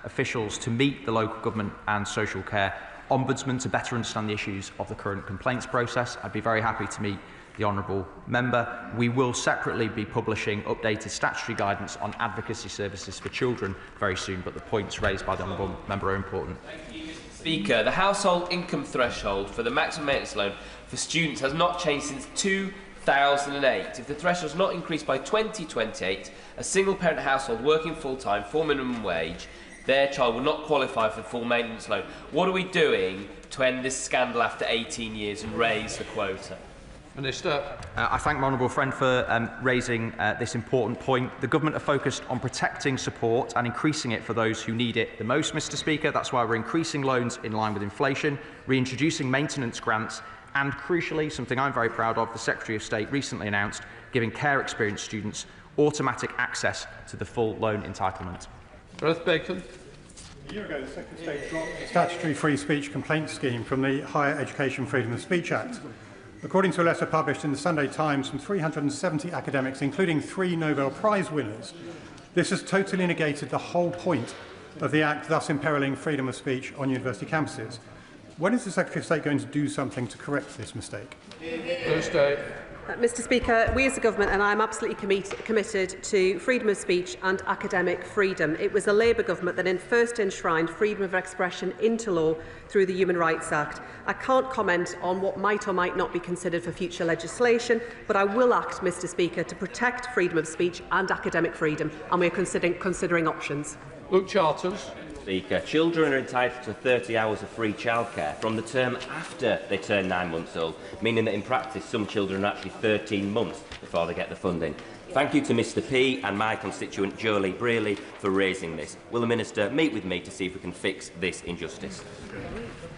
officials to meet the local government and social care ombudsman to better understand the issues of the current complaints process. I'd be very happy to meet the honourable member. We will separately be publishing updated statutory guidance on advocacy services for children very soon, but the points raised by the honourable member are important. Speaker, the household income threshold for the maximum maintenance loan for students has not changed since 2008. If the threshold is not increased by 2028, a single-parent household working full-time for minimum wage, their child will not qualify for the full maintenance loan. What are we doing to end this scandal after 18 years and raise the quota? Minister. I thank my honourable friend for raising this important point. The government are focused on protecting support and increasing it for those who need it the most, Mr Speaker. That's why we're increasing loans in line with inflation, reintroducing maintenance grants and, crucially, something I'm very proud of, the Secretary of State recently announced, giving care experience students automatic access to the full loan entitlement. Gareth Bacon. A year ago, the Secretary of State dropped the statutory free speech complaint scheme from the Higher Education Freedom of Speech Act. According to a letter published in the Sunday Times from 370 academics, including 3 Nobel Prize winners, this has totally negated the whole point of the Act, thus imperiling freedom of speech on university campuses. When is the Secretary of State going to do something to correct this mistake? Mr Speaker, we as a government, and I am absolutely committed to freedom of speech and academic freedom. It was the Labour government that first enshrined freedom of expression into law through the Human Rights Act. I can't comment on what might or might not be considered for future legislation, but I will act, Mr Speaker, to protect freedom of speech and academic freedom, and we are considering options. Luke Charters. Speaker, children are entitled to 30 hours of free childcare from the term after they turn 9 months old, meaning that in practice some children are actually 13 months before they get the funding. Thank you to Mr P and my constituent Jolie Brearley for raising this. Will the Minister meet with me to see if we can fix this injustice?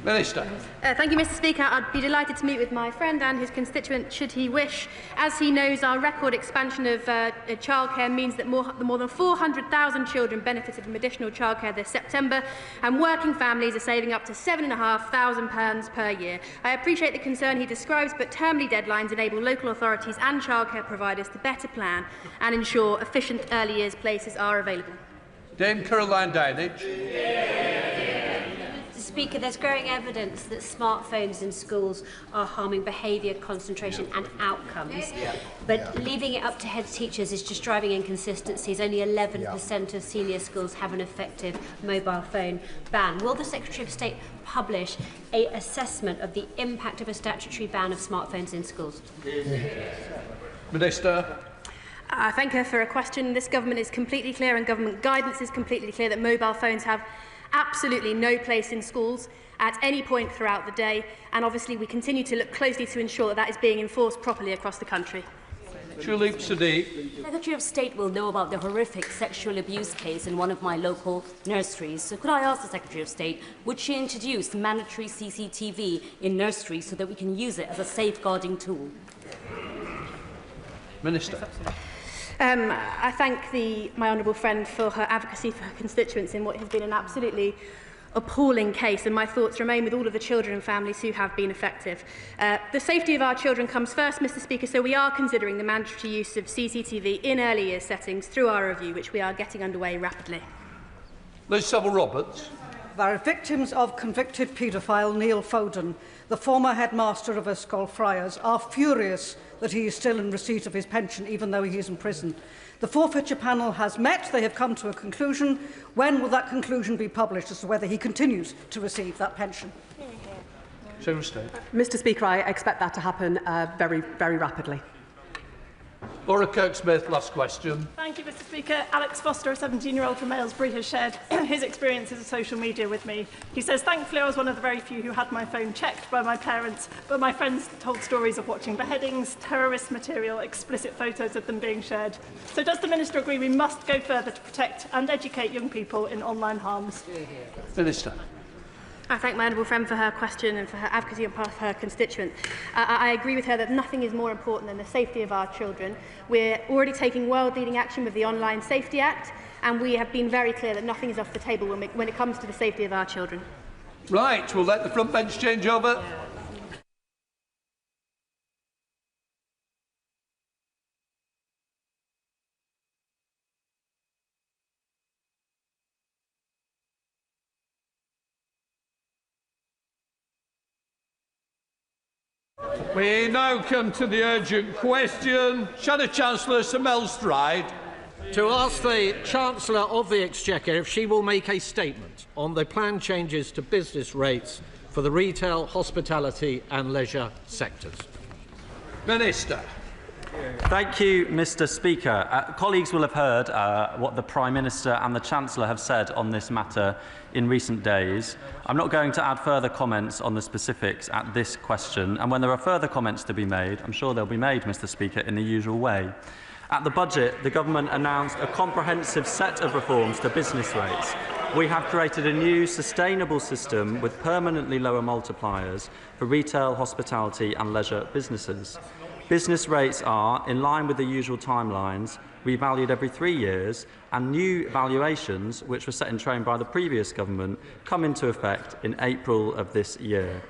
Minister. Thank you, Mr Speaker. I'd be delighted to meet with my friend and his constituent should he wish. As he knows, our record expansion of childcare means that more than 400,000 children benefited from additional childcare this September, and working families are saving up to £7,500 per year. I appreciate the concern he describes, but termly deadlines enable local authorities and childcare providers to better plan and ensure efficient early years places are available. Dame Caroline Downage. Speaker, there's growing evidence that smartphones in schools are harming behaviour, concentration and outcomes. But leaving it up to head teachers is just driving inconsistencies. Only 11% of senior schools have an effective mobile phone ban. Will the Secretary of State publish an assessment of the impact of a statutory ban of smartphones in schools? Minister. Thank her for a question. This government is completely clear and government guidance is completely clear that mobile phones have absolutely no place in schools at any point throughout the day, and obviously we continue to look closely to ensure that that is being enforced properly across the country. Tulip Sadiq. The Secretary of State will know about the horrific sexual abuse case in one of my local nurseries. So could I ask the Secretary of State, would she introduce mandatory CCTV in nurseries so that we can use it as a safeguarding tool? Minister. I thank my honourable friend for her advocacy for her constituents in what has been an absolutely appalling case, and my thoughts remain with all of the children and families who have been affected. The safety of our children comes first, Mr Speaker, so we are considering the mandatory use of CCTV in early years settings through our review, which we are getting underway rapidly. Liz Saville-Roberts. They are victims of convicted paedophile Neil Foden, the former headmaster of Yscol Friars, are furious that he is still in receipt of his pension even though he is in prison. The forfeiture panel has met. They have come to a conclusion. When will that conclusion be published as to whether he continues to receive that pension? Mr Speaker, I expect that to happen very, very rapidly. Laura Kirk-Smith, last question. Thank you, Mr Speaker. Alex Foster, a 17-year-old from Aylesbury, has shared his experiences of social media with me. He says, thankfully, I was one of the very few who had my phone checked by my parents, but my friends told stories of watching beheadings, terrorist material, explicit photos of them being shared. So does the Minister agree we must go further to protect and educate young people in online harms? Minister. I thank my honourable friend for her question and for her advocacy on behalf of her constituent. I agree with her that nothing is more important than the safety of our children. We're already taking world-leading action with the Online Safety Act, and we have been very clear that nothing is off the table when it comes to the safety of our children. Right, we'll let the front bench change over. We now come to the urgent question. Shadow Chancellor Sir Melstride. To ask the Chancellor of the Exchequer if she will make a statement on the planned changes to business rates for the retail, hospitality and leisure sectors. Minister. Thank you, Mr. Speaker. Colleagues will have heard what the Prime Minister and the Chancellor have said on this matter in recent days. I'm not going to add further comments on the specifics at this question, and when there are further comments to be made, I'm sure they'll be made, Mr. Speaker, in the usual way. At the budget, the government announced a comprehensive set of reforms to business rates. We have created a new sustainable system with permanently lower multipliers for retail, hospitality and leisure businesses. Business rates are, in line with the usual timelines, revalued every 3 years, and new valuations, which were set in train by the previous government, come into effect in April of this year.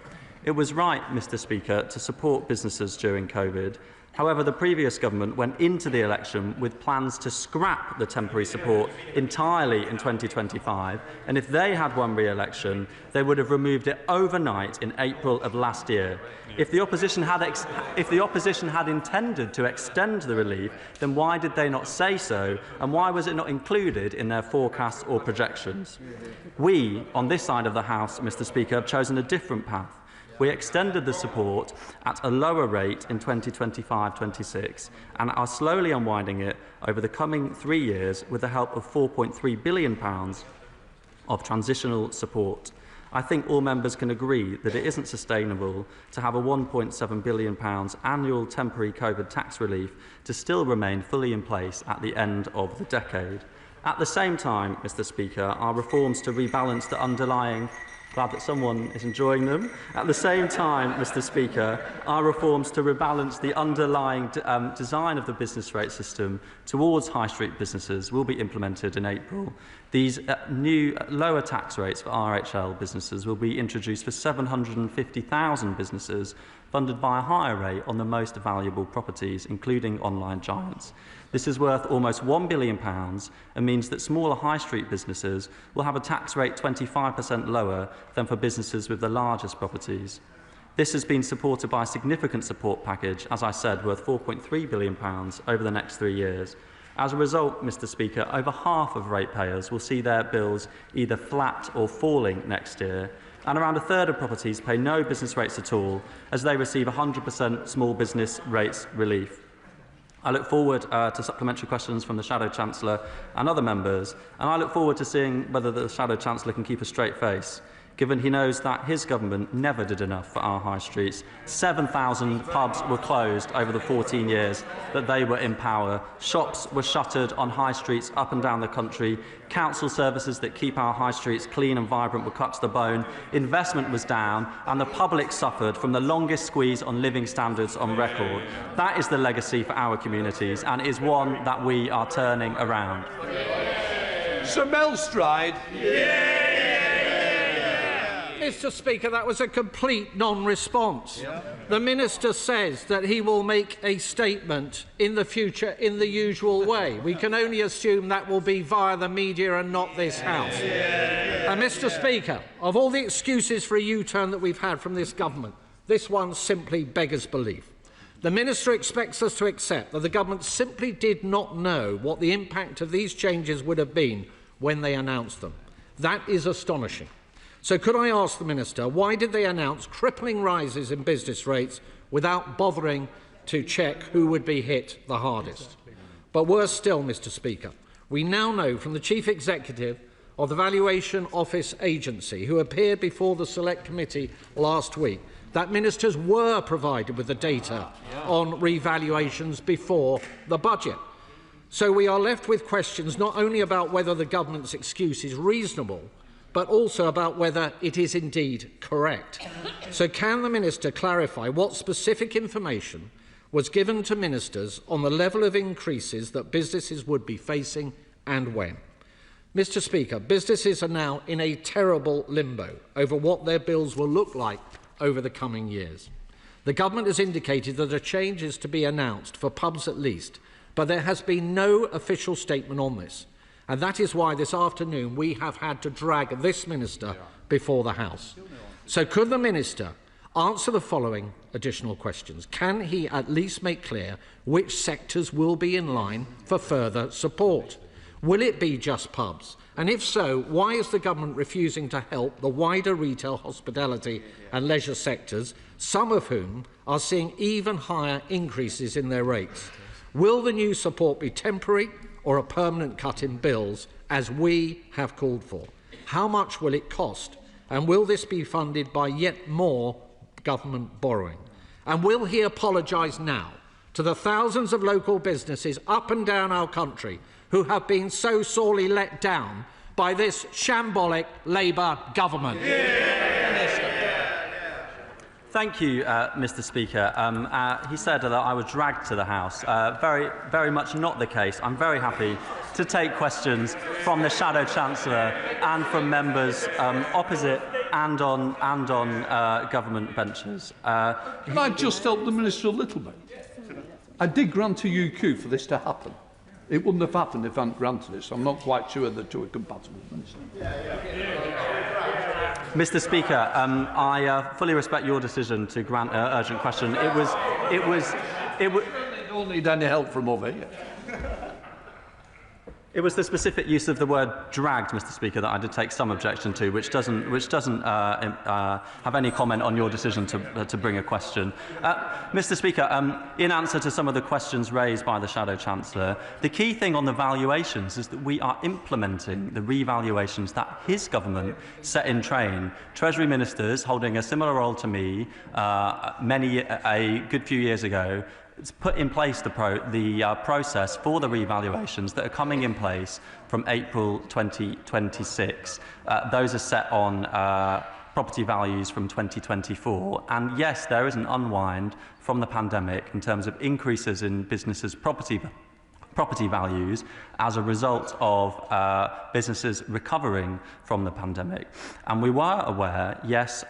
It was right, Mr. Speaker, to support businesses during COVID. However, the previous government went into the election with plans to scrap the temporary support entirely in 2025, and if they had won re-election, they would have removed it overnight in April of last year. If the opposition had intended to extend the relief, then why did they not say so, and why was it not included in their forecasts or projections? We, on this side of the House, Mr. Speaker, have chosen a different path. We extended the support at a lower rate in 2025-26 and are slowly unwinding it over the coming 3 years with the help of £4.3 billion of transitional support. I think all members can agree that it isn't sustainable to have a £1.7 billion annual temporary COVID tax relief to still remain fully in place at the end of the decade. At the same time, Mr. Speaker, our reforms to rebalance the underlying Glad that someone is enjoying them. At the same time, Mr. Speaker, our reforms to rebalance the underlying design of the business rate system towards high street businesses will be implemented in April. These new lower tax rates for RHL businesses will be introduced for 750,000 businesses, funded by a higher rate on the most valuable properties, including online giants. This is worth almost £1 billion and means that smaller high street businesses will have a tax rate 25% lower than for businesses with the largest properties. This has been supported by a significant support package, as I said, worth £4.3 billion over the next 3 years. As a result, Mr. Speaker, over half of ratepayers will see their bills either flat or falling next year, and around a third of properties pay no business rates at all, as they receive 100% small business rates relief. I look forward to supplementary questions from the Shadow Chancellor and other members, and I look forward to seeing whether the Shadow Chancellor can keep a straight face, given he knows that his government never did enough for our high streets. 7,000 pubs were closed over the 14 years that they were in power. Shops were shuttered on high streets up and down the country. Council services that keep our high streets clean and vibrant were cut to the bone. Investment was down, and the public suffered from the longest squeeze on living standards on record. That is the legacy for our communities, and is one that we are turning around. Sir Melstride. Mr. Speaker, that was a complete non-response. The Minister says that he will make a statement in the future in the usual way. We can only assume that will be via the media and not this House. Mr. Speaker, of all the excuses for a U-turn that we've had from this government, this one simply beggars belief. The Minister expects us to accept that the government simply did not know what the impact of these changes would have been when they announced them. That is astonishing. So could I ask the Minister, why did they announce crippling rises in business rates without bothering to check who would be hit the hardest? But worse still, Mr. Speaker, we now know from the Chief Executive of the Valuation Office Agency, who appeared before the Select Committee last week, that ministers were provided with the data on revaluations before the budget. So we are left with questions not only about whether the government's excuse is reasonable, but also about whether it is indeed correct. So can the Minister clarify what specific information was given to ministers on the level of increases that businesses would be facing and when? Mr. Speaker, businesses are now in a terrible limbo over what their bills will look like over the coming years. The government has indicated that a change is to be announced for pubs at least, but there has been no official statement on this. And that is why this afternoon we have had to drag this Minister before the House. So could the Minister answer the following additional questions. Can he at least make clear which sectors will be in line for further support? Will it be just pubs? And if so, why is the government refusing to help the wider retail, hospitality and leisure sectors, some of whom are seeing even higher increases in their rates? Will the new support be temporary or a permanent cut in bills, as we have called for? How much will it cost? And will this be funded by yet more government borrowing? And will he apologise now to the thousands of local businesses up and down our country who have been so sorely let down by this shambolic Labour government? Thank you, Mr. Speaker. He said that I was dragged to the House. Very much not the case. I'm very happy to take questions from the Shadow Chancellor and from members opposite and on government benches. Can I just help the Minister a little bit? I did grant a UQ for this to happen. It wouldn't have happened if I hadn't granted it, so I'm not quite sure the two are compatible, Minister. Mr. Speaker, I fully respect your decision to grant an urgent question. It don't need any help from over here. It was the specific use of the word dragged, Mr. Speaker, that I did take some objection to, which doesn't have any comment on your decision to bring a question. Mr. Speaker, in answer to some of the questions raised by the Shadow Chancellor, the key thing on the valuations is that we are implementing the revaluations that his government set in train. Treasury ministers holding a similar role to me a good few years ago put in place the process for the revaluations that are coming in place from April 2026. Those are set on property values from 2024. And yes, there is an unwind from the pandemic in terms of increases in businesses' property values as a result of businesses recovering from the pandemic. And we were aware, yes,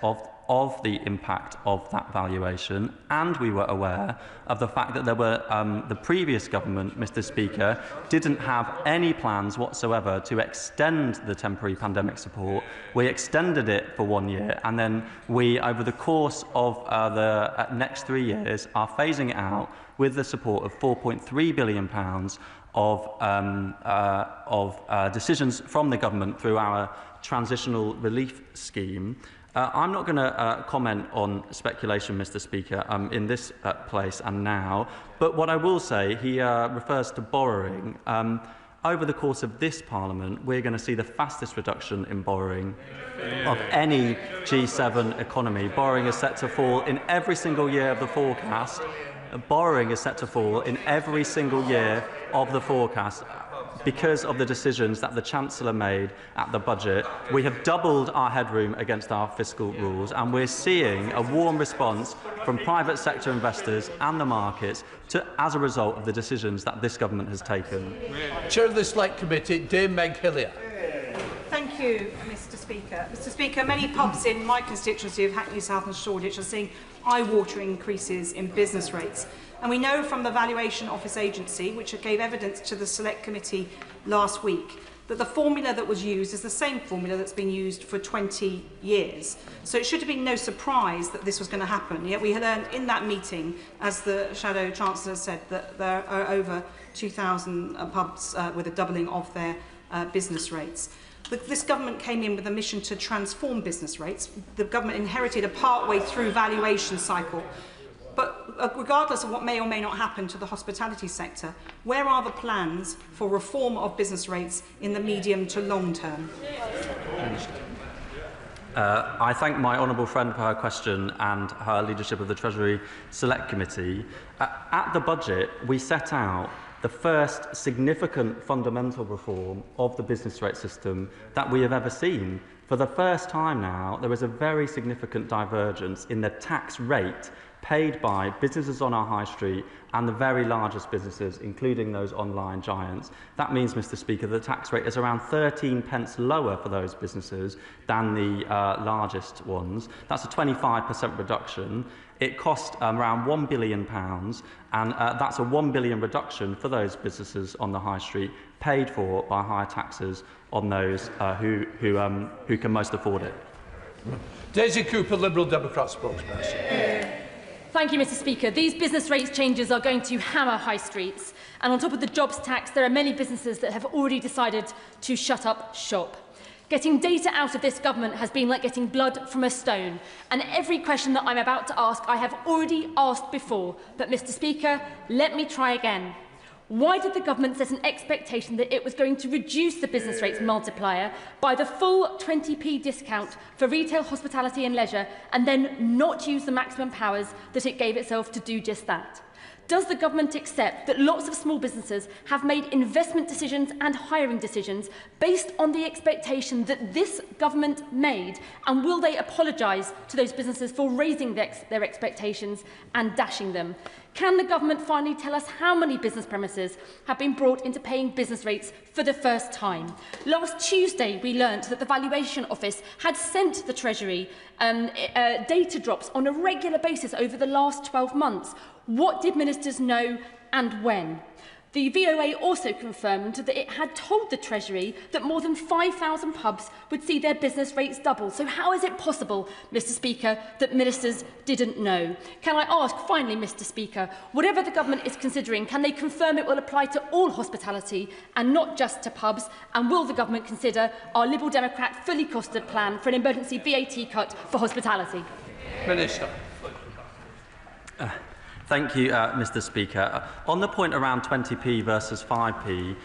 of the impact of that valuation, and we were aware of the fact that there were the previous government, Mr. Speaker, didn't have any plans whatsoever to extend the temporary pandemic support. We extended it for 1 year, and then we, over the course of the next 3 years, are phasing it out with the support of £4.3 billion of decisions from the government through our transitional relief scheme. I'm not going to comment on speculation, Mr. Speaker, in this place and now, but what I will say, he refers to borrowing. Over the course of this Parliament, we're going to see the fastest reduction in borrowing of any G7 economy. Borrowing is set to fall in every single year of the forecast. Borrowing is set to fall in every single year of the forecast because of the decisions that the Chancellor made at the budget. We have doubled our headroom against our fiscal rules, and we're seeing a warm response from private sector investors and the markets as a result of the decisions that this government has taken. Chair of the Select Committee, Dame Meg Hillier. Thank you, Mr. Speaker. Mr. Speaker, many pubs in my constituency of Hackney South and Shoreditch are seeing eye-watering increases in business rates. And we know from the Valuation Office Agency, which gave evidence to the Select Committee last week, that the formula that was used is the same formula that's been used for 20 years. So it should have been no surprise that this was going to happen. Yet we learned in that meeting, as the Shadow Chancellor said, that there are over 2,000 pubs with a doubling of their business rates. This government came in with a mission to transform business rates. The government inherited a part-way through valuation cycle. But regardless of what may or may not happen to the hospitality sector, where are the plans for reform of business rates in the medium to long term? I thank my honourable friend for her question and her leadership of the Treasury Select Committee. At the budget, we set out the first significant fundamental reform of the business rate system that we have ever seen. For the first time now, there is a very significant divergence in the tax rate paid by businesses on our high street and the very largest businesses, including those online giants. That means, Mr. Speaker, the tax rate is around 13 pence lower for those businesses than the largest ones. That's a 25% reduction. It cost around £1 billion, and that's a £1 billion reduction for those businesses on the high street, paid for by higher taxes on those who can most afford it. Daisy Cooper, Liberal Democrat spokesperson. Thank you, Mr. Speaker. These business rates changes are going to hammer high streets. And on top of the jobs tax, there are many businesses that have already decided to shut up shop. Getting data out of this government has been like getting blood from a stone. And every question that I'm about to ask, I have already asked before. But, Mr. Speaker, let me try again. Why did the government set an expectation that it was going to reduce the business rates multiplier by the full 20p discount for retail, hospitality and leisure and then not use the maximum powers that it gave itself to do just that? Does the government accept that lots of small businesses have made investment decisions and hiring decisions based on the expectation that this government made? And will they apologise to those businesses for raising their expectations and dashing them? Can the government finally tell us how many business premises have been brought into paying business rates for the first time? Last Tuesday, we learnt that the Valuation Office had sent the Treasury data drops on a regular basis over the last 12 months. What did ministers know and when? The VOA also confirmed that it had told the Treasury that more than 5,000 pubs would see their business rates double. So how is it possible, Mr. Speaker, that ministers didn't know? Can I ask, finally, Mr. Speaker, whatever the government is considering, can they confirm it will apply to all hospitality and not just to pubs? And will the government consider our Liberal Democrat fully costed plan for an emergency VAT cut for hospitality? Minister. Thank you, Mr. Speaker. On the point around 20p versus 5p,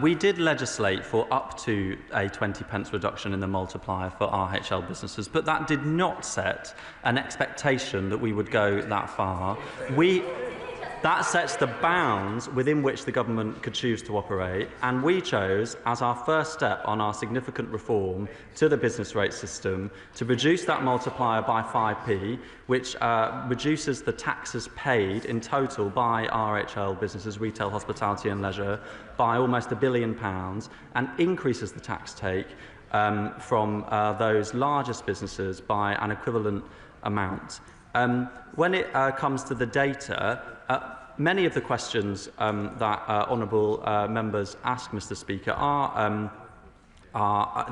we did legislate for up to a 20p reduction in the multiplier for RHL businesses, but that did not set an expectation that we would go that far. That sets the bounds within which the government could choose to operate, and we chose, as our first step on our significant reform to the business rate system, to reduce that multiplier by 5p, which reduces the taxes paid in total by RHL businesses, retail, hospitality and leisure, by almost £1 billion, and increases the tax take from those largest businesses by an equivalent amount. When it comes to the data, many of the questions that honourable members ask, Mr. Speaker, are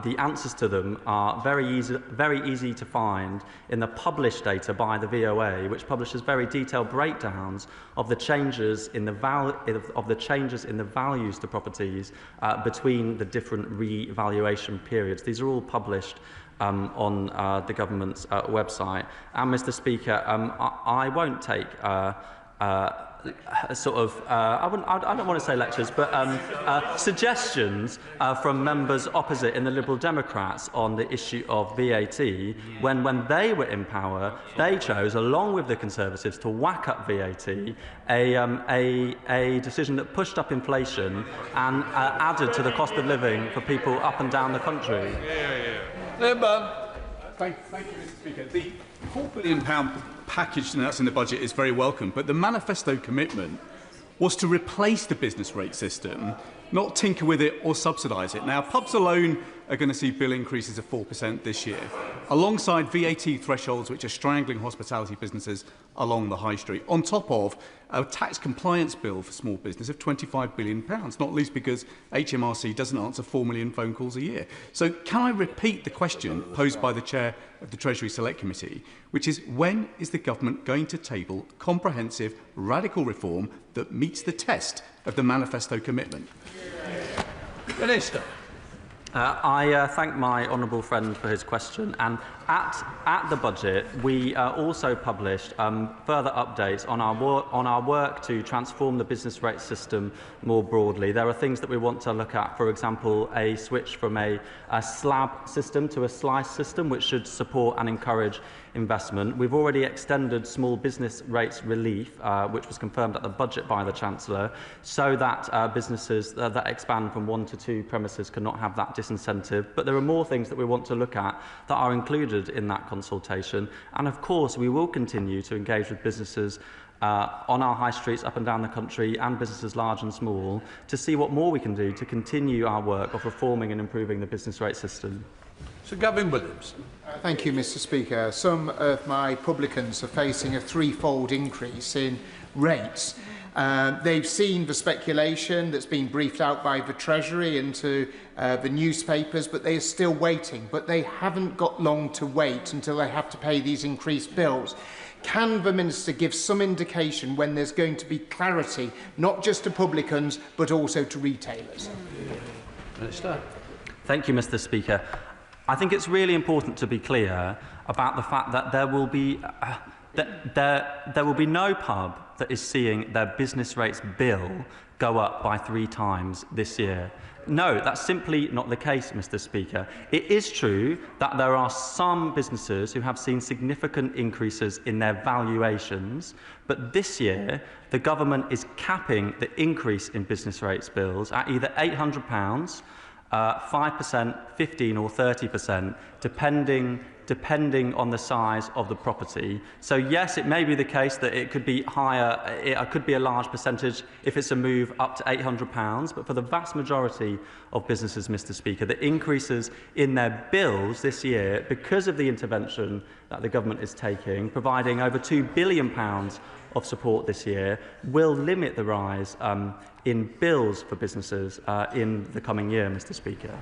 the answers to them are very easy to find in the published data by the VOA, which publishes very detailed breakdowns of the changes in the values to properties between the different revaluation periods. These are all published on the government's website. And, Mr. Speaker, I won't take I don't want to say lectures, but suggestions from members opposite in the Liberal Democrats on the issue of VAT. When they were in power, they chose, along with the Conservatives, to whack up VAT, a decision that pushed up inflation and added to the cost of living for people up and down the country. Thank you, Mr. Speaker. The £4 billion package announced in the budget is very welcome, but the manifesto commitment was to replace the business rate system, not tinker with it or subsidise it. Now, pubs alone are going to see bill increases of 4% this year, alongside VAT thresholds which are strangling hospitality businesses along the high street, on top of a tax compliance bill for small business of £25 billion, not least because HMRC doesn't answer 4 million phone calls a year. So can I repeat the question posed by the Chair of the Treasury Select Committee, which is, when is the government going to table comprehensive, radical reform that meets the test of the manifesto commitment? Minister. I thank my honourable friend for his question, and at the budget we also published further updates on our work to transform the business rate system more broadly. There are things that we want to look at, for example, a switch from a slab system to a slice system, which should support and encourage investment. We've already extended small business rates relief, which was confirmed at the budget by the Chancellor, so that businesses that expand from 1 to 2 premises cannot have that disincentive. But there are more things that we want to look at that are included in that consultation. And of course, we will continue to engage with businesses on our high streets up and down the country, and businesses large and small, to see what more we can do to continue our work of reforming and improving the business rate system. Sir Gavin Williams. Thank you, Mr. Speaker. Some of my publicans are facing a threefold increase in rates. They've seen the speculation that's been briefed out by the Treasury into the newspapers, but they are still waiting. But they haven't got long to wait until they have to pay these increased bills. Can the Minister give some indication when there's going to be clarity, not just to publicans, but also to retailers? Minister. Thank you, Mr. Speaker. I think it's really important to be clear about the fact that there will be no pub that is seeing their business rates bill go up by 3 times this year. No, that's simply not the case, Mr. Speaker. It is true that there are some businesses who have seen significant increases in their valuations, but this year the government is capping the increase in business rates bills at either £800, 5%, 15 or 30%, depending on the size of the property. So yes, it may be the case that it could be higher, it could be a large percentage if it's a move up to £800, but for the vast majority of businesses, Mr. Speaker, the increases in their bills this year, because of the intervention that the government is taking, providing over £2 billion of support this year, will limit the rise in bills for businesses in the coming year, Mr. Speaker.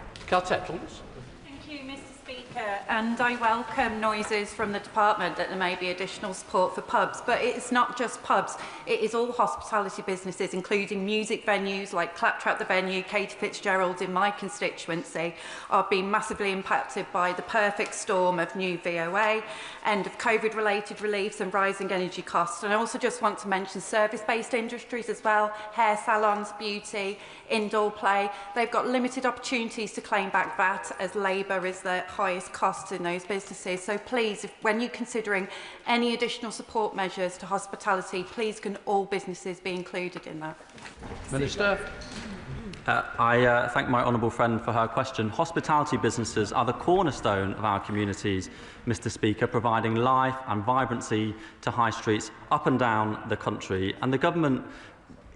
And I welcome noises from the department that there may be additional support for pubs, but it's not just pubs, it is all hospitality businesses, including music venues like Claptrap the Venue, Katie Fitzgerald in my constituency, are being massively impacted by the perfect storm of new VOA, end of COVID-related reliefs and rising energy costs. And I also just want to mention service-based industries as well, hair salons, beauty, indoor play. They've got limited opportunities to claim back VAT as labour is the highest cost in those businesses. So please, when you're considering any additional support measures to hospitality, please can all businesses be included in that? Minister. I thank my honourable friend for her question. Hospitality businesses are the cornerstone of our communities, Mr. Speaker, providing life and vibrancy to high streets up and down the country. And the government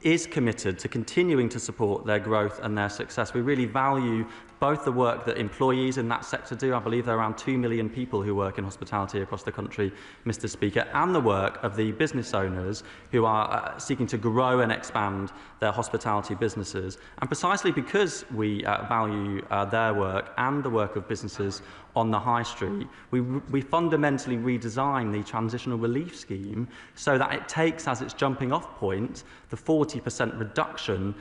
is committed to continuing to support their growth and their success. We really value both the work that employees in that sector do. I believe there are around 2 million people who work in hospitality across the country, Mr. Speaker, and the work of the business owners who are seeking to grow and expand their hospitality businesses. And precisely because we value their work and the work of businesses on the high street, we fundamentally redesign the transitional relief scheme so that it takes as its jumping off point the 40% reduction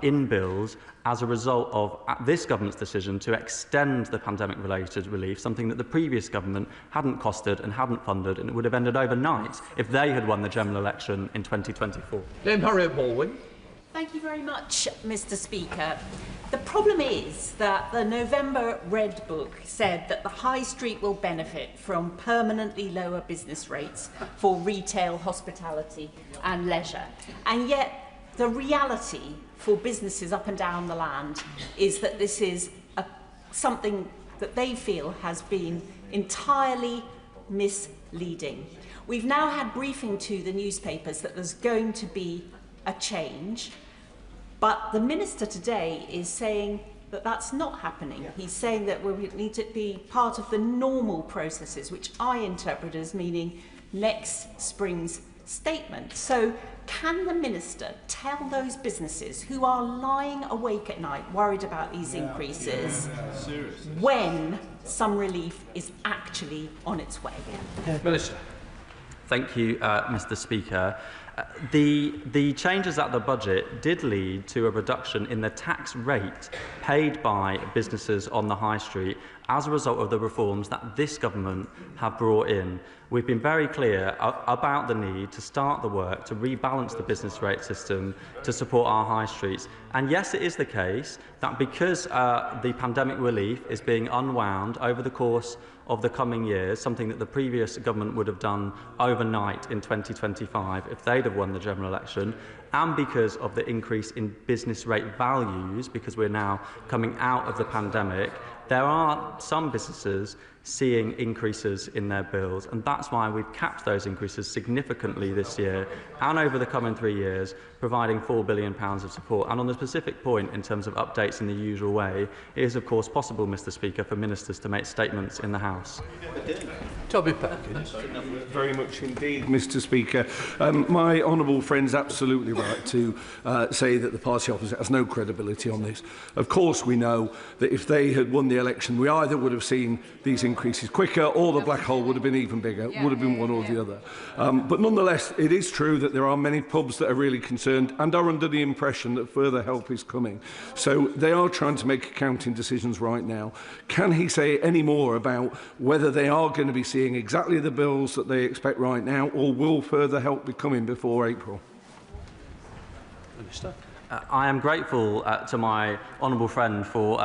in bills as a result of this government's decision to extend the pandemic-related relief, something that the previous government hadn't costed and hadn't funded, and it would have ended overnight if they had won the general election in 2024. Harriet Baldwin. Thank you very much, Mr. Speaker. The problem is that the November Red Book said that the High Street will benefit from permanently lower business rates for retail, hospitality and leisure. And yet the reality for businesses up and down the land is that this is something that they feel has been entirely misleading. We've now had briefing to the newspapers that there's going to be a change, but the Minister today is saying that that's not happening. He's saying that we need to be part of the normal processes, which I interpret as meaning next spring's statement. So can the Minister tell those businesses who are lying awake at night worried about these increases when some relief is actually on its way? Minister. Thank you, Mr. Speaker. The changes at the budget did lead to a reduction in the tax rate paid by businesses on the high street as a result of the reforms that this government have brought in. We've been very clear about the need to start the work to rebalance the business rate system to support our high streets. And yes, it is the case that because the pandemic relief is being unwound over the course of the coming years, something that the previous government would have done overnight in 2025 if they'd have won the general election, and because of the increase in business rate values, because we're now coming out of the pandemic, there are some businesses seeing increases in their bills, and that's why we've capped those increases significantly this year and over the coming 3 years, providing £4 billion of support. And on the specific point in terms of updates in the usual way, it is of course possible, Mr Speaker, for ministers to make statements in the House. Toby Perkins. Very much indeed, Mr Speaker. My honourable friend's absolutely right to say that the party opposite has no credibility on this. Of course we know that if they had won the election, we either would have seen these increases quicker or the black hole would have been even bigger, would have been one or the other. But nonetheless, it is true that there are many pubs that are really concerned and are under the impression that further help is coming. So they are trying to make accounting decisions right now. Can he say any more about whether they are going to be seeing exactly the bills that they expect right now, or will further help be coming before April? Minister. I am grateful to my honourable friend for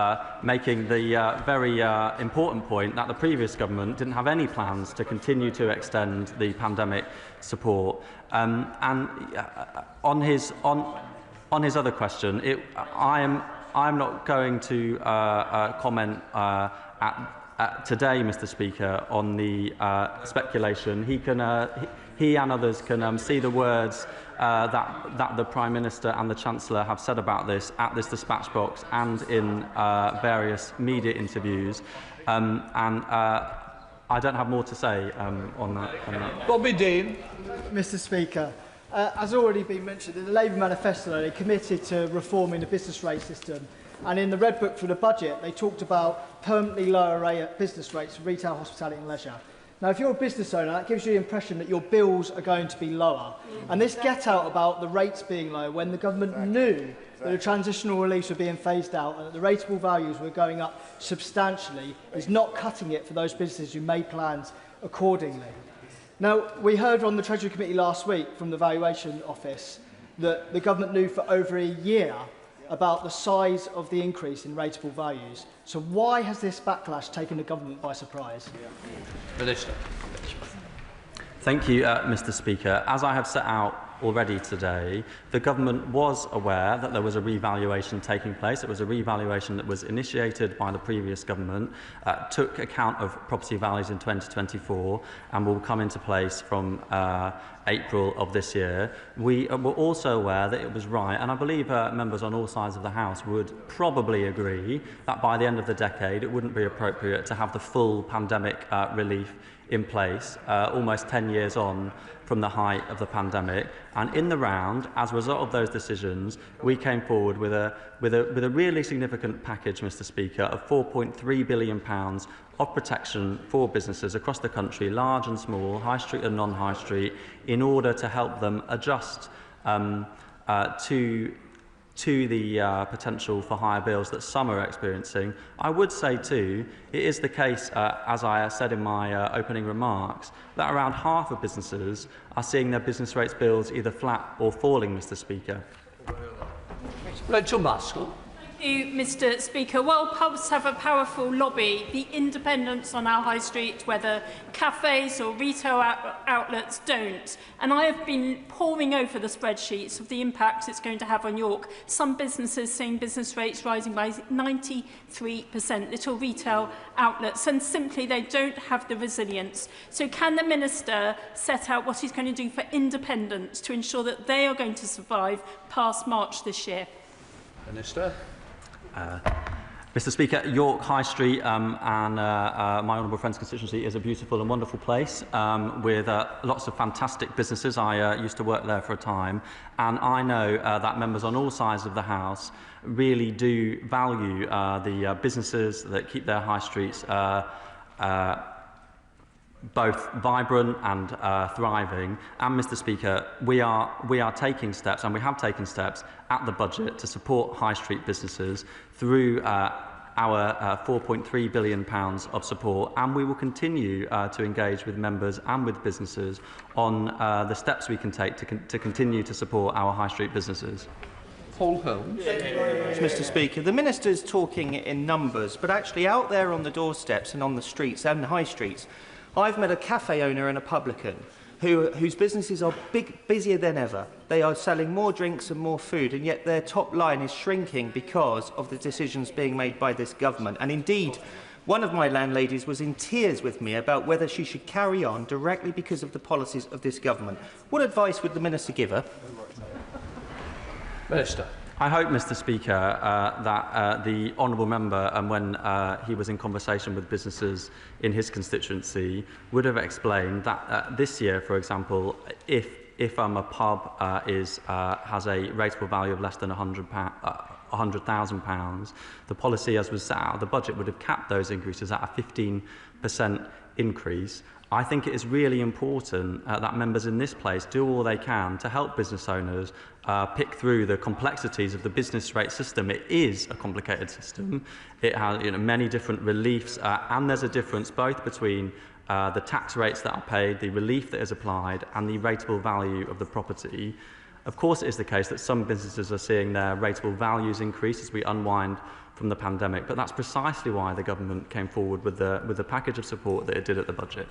making the very important point that the previous government didn't have any plans to continue to extend the pandemic support. And on his other question, I am not going to comment today, Mr Speaker, on the speculation. He and others can see the words that the Prime Minister and the Chancellor have said about this at this dispatch box and in various media interviews. I don't have more to say on that. Bobby Dean. Mr Speaker, as already been mentioned, in the Labour manifesto they committed to reforming the business rate system, and in the Red Book for the budget they talked about permanently lower business rates for retail, hospitality and leisure. Now, if you're a business owner, that gives you the impression that your bills are going to be lower. And this get out about the rates being low when the government knew that the transitional reliefs were being phased out and that the rateable values were going up substantially is not cutting it for those businesses who made plans accordingly. Now, we heard on the Treasury Committee last week from the Valuation Office that the government knew for over a year about the size of the increase in rateable values. So why has this backlash taken the government by surprise? Minister. Thank you, Mr Speaker. As I have set out already today, the government was aware that there was a revaluation taking place. It was a revaluation that was initiated by the previous government, took account of property values in 2024 and will come into place from April of this year. We were also aware that it was right, and I believe members on all sides of the House would probably agree that by the end of the decade it wouldn't be appropriate to have the full pandemic relief in place, almost 10 years on from the height of the pandemic. And in the round, as a result of those decisions, we came forward with a really significant package, Mr Speaker, of £4.3 billion of protection for businesses across the country, large and small, high street and non-high street, in order to help them adjust to the potential for higher bills that some are experiencing. I would say too, it is the case, as I said in my opening remarks, that around half of businesses are seeing their business rates bills either flat or falling, Mr Speaker. Rachel Maskell. Thank you, Mr Speaker. While pubs have a powerful lobby, the independents on our high street, whether cafes or retail outlets, don't. And I have been poring over the spreadsheets of the impact it's going to have on York. Some businesses seeing business rates rising by 93%, little retail outlets, and simply they don't have the resilience. So can the Minister set out what he's going to do for independents to ensure that they are going to survive past March this year? Minister. Mr Speaker, York High Street and my honourable friend's constituency is a beautiful and wonderful place with lots of fantastic businesses. I used to work there for a time, and I know that members on all sides of the House really do value the businesses that keep their high streets both vibrant and thriving. And Mr Speaker, we are taking steps, and we have taken steps at the budget to support high street businesses through our £4.3 billion of support, and we will continue to engage with members and with businesses on the steps we can take to continue to support our high street businesses. Paul Holmes. Mr Speaker, the Minister is talking in numbers, but actually out there on the doorsteps and on the streets and high streets, I've met a cafe owner and a publican whose businesses are busier than ever. They are selling more drinks and more food, and yet their top line is shrinking because of the decisions being made by this government. And indeed, one of my landladies was in tears with me about whether she should carry on directly because of the policies of this government. What advice would the Minister give her? Minister. I hope, Mr Speaker, that the honourable member, when he was in conversation with businesses in his constituency, would have explained that this year, for example, if a pub has a rateable value of less than £100,000, the policy, as was set out, the budget would have capped those increases at a 15% increase. I think it is really important that members in this place do all they can to help business owners pick through the complexities of the business rate system. It is a complicated system. It has many different reliefs, and there's a difference both between the tax rates that are paid, the relief that is applied, and the rateable value of the property. Of course, it is the case that some businesses are seeing their rateable values increase as we unwind from the pandemic, but that's precisely why the government came forward with the package of support that it did at the budget.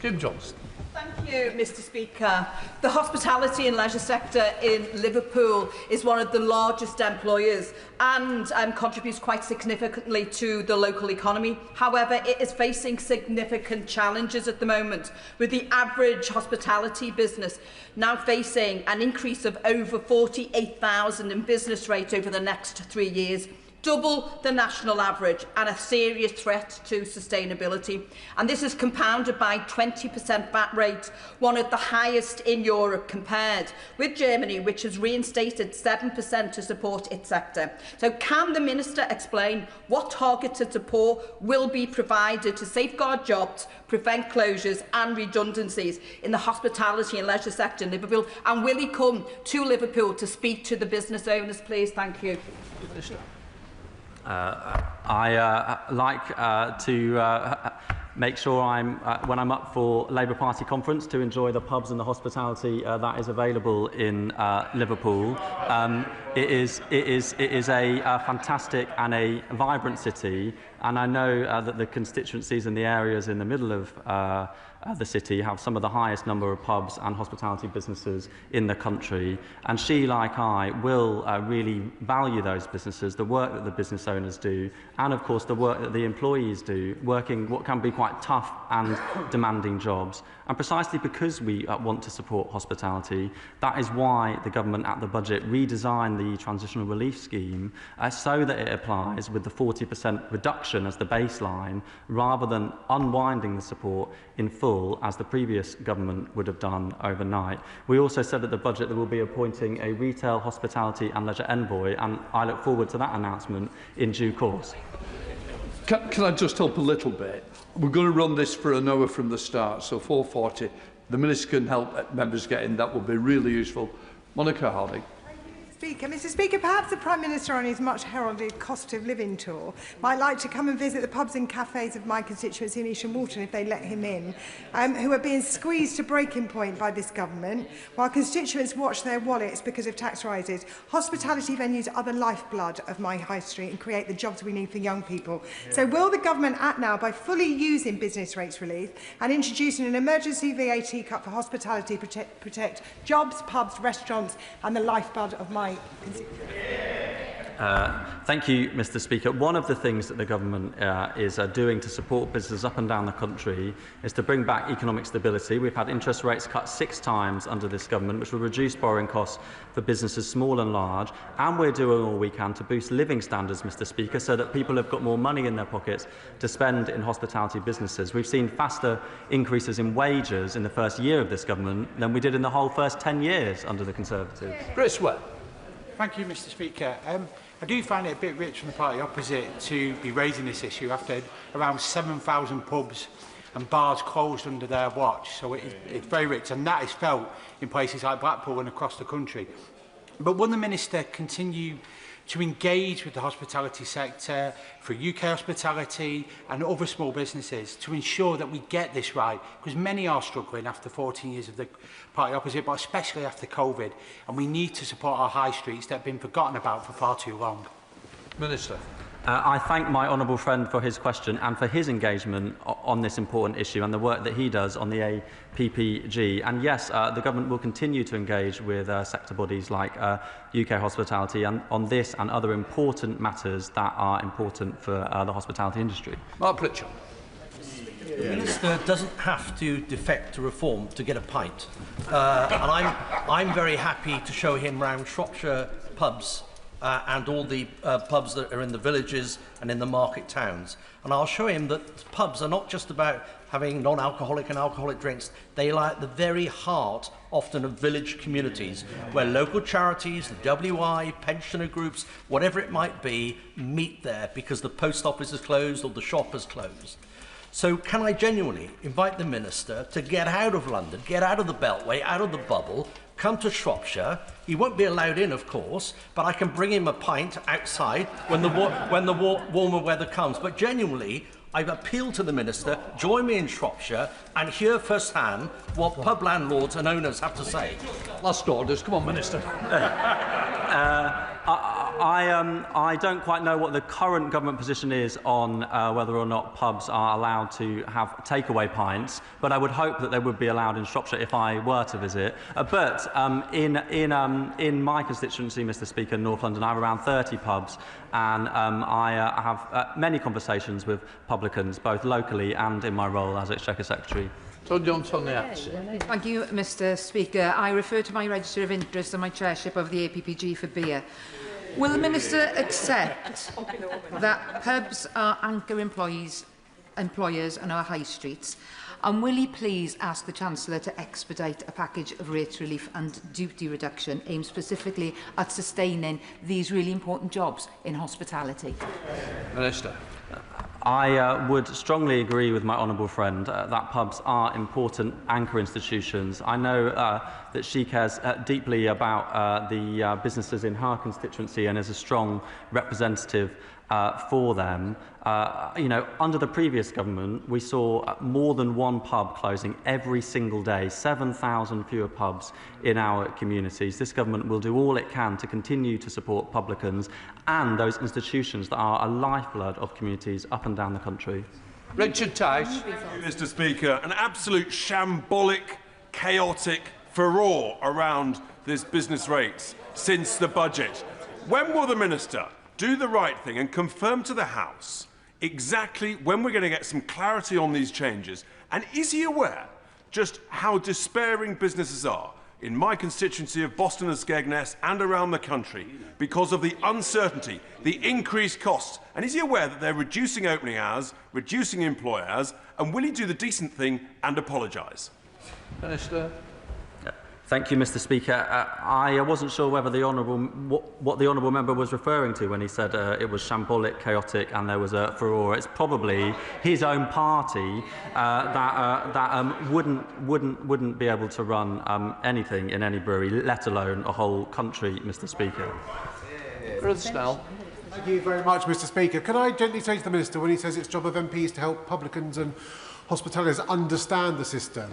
Kim Johnson. Thank you, Mr Speaker. The hospitality and leisure sector in Liverpool is one of the largest employers and contributes quite significantly to the local economy. However, it is facing significant challenges at the moment, with the average hospitality business now facing an increase of over 48,000 in business rate over the next 3 years. Double the national average and a serious threat to sustainability. And this is compounded by 20% VAT rate, one of the highest in Europe, compared with Germany, which has reinstated 7% to support its sector. So can the Minister explain what targeted support will be provided to safeguard jobs, prevent closures and redundancies in the hospitality and leisure sector in Liverpool? And will he come to Liverpool to speak to the business owners, please? Thank you. I like to make sure when I'm up for Labour Party conference, to enjoy the pubs and the hospitality that is available in Liverpool. It is a fantastic and a vibrant city, and I know that the constituencies and the areas in the middle of the city have some of the highest number of pubs and hospitality businesses in the country, and she, like I, will really value those businesses, the work that the business owners do, and of course the work that the employees do, working what can be quite tough and demanding jobs. And precisely because we want to support hospitality, that is why the government at the budget redesigned the transitional relief scheme so that it applies with the 40% reduction as the baseline, rather than unwinding the support in full as the previous government would have done overnight. We also said at the budget that we'll be appointing a retail, hospitality and leisure envoy, and I look forward to that announcement in due course. Can I just help a little bit? We're going to run this for an hour from the start, so 4:40. The Minister can help members get in. That will be really useful. Monica Harding. Mr Speaker, perhaps the Prime Minister on his much heralded cost of living tour might like to come and visit the pubs and cafes of my constituency in East and Walton if they let him in, who are being squeezed to breaking point by this government, while constituents watch their wallets because of tax rises. Hospitality venues are the lifeblood of my high street and create the jobs we need for young people. So will the government act now by fully using business rates relief and introducing an emergency VAT cut for hospitality to protect jobs, pubs, restaurants and the lifeblood of my Thank you, Mr Speaker. One of the things that the government is doing to support businesses up and down the country is to bring back economic stability. We've had interest rates cut 6 times under this government, which will reduce borrowing costs for businesses small and large, and we're doing all we can to boost living standards, Mr Speaker, so that people have got more money in their pockets to spend in hospitality businesses. We've seen faster increases in wages in the first year of this government than we did in the whole first 10 years under the Conservatives. Chris Webb. Thank you, Mr Speaker. I do find it a bit rich from the party opposite to be raising this issue after around 7,000 pubs and bars closed under their watch. So it's very rich, and that is felt in places like Blackpool and across the country. But will the Minister continue to engage with the hospitality sector, for UK hospitality and other small businesses, to ensure that we get this right? Because many are struggling after 14 years of the party opposite, but especially after COVID, and we need to support our high streets that have been forgotten about for far too long. Minister. I thank my honourable friend for his question and for his engagement on this important issue and the work that he does on the APPG. And yes, the government will continue to engage with sector bodies like UK Hospitality and on this and other important matters that are important for the hospitality industry. Mark Pritchard. The Minister doesn't have to defect to reform to get a pint. And I'm very happy to show him round Shropshire pubs and all the pubs that are in the villages and in the market towns. And I'll show him that pubs are not just about having non-alcoholic and alcoholic drinks. They lie at the very heart, often, of village communities, where local charities, the WI, pensioner groups, whatever it might be, meet there because the post office is closed or the shop is closed. So can I genuinely invite the Minister to get out of London, get out of the Beltway, out of the bubble, come to Shropshire? He won't be allowed in, of course, but I can bring him a pint outside when the warmer weather comes. But genuinely, I've appealed to the Minister, join me in Shropshire and hear firsthand what pub landlords and owners have to say. Last orders. Come on, Minister. I don't quite know what the current government position is on whether or not pubs are allowed to have takeaway pints, but I would hope that they would be allowed in Shropshire if I were to visit. But in my constituency, Mr. Speaker, North London, I have around 30 pubs, and I have many conversations with publicans, both locally and in my role as Exchequer Secretary. Thank you, Mr. Speaker. I refer to my register of interest and my chairship of the APPG for beer. Will the Minister accept that pubs are anchor employers on our high streets? And will he please ask the Chancellor to expedite a package of rate relief and duty reduction aimed specifically at sustaining these really important jobs in hospitality? Minister. I would strongly agree with my honourable friend that pubs are important anchor institutions. I know that she cares deeply about the businesses in her constituency and is a strong representative for them. You know, under the previous government, we saw more than one pub closing every single day, 7,000 fewer pubs in our communities. This government will do all it can to continue to support publicans and those institutions that are a lifeblood of communities up and down the country. Richard Tice. Mr. Speaker, an absolute shambolic, chaotic furore around this business rates since the budget. When will the Minister do the right thing and confirm to the House exactly when we're going to get some clarity on these changes? And is he aware just how despairing businesses are in my constituency of Boston and Skegness and around the country because of the uncertainty, the increased costs? And is he aware that they're reducing opening hours, reducing employ hours, and will he do the decent thing and apologise? Minister. Thank you, Mr. Speaker. I wasn't sure whether the what the honourable member was referring to when he said it was shambolic, chaotic, and there was a furore. It's probably his own party that wouldn't be able to run anything in any brewery, let alone a whole country, Mr. Speaker. Thank you very much, Mr. Speaker. Can I gently say to the Minister, when he says it's job of MPs to help publicans and hospitaliers understand the system,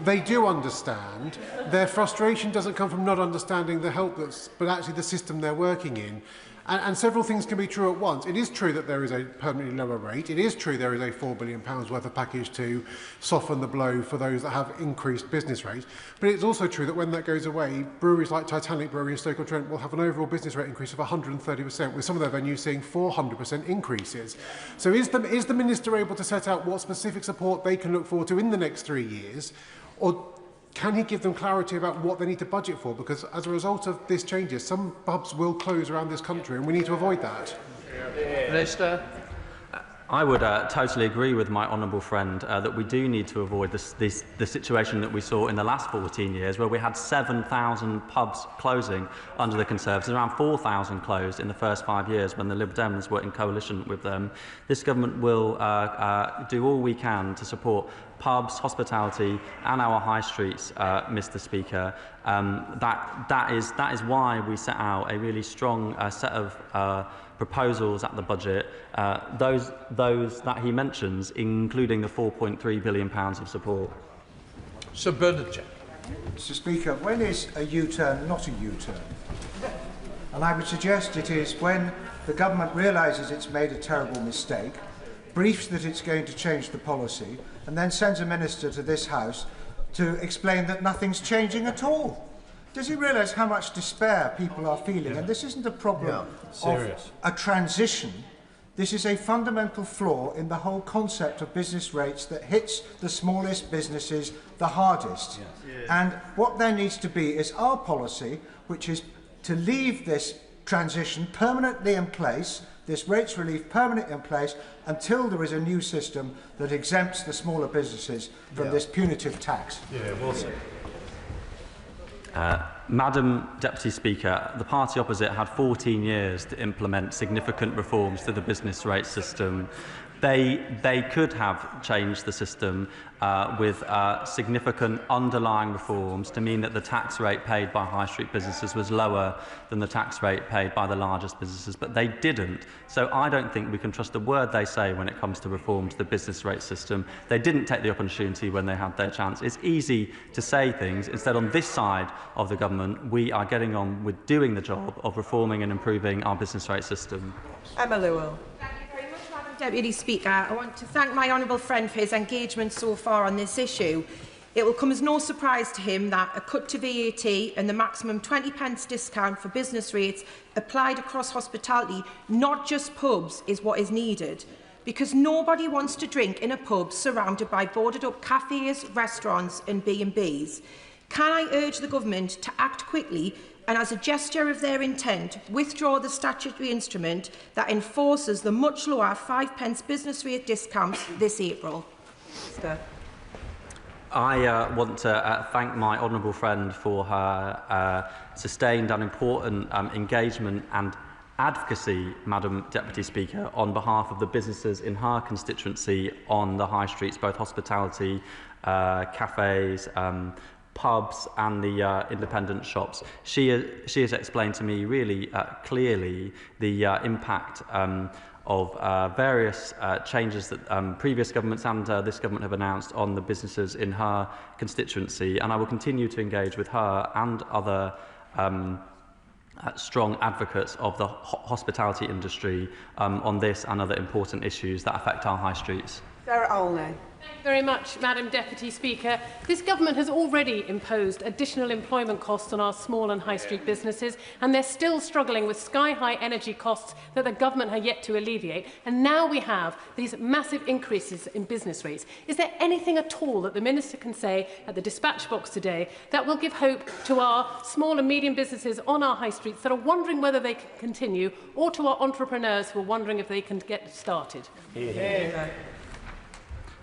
they do understand. Their frustration doesn't come from not understanding the help but actually the system they're working in. And several things can be true at once. It is true that there is a permanently lower rate. It is true there is a £4 billion worth of package to soften the blow for those that have increased business rates. But it's also true that when that goes away, breweries like Titanic Brewery in Stoke-on-Trent will have an overall business rate increase of 130%, with some of their venues seeing 400% increases. So is the Minister able to set out what specific support they can look forward to in the next 3 years? Or can he give them clarity about what they need to budget for? Because as a result of this changes, some pubs will close around this country, and we need to avoid that. Minister. I would totally agree with my honourable friend that we do need to avoid the situation that we saw in the last 14 years, where we had 7,000 pubs closing under the Conservatives, around 4,000 closed in the first 5 years when the Lib Dems were in coalition with them. This government will do all we can to support pubs, hospitality and our high streets, Mr. Speaker. That is why we set out a really strong set of proposals at the budget, those that he mentions, including the £4.3 billion of support. Sir Bernard. Mr. Speaker, when is a U-turn not a U-turn? And I would suggest it is when the government realises it's made a terrible mistake, briefs that it's going to change the policy, and then sends a minister to this House to explain that nothing's changing at all. Does he realise how much despair people are feeling? And this isn't a problem of a transition. This is a fundamental flaw in the whole concept of business rates that hits the smallest businesses the hardest. And what there needs to be is our policy, which is to leave this transition permanently in place, this rates relief permanently in place, until there is a new system that exempts the smaller businesses from this punitive tax. Madam Deputy Speaker, the party opposite had 14 years to implement significant reforms to the business rate system. They could have changed the system with significant underlying reforms to mean that the tax rate paid by high street businesses was lower than the tax rate paid by the largest businesses, but they didn't. So I don't think we can trust a word they say when it comes to reform to the business rate system. They didn't take the opportunity when they had their chance. It's easy to say things. Instead, on this side of the government, we are getting on with doing the job of reforming and improving our business rate system. Emma Lewell. Deputy Speaker, I want to thank my honourable friend for his engagement so far on this issue. It will come as no surprise to him that a cut to VAT and the maximum 20p discount for business rates applied across hospitality, not just pubs, is what is needed. Because nobody wants to drink in a pub surrounded by boarded-up cafes, restaurants and B&Bs. Can I urge the Government to act quickly and, as a gesture of their intent, withdraw the statutory instrument that enforces the much lower 5p business rate discounts this April? I want to thank my honourable friend for her sustained and important engagement and advocacy, Madam Deputy Speaker, on behalf of the businesses in her constituency on the high streets, both hospitality, cafes, pubs and the independent shops. She has explained to me really clearly the impact of various changes that previous governments and this government have announced on the businesses in her constituency, and I will continue to engage with her and other strong advocates of the hospitality industry on this and other important issues that affect our high streets. Sarah Olney. Thank you very much, Madam Deputy Speaker. This government has already imposed additional employment costs on our small and high street businesses, and they're still struggling with sky-high energy costs that the government have yet to alleviate. And now we have these massive increases in business rates. Is there anything at all that the Minister can say at the dispatch box today that will give hope to our small and medium businesses on our high streets that are wondering whether they can continue, or to our entrepreneurs who are wondering if they can get started?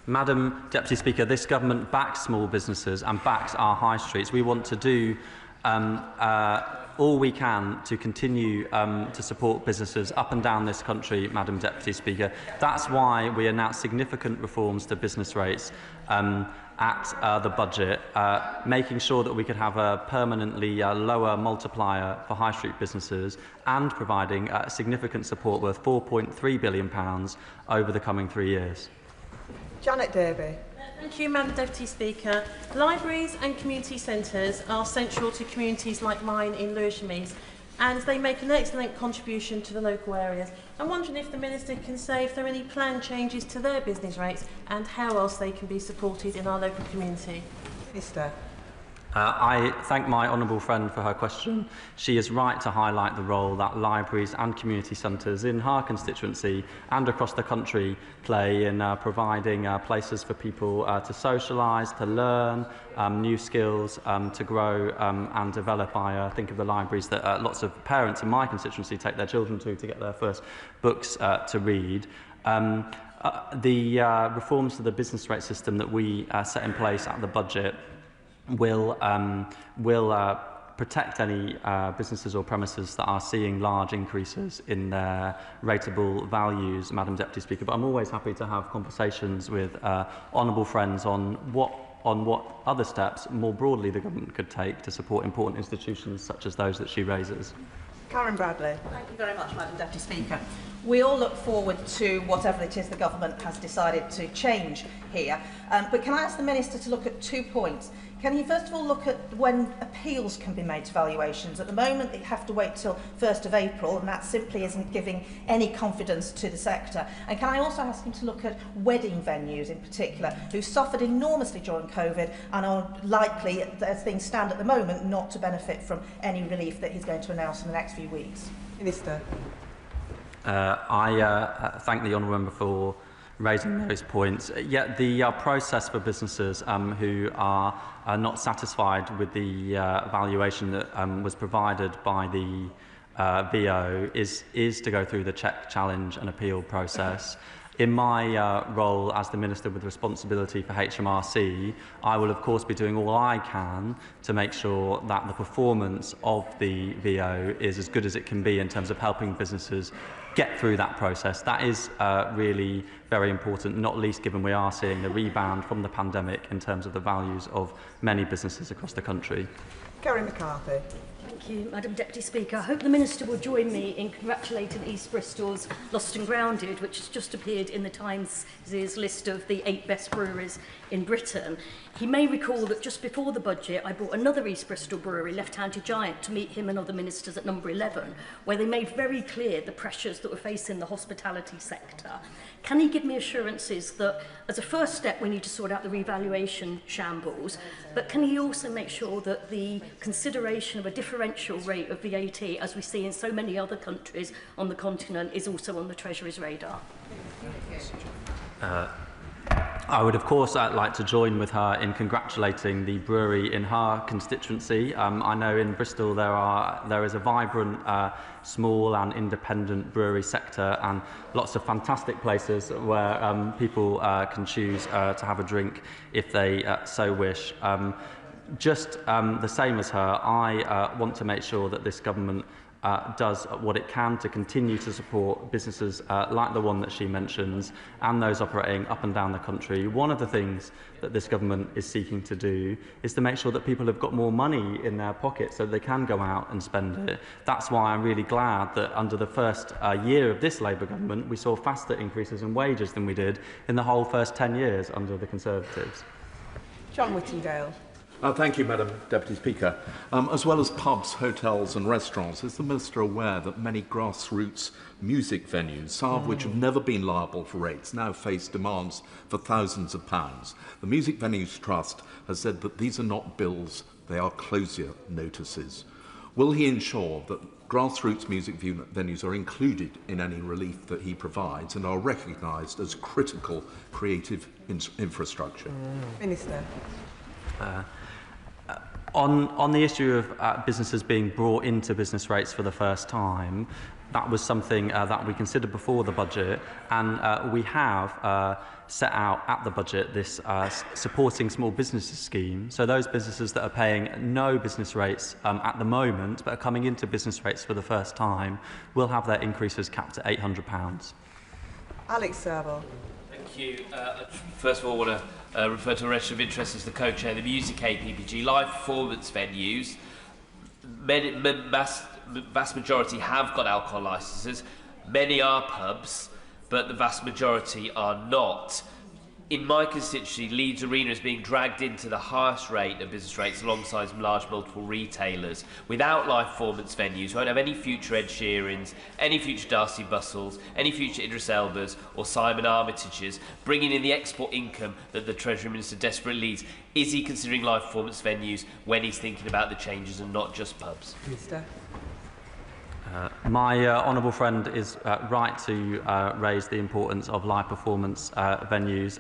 Madam Deputy Speaker, this government backs small businesses and backs our high streets. We want to do all we can to continue to support businesses up and down this country, Madam Deputy Speaker. That's why we announced significant reforms to business rates at the budget, making sure that we could have a permanently lower multiplier for high street businesses and providing significant support worth £4.3 billion over the coming 3 years. Janet Derby. Thank you, Madam Deputy Speaker. Libraries and community centres are central to communities like mine in Lewisham, and they make an excellent contribution to the local areas. I'm wondering if the Minister can say if there are any planned changes to their business rates and how else they can be supported in our local community. Minister. I thank my honourable friend for her question. She is right to highlight the role that libraries and community centres in her constituency and across the country play in providing places for people to socialise, to learn new skills, to grow and develop. I think of the libraries that lots of parents in my constituency take their children to get their first books to read. The reforms to the business rate system that we set in place at the budget will protect any businesses or premises that are seeing large increases in their rateable values, Madam Deputy Speaker. But I'm always happy to have conversations with honourable friends on what other steps more broadly the government could take to support important institutions such as those that she raises. Karen Bradley. Thank you very much, Madam Deputy Speaker. We all look forward to whatever it is the government has decided to change here. But can I ask the Minister to look at 2 points? Can he first of all look at when appeals can be made to valuations? At the moment, they have to wait till 1st of April, and that simply isn't giving any confidence to the sector. And can I also ask him to look at wedding venues in particular, who suffered enormously during COVID and are likely, as things stand at the moment, not to benefit from any relief that he's going to announce in the next few weeks? Minister. I thank the honourable member for raising those points. Yet the process for businesses who are not satisfied with the valuation that was provided by the VO is to go through the check, challenge and appeal process. In my role as the Minister with responsibility for HMRC, I will of course be doing all I can to make sure that the performance of the VO is as good as it can be in terms of helping businesses get through that process. That is really very important, not least given we are seeing the rebound from the pandemic in terms of the values of many businesses across the country. Kerry McCarthy. Thank you, Madam Deputy Speaker. I hope the Minister will join me in congratulating East Bristol's Lost and Grounded, which has just appeared in the Times' list of the 8 best breweries in Britain. He may recall that just before the budget, I brought another East Bristol brewery, Left-Handed Giant, to meet him and other ministers at number 11, where they made very clear the pressures that were facing the hospitality sector. Can he give me assurances that, as a first step, we need to sort out the revaluation shambles, but can he also make sure that the consideration of a differential rate of VAT, as we see in so many other countries on the continent, is also on the Treasury's radar? I would, of course, like to join with her in congratulating the brewery in her constituency. I know in Bristol there is a vibrant, small and independent brewery sector and lots of fantastic places where people can choose to have a drink if they so wish. Just the same as her, I want to make sure that this government does what it can to continue to support businesses like the one that she mentions and those operating up and down the country. One of the things that this government is seeking to do is to make sure that people have got more money in their pockets so they can go out and spend it. That's why I'm really glad that under the first year of this Labour government we saw faster increases in wages than we did in the whole first 10 years under the Conservatives. John Whittingdale. Thank you, Madam Deputy Speaker. As well as pubs, hotels and restaurants, is the Minister aware that many grassroots music venues, some of which have never been liable for rates, now face demands for thousands of pounds? The Music Venues Trust has said that these are not bills, they are closure notices. Will he ensure that grassroots music venues are included in any relief that he provides and are recognised as critical creative infrastructure? Minister. On the issue of businesses being brought into business rates for the first time, that was something that we considered before the budget, and we have set out at the budget this supporting small businesses scheme. So those businesses that are paying no business rates at the moment but are coming into business rates for the first time will have their increases capped at £800. Alex Serval. Thank you. First of all, I want to refer to a register of interest as the co-chair of the Music APPG. Live performance venues, vast majority have got alcohol licences. Many are pubs, but the vast majority are not. In my constituency, Leeds Arena is being dragged into the highest rate of business rates alongside some large multiple retailers. Without live performance venues, we won't have any future Ed Sheerans, any future Darcy Bustles, any future Idris Elbas or Simon Armitages, bringing in the export income that the Treasury Minister desperately needs. Is he considering live performance venues when he's thinking about the changes and not just pubs? Minister. My honourable friend is right to raise the importance of live performance venues.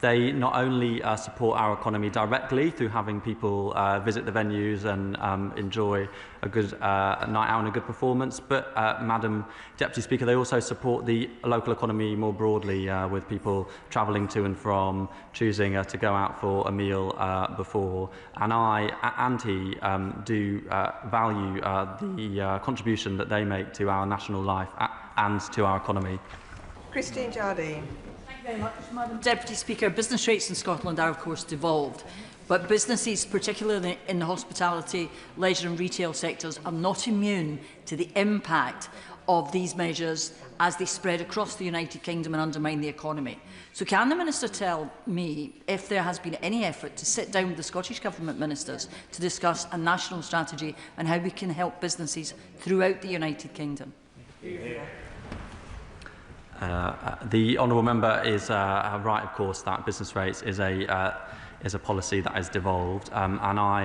They not only support our economy directly through having people visit the venues and enjoy a good night out and a good performance, but Madam Deputy Speaker, they also support the local economy more broadly with people travelling to and from, choosing to go out for a meal before. And I and he do value the contribution that they make to our national life and to our economy. Christine Jardine. Thank you very much, Madam Deputy Speaker. Business rates in Scotland are, of course, devolved, but businesses, particularly in the hospitality, leisure and retail sectors, are not immune to the impact of these measures as they spread across the United Kingdom and undermine the economy. So can the Minister tell me if there has been any effort to sit down with the Scottish Government ministers to discuss a national strategy and how we can help businesses throughout the United Kingdom? The honourable member is right, of course, that business rates is a policy that has devolved, and I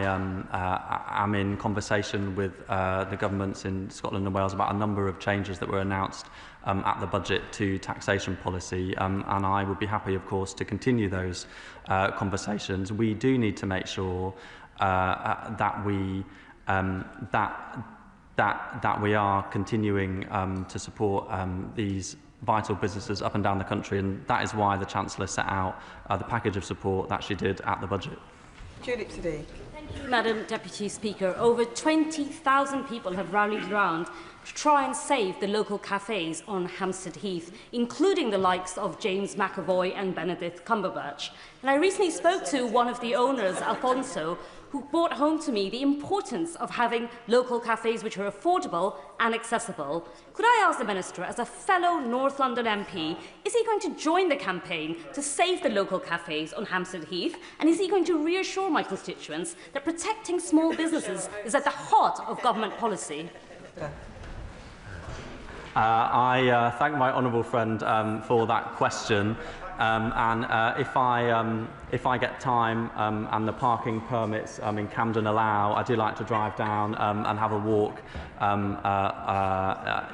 am in conversation with the governments in Scotland and Wales about a number of changes that were announced at the budget to taxation policy, and I would be happy, of course, to continue those conversations. We do need to make sure that we that we are continuing to support these vital businesses up and down the country, and that is why the Chancellor set out the package of support that she did at the budget. Thank you, Madam Deputy Speaker. Over 20,000 people have rallied around to try and save the local cafes on Hampstead Heath, including the likes of James McAvoy and Benedict Cumberbatch. And I recently spoke to one of the owners, Alfonso, who brought home to me the importance of having local cafes which are affordable and accessible. Could I ask the Minister, as a fellow North London MP, is he going to join the campaign to save the local cafes on Hampstead Heath? And is he going to reassure my constituents that protecting small businesses is at the heart of government policy? I thank my honourable friend for that question. If I get time and the parking permits in Camden allow, I do like to drive down and have a walk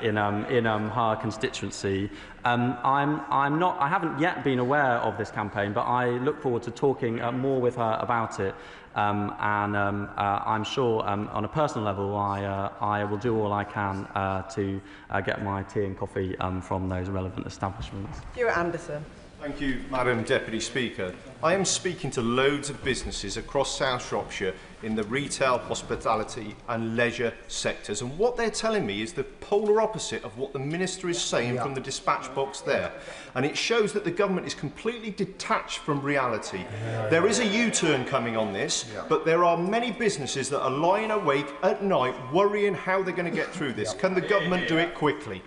in her constituency. I haven't yet been aware of this campaign, but I look forward to talking more with her about it. I'm sure, on a personal level, I will do all I can to get my tea and coffee from those relevant establishments. Stuart Anderson. Thank you, Madam Deputy Speaker. I am speaking to loads of businesses across South Shropshire in the retail, hospitality and leisure sectors, and what they're telling me is the polar opposite of what the Minister is saying from the dispatch box there. And it shows that the government is completely detached from reality. There is a U-turn coming on this, but there are many businesses that are lying awake at night worrying how they're going to get through this. Can the government do it quickly?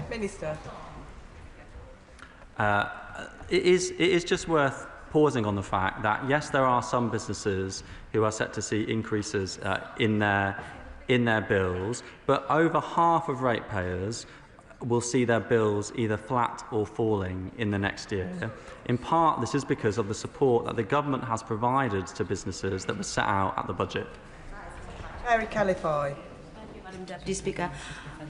Minister. It is just worth pausing on the fact that, yes, there are some businesses who are set to see increases in their bills, but over half of ratepayers will see their bills either flat or falling in the next year. In part, this is because of the support that the government has provided to businesses that was set out at the budget. Mary Calify. Thank you, Madam Deputy Speaker.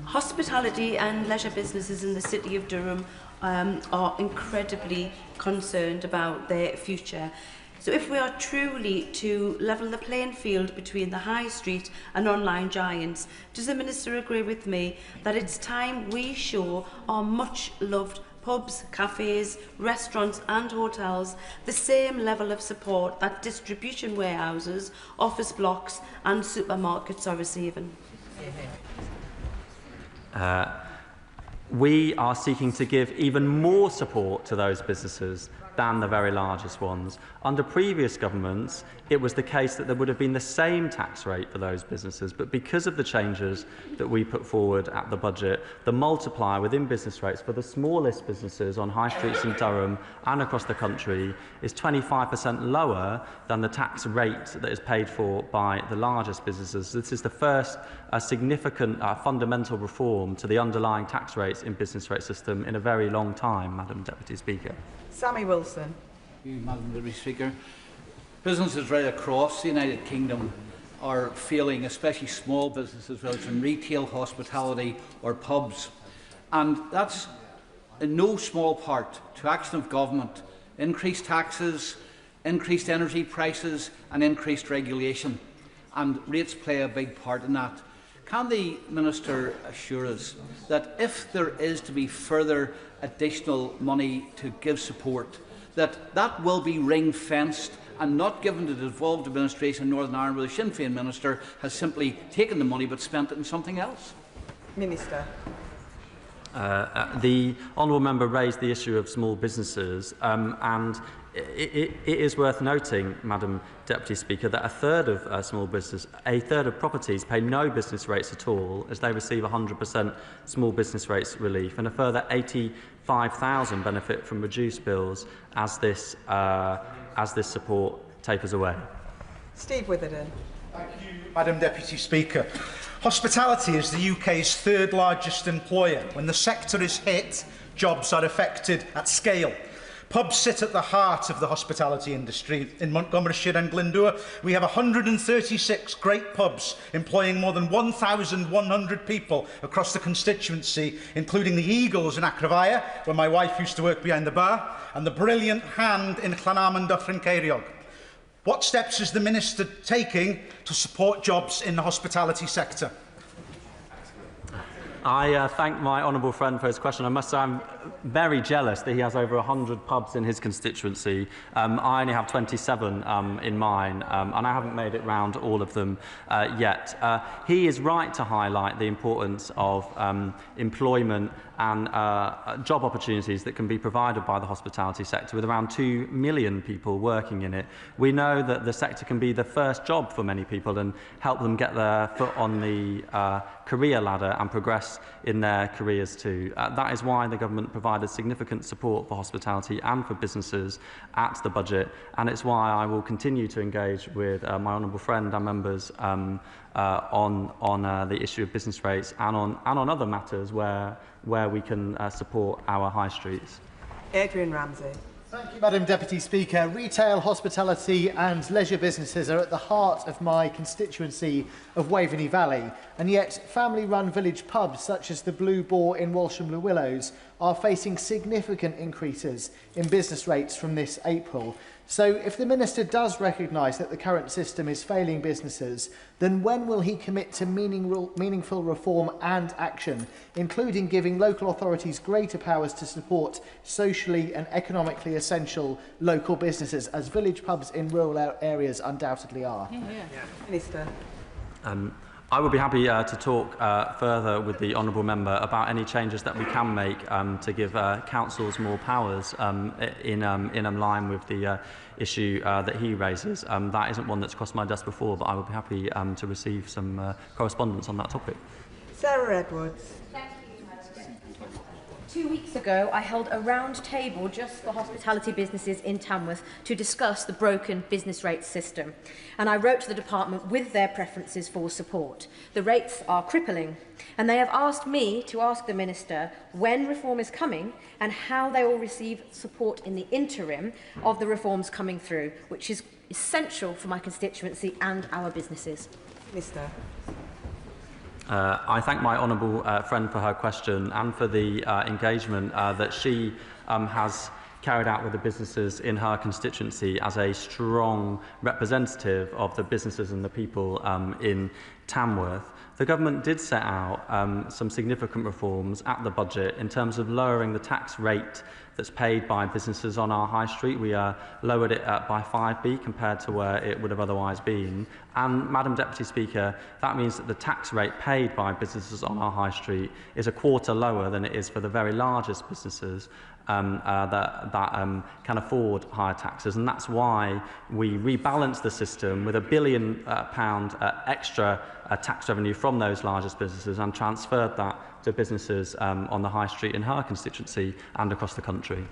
Hospitality and leisure businesses in the City of Durham are incredibly concerned about their future. So if we are truly to level the playing field between the high street and online giants, does the Minister agree with me that it's time we show our much loved pubs, cafes, restaurants and hotels the same level of support that distribution warehouses, office blocks and supermarkets are receiving? We are seeking to give even more support to those businesses than the very largest ones. Under previous governments, it was the case that there would have been the same tax rate for those businesses, but because of the changes that we put forward at the budget, the multiplier within business rates for the smallest businesses on high streets in Durham and across the country is 25% lower than the tax rate that is paid for by the largest businesses. This is the first significant fundamental reform to the underlying tax rates in business rate system in a very long time, Madam Deputy Speaker. Sammy Wilson. Thank you, Madam Deputy Speaker. Businesses right across the United Kingdom are feeling, especially small businesses, whether it's in retail, hospitality or pubs. And that's in no small part to action of government, increased taxes, increased energy prices and increased regulation. And rates play a big part in that. Can the Minister assure us that if there is to be further additional money to give support, that will be ring-fenced and not given to the devolved administration in Northern Ireland, where the Sinn Féin Minister has simply taken the money but spent it on something else? Minister. The honourable member raised the issue of small businesses, and it is worth noting, Madam Deputy Speaker, that a third of properties pay no business rates at all, as they receive 100% small business rates relief, and a further 85,000 benefit from reduced bills as this support tapers away. Steve Witherden. Thank you, Madam Deputy Speaker. Hospitality is the UK's third largest employer. When the sector is hit, jobs are affected at scale. Pubs sit at the heart of the hospitality industry. In Montgomeryshire and Glyndŵr, we have 136 great pubs employing more than 1,100 people across the constituency, including the Eagles in Acrevaya, where my wife used to work behind the bar, and the Brilliant Hand in Llanarmon Dyffryn Ceiriog. What steps is the Minister taking to support jobs in the hospitality sector? I thank my honourable friend for his question. I must say I'm very jealous that he has over 100 pubs in his constituency. I only have 27 in mine, and I haven't made it round all of them yet. He is right to highlight the importance of employment and job opportunities that can be provided by the hospitality sector, with around 2 million people working in it. We know that the sector can be the first job for many people and help them get their foot on the career ladder and progress in their careers too. That is why the government provided significant support for hospitality and for businesses at the budget, and it's why I will continue to engage with my honourable friend and members on the issue of business rates and on other matters where we can support our high streets. Adrian Ramsey. Thank you, Madam Deputy Speaker. Retail, hospitality and leisure businesses are at the heart of my constituency of Waveney Valley, and yet family-run village pubs such as the Blue Boar in Walsham Le Willows are facing significant increases in business rates from this April. So if the Minister does recognise that the current system is failing businesses, then when will he commit to meaningful reform and action, including giving local authorities greater powers to support socially and economically essential local businesses, as village pubs in rural areas undoubtedly are? Minister. I would be happy to talk further with the honourable member about any changes that we can make to give councils more powers in line with the issue that he raises. That isn't one that's crossed my desk before, but I would be happy to receive some correspondence on that topic. Sarah Edwards. 2 weeks ago, I held a round table just for hospitality businesses in Tamworth to discuss the broken business rates system. And I wrote to the department with their preferences for support. The rates are crippling, and they have asked me to ask the Minister when reform is coming and how they will receive support in the interim of the reforms coming through, which is essential for my constituency and our businesses. Minister. I thank my honourable friend for her question and for the engagement that she has carried out with the businesses in her constituency as a strong representative of the businesses and the people in Tamworth. The government did set out some significant reforms at the budget in terms of lowering the tax rate that's paid by businesses on our high street. We lowered it by 5p compared to where it would have otherwise been. And, Madam Deputy Speaker, that means that the tax rate paid by businesses on our high street is a quarter lower than it is for the very largest businesses that can afford higher taxes. And that's why we rebalanced the system with £1 billion extra tax revenue from those largest businesses and transferred that to businesses on the high street in her constituency and across the country.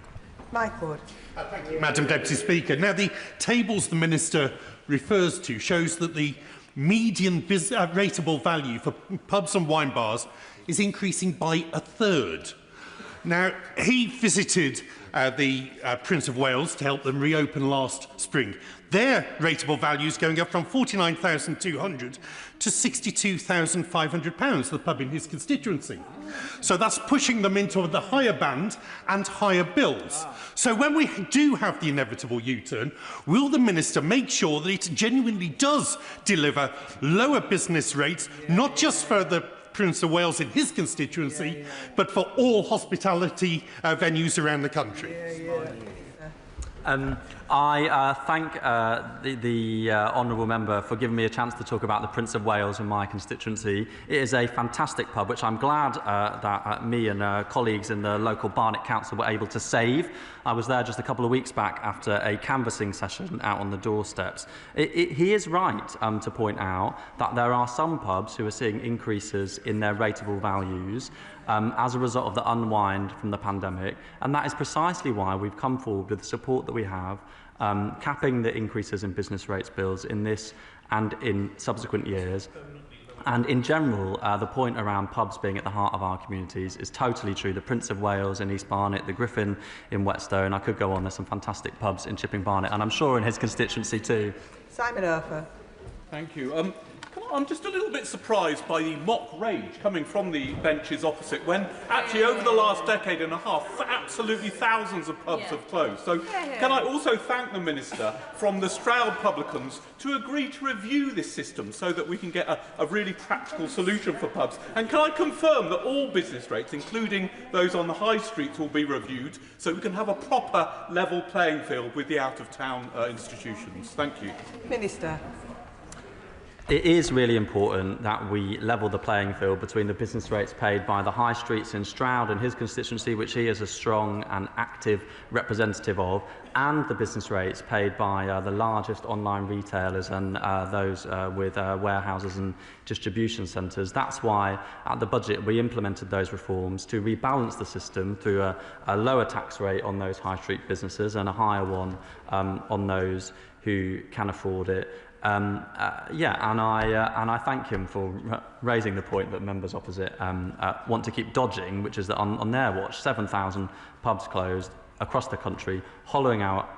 Mike Wood. Thank you, Madam Deputy Speaker. Now, the tables the Minister refers to shows that the median rateable value for pubs and wine bars is increasing by 1/3. Now, he visited the Prince of Wales to help them reopen last spring. Their rateable value is going up from £49,200 to £62,500, the pub in his constituency. So that's pushing them into the higher band and higher bills. So when we do have the inevitable U-turn, will the Minister make sure that it genuinely does deliver lower business rates, not just for the Prince of Wales in his constituency, but for all hospitality venues around the country? I thank the honourable member for giving me a chance to talk about the Prince of Wales in my constituency. It is a fantastic pub, which I'm glad that me and colleagues in the local Barnet Council were able to save. I was there just a couple of weeks back after a canvassing session out on the doorsteps. He is right to point out that there are some pubs who are seeing increases in their rateable values as a result of the unwind from the pandemic, and that is precisely why we've come forward with the support that we have, capping the increases in business rates bills in this and in subsequent years. And in general, the point around pubs being at the heart of our communities is totally true. The Prince of Wales in East Barnet, the Griffin in Whetstone, I could go on, there's some fantastic pubs in Chipping Barnet, and I'm sure in his constituency too. Simon Arthur. Thank you. I'm just a little bit surprised by the mock rage coming from the benches opposite when actually over the last decade and a half absolutely thousands of pubs have closed. So can I also thank the Minister from the Stroud publicans to agree to review this system so that we can get a really practical solution for pubs? And can I confirm that all business rates, including those on the high streets, will be reviewed so we can have a proper level playing field with the out-of-town institutions? Thank you. Minister. It is really important that we level the playing field between the business rates paid by the high streets in Stroud and his constituency, which he is a strong and active representative of, and the business rates paid by the largest online retailers and those with warehouses and distribution centres. That's why at the budget we implemented those reforms to rebalance the system through a lower tax rate on those high street businesses and a higher one on those who can afford it. And I thank him for raising the point that members opposite want to keep dodging, which is that on their watch, 7,000 pubs closed across the country, hollowing out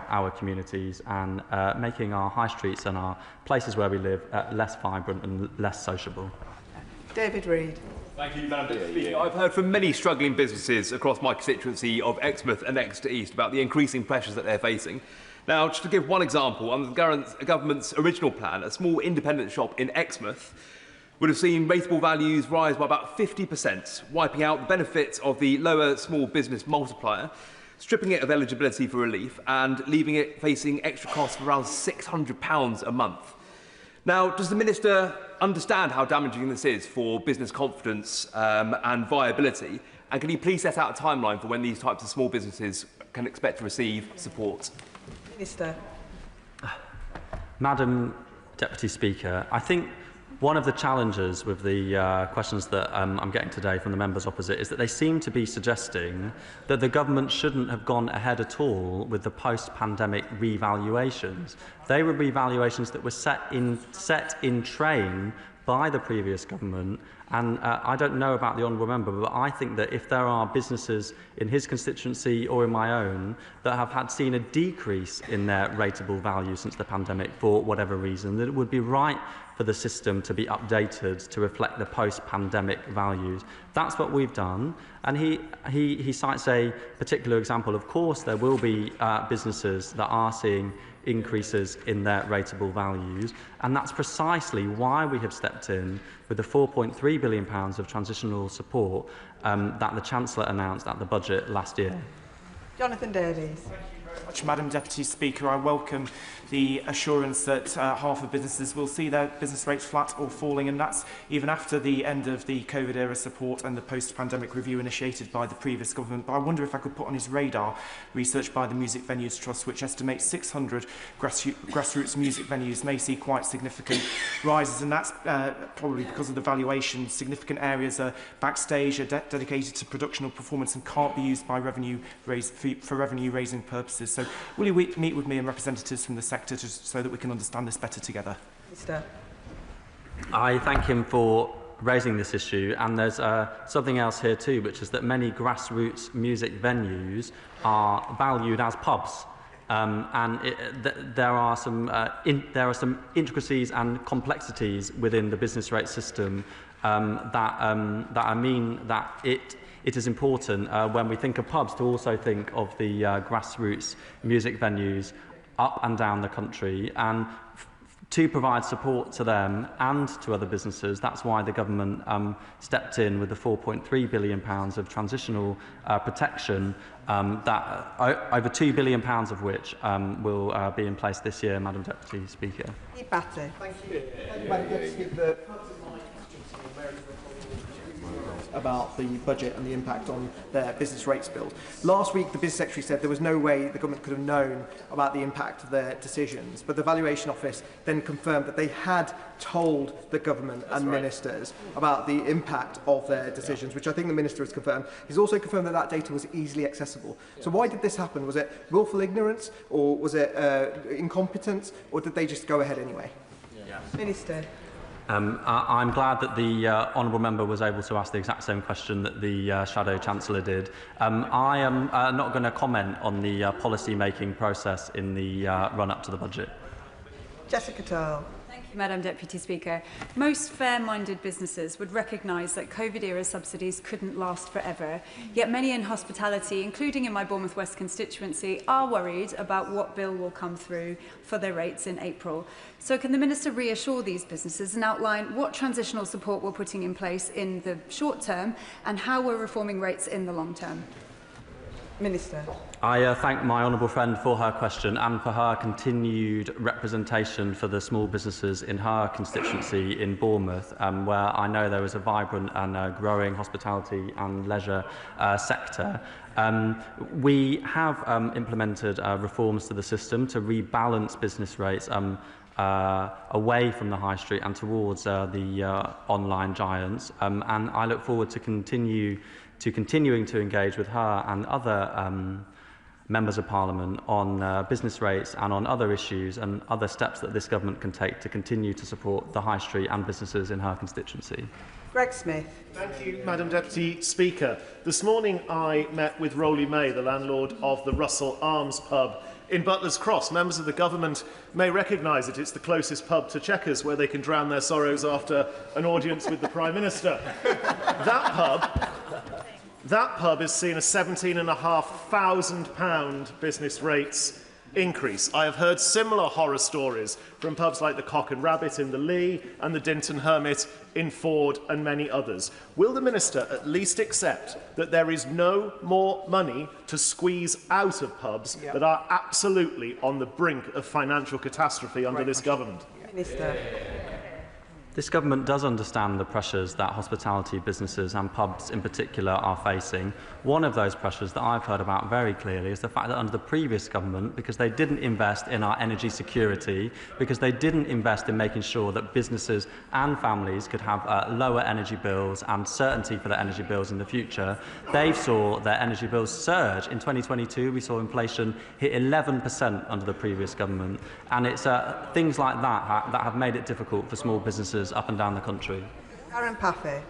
our communities and making our high streets and our places where we live less vibrant and less sociable. David Reid. Thank you, Madam Speaker. I've heard from many struggling businesses across my constituency of Exmouth and Exeter East about the increasing pressures that they're facing. Now, just to give one example, under the government's original plan, a small independent shop in Exmouth would have seen rateable values rise by about 50%, wiping out the benefits of the lower small business multiplier, stripping it of eligibility for relief and leaving it facing extra costs of around £600 a month. Now, does the Minister understand how damaging this is for business confidence and viability? And can he please set out a timeline for when these types of small businesses can expect to receive support? Minister. Madam Deputy Speaker, I think one of the challenges with the questions that I'm getting today from the members opposite is that they seem to be suggesting that the government shouldn't have gone ahead at all with the post-pandemic revaluations. They were revaluations that were set in train by the previous government, and I don't know about the honourable member, but I think that if there are businesses in his constituency or in my own that have seen a decrease in their rateable value since the pandemic for whatever reason, that it would be right for the system to be updated to reflect the post-pandemic values. That's what we've done, and he cites a particular example. Of course, there will be businesses that are seeing increases in their rateable values, and that's precisely why we have stepped in with the £4.3 billion of transitional support that the Chancellor announced at the budget last year. Jonathan Davies. Madam Deputy Speaker, I welcome the assurance that half of businesses will see their business rates flat or falling, and that's even after the end of the COVID-era support and the post-pandemic review initiated by the previous government. But I wonder if I could put on his radar research by the Music Venues Trust, which estimates 600 grassroots music venues may see quite significant rises, and that's probably because of the valuation. Significant areas are backstage, are dedicated to production or performance and can't be used by for revenue-raising purposes. So will you meet with me and representatives from the sector so that we can understand this better together? Minister. I thank him for raising this issue, and there's something else here too, which is that many grassroots music venues are valued as pubs. There are some intricacies and complexities within the business rate system that mean that it is important when we think of pubs to also think of the grassroots music venues up and down the country. And to provide support to them and to other businesses. That's why the government stepped in with the £4.3 billion of transitional protection, over £2 billion of which will be in place this year, Madam Deputy Speaker. Thank you. Madam Deputy Speaker, about the budget and the impact on their business rates bill. Last week, the Business Secretary said there was no way the government could have known about the impact of their decisions, but the Valuation Office then confirmed that they had told the government and ministers about the impact of their decisions, which I think the Minister has confirmed. He's also confirmed that that data was easily accessible. So why did this happen? Was it willful ignorance, or was it incompetence, or did they just go ahead anyway? Minister. I'm glad that the honourable member was able to ask the exact same question that the Shadow Chancellor did. I am not going to comment on the policy-making process in the run-up to the budget. Jessica Turl. Thank you, Madam Deputy Speaker. Most fair-minded businesses would recognise that COVID-era subsidies couldn't last forever, yet many in hospitality, including in my Bournemouth West constituency, are worried about what bill will come through for their rates in April. So can the Minister reassure these businesses and outline what transitional support we're putting in place in the short term and how we're reforming rates in the long term? Minister. I thank my honourable friend for her question and for her continued representation for the small businesses in her constituency in Bournemouth, where I know there is a vibrant and growing hospitality and leisure sector. We have implemented reforms to the system to rebalance business rates away from the high street and towards the online giants, and I look forward to continuing to engage with her and other members of Parliament on business rates and on other issues and other steps that this government can take to continue to support the high street and businesses in her constituency. Greg Smith. Thank you, Madam Deputy Speaker. This morning I met with Rowley May, the landlord of the Russell Arms pub in Butler's Cross. Members of the government may recognise that it's the closest pub to Chequers, where they can drown their sorrows after an audience with the Prime Minister. That pub has seen a £17,500 business rates increase. I have heard similar horror stories from pubs like the Cock and Rabbit in the Lee and the Dinton Hermit in Ford and many others. Will the Minister at least accept that there is no more money to squeeze out of pubs that are absolutely on the brink of financial catastrophe under this government? Minister. This government does understand the pressures that hospitality businesses and pubs in particular are facing. One of those pressures that I've heard about very clearly is the fact that under the previous government, because they didn't invest in our energy security, because they didn't invest in making sure that businesses and families could have lower energy bills and certainty for their energy bills in the future, they saw their energy bills surge. In 2022, we saw inflation hit 11% under the previous government. And it's things like that that have made it difficult for small businesses up and down the country. Karen Paffey.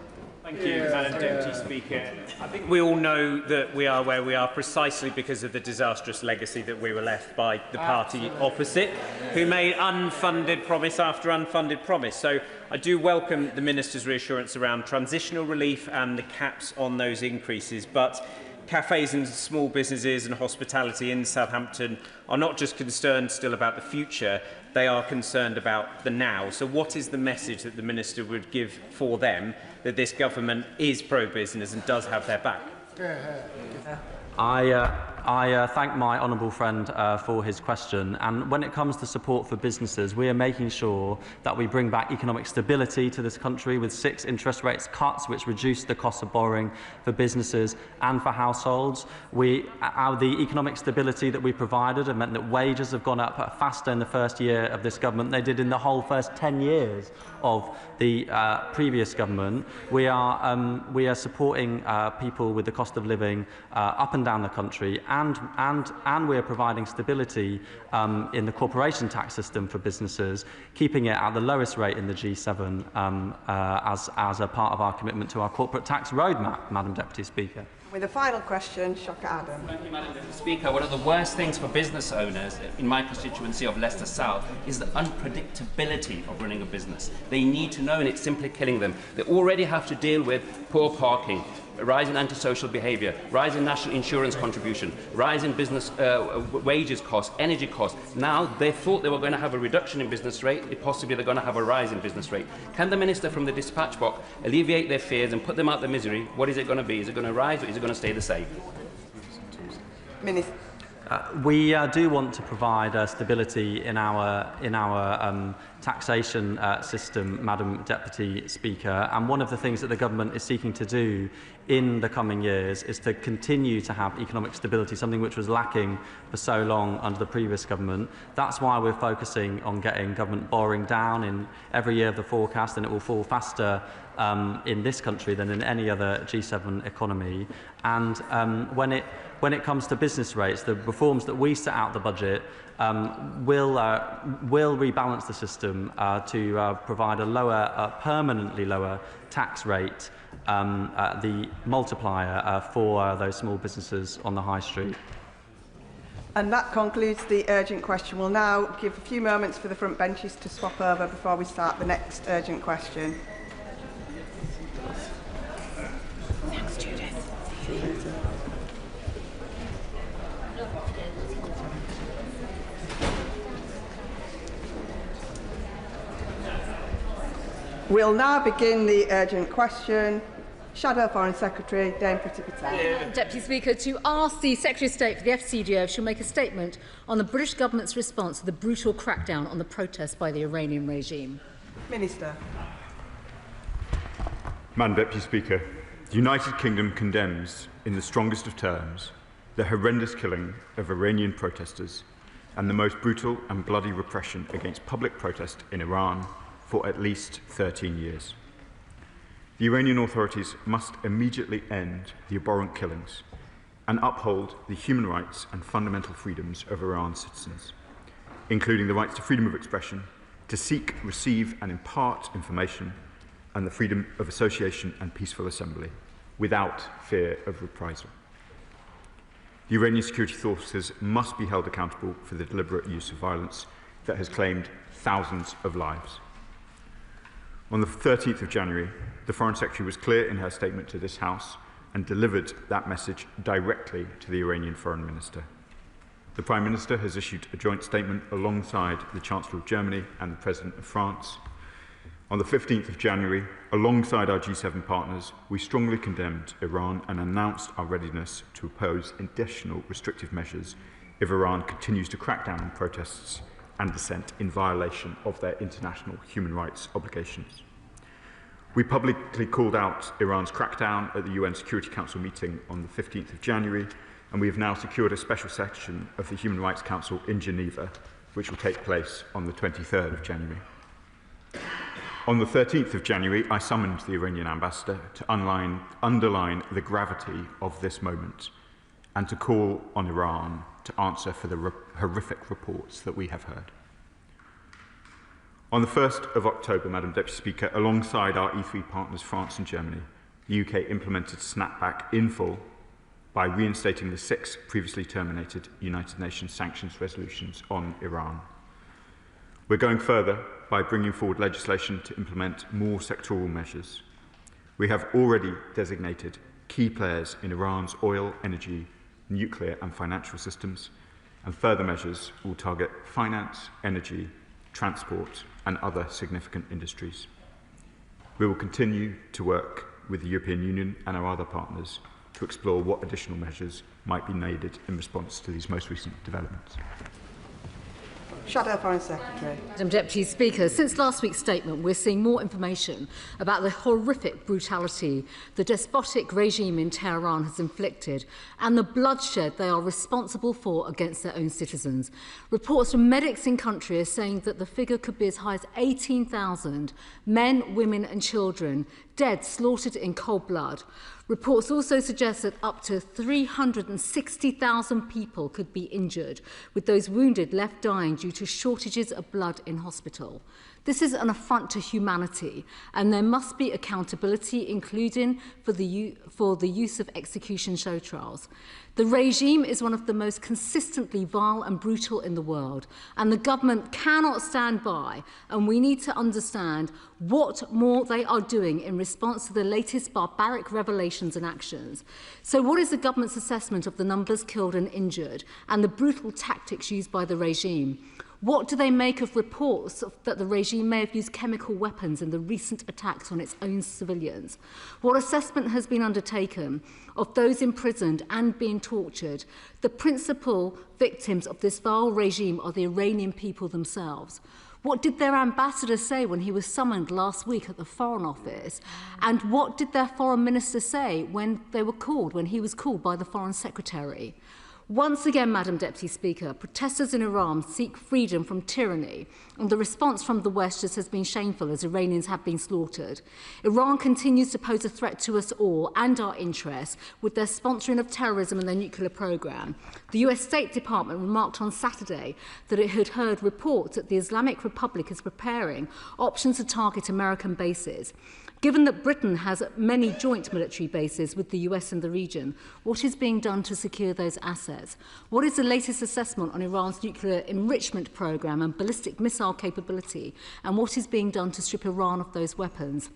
Thank you, Madam Deputy Speaker. I think we all know that we are where we are precisely because of the disastrous legacy that we were left by the party opposite, who made unfunded promise after unfunded promise. So I do welcome the Minister's reassurance around transitional relief and the caps on those increases, but cafes and small businesses and hospitality in Southampton are not just concerned still about the future, they are concerned about the now. So what is the message that the Minister would give for them that this government is pro-business and does have their back? I thank my honourable friend for his question, and when it comes to support for businesses, we are making sure that we bring back economic stability to this country with 6 interest rates cuts which reduce the cost of borrowing for businesses and for households. The economic stability that we provided have meant that wages have gone up faster in the first year of this government than they did in the whole first 10 years of the previous government. We are supporting people with the cost of living up and down the country, and we are providing stability in the corporation tax system for businesses, keeping it at the lowest rate in the G7 as a part of our commitment to our corporate tax roadmap, Madam Deputy Speaker. With a final question, Shaka Adam. Thank you, Madam Deputy Speaker. One of the worst things for business owners in my constituency of Leicester South is the unpredictability of running a business. They need to know, and it's simply killing them. They already have to deal with poor parking, rise in antisocial behaviour, rise in national insurance contribution, rise in business wages costs, energy costs. Now they thought they were going to have a reduction in business rate, possibly they're going to have a rise in business rate. Can the Minister from the dispatch box alleviate their fears and put them out of their misery? What is it going to be? Is it going to rise or is it going to stay the same? Minister. We do want to provide stability in our taxation system, Madam Deputy Speaker, and one of the things that the government is seeking to do in the coming years is to continue to have economic stability, something which was lacking for so long under the previous government. That's why we're focusing on getting government borrowing down in every year of the forecast, and it will fall faster in this country than in any other G7 economy. And when it comes to business rates, the reforms that we set out the budget will rebalance the system to provide a permanently lower tax rate, the multiplier for those small businesses on the high street. And that concludes the urgent question. We'll now give a few moments for the front benches to swap over before we start the next urgent question. Thanks, Judith. We'll now begin the urgent question. Shadow Foreign Secretary, Dame Priti Patel. Deputy Speaker, to ask the Secretary of State for the FCDO if she'll make a statement on the British government's response to the brutal crackdown on the protests by the Iranian regime. Minister. Madam Deputy Speaker, the United Kingdom condemns, in the strongest of terms, the horrendous killing of Iranian protesters and the most brutal and bloody repression against public protest in Iran for at least 13 years. The Iranian authorities must immediately end the abhorrent killings and uphold the human rights and fundamental freedoms of Iran's citizens, including the rights to freedom of expression, to seek, receive and impart information, and the freedom of association and peaceful assembly, without fear of reprisal. The Iranian security forces must be held accountable for the deliberate use of violence that has claimed thousands of lives. On the 13th of January, the Foreign Secretary was clear in her statement to this House and delivered that message directly to the Iranian Foreign Minister. The Prime Minister has issued a joint statement alongside the Chancellor of Germany and the President of France. On the 15th of January, alongside our G7 partners, we strongly condemned Iran and announced our readiness to oppose additional restrictive measures if Iran continues to crack down on protests and dissent in violation of their international human rights obligations. We publicly called out Iran's crackdown at the UN Security Council meeting on the 15th of January, and we have now secured a special session of the Human Rights Council in Geneva, which will take place on the 23rd of January. On the 13th of January, I summoned the Iranian ambassador to underline the gravity of this moment and to call on Iran to answer for the horrific reports that we have heard. On the 1st of October, Madam Deputy Speaker, alongside our E3 partners France and Germany, the UK implemented snapback in full by reinstating the 6 previously terminated United Nations sanctions resolutions on Iran. We're going further by bringing forward legislation to implement more sectoral measures. We have already designated key players in Iran's oil, energy, nuclear and financial systems, and further measures will target finance, energy, transport and other significant industries. We will continue to work with the European Union and our other partners to explore what additional measures might be needed in response to these most recent developments. Shadow Foreign Secretary. Madam Deputy Speaker, since last week's statement, we're seeing more information about the horrific brutality the despotic regime in Tehran has inflicted and the bloodshed they are responsible for against their own citizens. Reports from medics in country are saying that the figure could be as high as 18,000 men, women and children dead, slaughtered in cold blood. Reports also suggest that up to 360,000 people could be injured, with those wounded left dying due to shortages of blood in hospital. This is an affront to humanity, and there must be accountability, including for the use of execution show trials. The regime is one of the most consistently vile and brutal in the world, and the government cannot stand by, and we need to understand what more they are doing in response to the latest barbaric revelations and actions. So what is the government's assessment of the numbers killed and injured and the brutal tactics used by the regime? What do they make of reports that the regime may have used chemical weapons in the recent attacks on its own civilians? What assessment has been undertaken of those imprisoned and being tortured? The principal victims of this vile regime are the Iranian people themselves. What did their ambassador say when he was summoned last week at the Foreign Office? And what did their foreign minister say when he was called by the Foreign Secretary? Once again, Madam Deputy Speaker, protesters in Iran seek freedom from tyranny, and the response from the West just has been shameful as Iranians have been slaughtered. Iran continues to pose a threat to us all and our interests with their sponsoring of terrorism and their nuclear program. The US State Department remarked on Saturday that it had heard reports that the Islamic Republic is preparing options to target American bases. Given that Britain has many joint military bases with the US in the region, what is being done to secure those assets? What is the latest assessment on Iran's nuclear enrichment program and ballistic missile capability? And what is being done to strip Iran of those weapons?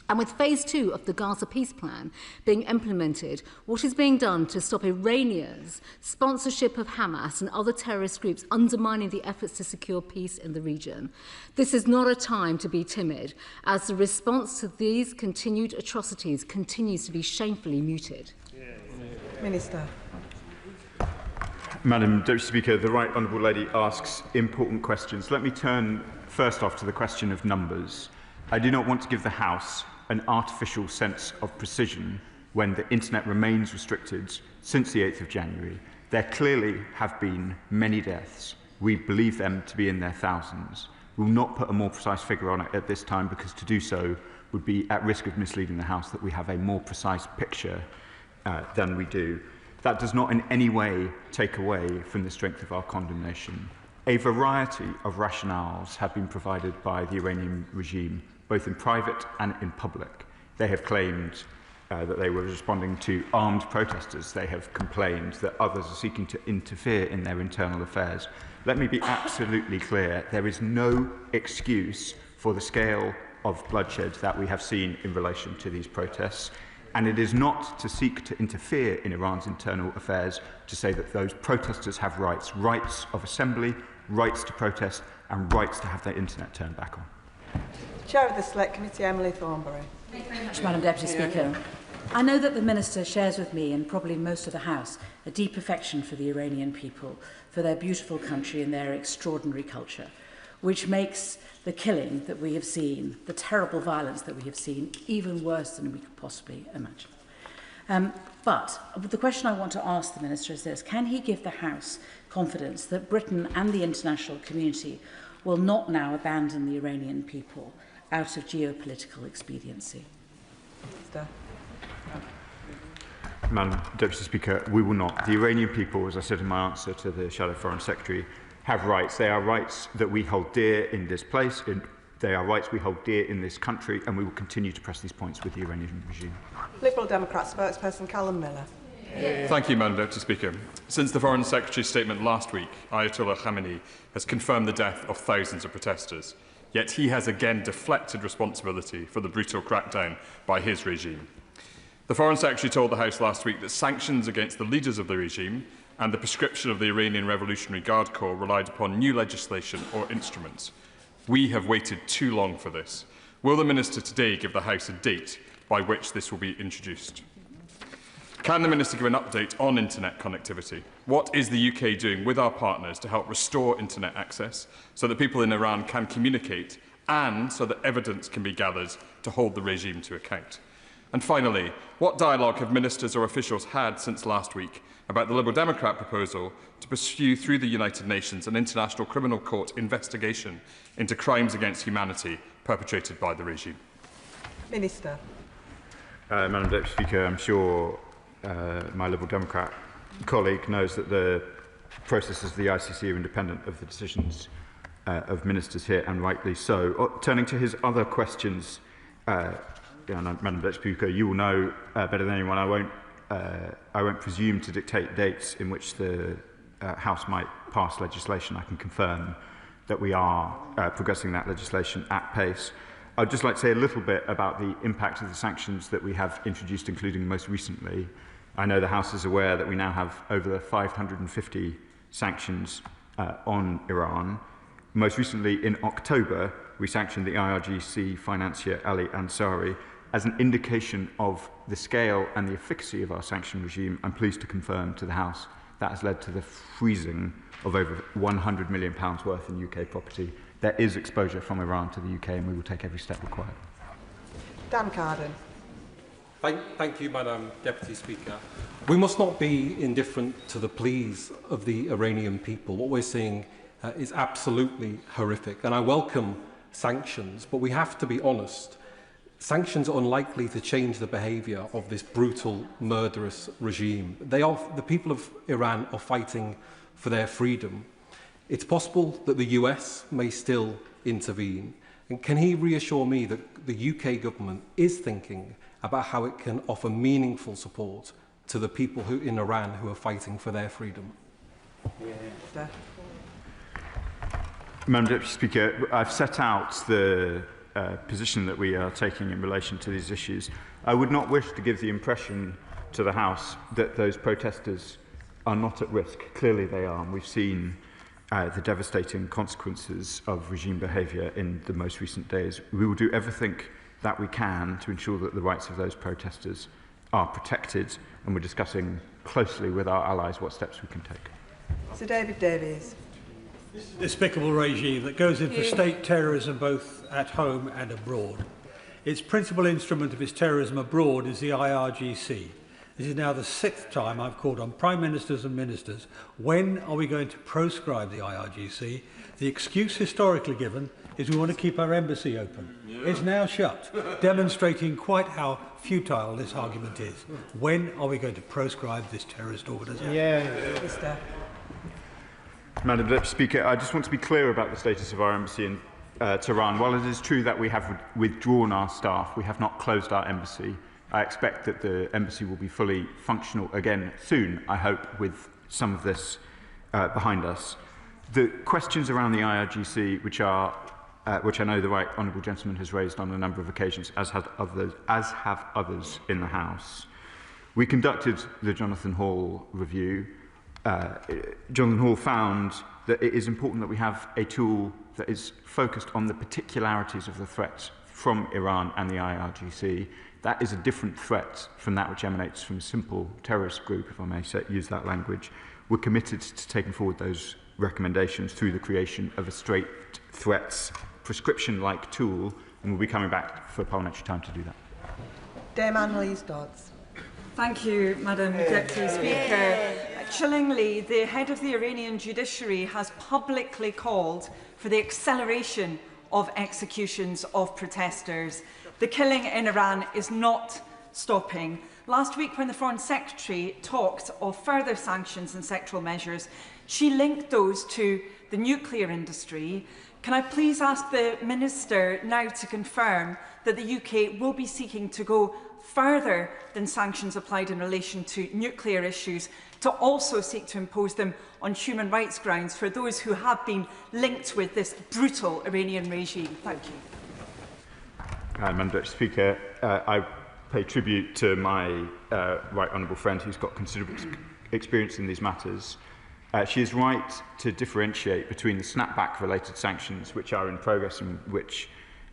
And with phase 2 of the Gaza peace plan being implemented, what is being done to stop Iranians' sponsorship of Hamas and other terrorist groups undermining the efforts to secure peace in the region? This is not a time to be timid, as the response to these continued atrocities continues to be shamefully muted. Minister. Madam Deputy Speaker, the Right Honourable Lady asks important questions. Let me turn first off to the question of numbers. I do not want to give the House an artificial sense of precision when the internet remains restricted since the 8th of January. There clearly have been many deaths. We believe them to be in their thousands. We will not put a more precise figure on it at this time, because to do so would be at risk of misleading the House that we have a more precise picture than we do. That does not in any way take away from the strength of our condemnation. A variety of rationales have been provided by the Iranian regime, both in private and in public. They have claimed that they were responding to armed protesters. They have complained that others are seeking to interfere in their internal affairs. Let me be absolutely clear. There is no excuse for the scale of bloodshed that we have seen in relation to these protests. And it is not to seek to interfere in Iran's internal affairs to say that those protesters have rights, rights of assembly, rights to protest, and rights to have their internet turned back on. Chair of the Select Committee, Emily Thornberry. Thank you very much, Madam Deputy Speaker. I know that the Minister shares with me, and probably most of the House, a deep affection for the Iranian people, for their beautiful country and their extraordinary culture, which makes the killing that we have seen, the terrible violence that we have seen, even worse than we could possibly imagine. But the question I want to ask the Minister is this: can he give the House confidence that Britain and the international community will not now abandon the Iranian people out of geopolitical expediency? Madam Deputy Speaker, we will not. The Iranian people, as I said in my answer to the Shadow Foreign Secretary, have rights. They are rights that we hold dear in this place. They are rights we hold dear in this country, and we will continue to press these points with the Iranian regime. Liberal Democrat spokesperson Callum Miller. Thank you, Madam Deputy Speaker. Since the Foreign Secretary's statement last week, Ayatollah Khamenei has confirmed the death of thousands of protesters. Yet he has again deflected responsibility for the brutal crackdown by his regime. The Foreign Secretary told the House last week that sanctions against the leaders of the regime and the prescription of the Iranian Revolutionary Guard Corps relied upon new legislation or instruments. We have waited too long for this. Will the Minister today give the House a date by which this will be introduced? Can the Minister give an update on internet connectivity? What is the UK doing with our partners to help restore internet access so that people in Iran can communicate and so that evidence can be gathered to hold the regime to account? And finally, what dialogue have ministers or officials had since last week about the Liberal Democrat proposal to pursue through the United Nations an International Criminal Court investigation into crimes against humanity perpetrated by the regime? Minister. Madam Deputy Speaker, I'm sure my Liberal Democrat colleague knows that the processes of the ICC are independent of the decisions of ministers here, and rightly so. Turning to his other questions, Madam Deputy Speaker, you will know better than anyone, I won't I won't presume to dictate dates in which the House might pass legislation. I can confirm that we are progressing that legislation at pace. I'd just like to say a little bit about the impact of the sanctions that we have introduced, including most recently. I know the House is aware that we now have over 550 sanctions on Iran. Most recently, in October, we sanctioned the IRGC financier Ali Ansari. As an indication of the scale and the efficacy of our sanction regime, I'm pleased to confirm to the House that has led to the freezing of over £100 million worth in UK property. There is exposure from Iran to the UK, and we will take every step required. Dan Carden. Thank you, Madam Deputy Speaker. We must not be indifferent to the pleas of the Iranian people. What we're seeing is absolutely horrific, and I welcome sanctions, but we have to be honest. Sanctions are unlikely to change the behaviour of this brutal, murderous regime. The people of Iran are fighting for their freedom. It's possible that the US may still intervene. And can he reassure me that the UK government is thinking about how it can offer meaningful support to the people in Iran who are fighting for their freedom? Yeah. Madam Deputy Speaker, I've set out the position that we are taking in relation to these issues. I would not wish to give the impression to the House that those protesters are not at risk. Clearly they are, and we've seen the devastating consequences of regime behaviour in the most recent days. We will do everything that we can to ensure that the rights of those protesters are protected, and we're discussing closely with our allies what steps we can take. Sir David Davies. This is a despicable regime that goes in for state terrorism both at home and abroad. Its principal instrument of its terrorism abroad is the IRGC. This is now the 6th time I've called on Prime Ministers and Ministers. When are we going to proscribe the IRGC? The excuse historically given is we want to keep our embassy open. It's now shut, demonstrating quite how futile this argument is. When are we going to proscribe this terrorist organisation? Madam Deputy Speaker, I just want to be clear about the status of our embassy in Tehran. While it is true that we have withdrawn our staff, we have not closed our embassy. I expect that the embassy will be fully functional again soon, I hope, with some of this behind us. The questions around the IRGC, which I know the right honourable gentleman has raised on a number of occasions, as have others in the House. We conducted the Jonathan Hall review. Jonathan Hall found that it is important that we have a tool that is focused on the particularities of the threats from Iran and the IRGC. That is a different threat from that which emanates from a simple terrorist group, if I may use that language. We're committed to taking forward those recommendations through the creation of a straight threats prescription-like tool, and we'll be coming back for parliamentary time to do that. Dame Annalise Dodds. Thank you, Madam Deputy Speaker. Chillingly, the head of the Iranian judiciary has publicly called for the acceleration of executions of protesters. The killing in Iran is not stopping. Last week, when the Foreign Secretary talked of further sanctions and sectoral measures, she linked those to the nuclear industry. Can I please ask the Minister now to confirm that the UK will be seeking to go further than sanctions applied in relation to nuclear issues, to also seek to impose them on human rights grounds for those who have been linked with this brutal Iranian regime? Thank you. Madam Deputy Speaker, I pay tribute to my right honourable friend who's got considerable experience in these matters. She is right to differentiate between the snapback-related sanctions, which are in progress and which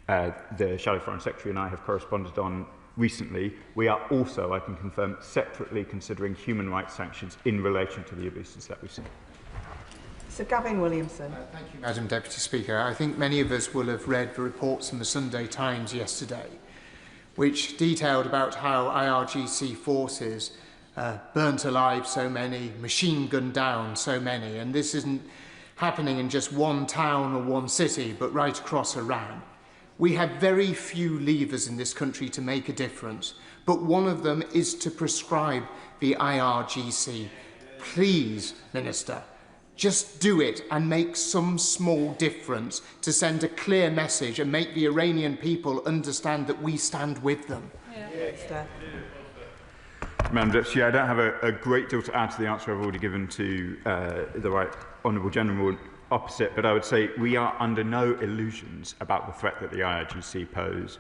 the Shadow Foreign Secretary and I have corresponded on recently. We are also, I can confirm, separately considering human rights sanctions in relation to the abuses that we've seen. Sir Gavin Williamson. Thank you, Madam Deputy Speaker. I think many of us will have read the reports in the Sunday Times yesterday, which detailed about how IRGC forces burnt alive so many, machine gunned down so many, and this isn't happening in just one town or one city, but right across Iran. We have very few levers in this country to make a difference, but one of them is to prescribe the IRGC. Please, Minister, just do it and make some small difference to send a clear message and make the Iranian people understand that we stand with them. Madam Deputy, I don't have a great deal to add to the answer I've already given to the Right Honourable Gentleman opposite, but I would say we are under no illusions about the threat that the IRGC pose.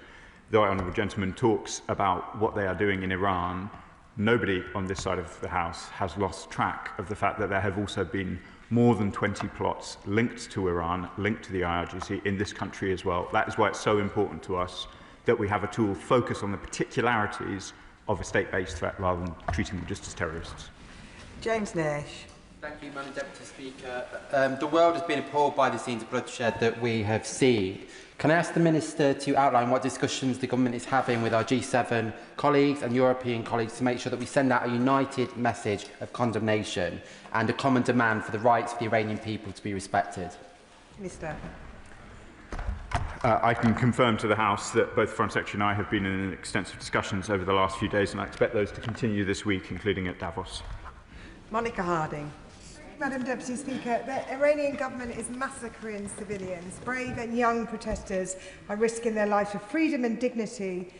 The Right Honourable Gentleman talks about what they are doing in Iran. Nobody on this side of the House has lost track of the fact that there have also been more than 20 plots linked to Iran, linked to the IRGC in this country as well. That is why it's so important to us that we have a tool focused on the particularities of a state-based threat rather than treating them just as terrorists. James Nash. Thank you, Madam Deputy Speaker. The world has been appalled by the scenes of bloodshed that we have seen. Can I ask the Minister to outline what discussions the Government is having with our G7 colleagues and European colleagues to make sure that we send out a united message of condemnation and a common demand for the rights of the Iranian people to be respected? Minister. I can confirm to the House that both the Foreign Secretary and I have been in extensive discussions over the last few days, and I expect those to continue this week, including at Davos. Monica Harding. Madam Deputy Speaker, the Iranian government is massacring civilians. Brave and young protesters are risking their life for freedom and dignity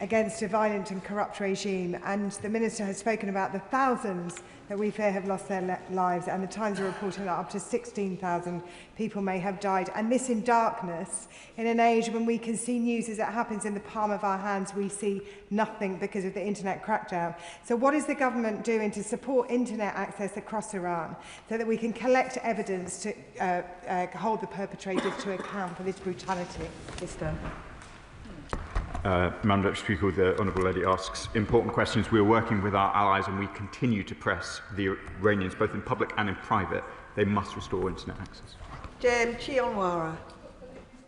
against a violent and corrupt regime. And the Minister has spoken about the thousands that we fear have lost their lives, and the Times are reporting that up to 16,000 people may have died. And this in darkness, in an age when we can see news as it happens in the palm of our hands, we see nothing because of the internet crackdown. So what is the government doing to support internet access across Iran so that we can collect evidence to hold the perpetrators to account for this brutality? Mr. Madam Deputy Speaker, the Honourable Lady asks important questions. We are working with our allies and we continue to press the Iranians, both in public and in private. They must restore internet access. Jim Chionwara.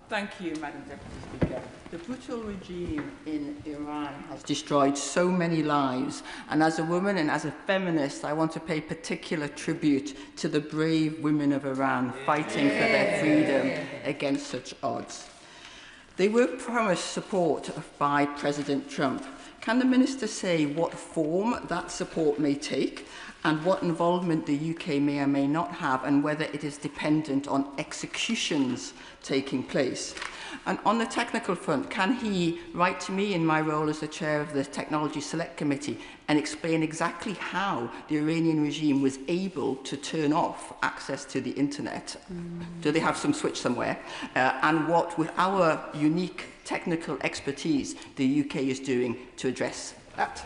Thank you, Madam Deputy Speaker. The brutal regime in Iran has destroyed so many lives, and as a woman and as a feminist, I want to pay particular tribute to the brave women of Iran fighting for their freedom against such odds. They were promised support by President Trump. Can the Minister say what form that support may take and what involvement the UK may or may not have, and whether it is dependent on executions taking place? And on the technical front, can he write to me in my role as the chair of the Technology Select Committee and explain exactly how the Iranian regime was able to turn off access to the internet? Do they have some switch somewhere? And what, with our unique technical expertise, the UK is doing to address that?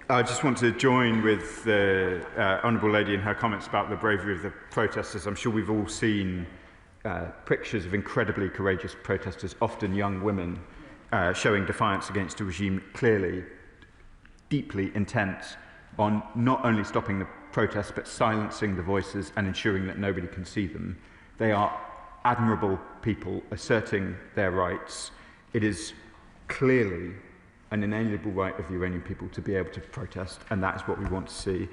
I just want to join with the Honourable Lady in her comments about the bravery of the protesters. I'm sure we've all seen pictures of incredibly courageous protesters, often young women, showing defiance against a regime clearly, deeply intent on not only stopping the protests but silencing the voices and ensuring that nobody can see them. They are admirable people asserting their rights. It is clearly an inalienable right of the Iranian people to be able to protest, and that is what we want to see.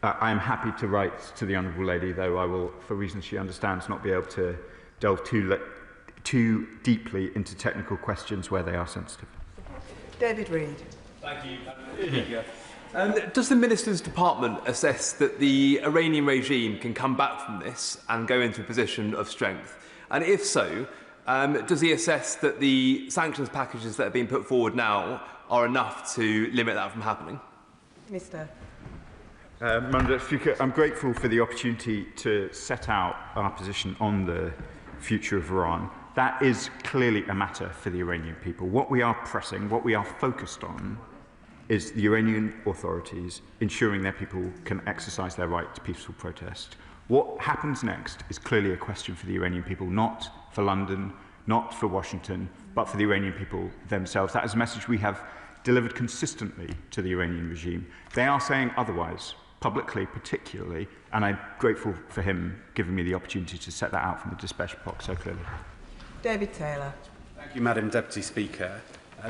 I am happy to write to the Honourable Lady, though I will, for reasons she understands, not be able to delve too deeply into technical questions where they are sensitive. David Reid. Thank you, Madam Speaker. Does the Minister's Department assess that the Iranian regime can come back from this and go into a position of strength? And if so, does he assess that the sanctions packages that are being put forward now are enough to limit that from happening? Mr. Madam Speaker, I'm grateful for the opportunity to set out our position on the future of Iran. That is clearly a matter for the Iranian people. What we are pressing, what we are focused on, is the Iranian authorities ensuring their people can exercise their right to peaceful protest. What happens next is clearly a question for the Iranian people, not for London, not for Washington, but for the Iranian people themselves. That is a message we have delivered consistently to the Iranian regime. They are saying otherwise, publicly particularly, and I'm grateful for him giving me the opportunity to set that out from the dispatch box so clearly. David Taylor. Thank you, Madam Deputy Speaker.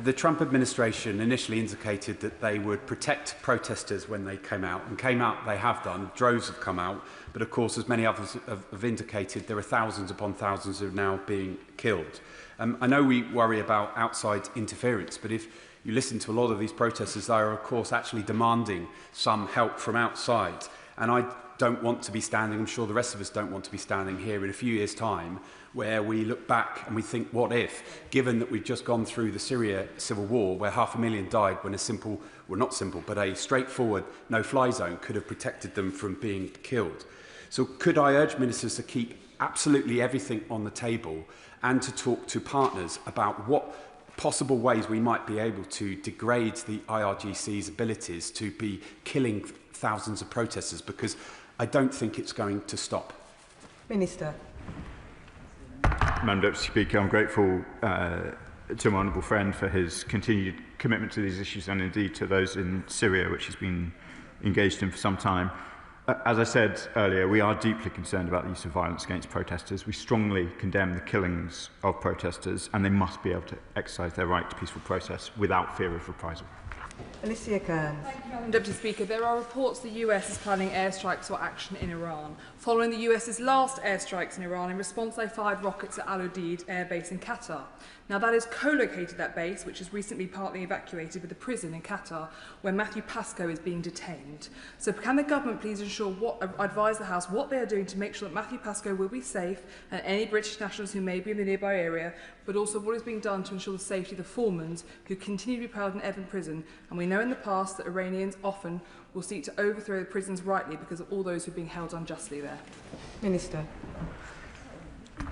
The Trump administration initially indicated that they would protect protesters when they came out, and came out they have done. Droves have come out, but of course, as many others have indicated, there are thousands upon thousands who are now being killed. I know we worry about outside interference, but if you listen to a lot of these protesters, they are of course actually demanding some help from outside. And I don't want to be standing, I'm sure the rest of us don't want to be standing here in a few years' time, where we look back and we think, what if, given that we've just gone through the Syria civil war, where 500,000 died when a simple, well not simple, but a straightforward no-fly zone could have protected them from being killed. So could I urge ministers to keep absolutely everything on the table and to talk to partners about what possible ways we might be able to degrade the IRGC's abilities to be killing thousands of protesters, because I don't think it's going to stop. Minister. Madam Deputy Speaker, I'm grateful to my honourable friend for his continued commitment to these issues and indeed to those in Syria, which he's been engaged in for some time. As I said earlier, we are deeply concerned about the use of violence against protesters. We strongly condemn the killings of protesters, and they must be able to exercise their right to peaceful protest without fear of reprisal. Alicia Kearns. Thank you, Madam Deputy Speaker. There are reports the US is planning airstrikes or action in Iran. Following the US's last airstrikes in Iran, in response they fired rockets at Al Udeid air base in Qatar. Now that is co-located, that base, which is recently partly evacuated, with the prison in Qatar, where Matthew Pascoe is being detained. So can the government please advise the House what they are doing to make sure that Matthew Pascoe will be safe and any British nationals who may be in the nearby area, but also what is being done to ensure the safety of the Foreman's who continue to be held in Evin prison. And we know in the past that Iranians often will seek to overthrow the prisons rightly because of all those who are being held unjustly there. Minister.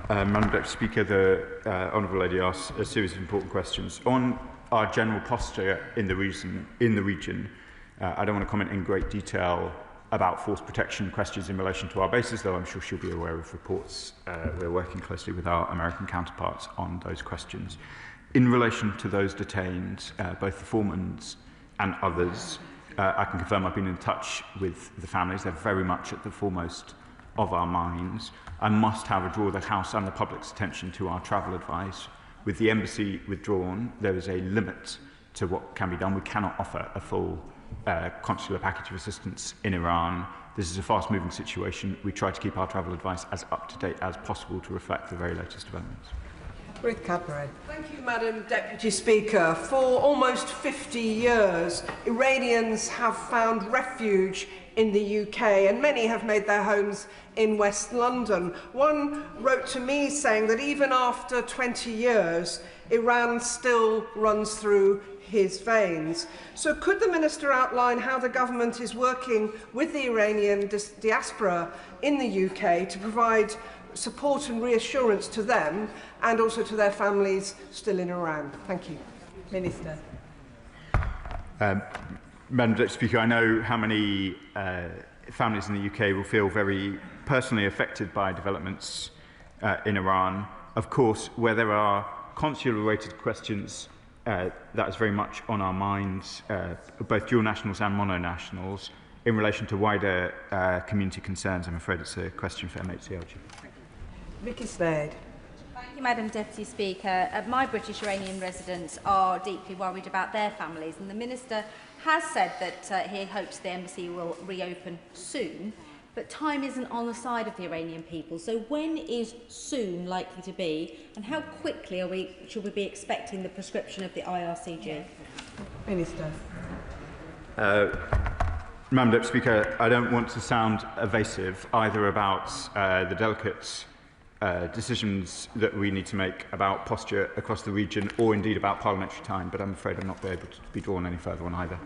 Madam Deputy Speaker, the Honourable Lady asked a series of important questions. On our general posture in the region, I don't want to comment in great detail about force protection questions in relation to our bases, though I'm sure she'll be aware of reports. We're working closely with our American counterparts on those questions. In relation to those detained, both the Foremans and others, I can confirm I've been in touch with the families. They're very much at the foremost of our minds. I must, however, draw the House and the public's attention to our travel advice. With the embassy withdrawn, there is a limit to what can be done. We cannot offer a full consular package of assistance in Iran. This is a fast-moving situation. We try to keep our travel advice as up-to-date as possible to reflect the very latest developments. Ruth Cadbury. Thank you, Madam Deputy Speaker. For almost 50 years, Iranians have found refuge in the UK, and many have made their homes in West London. One wrote to me saying that even after 20 years, Iran still runs through his veins. So could the Minister outline how the government is working with the Iranian diaspora in the UK to provide support and reassurance to them and also to their families still in Iran? Thank you. Minister. Madam Deputy Speaker, I know how many families in the UK will feel very personally affected by developments in Iran. Of course, where there are consular-related questions, that is very much on our minds, both dual nationals and mono-nationals. In relation to wider community concerns, I'm afraid it's a question for MHCLG. Vicky Slade. Thank you, Madam Deputy Speaker. My British Iranian residents are deeply worried about their families, and the Minister has said that he hopes the embassy will reopen soon, but time isn't on the side of the Iranian people. So when is soon likely to be, and how quickly should we be expecting the prescription of the IRCG? Minister. Madam Deputy Speaker, I don't want to sound evasive either about the delicate decisions that we need to make about posture across the region or indeed about parliamentary time, but I'm afraid I'm not able to be drawn any further on either.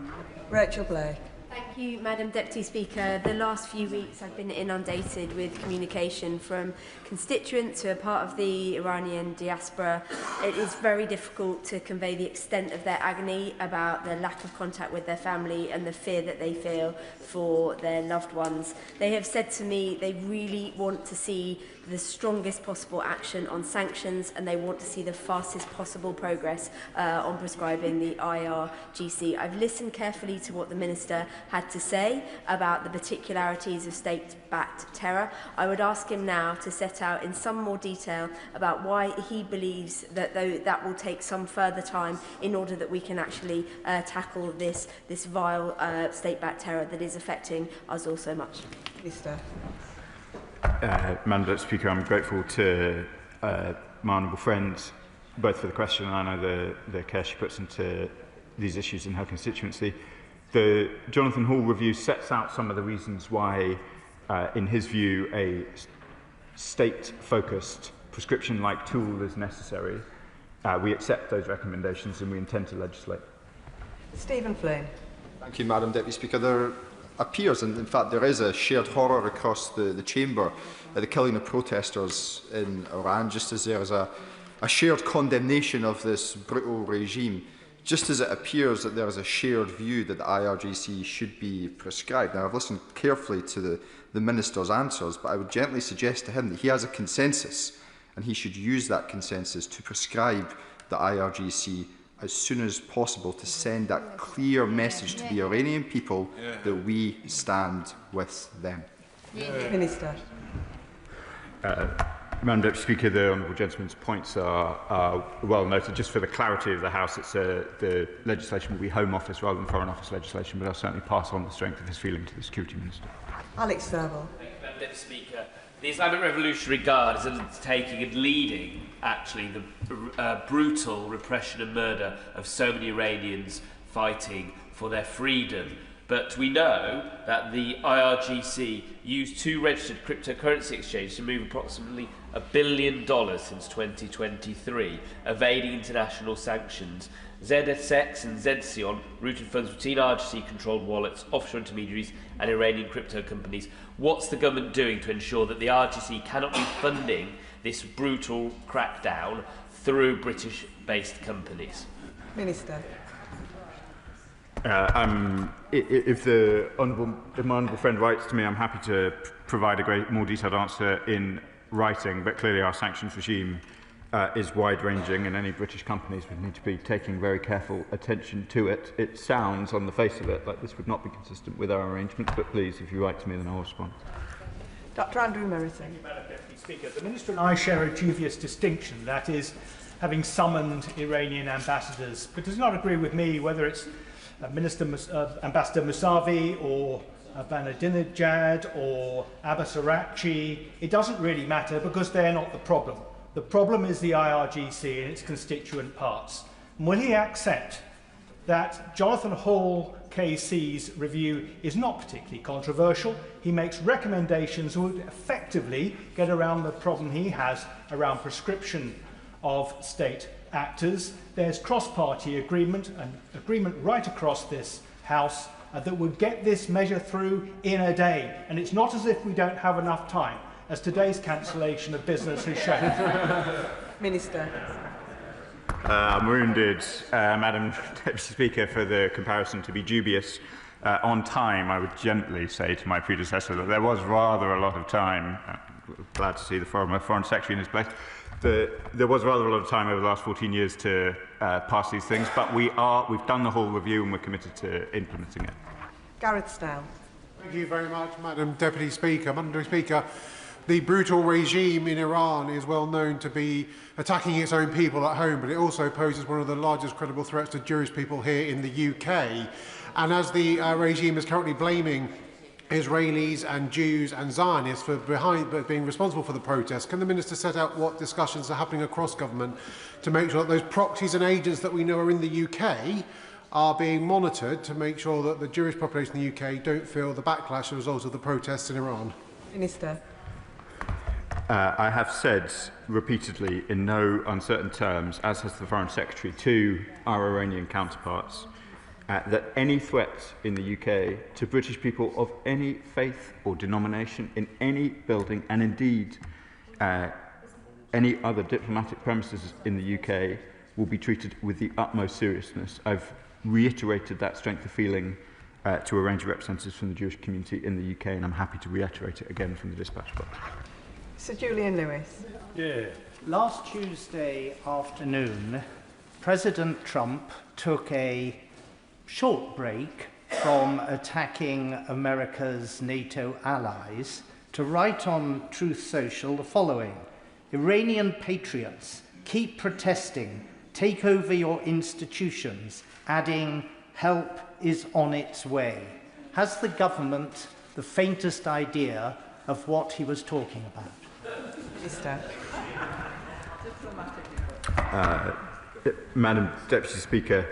Rachel Blake. Thank you, Madam Deputy Speaker. The last few weeks I've been inundated with communication from constituents who are part of the Iranian diaspora. It is very difficult to convey the extent of their agony about the lack of contact with their family and the fear that they feel for their loved ones. They have said to me they really want to see the strongest possible action on sanctions, and they want to see the fastest possible progress on prescribing the IRGC. I've listened carefully to what the Minister had to say about the particularities of state-backed terror. I would ask him now to set out in some more detail about why he believes that that will take some further time in order that we can actually tackle this vile state-backed terror that is affecting us all so much. Minister. Madam Deputy Speaker, I'm grateful to my honourable friend both for the question and I know the care she puts into these issues in her constituency. The Jonathan Hall review sets out some of the reasons why in his view, a state-focused prescription-like tool is necessary. We accept those recommendations and we intend to legislate. Stephen Flynn. Thank you, Madam Deputy Speaker. There appears, and in fact there is, a shared horror across the chamber at the killing of protesters in Iran, just as there is a shared condemnation of this brutal regime, just as it appears that there is a shared view that the IRGC should be prescribed. Now, I've listened carefully to the Minister's answers, but I would gently suggest to him that he has a consensus and he should use that consensus to prescribe the IRGC as soon as possible to send that clear message to the Iranian people that we stand with them. Minister. Madam Deputy Speaker, the honourable gentleman's points are well noted. Just for the clarity of the House, the legislation will be Home Office rather than Foreign Office legislation, but I'll certainly pass on the strength of his feeling to the Security Minister. Alex Serval. Thank you, Madam Deputy Speaker. The Islamic Revolutionary Guard is undertaking and leading, actually, the brutal repression and murder of so many Iranians fighting for their freedom. But we know that the IRGC used 2 registered cryptocurrency exchanges to move approximately $1 billion since 2023, evading international sanctions. ZSX and ZCION routed funds between IRGC-controlled wallets, offshore intermediaries and Iranian crypto companies. What's the government doing to ensure that the IRGC cannot be funding this brutal crackdown through British-based companies? Minister. If my honourable friend writes to me, I'm happy to provide a more detailed answer in writing, but clearly our sanctions regime is wide-ranging and any British companies would need to be taking very careful attention to it. It sounds, on the face of it, like this would not be consistent with our arrangements, but please, if you write to me, then I'll respond. Dr Andrew Merriton. Thank you, Madam Deputy Speaker. The Minister and I share a dubious distinction, that is, having summoned Iranian ambassadors, but does not agree with me whether it's Ambassador Mousavi or Ahmadinejad or Abbas Araghchi. It doesn't really matter because they're not the problem. The problem is the IRGC and its constituent parts. And will he accept that Jonathan Hall KC's review is not particularly controversial? He makes recommendations that would effectively get around the problem he has around prescription of state actors. There's cross-party agreement and agreement right across this House that would get this measure through in a day. And it's not as if we don't have enough time, as today's cancellation of business has shown. Minister. I'm wounded, Madam Deputy Speaker, for the comparison to be dubious. On time, I would gently say to my predecessor that there was rather a lot of time. Glad to see the Foreign Secretary in his place. There was rather a lot of time over the last 14 years to pass these things, but we've done the whole review and we're committed to implementing it. Gareth Snell. Thank you very much, Madam Deputy Speaker. Madam Deputy Speaker, the brutal regime in Iran is well known to be attacking its own people at home, but it also poses one of the largest credible threats to Jewish people here in the UK. And as the regime is currently blaming Israelis and Jews and Zionists for being responsible for the protests, can the Minister set out what discussions are happening across government to make sure that those proxies and agents that we know are in the UK are being monitored to make sure that the Jewish population in the UK don't feel the backlash as a result of the protests in Iran? Minister. I have said repeatedly in no uncertain terms, as has the Foreign Secretary, to our Iranian counterparts, that any threat in the UK to British people of any faith or denomination in any building, and indeed any other diplomatic premises in the UK, will be treated with the utmost seriousness. I've reiterated that strength of feeling to a range of representatives from the Jewish community in the UK, and I'm happy to reiterate it again from the dispatch box. Sir Julian Lewis. Yeah. Last Tuesday afternoon, President Trump took a short break from attacking America's NATO allies to write on Truth Social the following: Iranian patriots, keep protesting, take over your institutions, adding, help is on its way. Has the government the faintest idea of what he was talking about? Minister. Madam Deputy Speaker,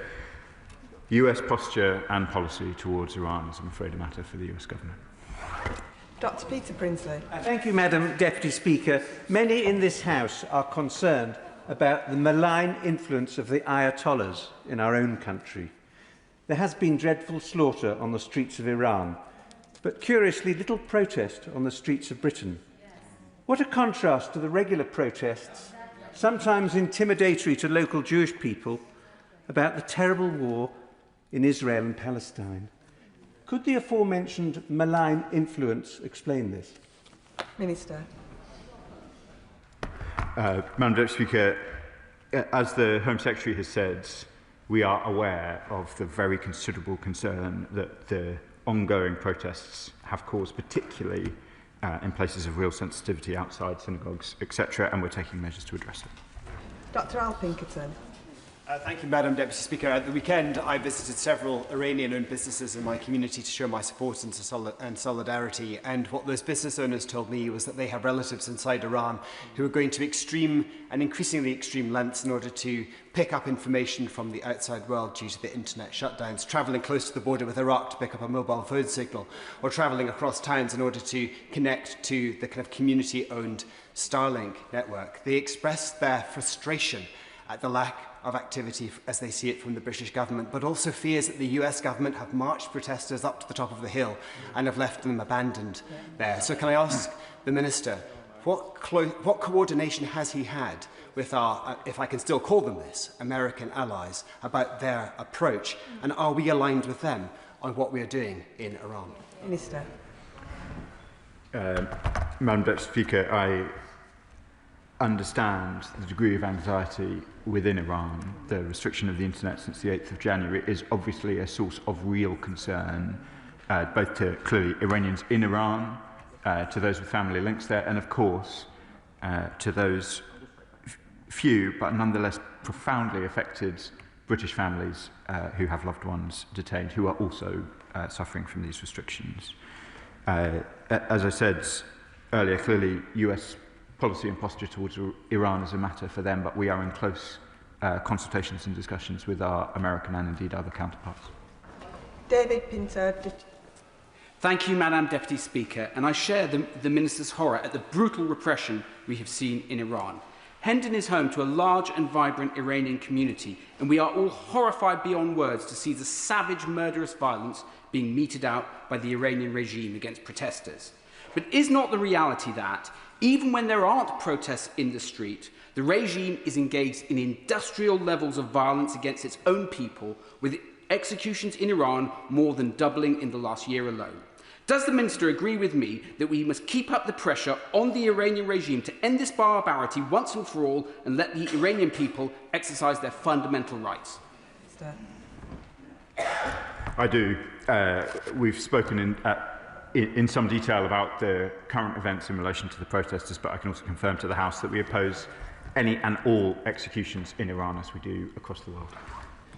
US posture and policy towards Iran is, I'm afraid, a matter for the US government. Dr. Peter Prinsley. Thank you, Madam Deputy Speaker. Many in this House are concerned about the malign influence of the Ayatollahs in our own country. There has been dreadful slaughter on the streets of Iran, but curiously little protest on the streets of Britain. What a contrast to the regular protests, sometimes intimidatory to local Jewish people, about the terrible war in Israel and Palestine. Could the aforementioned malign influence explain this? Minister. Madam Deputy Speaker, as the Home Secretary has said, we are aware of the very considerable concern that the ongoing protests have caused, particularly in places of real sensitivity outside synagogues, etc., and we're taking measures to address it. Dr. Al Pinkerton. Thank you, Madam Deputy Speaker. At the weekend, I visited several Iranian-owned businesses in my community to show my support and solidarity. And what those business owners told me was that they have relatives inside Iran who are going to extreme and increasingly extreme lengths in order to pick up information from the outside world due to the internet shutdowns, travelling close to the border with Iraq to pick up a mobile phone signal, or travelling across towns in order to connect to the kind of community-owned Starlink network. They expressed their frustration at the lack of activity as they see it from the British government, but also fears that the US government have marched protesters up to the top of the hill and have left them abandoned there. So can I ask the Minister, what coordination has he had with our, if I can still call them this, American allies, about their approach, and are we aligned with them on what we are doing in Iran? Minister. Madam Deputy Speaker, I understand the degree of anxiety within Iran. The restriction of the internet since the 8th of January is obviously a source of real concern, both to clearly Iranians in Iran, to those with family links there, and of course to those few but nonetheless profoundly affected British families who have loved ones detained, who are also suffering from these restrictions. As I said earlier, clearly US policy and posture towards Iran is a matter for them, but we are in close consultations and discussions with our American and indeed other counterparts. David Pinter. Thank you, Madam Deputy Speaker, and I share the Minister's horror at the brutal repression we have seen in Iran. Hendon is home to a large and vibrant Iranian community, and we are all horrified beyond words to see the savage, murderous violence being meted out by the Iranian regime against protesters. But is not the reality that, even when there aren't protests in the street, the regime is engaged in industrial levels of violence against its own people, with executions in Iran more than doubling in the last year alone? Does the Minister agree with me that we must keep up the pressure on the Iranian regime to end this barbarity once and for all and let the Iranian people exercise their fundamental rights? I do. We've spoken in some detail about the current events in relation to the protesters, but I can also confirm to the House that we oppose any and all executions in Iran, as we do across the world.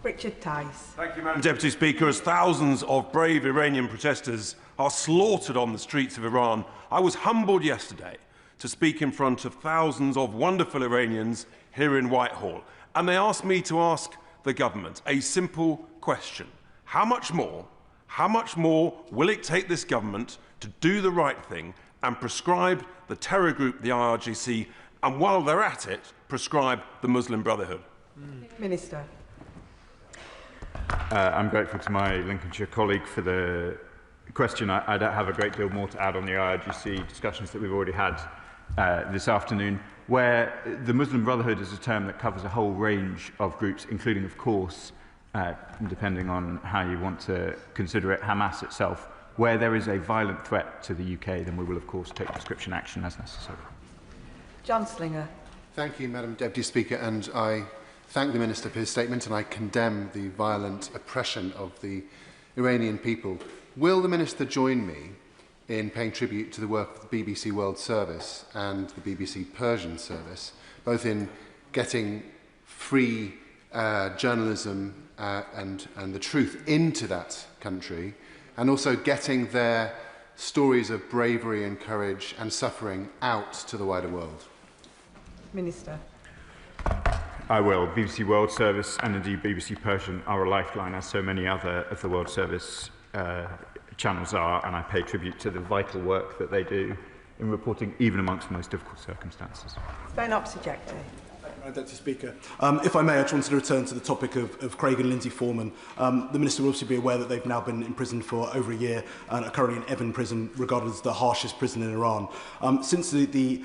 Richard Tice. Thank you, Madam Deputy Speaker. As thousands of brave Iranian protesters are slaughtered on the streets of Iran, I was humbled yesterday to speak in front of thousands of wonderful Iranians here in Whitehall, and they asked me to ask the government a simple question. How much more will it take this government to do the right thing and prescribe the terror group, the IRGC, and while they're at it, prescribe the Muslim Brotherhood? Minister. I'm grateful to my Lincolnshire colleague for the question. I don't have a great deal more to add on the IRGC discussions that we've already had this afternoon, where the Muslim Brotherhood is a term that covers a whole range of groups, including, of course, depending on how you want to consider it, Hamas itself. Where there is a violent threat to the UK, then we will, of course, take prescription action as necessary. John Slinger. Thank you, Madam Deputy Speaker, and I thank the Minister for his statement, and I condemn the violent oppression of the Iranian people. Will the Minister join me in paying tribute to the work of the BBC World Service and the BBC Persian Service, both in getting free journalism and the truth into that country, and also getting their stories of bravery and courage and suffering out to the wider world? Minister. I will. BBC World Service and indeed BBC Persian are a lifeline, as so many other of the World Service channels are, and I pay tribute to the vital work that they do in reporting even amongst the most difficult circumstances. Spain Objective. Deputy Speaker. If I may, I just wanted to return to the topic of Craig and Lindsay Foreman. The Minister will obviously be aware that they've now been in prison for over a year and are currently in Evin prison, regarded as the harshest prison in Iran. Since the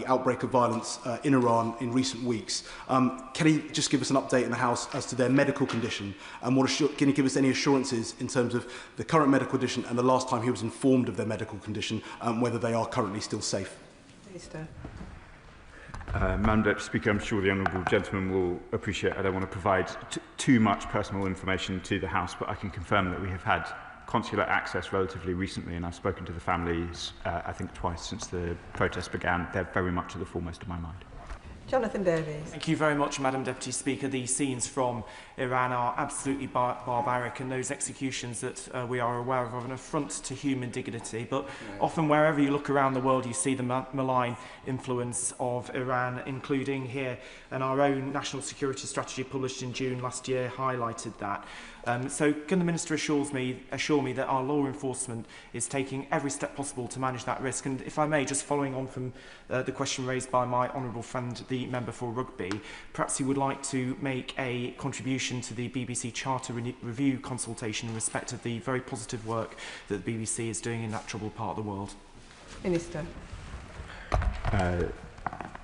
outbreak of violence in Iran in recent weeks, can he just give us an update in the House as to their medical condition, and can he give us any assurances in terms of the current medical condition and the last time he was informed of their medical condition, whether they are currently still safe? Minister. Madam Deputy Speaker, I'm sure the honourable gentleman will appreciate I don't want to provide too much personal information to the House, but I can confirm that we have had consular access relatively recently, and I've spoken to the families, I think, twice since the protests began. They're very much at the foremost of my mind. Jonathan Davies. Thank you very much, Madam Deputy Speaker. These scenes from Iran are absolutely barbaric, and those executions that we are aware of are an affront to human dignity. But often wherever you look around the world, you see the malign influence of Iran, including here. And our own National Security Strategy published in June last year highlighted that. So can the Minister assure me that our law enforcement is taking every step possible to manage that risk? And if I may, just following on from the question raised by my honourable friend, the member for Rugby, perhaps he would like to make a contribution to the BBC Charter Review consultation in respect of the very positive work that the BBC is doing in that troubled part of the world. Minister.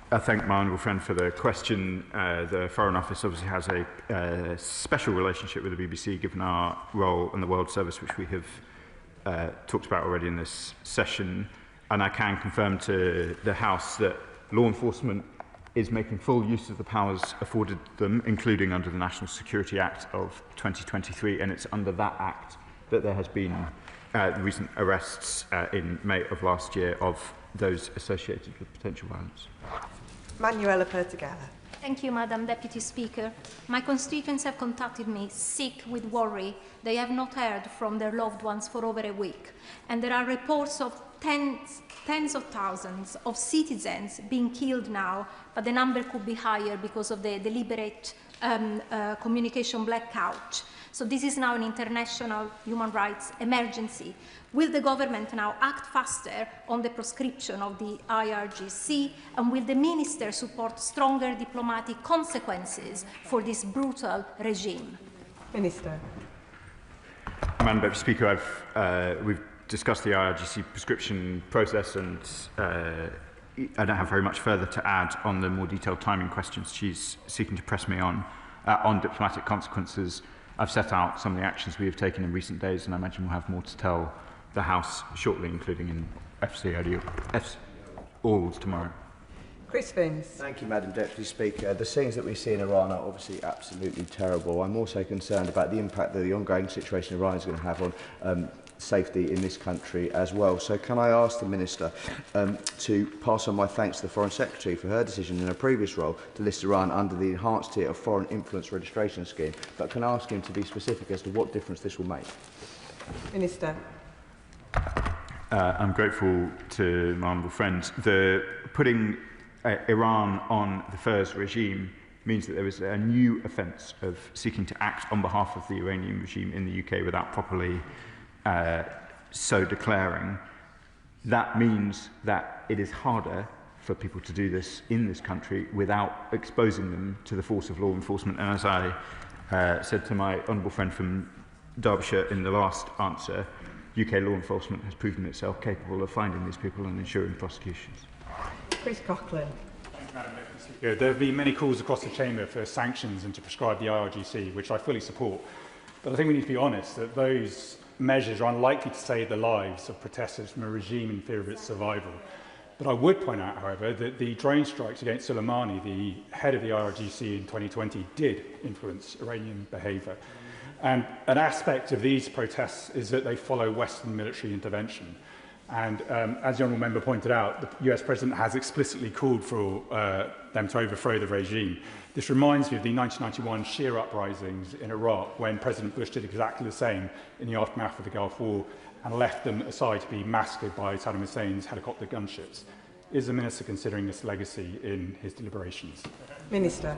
I thank my honourable friend for the question. The Foreign Office obviously has a special relationship with the BBC, given our role in the World Service, which we have talked about already in this session. And I can confirm to the House that law enforcement is making full use of the powers afforded them, including under the National Security Act of 2023, and it's under that Act that there has been recent arrests in May of last year of those associated with potential violence. Manuela Pertigala. Thank you, Madam Deputy Speaker. My constituents have contacted me sick with worry. They have not heard from their loved ones for over a week. And there are reports of tens of thousands of citizens being killed now, but the number could be higher because of the deliberate communication blackout. So this is now an international human rights emergency. Will the government now act faster on the proscription of the IRGC, and will the minister support stronger diplomatic consequences for this brutal regime? Minister. Madam Deputy Speaker, we've discussed the IRGC prescription process, and I don't have very much further to add on the more detailed timing questions she's seeking to press me on. On diplomatic consequences, I've set out some of the actions we have taken in recent days, and I imagine we'll have more to tell the House shortly, including in FC orals tomorrow. Chris Finns. Thank you, Madam Deputy Speaker. The scenes that we see in Iran are obviously absolutely terrible. I'm also concerned about the impact that the ongoing situation in Iran is going to have on safety in this country as well. So can I ask the Minister to pass on my thanks to the Foreign Secretary for her decision in her previous role to list Iran under the enhanced tier of foreign influence registration scheme, but can I ask him to be specific as to what difference this will make? Minister. I'm grateful to my honourable friend. Putting Iran on the FIRS regime means that there is a new offence of seeking to act on behalf of the Iranian regime in the UK without properly so declaring. That means that it is harder for people to do this in this country without exposing them to the force of law enforcement. And as I said to my honourable friend from Derbyshire in the last answer, UK law enforcement has proven itself capable of finding these people and ensuring prosecutions. Chris Coughlin. There have been many calls across the chamber for sanctions and to prescribe the IRGC, which I fully support. But I think we need to be honest that those measures are unlikely to save the lives of protesters from a regime in fear of its survival. But I would point out, however, that the drone strikes against Soleimani, the head of the IRGC in 2020, did influence Iranian behaviour. And an aspect of these protests is that they follow Western military intervention. And as the honourable member pointed out, the US President has explicitly called for them to overthrow the regime. This reminds me of the 1991 Shia uprisings in Iraq, when President Bush did exactly the same in the aftermath of the Gulf War and left them aside to be massacred by Saddam Hussein's helicopter gunships. Is the Minister considering this legacy in his deliberations? Minister.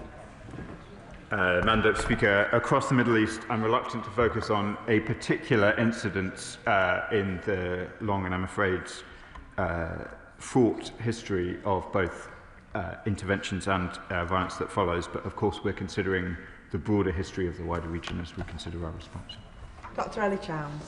Madam Deputy Speaker, across the Middle East, I'm reluctant to focus on a particular incident in the long and, I'm afraid, fraught history of both interventions and violence that follows, but of course we're considering the broader history of the wider region as we consider our response. Dr. Ellie Chowns.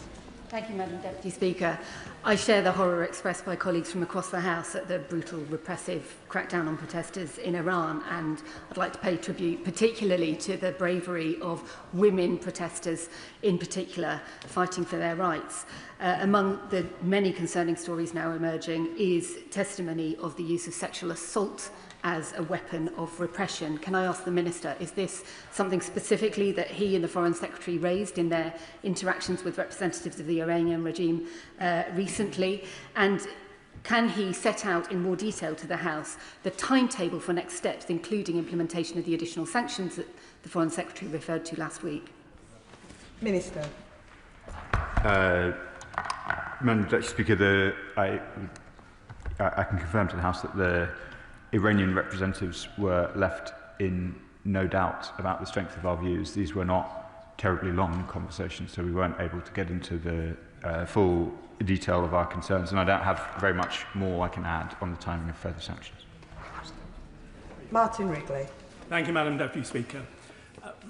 Thank you, Madam Deputy Speaker. I share the horror expressed by colleagues from across the House at the brutal, repressive crackdown on protesters in Iran, and I'd like to pay tribute particularly to the bravery of women protesters, in particular, fighting for their rights. Among the many concerning stories now emerging is testimony of the use of sexual assault as a weapon of repression. Can I ask the Minister, is this something specifically that he and the Foreign Secretary raised in their interactions with representatives of the Iranian regime recently? And can he set out in more detail to the House the timetable for next steps, including implementation of the additional sanctions that the Foreign Secretary referred to last week? Minister. Madam Deputy Speaker, I can confirm to the House that the Iranian representatives were left in no doubt about the strength of our views. These were not terribly long conversations, so we weren't able to get into the full detail of our concerns, and I don't have very much more I can add on the timing of further sanctions. Martin Wrigley. Thank you, Madam Deputy Speaker.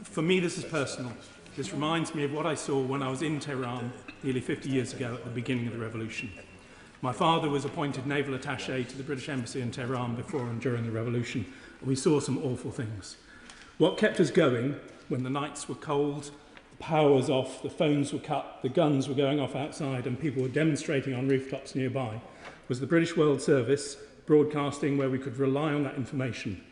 For me, this is personal. This reminds me of what I saw when I was in Tehran nearly 50 years ago at the beginning of the revolution. My father was appointed naval attaché to the British Embassy in Tehran before and during the revolution, and we saw some awful things. What kept us going when the nights were cold, the power was off, the phones were cut, the guns were going off outside and people were demonstrating on rooftops nearby, was the British World Service broadcasting where we could rely on that information.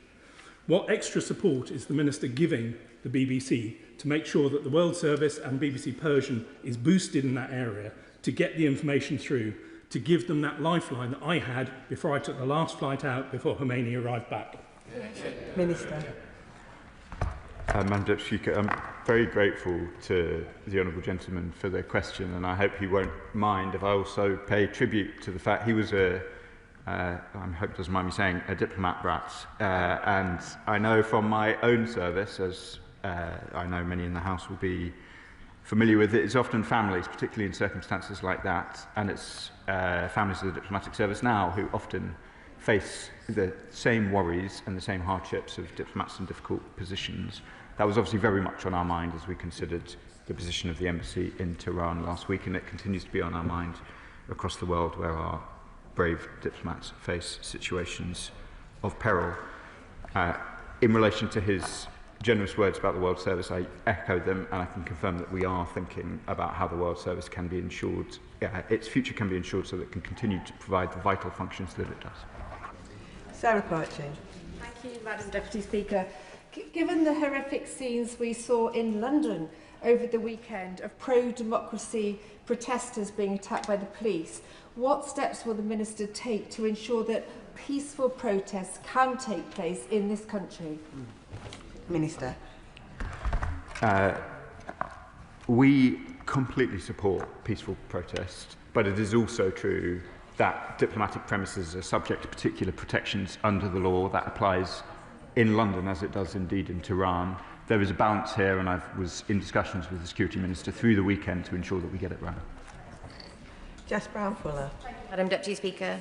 What extra support is the Minister giving the BBC to make sure that the World Service and BBC Persian is boosted in that area to get the information through, to give them that lifeline that I had before I took the last flight out before Khomeini arrived back? Minister. Madam Deputy Speaker, I'm very grateful to the honourable gentleman for the question, and I hope he won't mind if I also pay tribute to the fact he was I hope he doesn't mind me saying, a diplomat brat. And I know from my own service, as I know many in the House will be familiar with it, it's often families, particularly in circumstances like that, and it's families of the diplomatic service now who often face the same worries and the same hardships of diplomats in difficult positions. That was obviously very much on our mind as we considered the position of the embassy in Tehran last week, and it continues to be on our mind across the world where our brave diplomats face situations of peril. In relation to his generous words about the World Service, I echo them, and I can confirm that we are thinking about how the World Service can be ensured, its future can be ensured so that it can continue to provide the vital functions that it does. Sarah Poetry. Thank you, Madam Deputy Speaker. Given the horrific scenes we saw in London over the weekend of pro-democracy protesters being attacked by the police, what steps will the Minister take to ensure that peaceful protests can take place in this country? Minister. We completely support peaceful protest, but it is also true that diplomatic premises are subject to particular protections under the law. That applies in London as it does indeed in Tehran. There is a balance here, and I was in discussions with the Security Minister through the weekend to ensure that we get it right. Jess Brown-Fuller. Madam Deputy Speaker,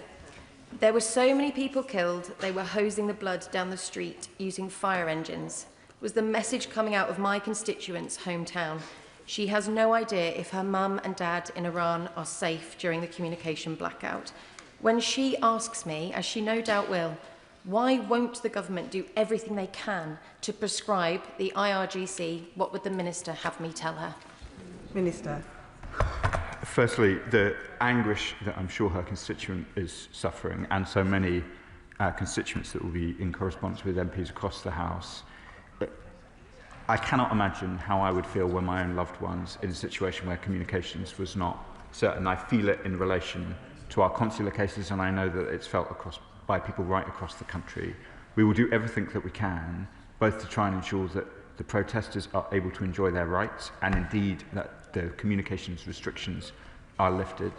there were so many people killed, they were hosing the blood down the street using fire engines. Was the message coming out of my constituent's hometown. She has no idea if her mum and dad in Iran are safe during the communication blackout. When she asks me, as she no doubt will, why won't the government do everything they can to prescribe the IRGC, what would the Minister have me tell her? Minister. Firstly, the anguish that I'm sure her constituent is suffering, and so many constituents that will be in correspondence with MPs across the House, I cannot imagine how I would feel when my own loved ones in a situation where communications was not certain. I feel it in relation to our consular cases, and I know that it's felt by people right across the country. We will do everything that we can, both to try and ensure that the protesters are able to enjoy their rights, and indeed that the communications restrictions are lifted.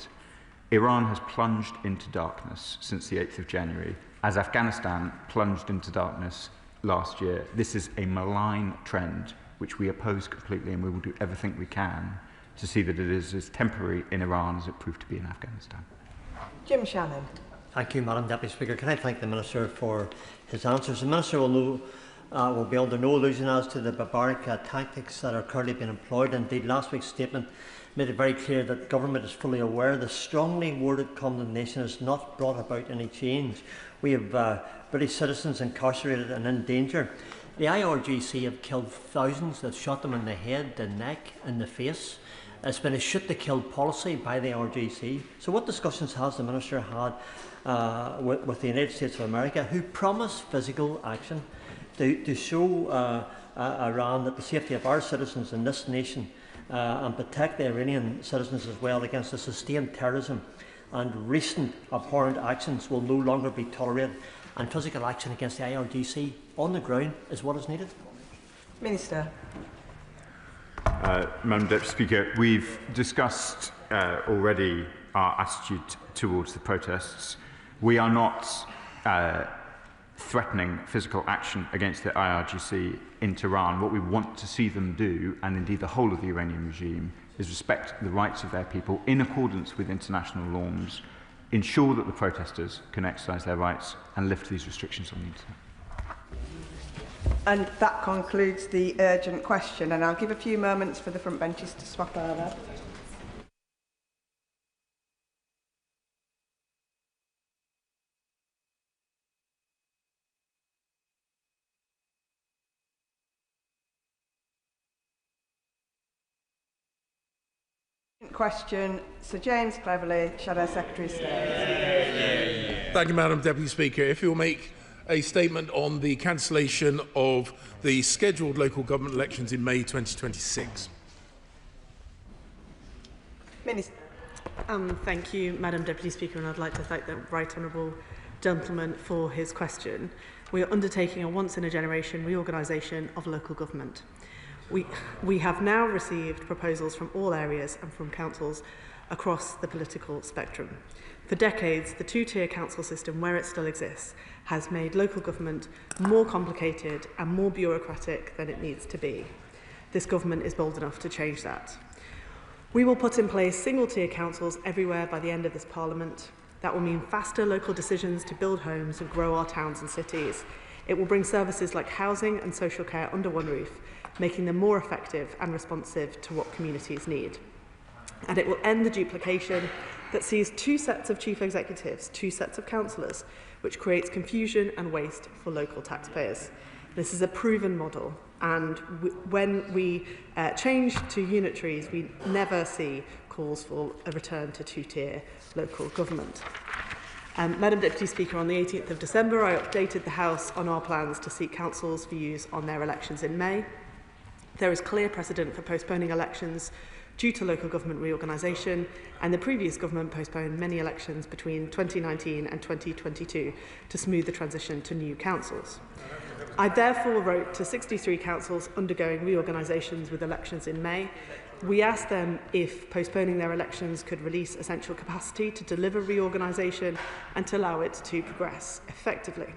Iran has plunged into darkness since the 8th of January, as Afghanistan plunged into darkness last year. This is a malign trend which we oppose completely, and we will do everything we can to see that it is as temporary in Iran as it proved to be in Afghanistan. Jim Shannon. Thank you, Madam Deputy Speaker. Can I thank the Minister for his answers? The Minister will be under no illusion as to the barbaric tactics that are currently being employed. Indeed, last week's statement made it very clear that government is fully aware the strongly worded condemnation has not brought about any change. We have British citizens incarcerated and in danger. The IRGC have killed thousands. They've shot them in the head, the neck, and the face. It's been a shoot-to-kill policy by the IRGC. So what discussions has the Minister had with the United States of America, who promised physical action to show Iran that the safety of our citizens in this nation and protect the Iranian citizens as well against the sustained terrorism and recent abhorrent actions will no longer be tolerated, and physical action against the IRGC on the ground is what is needed? Minister. Madam Deputy Speaker, we've discussed already our attitude towards the protests. We are not threatening physical action against the IRGC in Tehran. What we want to see them do, and indeed the whole of the Iranian regime, is respect the rights of their people in accordance with international norms, ensure that the protesters can exercise their rights, and lift these restrictions on them. And that concludes the urgent question, and I'll give a few moments for the front benches to swap over. Question, Sir James Cleverly, Shadow Secretary of State. Thank you, Madam Deputy Speaker. If you'll make a statement on the cancellation of the scheduled local government elections in May 2026. Minister. Thank you, Madam Deputy Speaker, and I'd like to thank the right honourable gentleman for his question. We are undertaking a once-in-a-generation reorganisation of local government. We have now received proposals from all areas and from councils across the political spectrum. For decades, the two-tier council system, where it still exists, has made local government more complicated and more bureaucratic than it needs to be. This government is bold enough to change that. We will put in place single-tier councils everywhere by the end of this Parliament. That will mean faster local decisions to build homes and grow our towns and cities. It will bring services like housing and social care under one roof, making them more effective and responsive to what communities need. And it will end the duplication that sees two sets of chief executives, two sets of councillors, which creates confusion and waste for local taxpayers. This is a proven model, and when we change to unitaries, we never see calls for a return to two-tier local government. Madam Deputy Speaker, on the 18th of December, I updated the House on our plans to seek council's views on their elections in May. There is clear precedent for postponing elections due to local government reorganisation, and the previous government postponed many elections between 2019 and 2022 to smooth the transition to new councils. I therefore wrote to 63 councils undergoing reorganisations with elections in May. We asked them if postponing their elections could release essential capacity to deliver reorganisation and to allow it to progress effectively.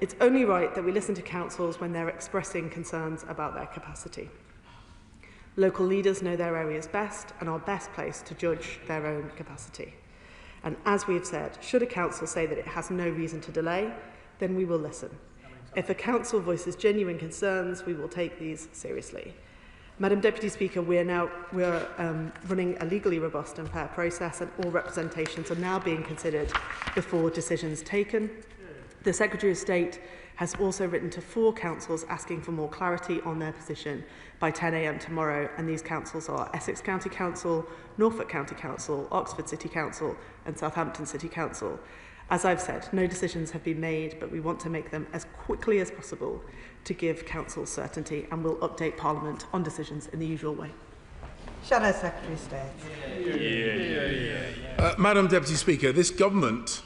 It's only right that we listen to councils when they're expressing concerns about their capacity. Local leaders know their areas best and are best placed to judge their own capacity. And as we have said, should a council say that it has no reason to delay, then we will listen. If a council voices genuine concerns, we will take these seriously. Madam Deputy Speaker, we're running a legally robust and fair process, and all representations are now being considered before decisions taken. The Secretary of State has also written to 4 councils asking for more clarity on their position by 10 a.m. tomorrow, and these councils are Essex County Council, Norfolk County Council, Oxford City Council and Southampton City Council. As I've said, no decisions have been made, but we want to make them as quickly as possible to give councils certainty, and we'll update Parliament on decisions in the usual way. Shadow Secretary of State. Madam Deputy Speaker, this government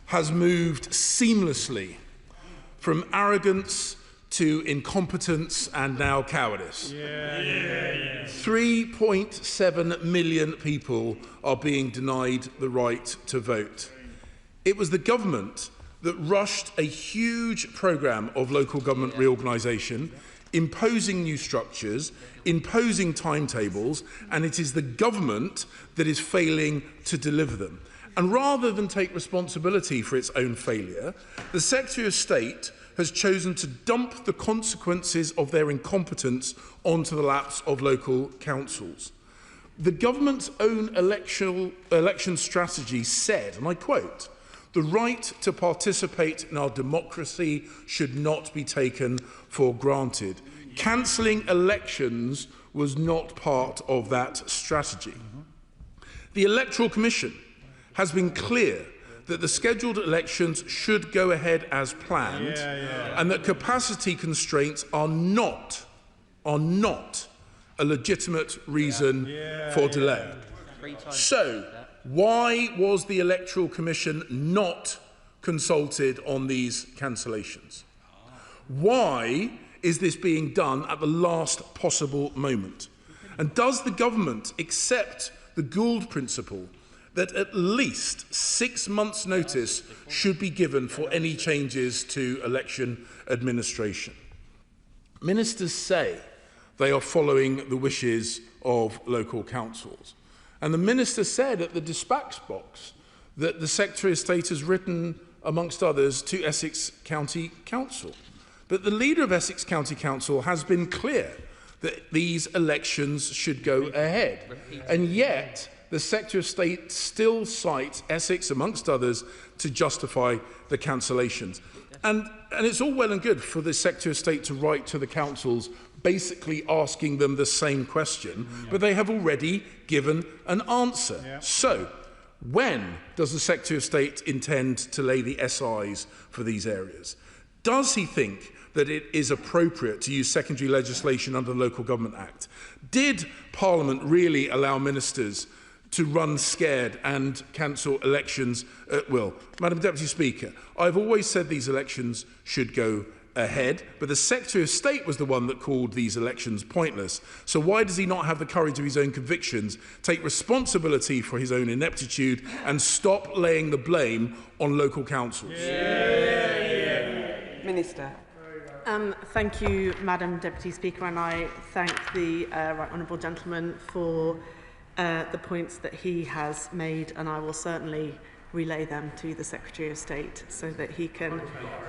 has moved seamlessly from arrogance to incompetence and now cowardice. 3.7 million people are being denied the right to vote. It was the government that rushed a huge programme of local government reorganisation, imposing new structures, imposing timetables, and it is the government that is failing to deliver them. And rather than take responsibility for its own failure, the Secretary of State has chosen to dump the consequences of their incompetence onto the laps of local councils. The government's own election strategy said, and I quote, "The right to participate in our democracy should not be taken for granted." Cancelling elections was not part of that strategy. The Electoral Commission has been clear that the scheduled elections should go ahead as planned and that capacity constraints are not a legitimate reason for delay. So, why was the Electoral Commission not consulted on these cancellations? Why is this being done at the last possible moment? And does the government accept the Gould principle that at least 6 months' notice should be given for any changes to election administration? Ministers say they are following the wishes of local councils. And the Minister said at the dispatch box that the Secretary of State has written, amongst others, to Essex County Council. But the leader of Essex County Council has been clear that these elections should go ahead. And yet, the Secretary of State still cites Essex, amongst others, to justify the cancellations. And it's all well and good for the Secretary of State to write to the councils basically asking them the same question, but they have already given an answer. So, when does the Secretary of State intend to lay the SIs for these areas? Does he think that it is appropriate to use secondary legislation under the Local Government Act? Did Parliament really allow ministers to run scared and cancel elections at will? Madam Deputy Speaker, I've always said these elections should go ahead, but the Secretary of State was the one that called these elections pointless. So why does he not have the courage of his own convictions, take responsibility for his own ineptitude, and stop laying the blame on local councils? Minister. Thank you, Madam Deputy Speaker, and I thank the right honourable gentleman for the points that he has made, and I will certainly relay them to the Secretary of State so that he can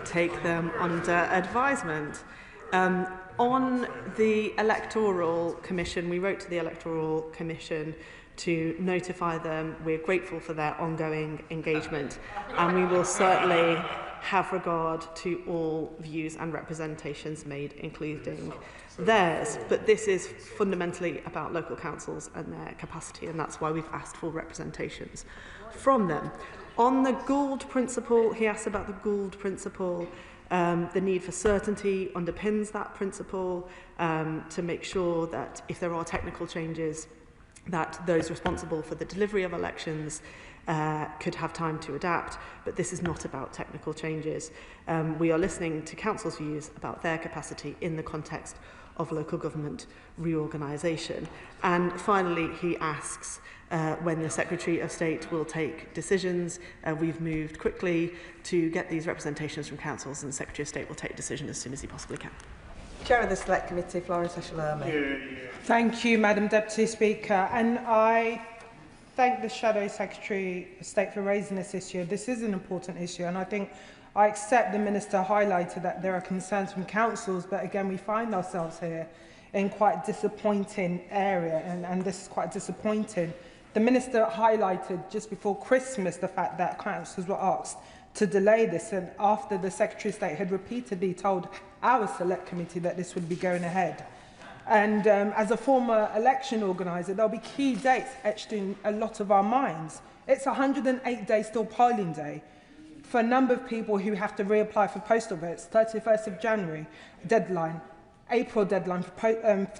take them under advisement. On the Electoral Commission, we wrote to the Electoral Commission to notify them. We're grateful for their ongoing engagement, and we will certainly have regard to all views and representations made, including theirs. But this is fundamentally about local councils and their capacity, and that's why we've asked for representations from them. On the Gould principle, he asked about the Gould principle. The need for certainty underpins that principle to make sure that if there are technical changes, that those responsible for the delivery of elections could have time to adapt, but this is not about technical changes. We are listening to council's views about their capacity in the context of local government reorganisation. And finally, he asks when the Secretary of State will take decisions. We've moved quickly to get these representations from councils, and the Secretary of State will take a decision as soon as he possibly can. Chair of the Select Committee, Florence Eshelirmi. Thank you, Madam Deputy Speaker. And I thank the Shadow Secretary of State for raising this issue. This is an important issue, and I think I accept the Minister highlighted that there are concerns from councils, but again, we find ourselves here in quite a disappointing area, and this is quite disappointing. The Minister highlighted just before Christmas the fact that councils were asked to delay this, and after the Secretary of State had repeatedly told our Select Committee that this would be going ahead. And as a former election organiser, there'll be key dates etched in a lot of our minds. It's 108 days still polling day. For a number of people who have to reapply for postal votes, 31st of January deadline, April deadline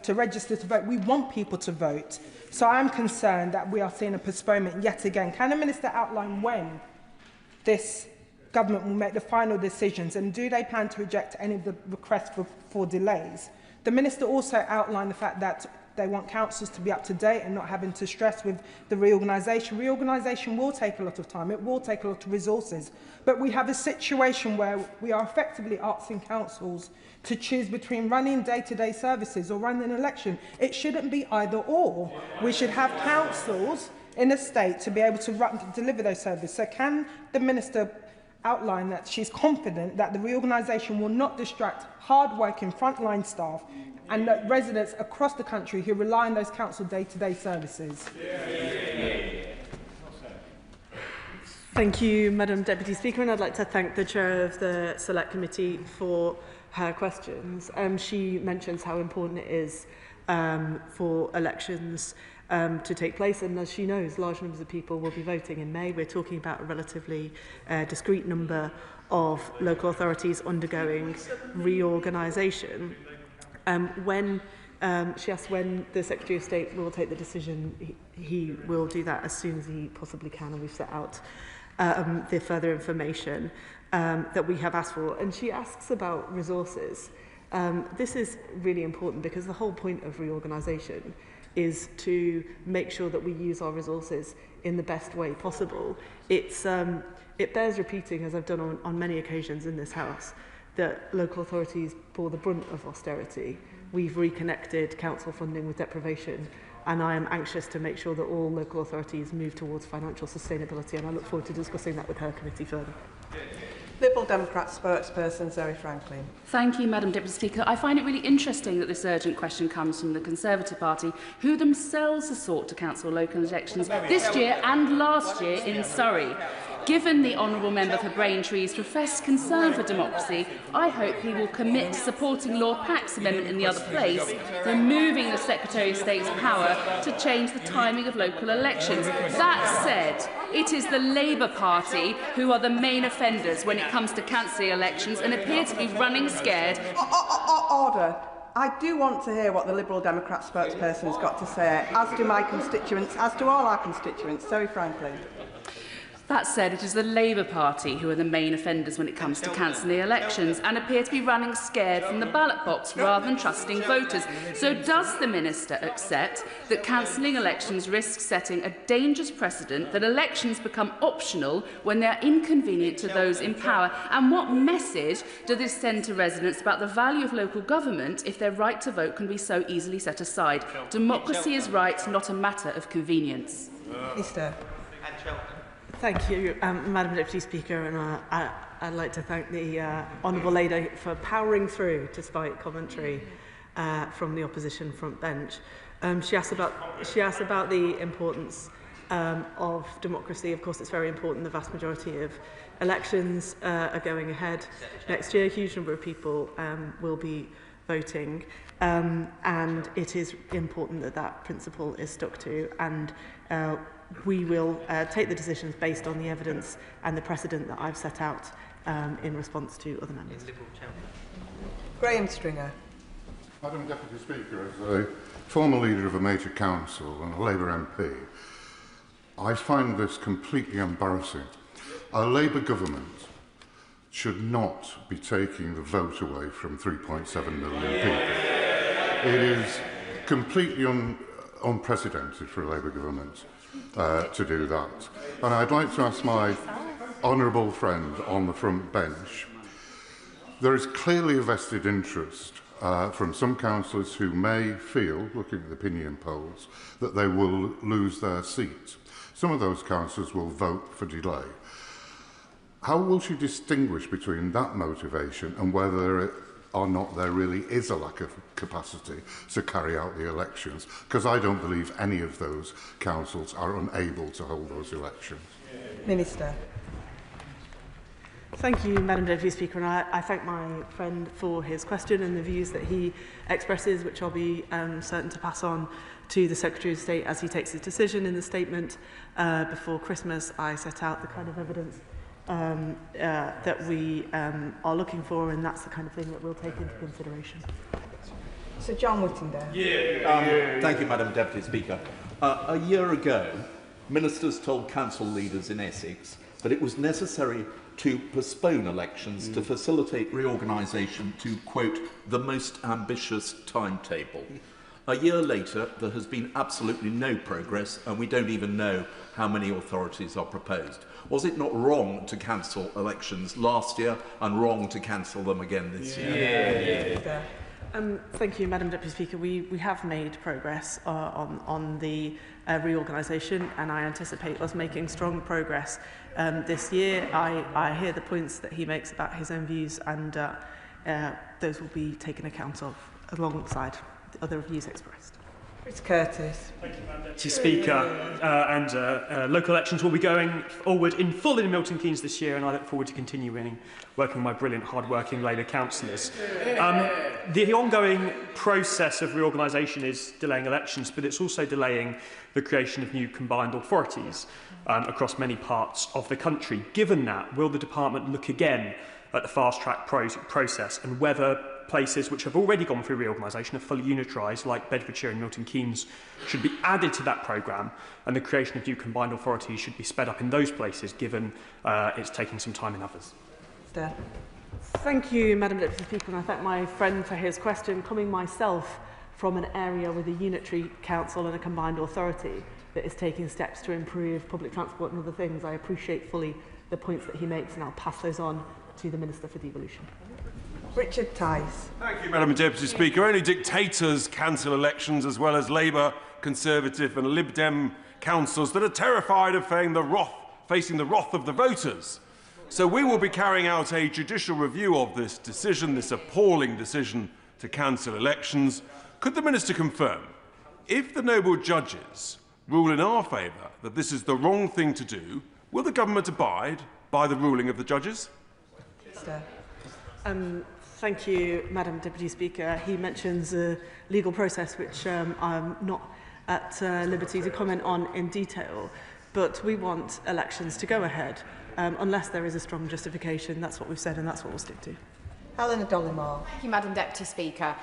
to register to vote. We want people to vote. So I'm concerned that we are seeing a postponement yet again. Can the Minister outline when this government will make the final decisions, and do they plan to reject any of the requests for delays? The Minister also outlined the fact that They want councils to be up to date and not having to stress with the reorganisation. Reorganisation will take a lot of time. It will take a lot of resources. But we have a situation where we are effectively asking councils to choose between running day-to-day services or running an election. It shouldn't be either or. We should have councils in a state to be able to deliver those services. So can the Minister outline that she's confident that the reorganisation will not distract hard-working frontline staff and that residents across the country who rely on those council day-to-day services? Thank you, Madam Deputy Speaker, and I'd like to thank the Chair of the Select Committee for her questions. She mentions how important it is for elections to take place, and as she knows, large numbers of people will be voting in May. We're talking about a relatively discrete number of local authorities undergoing reorganisation. She asked when the Secretary of State will take the decision. He will do that as soon as he possibly can, and we've set out the further information that we have asked for. And she asks about resources. This is really important because the whole point of reorganisation is to make sure that we use our resources in the best way possible. It bears repeating, as I've done on many occasions in this House, that local authorities bore the brunt of austerity. We've reconnected council funding with deprivation, and I am anxious to make sure that all local authorities move towards financial sustainability, and I look forward to discussing that with her committee further. Liberal Democrat spokesperson Zoe Franklin. Thank you, Madam Deputy Speaker. I find it really interesting that this urgent question comes from the Conservative Party, who themselves have sought to cancel local elections this year and last year in Surrey. Given the honourable member for Braintree's professed concern for democracy, I hope he will commit to supporting Lord Pack's amendment in the other place, removing the Secretary of State's power to change the timing of local elections. That said, it is the Labour Party who are the main offenders when it comes to cancelling elections and appear to be running scared. Order. I do want to hear what the Liberal Democrat spokesperson has got to say, as do my constituents, as do all our constituents. Zoe Franklin. That said, it is the Labour Party who are the main offenders when it comes to cancelling elections and appear to be running scared from the ballot box rather than trusting voters. So does the Minister accept that cancelling elections risks setting a dangerous precedent that elections become optional when they are inconvenient to those in power? And what message does this send to residents about the value of local government if their right to vote can be so easily set aside? Democracy is right, not a matter of convenience. Mr. Thank you, Madam Deputy Speaker, and I'd like to thank the Honourable Lady for powering through despite commentary from the opposition front bench. She asked about the importance of democracy. Of course, it's very important. The vast majority of elections are going ahead next year. A huge number of people will be voting, and it is important that that principle is stuck to, and we will take the decisions based on the evidence and the precedent that I've set out in response to other members. Graham Stringer. Madam Deputy Speaker, as a former leader of a major council and a Labour MP, I find this completely embarrassing. A Labour government should not be taking the vote away from 3.7 million people. It is completely unprecedented for a Labour government to do that. And I'd like to ask my honourable friend on the front bench, there is clearly a vested interest from some councillors who may feel, looking at the opinion polls, that they will lose their seat. Some of those councillors will vote for delay. How will she distinguish between that motivation and whether or not there really is a lack of capacity to carry out the elections? Because I don't believe any of those councils are unable to hold those elections. Minister. Thank you, Madam Deputy Speaker, and I thank my friend for his question and the views that he expresses, which I'll be certain to pass on to the Secretary of State as he takes his decision. In the statement before Christmas, I set out the kind of evidence that we are looking for, and that's the kind of thing that we'll take into consideration. Sir John Whittingdale. Thank you, Madam Deputy Speaker. A year ago, ministers told council leaders in Essex that it was necessary to postpone elections to facilitate reorganisation to, quote, the most ambitious timetable. A year later, there has been absolutely no progress, and we don't even know how many authorities are proposed. Was it not wrong to cancel elections last year and wrong to cancel them again this year? Thank you, Madam Deputy Speaker. We have made progress on the reorganisation, and I anticipate us making strong progress this year. I hear the points that he makes about his own views, and those will be taken account of alongside the other views expressed. Chris Curtis. Thank you, Madam Deputy Speaker. Local elections will be going forward in full in Milton Keynes this year, and I look forward to continuing working with my brilliant, hard-working Labour councillors. The ongoing process of reorganisation is delaying elections, but it's also delaying the creation of new combined authorities across many parts of the country. Given that, will the department look again at the fast-track process and whether places which have already gone through reorganisation are fully unitarised, like Bedfordshire and Milton Keynes, should be added to that programme, and the creation of new combined authorities should be sped up in those places, given it's taking some time in others? Thank you, Madam Deputy Speaker, and I thank my friend for his question. Coming myself from an area with a unitary council and a combined authority that is taking steps to improve public transport and other things, I appreciate fully the points that he makes, and I'll pass those on to the Minister for Devolution. Richard Tice. Thank you, Madam Deputy Speaker. Only dictators cancel elections, as well as Labour, Conservative and Lib Dem councils that are terrified of facing the wrath of the voters. So we will be carrying out a judicial review of this decision, this appalling decision to cancel elections. Could the Minister confirm, if the noble judges rule in our favour that this is the wrong thing to do, will the government abide by the ruling of the judges? Thank you, Madam Deputy Speaker. He mentions a legal process which I'm not at liberty to comment on in detail, but we want elections to go ahead unless there is a strong justification. That's what we've said, and that's what we'll stick to. Helena Dollimore. Thank you, Madam Deputy Speaker.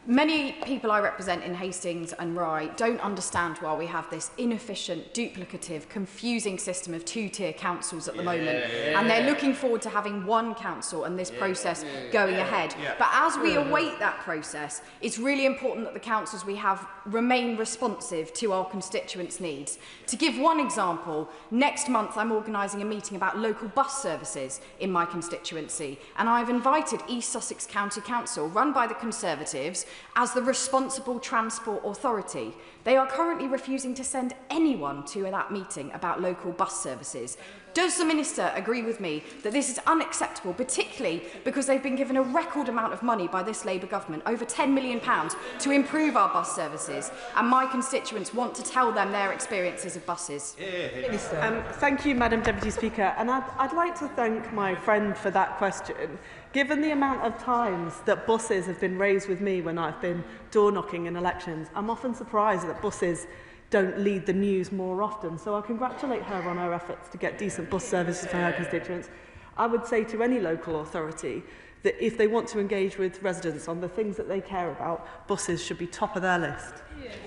Many people I represent in Hastings and Rye don't understand why we have this inefficient, duplicative, confusing system of two-tier councils at the moment. And they're looking forward to having one council and this process going ahead. But as we await that process, it's really important that the councils we have remain responsive to our constituents' needs. To give one example, next month I'm organising a meeting about local bus services in my constituency, and I've invited East Sussex County Council, run by the Conservatives, as the responsible transport authority. They are currently refusing to send anyone to that meeting about local bus services. Does the Minister agree with me that this is unacceptable, particularly because they've been given a record amount of money by this Labour government, over £10 million, to improve our bus services, and my constituents want to tell them their experiences of buses? Thank you, Madam Deputy Speaker, and I'd like to thank my friend for that question. Given the amount of times that buses have been raised with me when I've been door-knocking in elections, I'm often surprised that buses don't lead the news more often. So I congratulate her on her efforts to get decent bus services for her constituents. I would say to any local authority that if they want to engage with residents on the things that they care about, buses should be top of their list.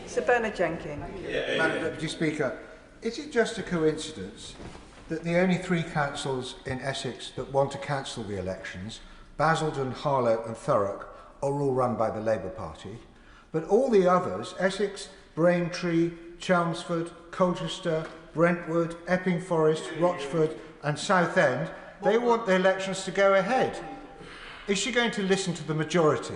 Sir Bernard Jenkins. Madam Deputy Speaker, is it just a coincidence that the only three councils in Essex that want to cancel the elections, Basildon, Harlow and Thurrock, are all run by the Labour Party, but all the others, Essex, Braintree, Chelmsford, Colchester, Brentwood, Epping Forest, Rochford and Southend, they want the elections to go ahead. Is she going to listen to the majority?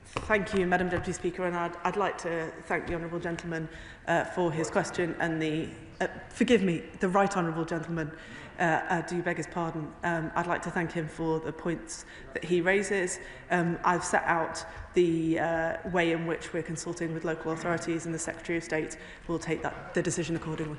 Thank you, Madam Deputy Speaker, and I'd like to thank the honourable gentleman for his question and the, forgive me, the right honourable gentleman, do beg his pardon. I'd like to thank him for the points that he raises. I've set out the way in which we're consulting with local authorities, and the Secretary of State will take the decision accordingly.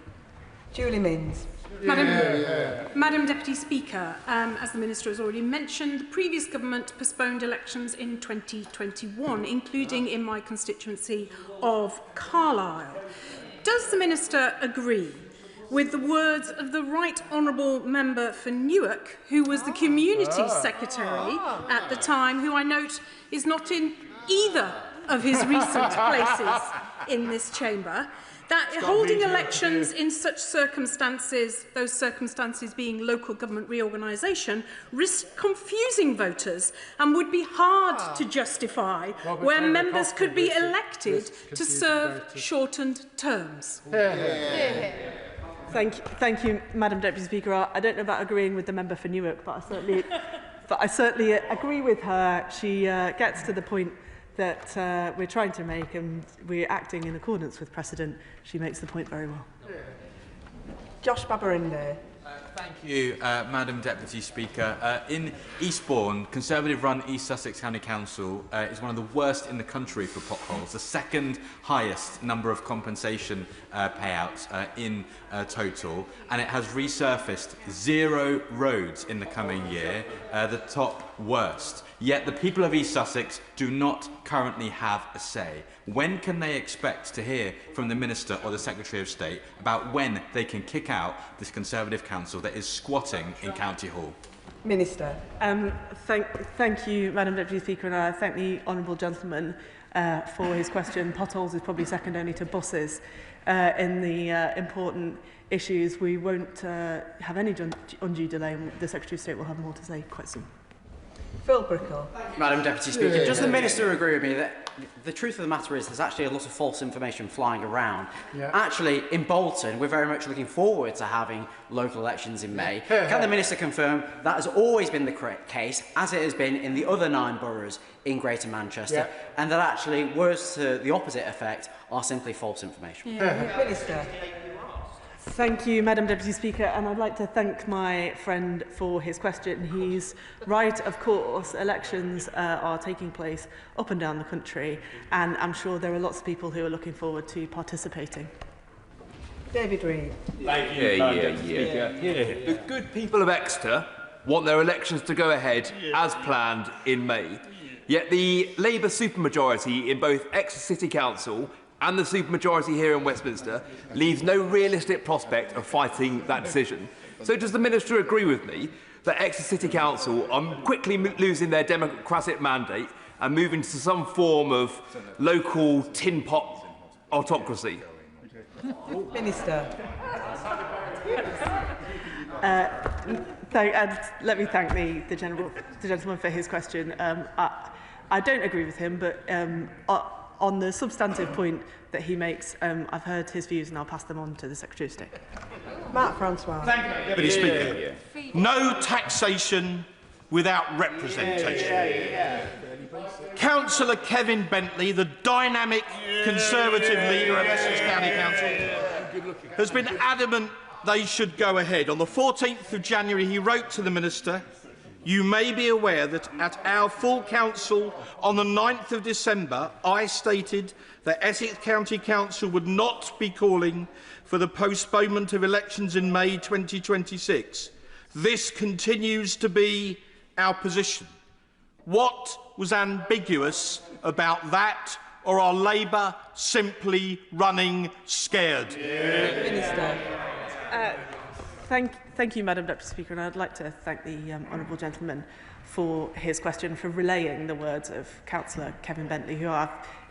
Julie Minns. Madam Deputy Speaker, as the Minister has already mentioned, the previous government postponed elections in 2021, including in my constituency of Carlisle. Does the Minister agree with the words of the Right Honourable Member for Newark, who was the Community Secretary at the time, who I note is not in either of his recent places in this chamber, that holding elections in such circumstances, those circumstances being local government reorganisation, risks confusing voters and would be hard to justify where members could be elected to serve shortened terms. Thank you, Madam Deputy Speaker. I don't know about agreeing with the member for Newark, but I certainly agree with her. She gets to the point that we're trying to make, and we're acting in accordance with precedent. She makes the point very well. Josh Babarinde. Thank you, Madam Deputy Speaker. In Eastbourne, Conservative-run East Sussex County Council is one of the worst in the country for potholes, the second highest number of compensation payouts in total, and it has resurfaced 0 roads in the coming year, the top worst. Yet the people of East Sussex do not currently have a say. When can they expect to hear from the Minister or the Secretary of State about when they can kick out this Conservative council that is squatting in County Hall? Minister. Thank you, Madam Deputy Speaker, and I thank the honourable gentleman for his question. Potholes is probably second only to buses in the important issues. We won't have any undue delay, and the Secretary of State will have more to say quite soon. Phil Brickell. Madam Deputy Speaker, does the Minister agree with me that the truth of the matter is there's actually a lot of false information flying around? Actually, in Bolton, we're very much looking forward to having local elections in May. Can the Minister confirm that has always been the case, as it has been in the other 9 boroughs in Greater Manchester, and that actually worse to the opposite effect are simply false information? Minister. Thank you, Madam Deputy Speaker, and I'd like to thank my friend for his question. He's right, of course. Elections are taking place up and down the country, and I'm sure there are lots of people who are looking forward to participating. David Reed. Thank you, Speaker. The good people of Exeter want their elections to go ahead as planned in May. Yet the Labour supermajority in both Exeter City Council and the supermajority here in Westminster leaves no realistic prospect of fighting that decision. So does the Minister agree with me that Exeter City Council are quickly losing their democratic mandate and moving to some form of local tin pot autocracy? Minister. Let me thank the gentleman for his question. I don't agree with him, but on the substantive point that he makes, I've heard his views and I'll pass them on to the Secretary of State. Mark Francois. Thank you, Deputy Speaker. No taxation without representation. Councillor Kevin Bentley, the dynamic Conservative leader of Essex County Council, has been adamant they should go ahead. On the 14th of January, he wrote to the Minister, "You may be aware that at our full council on the 9th of December, I stated that Essex County Council would not be calling for the postponement of elections in May 2026. This continues to be our position." What was ambiguous about that, or are Labour simply running scared? Minister. Thank you, Madam Deputy Speaker, and I'd like to thank the honourable gentleman for his question, for relaying the words of Councillor Kevin Bentley, who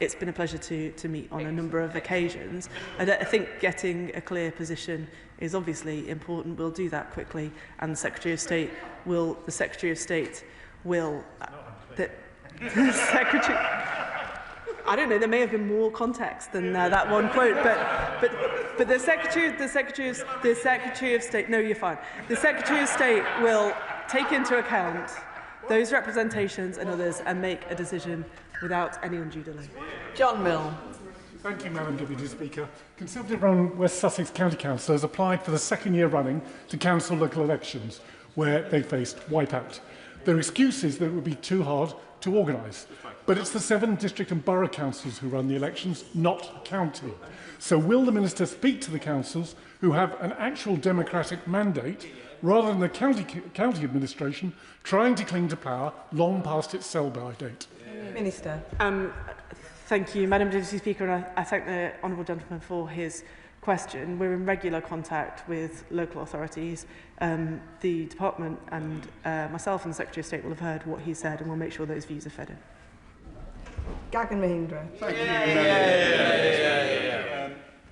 it's been a pleasure to meet on a number of occasions. I think getting a clear position is obviously important. We'll do that quickly, and the Secretary of State will. The Secretary of State will. The Secretary. I don't know. There may have been more context than that one quote, but the Secretary of State. No, you're fine. The Secretary of State will take into account those representations and others and make a decision without any undue delay. John Mill. Thank you, Madam Deputy Speaker. Conservative-run West Sussex County Councillors applied for the second year running to council local elections, where they faced wipeout. Their excuse is that it would be too hard to organise. But it's the 7 district and borough councils who run the elections, not county. So will the Minister speak to the councils who have an actual democratic mandate, rather than the county administration trying to cling to power long past its sell-by date? Minister. Thank you, Madam Deputy Speaker, and I thank the honourable gentleman for his question. We're in regular contact with local authorities. The department and myself and the Secretary of State will have heard what he said, and we'll make sure those views are fed in. Gagan Mahindra.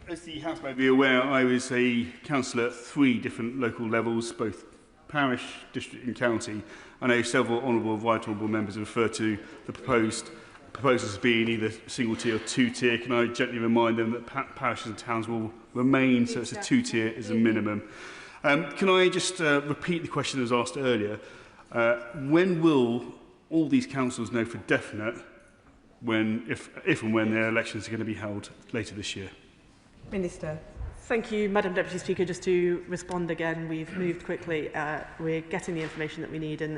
Thank As the House may be aware, I was a councillor at 3 different local levels, both parish, district and county. I know several honourable and right honourable members refer to the proposals as being either single tier or 2-tier. Can I gently remind them that parishes and towns will remain, so it's a 2-tier as a minimum. Can I just repeat the question that was asked earlier? When will all these councils know for definite if and when their elections are going to be held later this year? Minister. Thank you, Madam Deputy Speaker. Just to respond again, we've moved quickly. We're getting the information that we need, and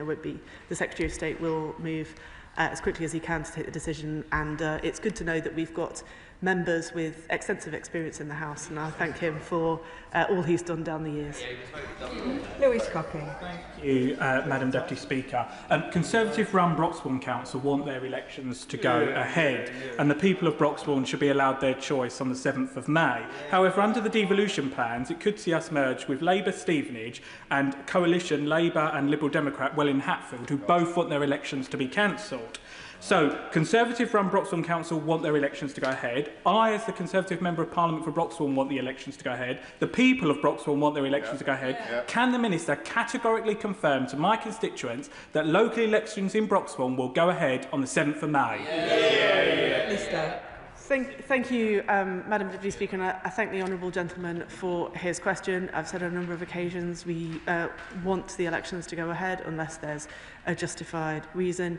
the Secretary of State will move as quickly as he can to take the decision. And it's good to know that we've got members with extensive experience in the House, and I thank him for all he's done down the years. Lewis Cocking. Thank you, Madam Deputy Speaker. Conservative-run Broxbourne Council want their elections to go ahead, and the people of Broxbourne should be allowed their choice on the 7th of May. However, under the devolution plans, it could see us merge with Labour Stevenage and coalition Labour and Liberal Democrat Welwyn Hatfield, who both want their elections to be cancelled. So, Conservative-run Broxbourne Council want their elections to go ahead. I, as the Conservative Member of Parliament for Broxbourne, want the elections to go ahead. The people of Broxbourne want their elections to go ahead. Can the Minister categorically confirm to my constituents that local elections in Broxbourne will go ahead on the 7th of May? Minister. Thank you, Madam Deputy Speaker, and I thank the honourable gentleman for his question. I've said on a number of occasions we want the elections to go ahead unless there's a justified reason.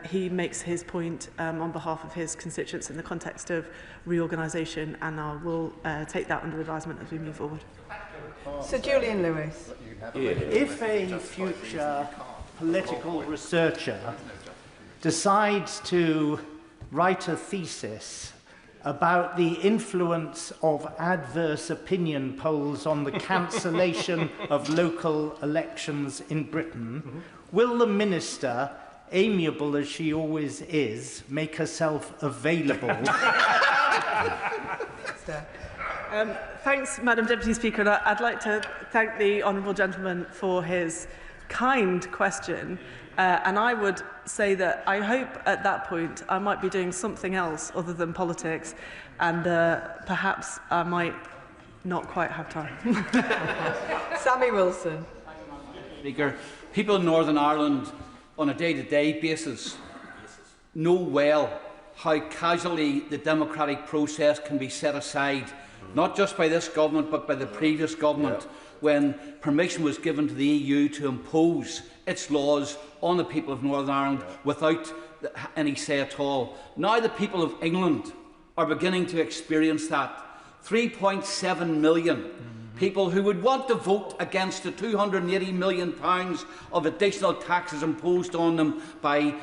He makes his point on behalf of his constituents in the context of reorganisation, and I will take that under advisement as we move forward. Sir Julian Lewis. If a future political researcher decides to write a thesis about the influence of adverse opinion polls on the cancellation of local elections in Britain, will the Minister, amiable as she always is, make herself available? Thanks, Madam Deputy Speaker. And I'd like to thank the honourable gentleman for his kind question. And I would say that I hope at that point I might be doing something else other than politics, and perhaps I might not quite have time. Sammy Wilson. Speaker, people in Northern Ireland on a day-to-day basis know well how casually the democratic process can be set aside, not just by this government but by the previous government, when permission was given to the EU to impose its laws on the people of Northern Ireland without any say at all. Now the people of England are beginning to experience that. 3.7 million people who would want to vote against the £280 million of additional taxes imposed on them by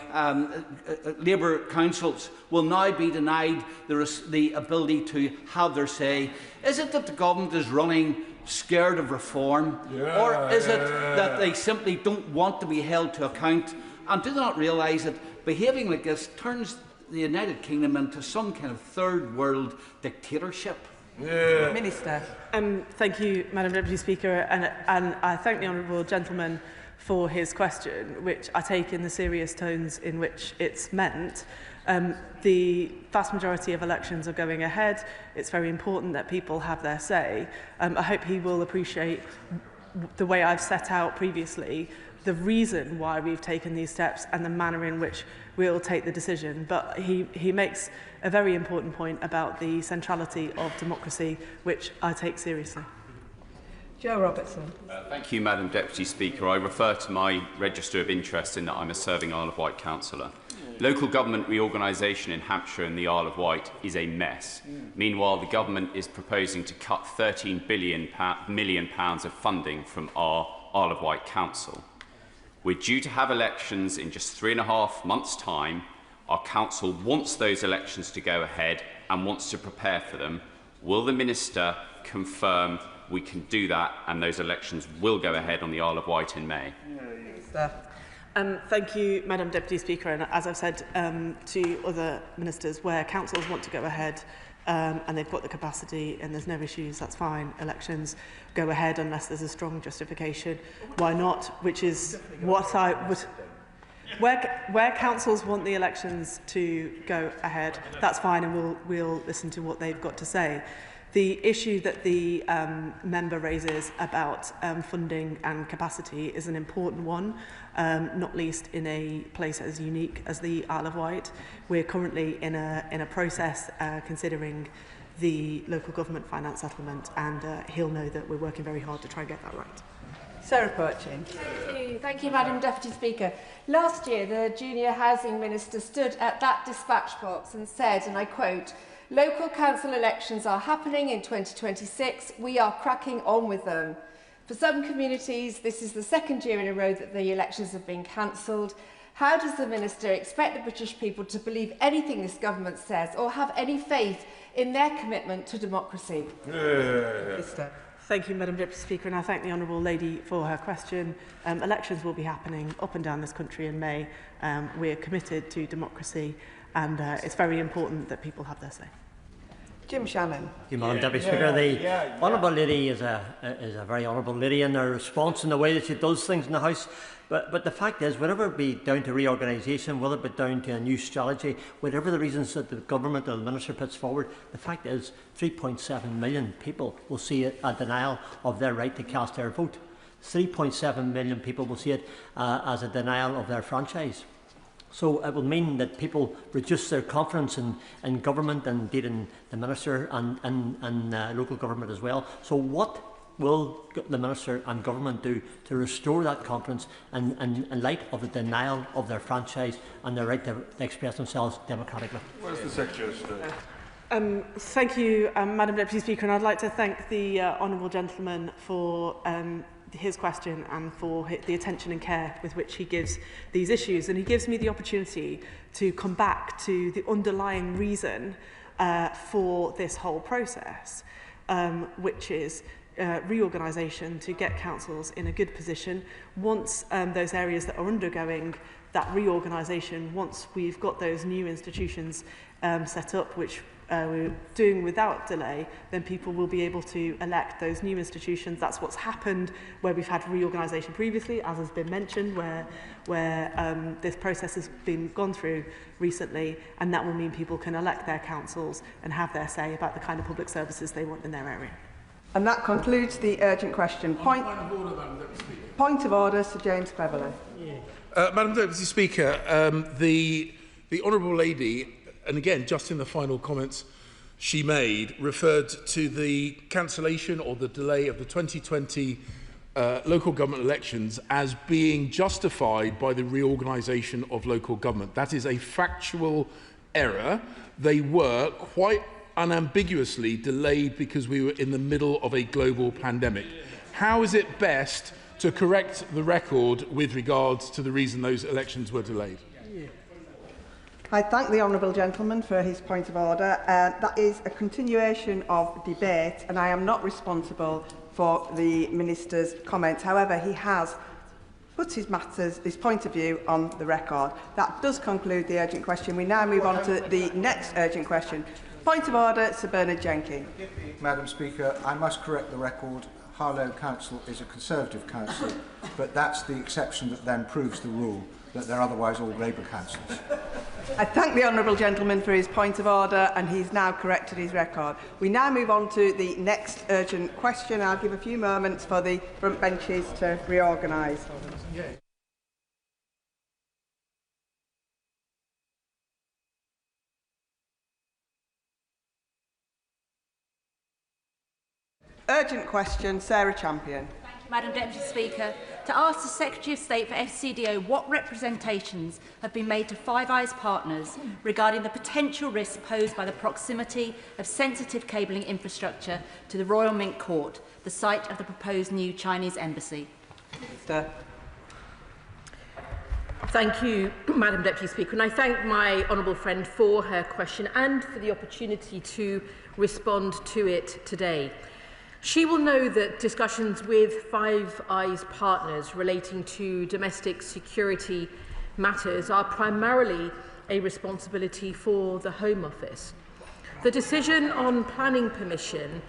Labour councils will now be denied the ability to have their say. Is it that the government is running scared of reform, or is it that they simply don't want to be held to account and do not realise that behaving like this turns the United Kingdom into some kind of third world dictatorship? Minister. Thank you, Madam Deputy Speaker, and I thank the honourable gentleman for his question, which I take in the serious tones in which it's meant. The vast majority of elections are going ahead. It's very important that people have their say. I hope he will appreciate the way I've set out previously the reason why we've taken these steps and the manner in which we'll take the decision. But he makes a very important point about the centrality of democracy, which I take seriously. Joe Robertson. Thank you, Madam Deputy Speaker. I refer to my register of interest in that I'm a serving Isle of Wight councillor. Local government reorganisation in Hampshire and the Isle of Wight is a mess. Meanwhile, the government is proposing to cut £13 million of funding from our Isle of Wight council. We're due to have elections in just 3.5 months' time. Our council wants those elections to go ahead and wants to prepare for them. Will the Minister confirm we can do that and those elections will go ahead on the Isle of Wight in May? Thank you, Madam Deputy Speaker. And as I've said to other ministers, where councils want to go ahead and they've got the capacity and there's no issues, that's fine. Elections go ahead unless there's a strong justification. Why not? Which is what I would... Where councils want the elections to go ahead, that's fine, and we'll listen to what they've got to say. The issue that the member raises about funding and capacity is an important one, not least in a place as unique as the Isle of Wight. We're currently in a process considering the local government finance settlement, and he'll know that we're working very hard to try and get that right. Sarah Perchin. Thank you, Madam Deputy Speaker. Last year, the Junior Housing Minister stood at that dispatch box and said, and I quote, "Local council elections are happening in 2026. We are cracking on with them." For some communities, this is the second year in a row that the elections have been cancelled. How does the Minister expect the British people to believe anything this government says or have any faith in their commitment to democracy? Thank you, Madam Deputy Speaker, and I thank the Honourable Lady for her question. Elections will be happening up and down this country in May. We're committed to democracy, and it's very important that people have their say. Jim Shannon. Thank you, Madam Deputy Speaker. The Honourable Lady is a very honourable lady in her response and the way that she does things in the House. But the fact is, whatever it be down to reorganisation, will it be down to a new strategy, whatever the reasons that the government or the Minister puts forward, the fact is 3.7 million people will see it a denial of their right to cast their vote. 3.7 million people will see it as a denial of their franchise. So it will mean that people reduce their confidence in government and indeed in the Minister and local government as well. So what will the Minister and government do to restore that confidence in light of the denial of their franchise and their right to express themselves democratically? Where's the Secretary of State? Thank you, Madam Deputy Speaker, and I'd like to thank the honourable gentleman for his question and for the attention and care with which he gives these issues. And he gives me the opportunity to come back to the underlying reason for this whole process, which is reorganisation to get councils in a good position. Once those areas that are undergoing that reorganisation, once we've got those new institutions set up, which we're doing without delay, then people will be able to elect those new institutions. That's what's happened where we've had reorganisation previously, as has been mentioned, where this process has been gone through recently, and that will mean people can elect their councils and have their say about the kind of public services they want in their area. And that concludes the urgent question. Point of order, Sir James Cleverly. Madam Deputy Speaker, the Honourable Lady, and again, just in the final comments she made, referred to the cancellation or the delay of the 2020 local government elections as being justified by the reorganisation of local government. That is a factual error. They were quite unambiguously delayed because we were in the middle of a global pandemic. How is it best to correct the record with regards to the reason those elections were delayed? I thank the honourable gentleman for his point of order. That is a continuation of debate, and I am not responsible for the Minister's comments. However, he has put his point of view on the record. That does conclude the urgent question. We now move on to the next urgent question. Point of order, Sir Bernard Jenkins. Madam Speaker, I must correct the record. Harlow Council is a Conservative council, but that's the exception that then proves the rule, that they're otherwise all Labour councils. I thank the honourable gentleman for his point of order, and he's now corrected his record. We now move on to the next urgent question. I'll give a few moments for the front benches to reorganise. Urgent question, Sarah Champion. Thank you, Madam Deputy Speaker. To ask the Secretary of State for FCDO what representations have been made to Five Eyes Partners regarding the potential risk posed by the proximity of sensitive cabling infrastructure to the Royal Mint Court, the site of the proposed new Chinese embassy. Minister. Thank you, Madam Deputy Speaker, and I thank my honourable friend for her question and for the opportunity to respond to it today. She will know that discussions with Five Eyes Partners relating to domestic security matters are primarily a responsibility for the Home Office. The decision on planning permission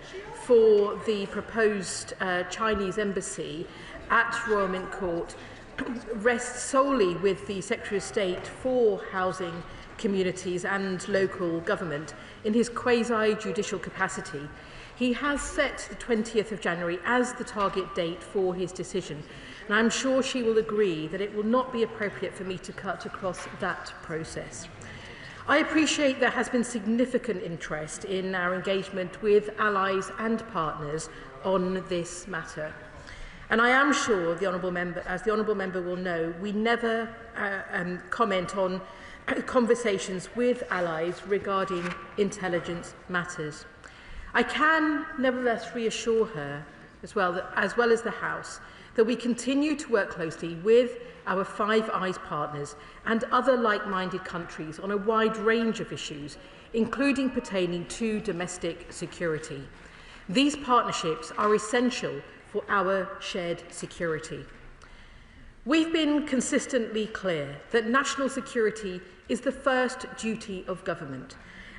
for the proposed Chinese embassy at Royal Mint Court rests solely with the Secretary of State for Housing, communities and local government in his quasi-judicial capacity, he has set the 20th of January as the target date for his decision. And I'm sure she will agree that it will not be appropriate for me to cut across that process. I appreciate there has been significant interest in our engagement with allies and partners on this matter. And I am sure, the Honourable Member, as the Honourable Member will know, we never comment on conversations with allies regarding intelligence matters. I can nevertheless reassure her, as well as the House, that we continue to work closely with our Five Eyes partners and other like-minded countries on a wide range of issues, including pertaining to domestic security. These partnerships are essential for our shared security. We've been consistently clear that national security is the first duty of government,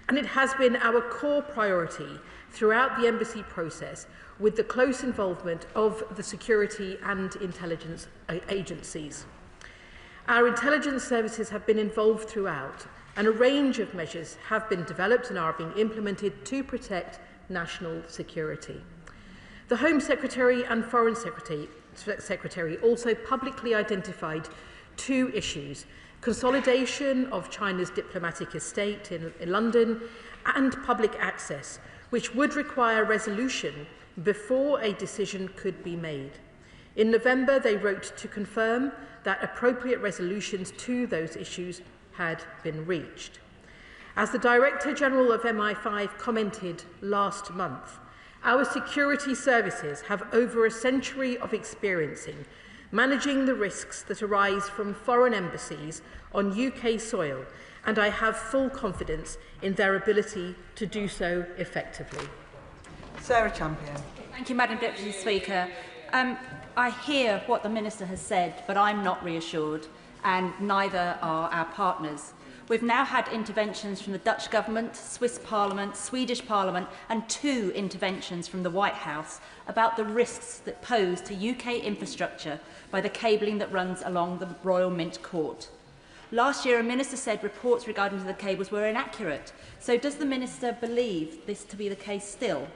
and it has been our core priority throughout the embassy process, with the close involvement of the security and intelligence agencies. Our intelligence services have been involved throughout, and a range of measures have been developed and are being implemented to protect national security. The Home Secretary and Foreign Secretary also publicly identified two issues: consolidation of China's diplomatic estate in London and public access, which would require resolution before a decision could be made. In November, they wrote to confirm that appropriate resolutions to those issues had been reached. As the Director General of MI5 commented last month, our security services have over a century of experience in managing the risks that arise from foreign embassies on UK soil, and I have full confidence in their ability to do so effectively. Sarah Champion. Thank you, Madam Deputy Speaker. I hear what the Minister has said, but I'm not reassured, and neither are our partners. We've now had interventions from the Dutch Government, Swiss Parliament, Swedish Parliament, and 2 interventions from the White House about the risks that pose to UK infrastructure by the cabling that runs along the Royal Mint Court. Last year, a Minister said reports regarding the cables were inaccurate. So does the Minister believe this to be the case still?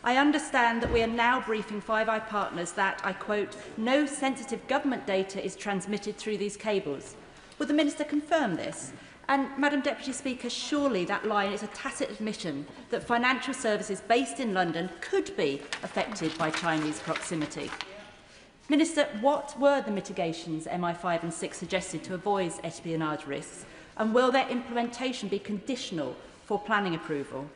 I understand that we are now briefing Five Eyes partners that, I quote, no sensitive government data is transmitted through these cables. Will the Minister confirm this? And, Madam Deputy Speaker, surely that line is a tacit admission that financial services based in London could be affected by Chinese proximity. Minister, what were the mitigations MI5 and 6 suggested to avoid espionage risks, and will their implementation be conditional for planning approval?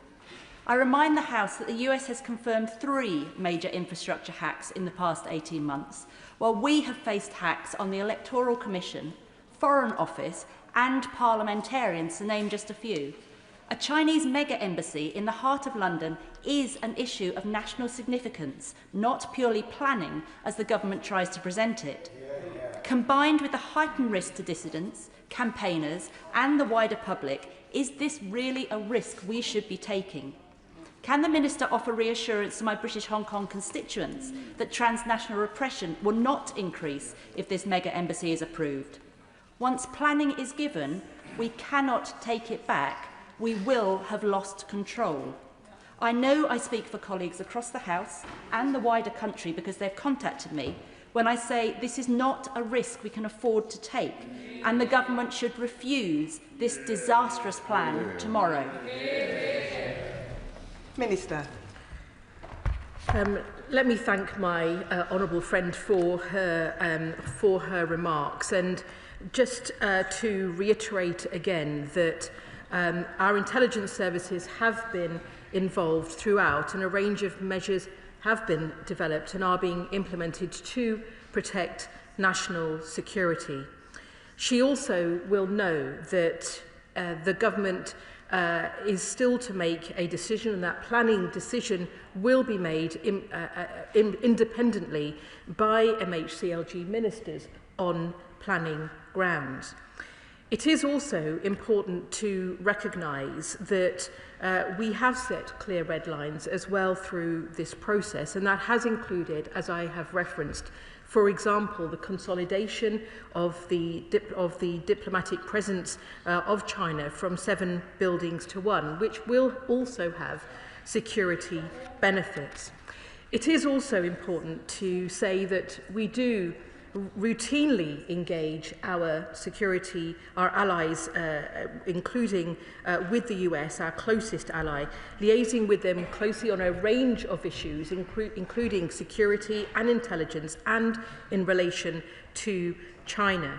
I remind the House that the US has confirmed 3 major infrastructure hacks in the past 18 months, while we have faced hacks on the Electoral Commission, Foreign Office and parliamentarians, to name just a few. A Chinese mega-embassy in the heart of London is an issue of national significance, not purely planning as the government tries to present it. Combined with the heightened risk to dissidents, campaigners and the wider public, is this really a risk we should be taking? Can the Minister offer reassurance to my British Hong Kong constituents that transnational repression will not increase if this mega-embassy is approved? Once planning is given, we cannot take it back. We will have lost control. I know I speak for colleagues across the House and the wider country because they've contacted me when I say this is not a risk we can afford to take, and the government should refuse this disastrous plan tomorrow. Minister. Let me thank my honourable friend for her remarks, and just to reiterate again that our intelligence services have been involved throughout, and a range of measures have been developed and are being implemented to protect national security. She also will know that the government is still to make a decision, and that planning decision will be made independently by MHCLG ministers on planning grounds. It is also important to recognise that we have set clear red lines as well through this process, and that has included, as I have referenced, For example, the consolidation of the diplomatic presence of China from 7 buildings to 1, which will also have security benefits. It is also important to say that we do routinely engage our allies, including with the US, our closest ally, liaising with them closely on a range of issues, including security and intelligence, and in relation to China.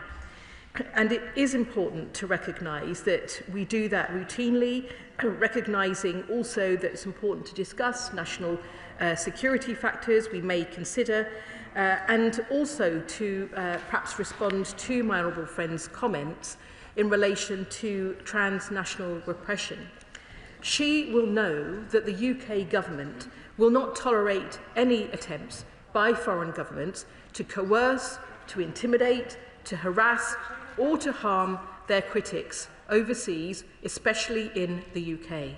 And it is important to recognise that we do that routinely, recognising also that it's important to discuss national security factors we may consider, and also to perhaps respond to my honourable friend's comments in relation to transnational repression. She will know that the UK government will not tolerate any attempts by foreign governments to coerce, to intimidate, to harass or to harm their critics overseas, especially in the UK.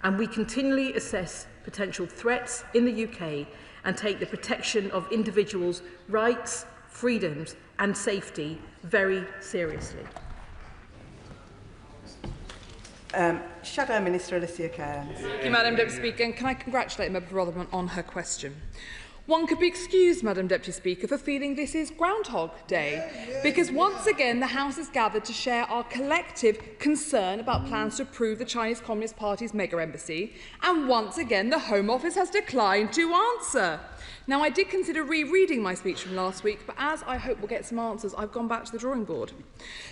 And we continually assess potential threats in the UK and take the protection of individuals' rights, freedoms and safety very seriously. Shadow Minister Alicia Cairns. Thank you, Madam Deputy Speaker, and can I congratulate Member Rotherham on her question? One could be excused, Madam Deputy Speaker, for feeling this is Groundhog Day, because once again the House is gathered to share our collective concern about plans to approve the Chinese Communist Party's mega embassy, and once again the Home Office has declined to answer. Now, I did consider rereading my speech from last week, but as I hope we'll get some answers, I've gone back to the drawing board.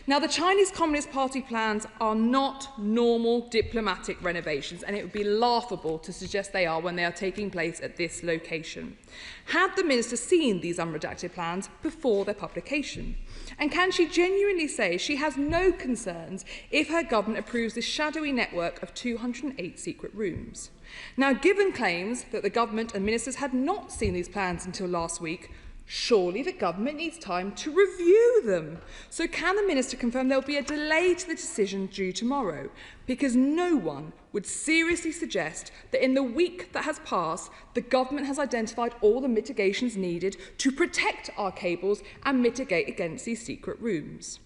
Now, the Chinese Communist Party plans are not normal diplomatic renovations, and it would be laughable to suggest they are when they are taking place at this location. Had the Minister seen these unredacted plans before their publication? And can she genuinely say she has no concerns if her government approves this shadowy network of 208 secret rooms? Now, given claims that the government and ministers had not seen these plans until last week, surely the government needs time to review them. So can the minister confirm there will be a delay to the decision due tomorrow? Because no one would seriously suggest that in the week that has passed, the government has identified all the mitigations needed to protect our cables and mitigate against these secret rooms.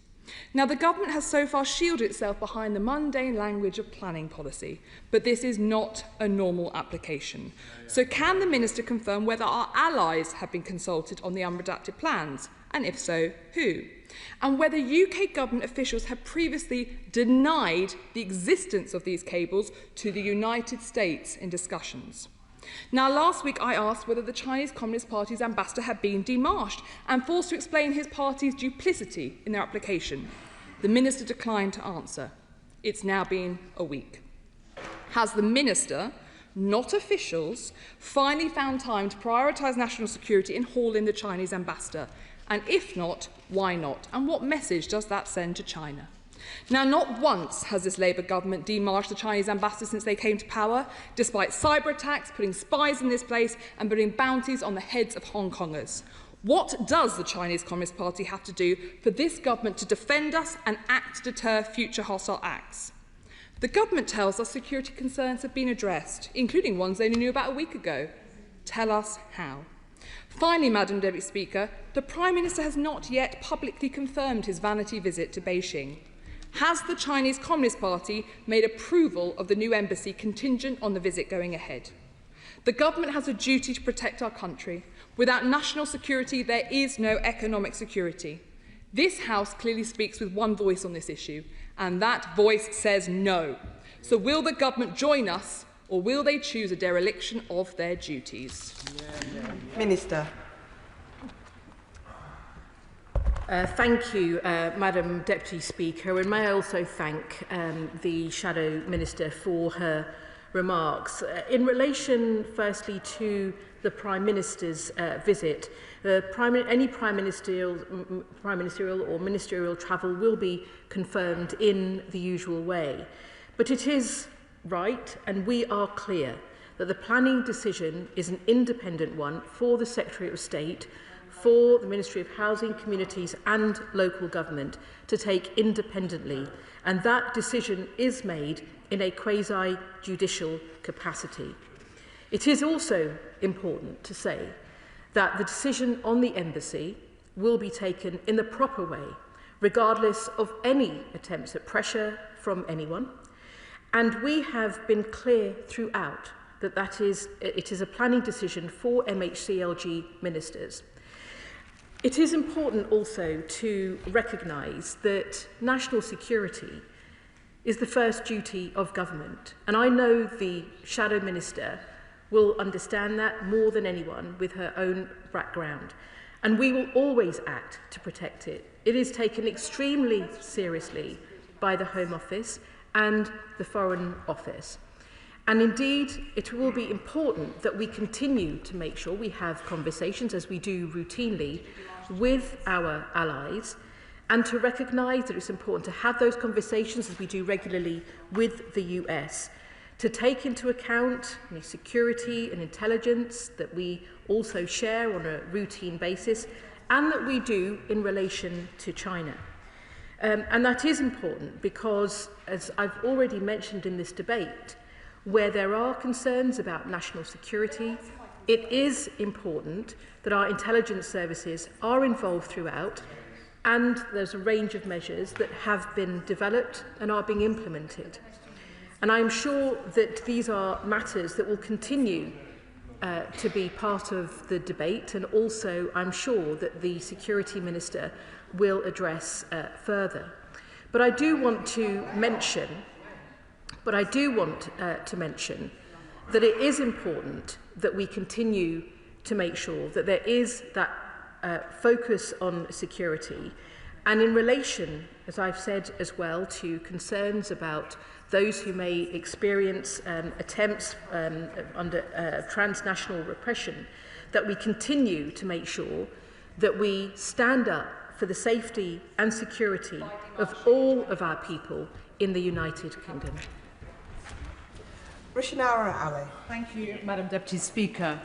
Now, the government has so far shielded itself behind the mundane language of planning policy, but this is not a normal application. So can the minister confirm whether our allies have been consulted on the unredacted plans, and if so, who? And whether UK government officials have previously denied the existence of these cables to the United States in discussions? Now, last week I asked whether the Chinese Communist Party's ambassador had been demarched and forced to explain his party's duplicity in their application. The minister declined to answer. It's now been a week. Has the minister, not officials, finally found time to prioritise national security in hauling the Chinese ambassador? And if not, why not? And what message does that send to China? Now, not once has this Labour government demarched the Chinese ambassador since they came to power, despite cyber attacks, putting spies in this place and putting bounties on the heads of Hong Kongers. What does the Chinese Communist Party have to do for this government to defend us and act to deter future hostile acts? The government tells us security concerns have been addressed, including ones they knew about a week ago. Tell us how. Finally, Madam Deputy Speaker, the Prime Minister has not yet publicly confirmed his vanity visit to Beijing. Has the Chinese Communist Party made approval of the new embassy contingent on the visit going ahead? The government has a duty to protect our country. Without national security, there is no economic security. This House clearly speaks with one voice on this issue, and that voice says no. So will the government join us, or will they choose a dereliction of their duties? Minister. Thank you, Madam Deputy Speaker, and may I also thank the Shadow Minister for her remarks. In relation, firstly, to the Prime Minister's visit, any Prime Ministerial or ministerial travel will be confirmed in the usual way. But it is right, and we are clear, that the planning decision is an independent one for the Secretary of State, for the Ministry of Housing, Communities and Local Government to take independently, and that decision is made in a quasi-judicial capacity. It is also important to say that the decision on the embassy will be taken in the proper way, regardless of any attempts at pressure from anyone. And we have been clear throughout that it is a planning decision for MHCLG ministers. It is important also to recognise that national security is the first duty of government. And I know the Shadow Minister will understand that more than anyone with her own background. And we will always act to protect it. It is taken extremely seriously by the Home Office and the Foreign Office. And indeed, it will be important that we continue to make sure we have conversations, as we do routinely, with our allies, and to recognise that it's important to have those conversations, as we do regularly with the US, to take into account security and intelligence that we also share on a routine basis, and that we do in relation to China. And that is important because, as I've already mentioned in this debate, where there are concerns about national security, it is important that our intelligence services are involved throughout, and there's a range of measures that have been developed and are being implemented. And I'm sure that these are matters that will continue to be part of the debate, and also I'm sure that the Security Minister will address further. But I do want to mention that it is important that we continue to make sure that there is that focus on security, and in relation, as I've said as well, to concerns about those who may experience attempts under transnational repression, that we continue to make sure that we stand up for the safety and security of all of our people in the United Kingdom. Rishinara Ali. Thank you, Madam Deputy Speaker.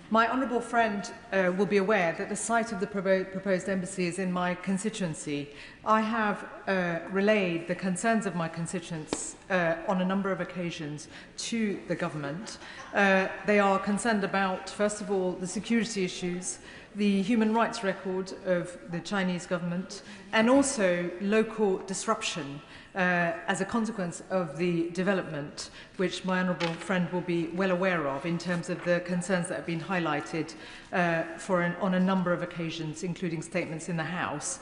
My honourable friend will be aware that the site of the proposed embassy is in my constituency. I have relayed the concerns of my constituents on a number of occasions to the government. They are concerned about, first of all, the security issues, the human rights record of the Chinese government, and also local disruption as a consequence of the development, which my honourable friend will be well aware of in terms of the concerns that have been highlighted on a number of occasions, including statements in the House.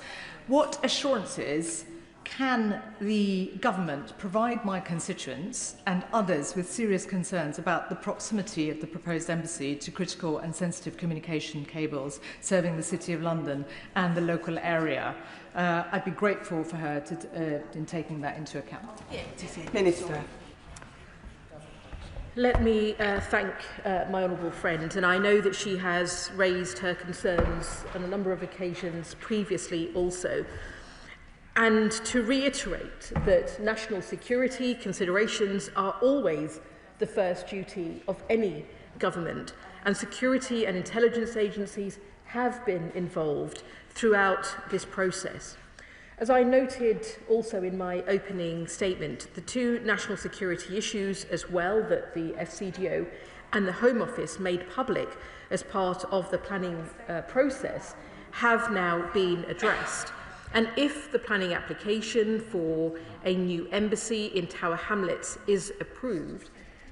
What assurances can the government provide my constituents and others with serious concerns about the proximity of the proposed embassy to critical and sensitive communication cables serving the City of London and the local area? I'd be grateful for her in taking that into account. Minister. Let me thank my honourable friend, and I know that she has raised her concerns on a number of occasions previously also. And to reiterate that national security considerations are always the first duty of any government, and security and intelligence agencies have been involved throughout this process. As I noted also in my opening statement, the two national security issues as well that the FCDO and the Home Office made public as part of the planning process have now been addressed. And if the planning application for a new embassy in Tower Hamlets is approved,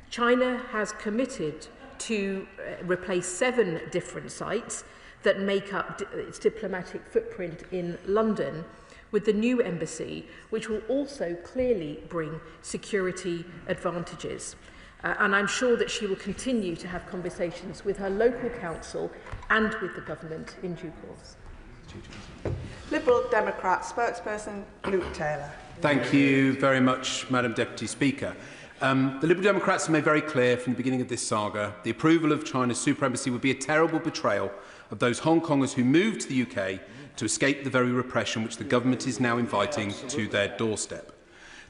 China has committed to replace 7 different sites that make up its diplomatic footprint in London with the new embassy, which will also clearly bring security advantages. And I'm sure that she will continue to have conversations with her local council and with the government in due course. Liberal Democrat spokesperson Luke Taylor. Thank you very much, Madam Deputy Speaker. The Liberal Democrats have made very clear from the beginning of this saga the approval of China's supremacy would be a terrible betrayal of those Hong Kongers who moved to the UK to escape the very repression which the government is now inviting to their doorstep.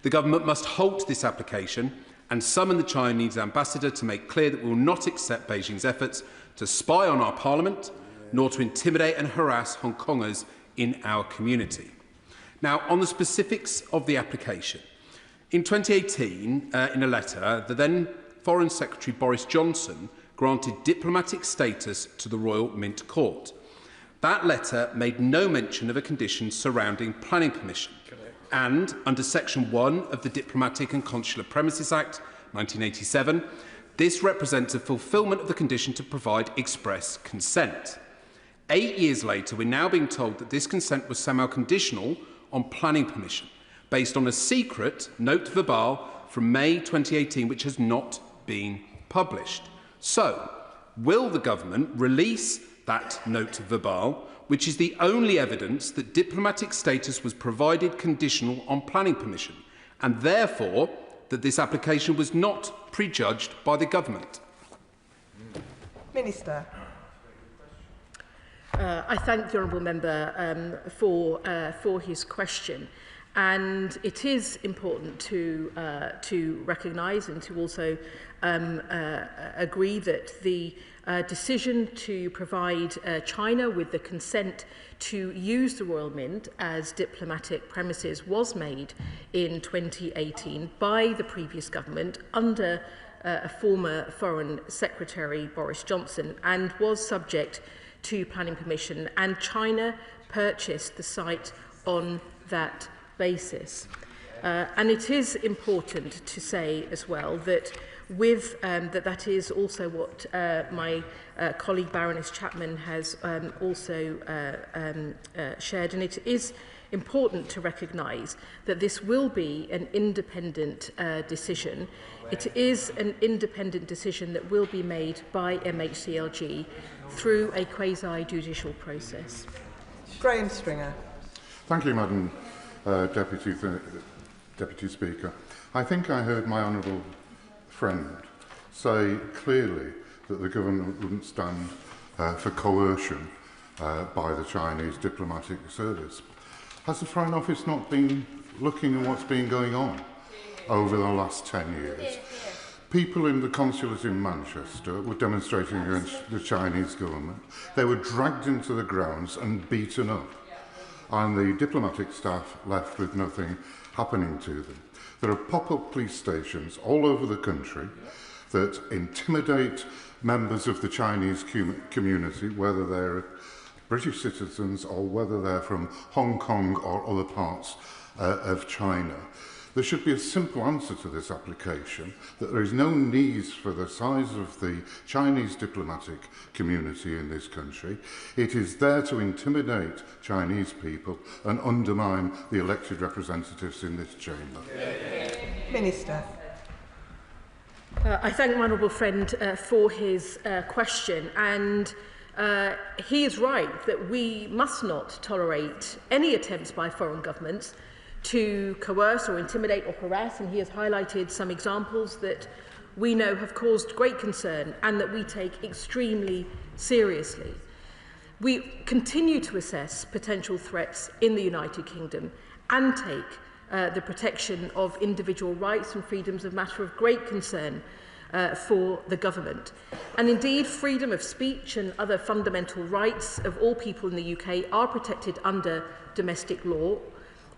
The government must halt this application and summon the Chinese ambassador to make clear that we will not accept Beijing's efforts to spy on our parliament, nor to intimidate and harass Hong Kongers in our community. Now, on the specifics of the application, in 2018, in a letter, the then Foreign Secretary Boris Johnson granted diplomatic status to the Royal Mint Court. That letter made no mention of a condition surrounding planning permission. And under Section 1 of the Diplomatic and Consular Premises Act 1987, this represents a fulfilment of the condition to provide express consent. 8 years later, we're now being told that this consent was somehow conditional on planning permission, based on a secret note verbale from May 2018, which has not been published. So, will the government release that note verbale, which is the only evidence that diplomatic status was provided conditional on planning permission, and therefore that this application was not prejudged by the government? Minister. I thank the honourable member for his question, and it is important to recognise and to also agree that the decision to provide China with the consent to use the Royal Mint as diplomatic premises was made in 2018 by the previous government under a former Foreign Secretary, Boris Johnson, and was subject to planning permission, and China purchased the site on that basis. And it is important to say as well that that is also what my colleague Baroness Chapman has also shared, and it is important to recognise that this will be an independent decision. It is an independent decision that will be made by MHCLG through a quasi-judicial process. Graham Stringer. Thank you, Madam Deputy Speaker. I think I heard my honourable friend say clearly that the government wouldn't stand for coercion by the Chinese diplomatic service. Has the Foreign Office not been looking at what's been going on over the last 10 years? People in the consulate in Manchester were demonstrating against the Chinese government. They were dragged into the grounds and beaten up, and the diplomatic staff left with nothing happening to them. There are pop-up police stations all over the country that intimidate members of the Chinese community, whether they're British citizens or whether they're from Hong Kong or other parts of China. There should be a simple answer to this application, that there is no need for the size of the Chinese diplomatic community in this country. It is there to intimidate Chinese people and undermine the elected representatives in this chamber. Minister. I thank my honourable friend for his question, and he is right that we must not tolerate any attempts by foreign governments to coerce or intimidate or harass, and he has highlighted some examples that we know have caused great concern and that we take extremely seriously. We continue to assess potential threats in the United Kingdom and take the protection of individual rights and freedoms a matter of great concern for the government. And indeed, freedom of speech and other fundamental rights of all people in the UK are protected under domestic law.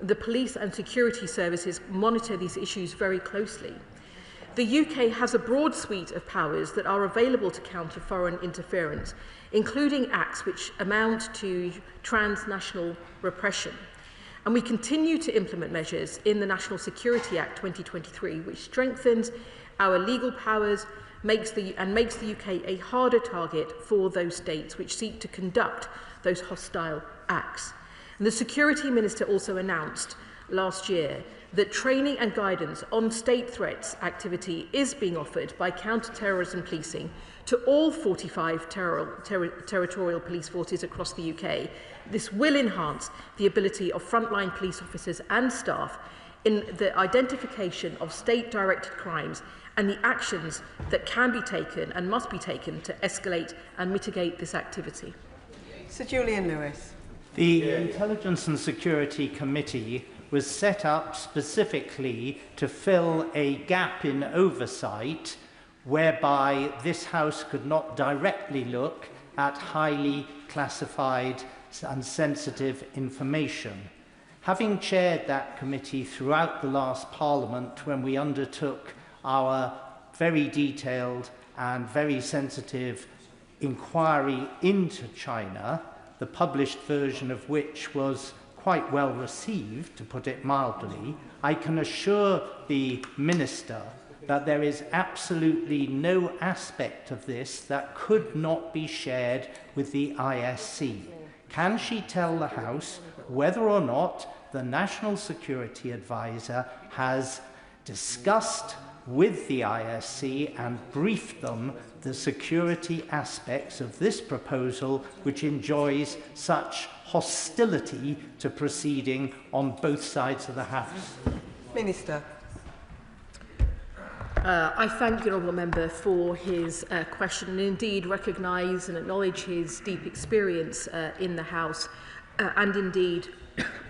The police and security services monitor these issues very closely. The UK has a broad suite of powers that are available to counter foreign interference, including acts which amount to transnational repression. And we continue to implement measures in the National Security Act 2023, which strengthens our legal powers makes the UK a harder target for those states which seek to conduct those hostile acts. And the Security Minister also announced last year that training and guidance on state threats activity is being offered by counter-terrorism policing to all 45 territorial police forces across the UK. This will enhance the ability of frontline police officers and staff in the identification of state-directed crimes and the actions that can be taken and must be taken to escalate and mitigate this activity. Sir Julian Lewis. The Intelligence and Security Committee was set up specifically to fill a gap in oversight whereby this House could not directly look at highly classified and sensitive information. Having chaired that committee throughout the last Parliament when we undertook our very detailed and very sensitive inquiry into China, the published version of which was quite well received, to put it mildly, I can assure the Minister that there is absolutely no aspect of this that could not be shared with the ISC. Can she tell the House whether or not the National Security Advisor has discussed with the ISC and briefed them the security aspects of this proposal, which enjoys such hostility to proceeding on both sides of the House? Minister. I thank the honourable member for his question and indeed recognise and acknowledge his deep experience in the House and indeed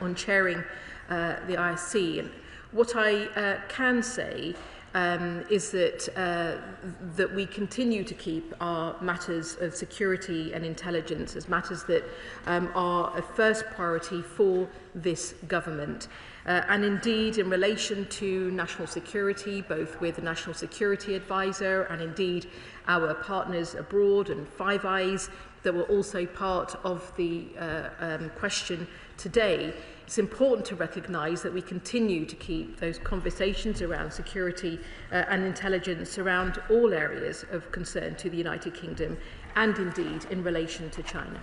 on chairing the ISC. And what I can say is that we continue to keep our matters of security and intelligence as matters that are a first priority for this government. And indeed, in relation to national security, both with the National Security Advisor and indeed our partners abroad and Five Eyes that were also part of the question today, it's important to recognise that we continue to keep those conversations around security and intelligence around all areas of concern to the United Kingdom and indeed in relation to China.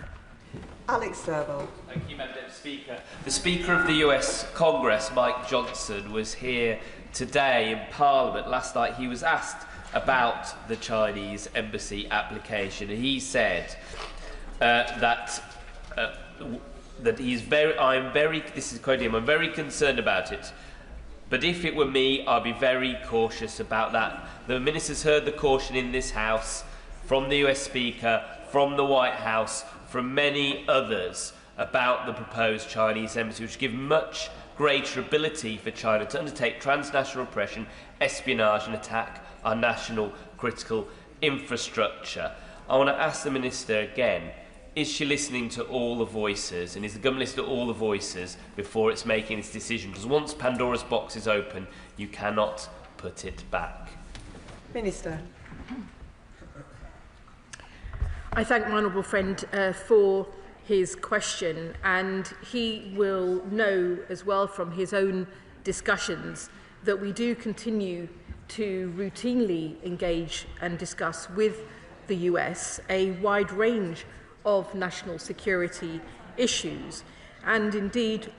Alex Serval. Thank you, Madam Speaker. The Speaker of the US Congress, Mike Johnson, was here today in Parliament. Last night he was asked about the Chinese embassy application, and he said that he's this is quoting him, I'm very concerned about it, but if it were me, I'd be very cautious about that. The Minister's heard the caution in this House from the US Speaker, from the White House, from many others about the proposed Chinese embassy, which give much greater ability for China to undertake transnational oppression, espionage and attack our national critical infrastructure. I want to ask the Minister again, is she listening to all the voices, and is the government listening to all the voices before it's making its decision? Because once Pandora's box is open, you cannot put it back. Minister. I thank my honourable friend for his question, and he will know as well from his own discussions that we do continue to routinely engage and discuss with the US a wide range of national security issues. And indeed,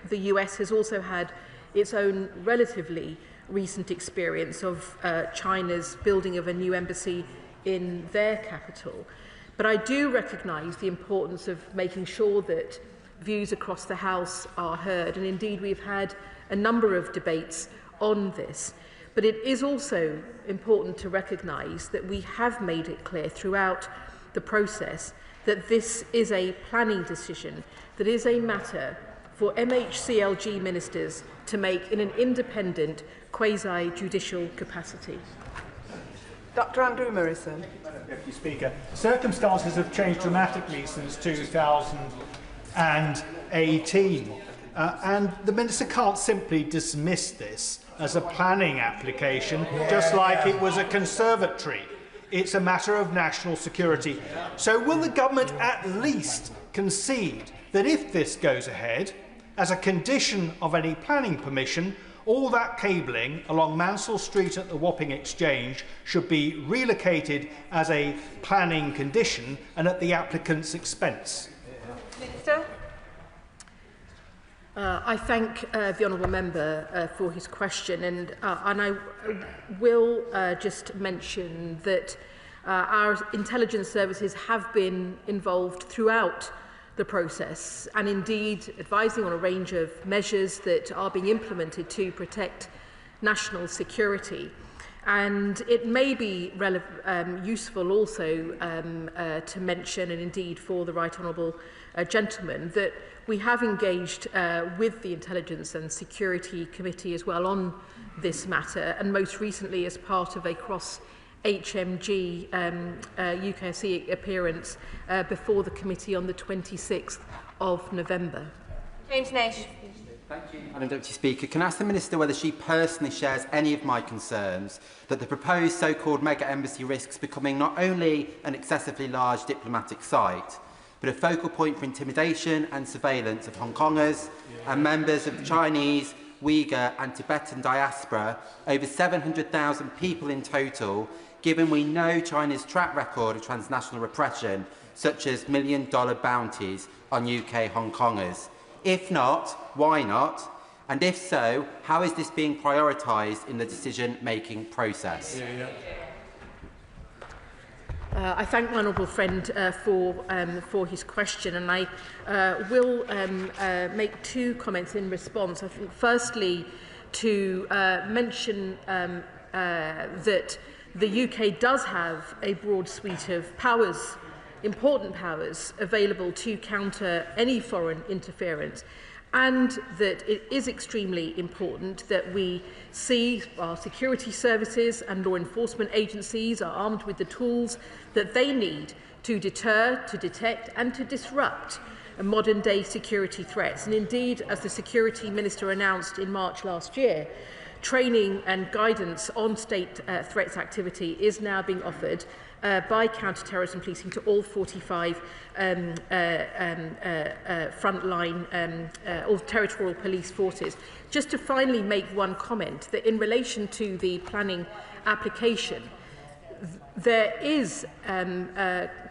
the US has also had its own relatively recent experience of China's building of a new embassy in their capital. But I do recognise the importance of making sure that views across the House are heard, and indeed we've had a number of debates on this. But it is also important to recognise that we have made it clear throughout the process that this is a planning decision, that is a matter for MHCLG ministers to make in an independent, quasi-judicial capacity. Dr. Andrew Morrison. Deputy Speaker, circumstances have changed dramatically since 2018, and the Minister can't simply dismiss this as a planning application, just like it was a conservatory. It's a matter of national security. So will the government at least concede that if this goes ahead, as a condition of any planning permission, all that cabling along Mansell Street at the Wapping Exchange should be relocated as a planning condition and at the applicant's expense? Minister. I thank the honourable member for his question, and I will just mention that our intelligence services have been involved throughout the process and indeed advising on a range of measures that are being implemented to protect national security. And it may be useful also to mention, and indeed for the right honourable gentleman, that we have engaged with the Intelligence and Security Committee as well on this matter, and most recently as part of a cross-HMG UKC appearance before the committee on the 26th of November. James Nash. Thank you, Madam Deputy Speaker. Can I ask the Minister whether she personally shares any of my concerns that the proposed so-called mega embassy risks becoming not only an excessively large diplomatic site, but a focal point for intimidation and surveillance of Hong Kongers and members of the Chinese, Uyghur and Tibetan diaspora, over 700,000 people in total, given we know China's track record of transnational repression, such as million-dollar bounties on UK Hong Kongers? If not, why not? And if so, how is this being prioritised in the decision-making process? I thank my honourable friend for his question, and I will make two comments in response. I think, firstly, to mention that the UK does have a broad suite of powers, important powers, available to counter any foreign interference, and that it is extremely important that we see our security services and law enforcement agencies are armed with the tools that they need to deter, to detect and to disrupt modern-day security threats. And indeed, as the Security Minister announced in March last year, training and guidance on state threats activity is now being offered by counter-terrorism policing to all 45 frontline or territorial police forces. Just to finally make one comment, that in relation to the planning application, there is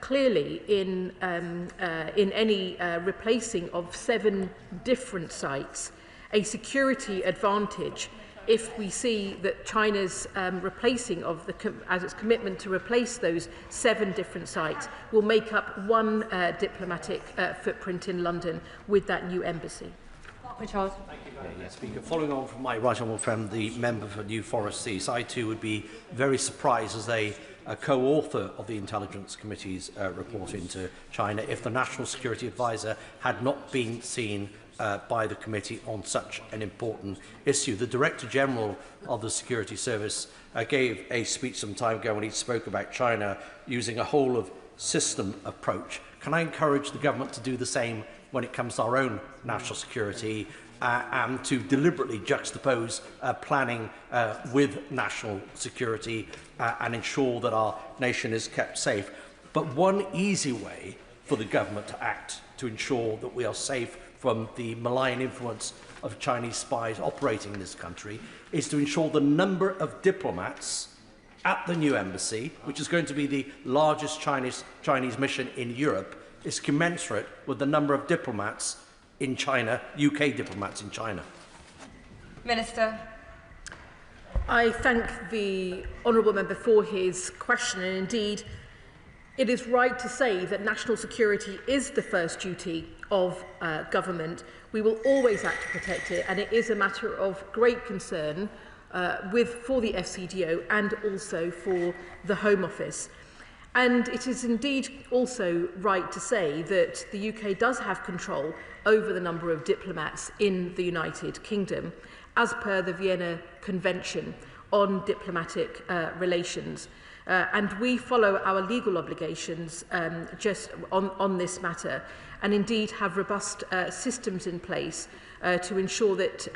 clearly in any replacing of 7 different sites a security advantage if we see that China's replacing of as its commitment to replace those 7 different sites will make up one diplomatic footprint in London with that new embassy. Speaker, following on from my right honourable friend, the member for New Forest East, I too would be very surprised as a co-author of the Intelligence Committee's report into China if the National Security Advisor had not been seen by the committee on such an important issue. The Director General of the Security Service gave a speech some time ago when he spoke about China using a whole of system approach. Can I encourage the government to do the same when it comes to our own national security and to deliberately juxtapose planning with national security and ensure that our nation is kept safe? But one easy way for the government to act to ensure that we are safe from the malign influence of Chinese spies operating in this country is to ensure the number of diplomats at the new embassy, which is going to be the largest Chinese mission in Europe, is commensurate with the number of diplomats in China, UK diplomats in China. Minister. I thank the honourable member for his question, and indeed it is right to say that national security is the first duty of government. We will always act to protect it, and it is a matter of great concern for the FCDO and also for the Home Office. And it is indeed also right to say that the UK does have control over the number of diplomats in the United Kingdom, as per the Vienna Convention on Diplomatic Relations. And we follow our legal obligations just on this matter, and indeed have robust systems in place to ensure that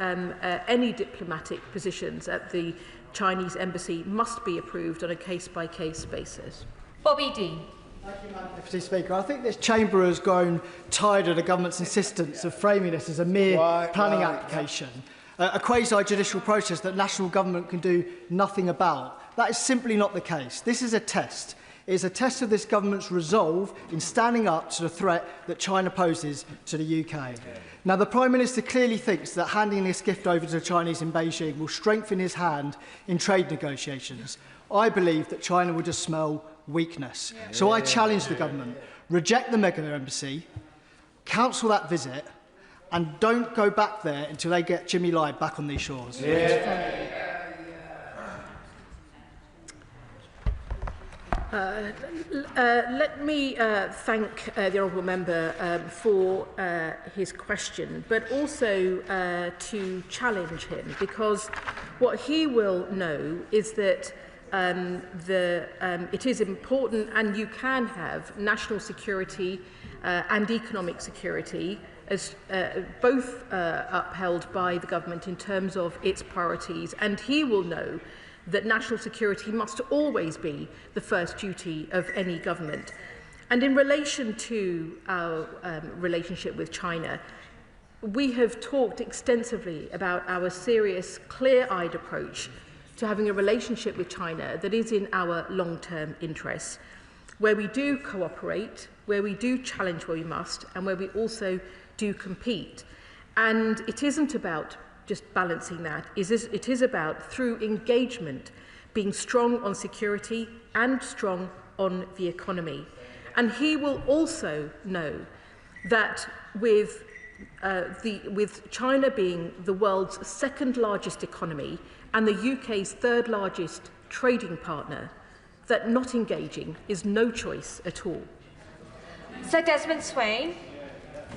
any diplomatic positions at the Chinese embassy must be approved on a case-by-case basis. Bobby Dean. Thank you, Madam Deputy Speaker. I think this chamber has grown tired of the government's insistence of framing this as a mere planning application, a quasi-judicial process that national government can do nothing about. That is simply not the case. This is a test. It is a test of this government's resolve in standing up to the threat that China poses to the UK. Now, the Prime Minister clearly thinks that handing this gift over to the Chinese in Beijing will strengthen his hand in trade negotiations. I believe that China will just smell weakness. So I challenge the government, reject the mega embassy, cancel that visit, and don't go back there until they get Jimmy Lai back on these shores. Let me thank the honourable member for his question, but also to challenge him, because what he will know is that it is important, and you can have national security and economic security as both upheld by the government in terms of its priorities, and he will know that national security must always be the first duty of any government. And in relation to our relationship with China, we have talked extensively about our serious, clear-eyed approach to having a relationship with China that is in our long-term interests, where we do cooperate, where we do challenge where we must, and where we also do compete. And it isn't about just balancing that. It is about, through engagement, being strong on security and strong on the economy. And he will also know that with China being the world's second largest economy and the UK's third largest trading partner, that not engaging is no choice at all. Sir Desmond Swain.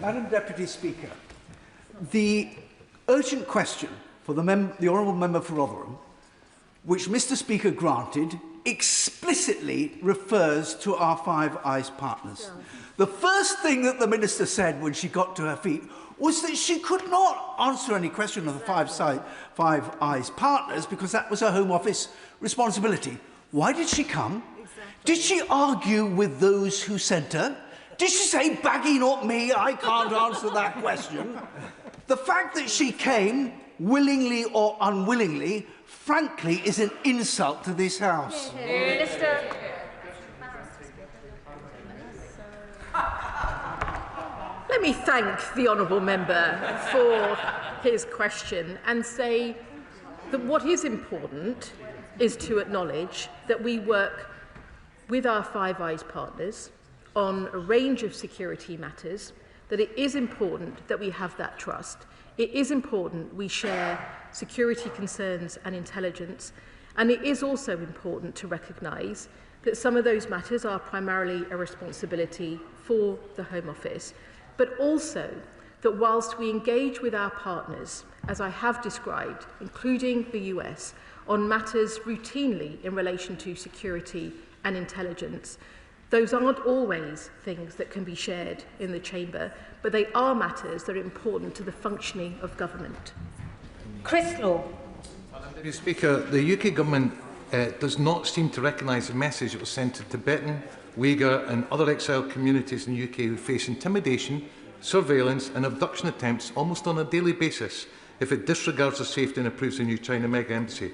Madam Deputy Speaker, the urgent question for the Honourable Member for Rotherham, which Mr Speaker granted, explicitly refers to our Five Eyes partners. The first thing that the Minister said when she got to her feet was that she could not answer any question of the Five Eyes partners because that was her Home Office responsibility. Why did she come? Did she argue with those who sent her? Did she say, "Baggy, not me, I can't answer that question"? The fact that she came, willingly or unwillingly, frankly, is an insult to this House. Minister. Let me thank the Honourable Member for his question and say that what is important is to acknowledge that we work with our Five Eyes partners on a range of security matters, that it is important that we have that trust. It is important we share security concerns and intelligence, and it is also important to recognise that some of those matters are primarily a responsibility for the Home Office, but also that whilst we engage with our partners, as I have described, including the US, on matters routinely in relation to security and intelligence, those aren't always things that can be shared in the Chamber, but they are matters that are important to the functioning of government. Chris Law. Mr Speaker, the UK Government does not seem to recognise the message that was sent to Tibetan, Uyghur and other exiled communities in the UK who face intimidation, surveillance and abduction attempts almost on a daily basis if it disregards the safety and approves the new China mega embassy.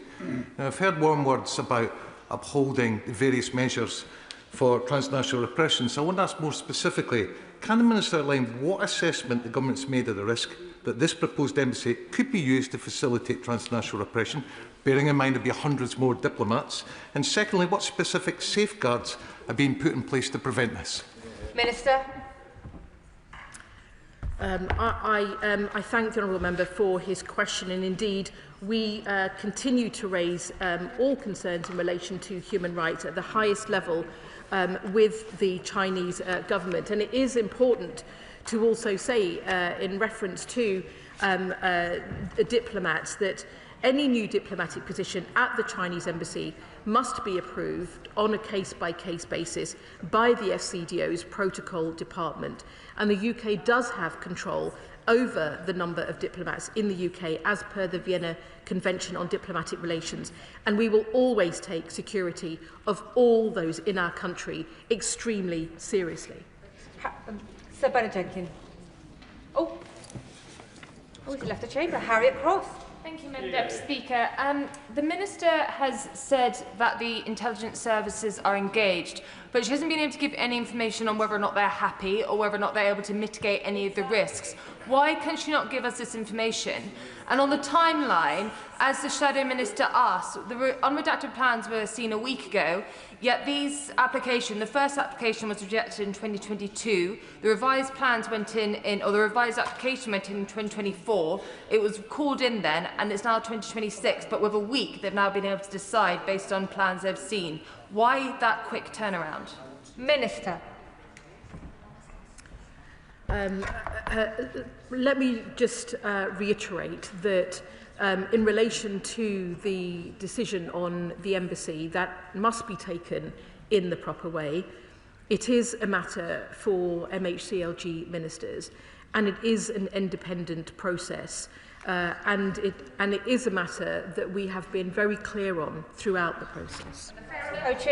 Now, I've heard warm words about upholding the various measures for transnational repression, so I want to ask more specifically, can the Minister outline what assessment the Government's made of the risk that this proposed embassy could be used to facilitate transnational repression, bearing in mind there will be hundreds more diplomats? And secondly, what specific safeguards are being put in place to prevent this? Minister. I thank the Honourable Member for his question, and indeed we continue to raise all concerns in relation to human rights at the highest level with the Chinese government. And it is important to also say, in reference to diplomats, that any new diplomatic position at the Chinese embassy must be approved on a case-by-case basis by the FCDO's protocol department. And the UK does have control over the number of diplomats in the UK as per the Vienna Convention on Diplomatic Relations. And we will always take security of all those in our country extremely seriously. Sir Bernard Jenkins. Oh, he's left the chamber. Harriet Cross. Thank you, Madam Deputy Speaker. The Minister has said that the intelligence services are engaged, but she hasn't been able to give any information on whether or not they're happy or whether or not they're able to mitigate any of the risks. Why can she not give us this information? And on the timeline, as the Shadow Minister asked, the unredacted plans were seen a week ago, yet the first application was rejected in 2022, the revised plans went or the revised application went in 2024, it was called in then, and it's now 2026, but with a week they've now been able to decide based on plans they've seen. Why that quick turnaround? Minister. Let me just reiterate that in relation to the decision on the embassy, that must be taken in the proper way. It is a matter for MHCLG ministers, and it is an independent process. And it is a matter that we have been very clear on throughout the process. Thank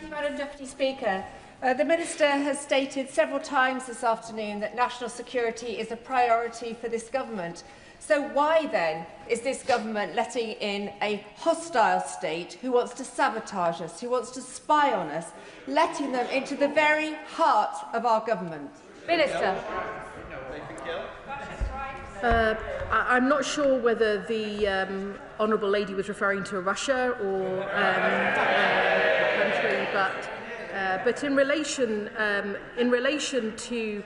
you, Madam Deputy Speaker. The Minister has stated several times this afternoon that national security is a priority for this government. So why then is this government letting in a hostile state who wants to sabotage us, who wants to spy on us, letting them into the very heart of our government? Minister. I'm not sure whether the Honourable Lady was referring to Russia or a country, but in relation to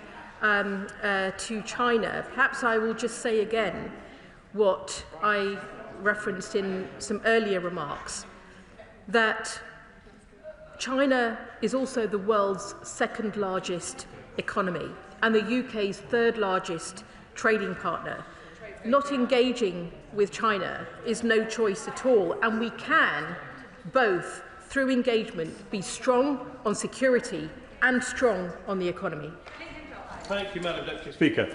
China, perhaps I will just say again what I referenced in some earlier remarks, that China is also the world's second largest economy and the UK's third largest trading partner. Not engaging with China is no choice at all, and we can both, through engagement, be strong on security and strong on the economy. Thank you, Madam Deputy Speaker.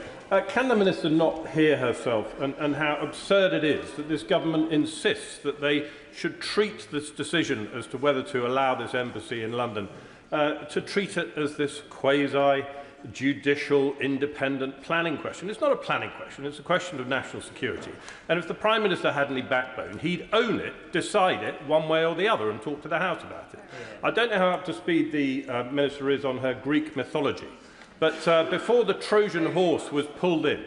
Can the Minister not hear herself and how absurd it is that this government insists that they should treat this decision as to whether to allow this embassy in London, to treat it as this quasi-judicial, independent planning question? It's not a planning question, it's a question of national security. And if the Prime Minister had any backbone, he'd own it, decide it one way or the other and talk to the House about it. I don't know how up to speed the Minister is on her Greek mythology, but before the Trojan horse was pulled in,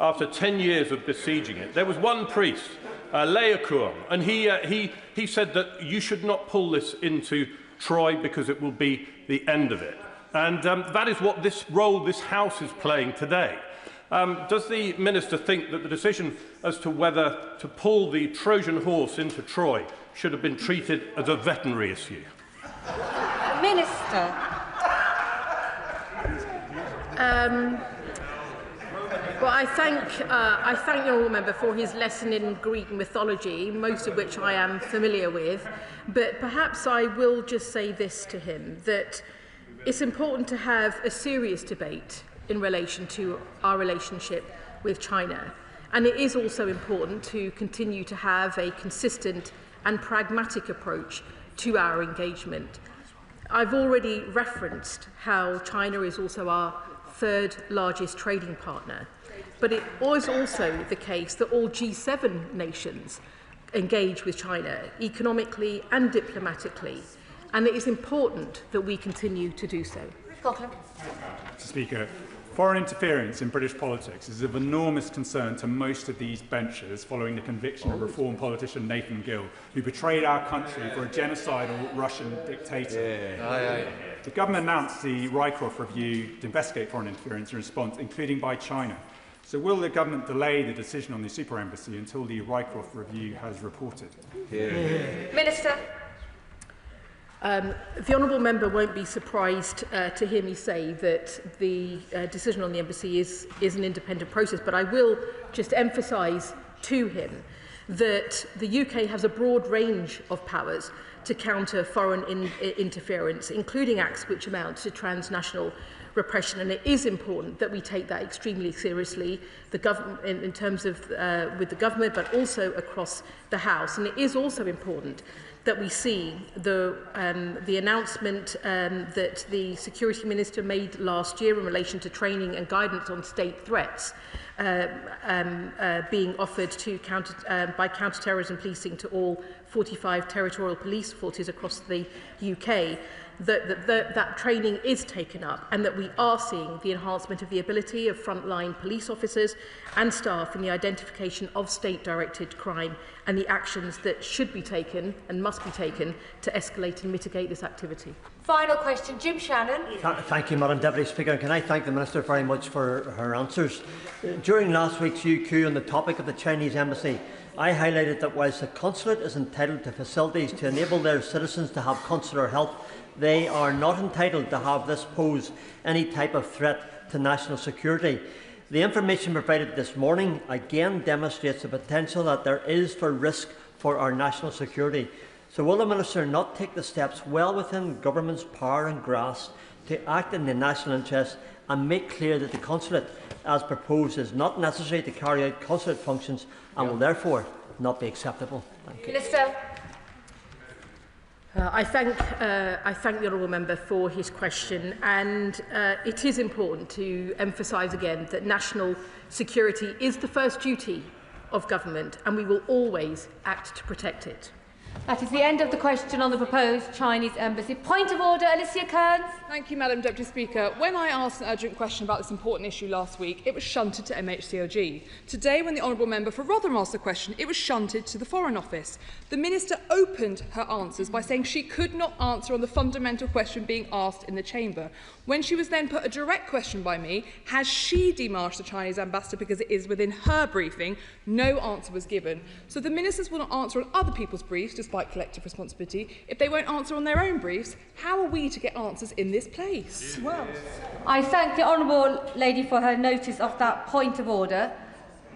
after 10 years of besieging it, there was one priest, Laocoon, and he said that you should not pull this into Troy because it will be the end of it. And that is what this role this House is playing today. Does the Minister think that the decision as to whether to pull the Trojan horse into Troy should have been treated as a veterinary issue? Minister. Well, I thank the honourable member for his lesson in Greek mythology, most of which I am familiar with. But perhaps I will just say this to him, that it's important to have a serious debate in relation to our relationship with China. And it is also important to continue to have a consistent and pragmatic approach to our engagement. I've already referenced how China is also our third largest trading partner. But it is also the case that all G7 nations engage with China economically and diplomatically. And it is important that we continue to do so. Mr. Speaker, foreign interference in British politics is of enormous concern to most of these benches following the conviction of Reform politician Nathan Gill, who betrayed our country for a genocidal Russian dictator. The government announced the Rycroft review to investigate foreign interference in response, including by China. So will the government delay the decision on the super embassy until the Rycroft review has reported? Minister. The honourable member won't be surprised to hear me say that the decision on the embassy is an independent process, but I will just emphasise to him that the UK has a broad range of powers to counter foreign interference, including acts which amount to transnational repression, and it is important that we take that extremely seriously, the government in terms of with the government, but also across the House. And it is also important that we see the announcement that the Security Minister made last year in relation to training and guidance on state threats being offered to by counter-terrorism policing to all 45 territorial police forces across the UK. That training is taken up and that we are seeing the enhancement of the ability of frontline police officers and staff in the identification of state-directed crime and the actions that should be taken and must be taken to escalate and mitigate this activity. Final question, Jim Shannon. Thank you, Madam Deputy Speaker. Can I thank the Minister very much for her answers. During last week's UQ on the topic of the Chinese embassy, I highlighted that whilst the consulate is entitled to facilities to enable their citizens to have consular help, they are not entitled to have this pose any type of threat to national security. The information provided this morning again demonstrates the potential that there is for risk for our national security. So will the Minister not take the steps well within government's power and grasp to act in the national interest and make clear that the consulate, as proposed, is not necessary to carry out consulate functions and will therefore not be acceptable. Thank you. Minister. I thank the honourable member for his question, and it is important to emphasise again that national security is the first duty of government, and we will always act to protect it. That is the end of the question on the proposed Chinese embassy. Point of order, Alicia Kearns. Thank you, Madam Deputy Speaker. When I asked an urgent question about this important issue last week, it was shunted to MHCOG. Today, when the honourable member for Rotherham asked the question, it was shunted to the Foreign Office. The Minister opened her answers by saying she could not answer on the fundamental question being asked in the Chamber. When she was then put a direct question by me, has she demarched the Chinese ambassador because it is within her briefing, no answer was given. So the ministers will not answer on other people's briefs, despite collective responsibility. If they won't answer on their own briefs, how are we to get answers in this place? Well, I thank the honourable lady for her notice of that point of order.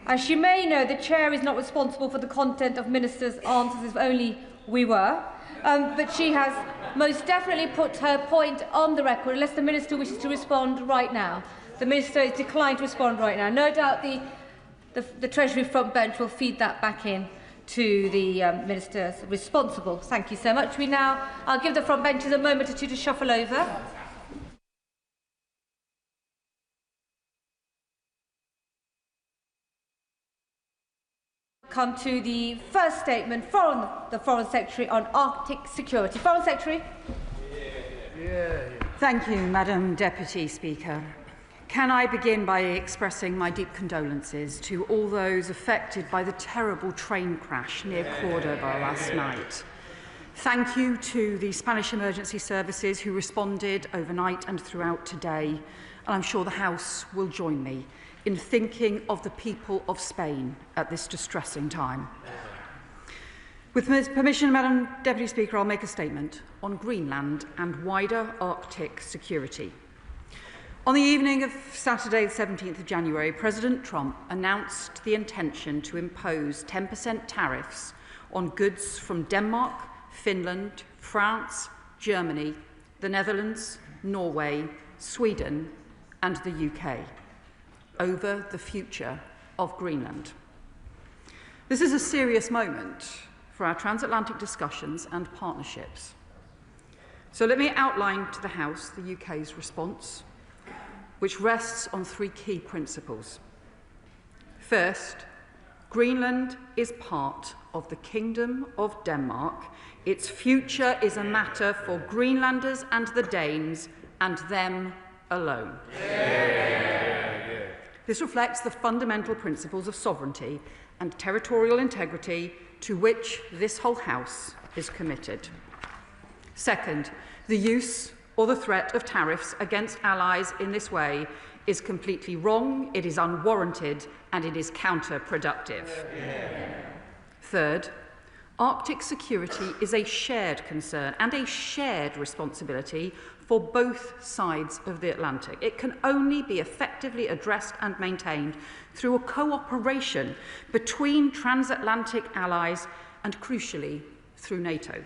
As you may know, the Chair is not responsible for the content of ministers' answers, if only we were. But she has most definitely put her point on the record, unless the Minister wishes to respond right now. The Minister has declined to respond right now. No doubt the Treasury front bench will feed that back in to the Ministers responsible. Thank you so much. I'll give the front benches a moment or two to shuffle over. Come to the first statement from the Foreign Secretary on Arctic security. Foreign Secretary. Thank you, Madam Deputy Speaker. Can I begin by expressing my deep condolences to all those affected by the terrible train crash near Córdoba last night. Thank you to the Spanish emergency services who responded overnight and throughout today, and I'm sure the House will join me in thinking of the people of Spain at this distressing time. With permission, Madam Deputy Speaker, I'll make a statement on Greenland and wider Arctic security. On the evening of Saturday, the 17th of January, President Trump announced the intention to impose 10% tariffs on goods from Denmark, Finland, France, Germany, the Netherlands, Norway, Sweden, and the UK over the future of Greenland. This is a serious moment for our transatlantic discussions and partnerships. So let me outline to the House the UK's response, which rests on three key principles. First, Greenland is part of the Kingdom of Denmark. Its future is a matter for Greenlanders and the Danes, and them alone. This reflects the fundamental principles of sovereignty and territorial integrity to which this whole House is committed. Second, the use or the threat of tariffs against allies in this way is completely wrong, it is unwarranted, and it is counterproductive. Third, Arctic security is a shared concern and a shared responsibility for both sides of the Atlantic. It can only be effectively addressed and maintained through a cooperation between transatlantic allies and, crucially, through NATO.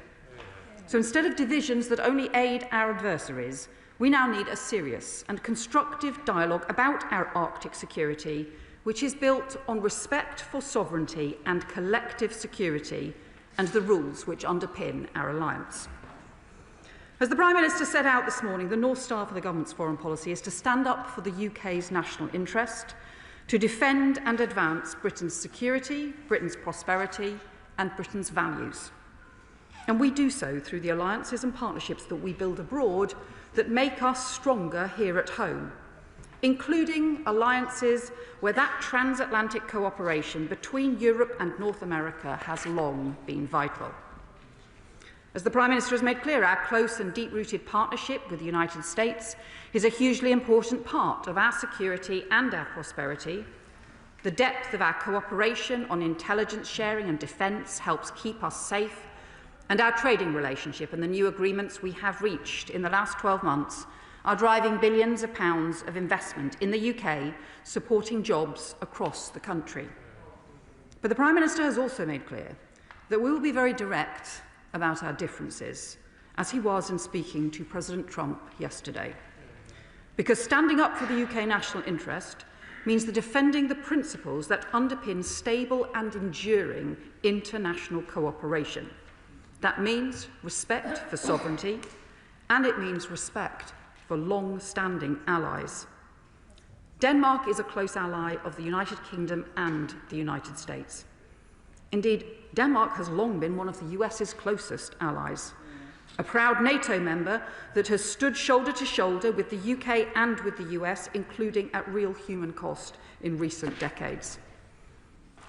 So instead of divisions that only aid our adversaries, we now need a serious and constructive dialogue about our Arctic security, which is built on respect for sovereignty and collective security and the rules which underpin our alliance. As the Prime Minister set out this morning, the North Star for the government's foreign policy is to stand up for the UK's national interest, to defend and advance Britain's security, Britain's prosperity and Britain's values. And we do so through the alliances and partnerships that we build abroad that make us stronger here at home, including alliances where that transatlantic cooperation between Europe and North America has long been vital. As the Prime Minister has made clear, our close and deep-rooted partnership with the United States is a hugely important part of our security and our prosperity. The depth of our cooperation on intelligence sharing and defence helps keep us safe, and our trading relationship and the new agreements we have reached in the last 12 months are driving billions of pounds of investment in the UK, supporting jobs across the country. But the Prime Minister has also made clear that we will be very direct about our differences, as he was in speaking to President Trump yesterday. Because standing up for the UK national interest means the defending the principles that underpin stable and enduring international cooperation. That means respect for sovereignty, and it means respect for long-standing allies. Denmark is a close ally of the United Kingdom and the United States. Indeed, Denmark has long been one of the US's closest allies, a proud NATO member that has stood shoulder to shoulder with the UK and with the US, including at real human cost in recent decades.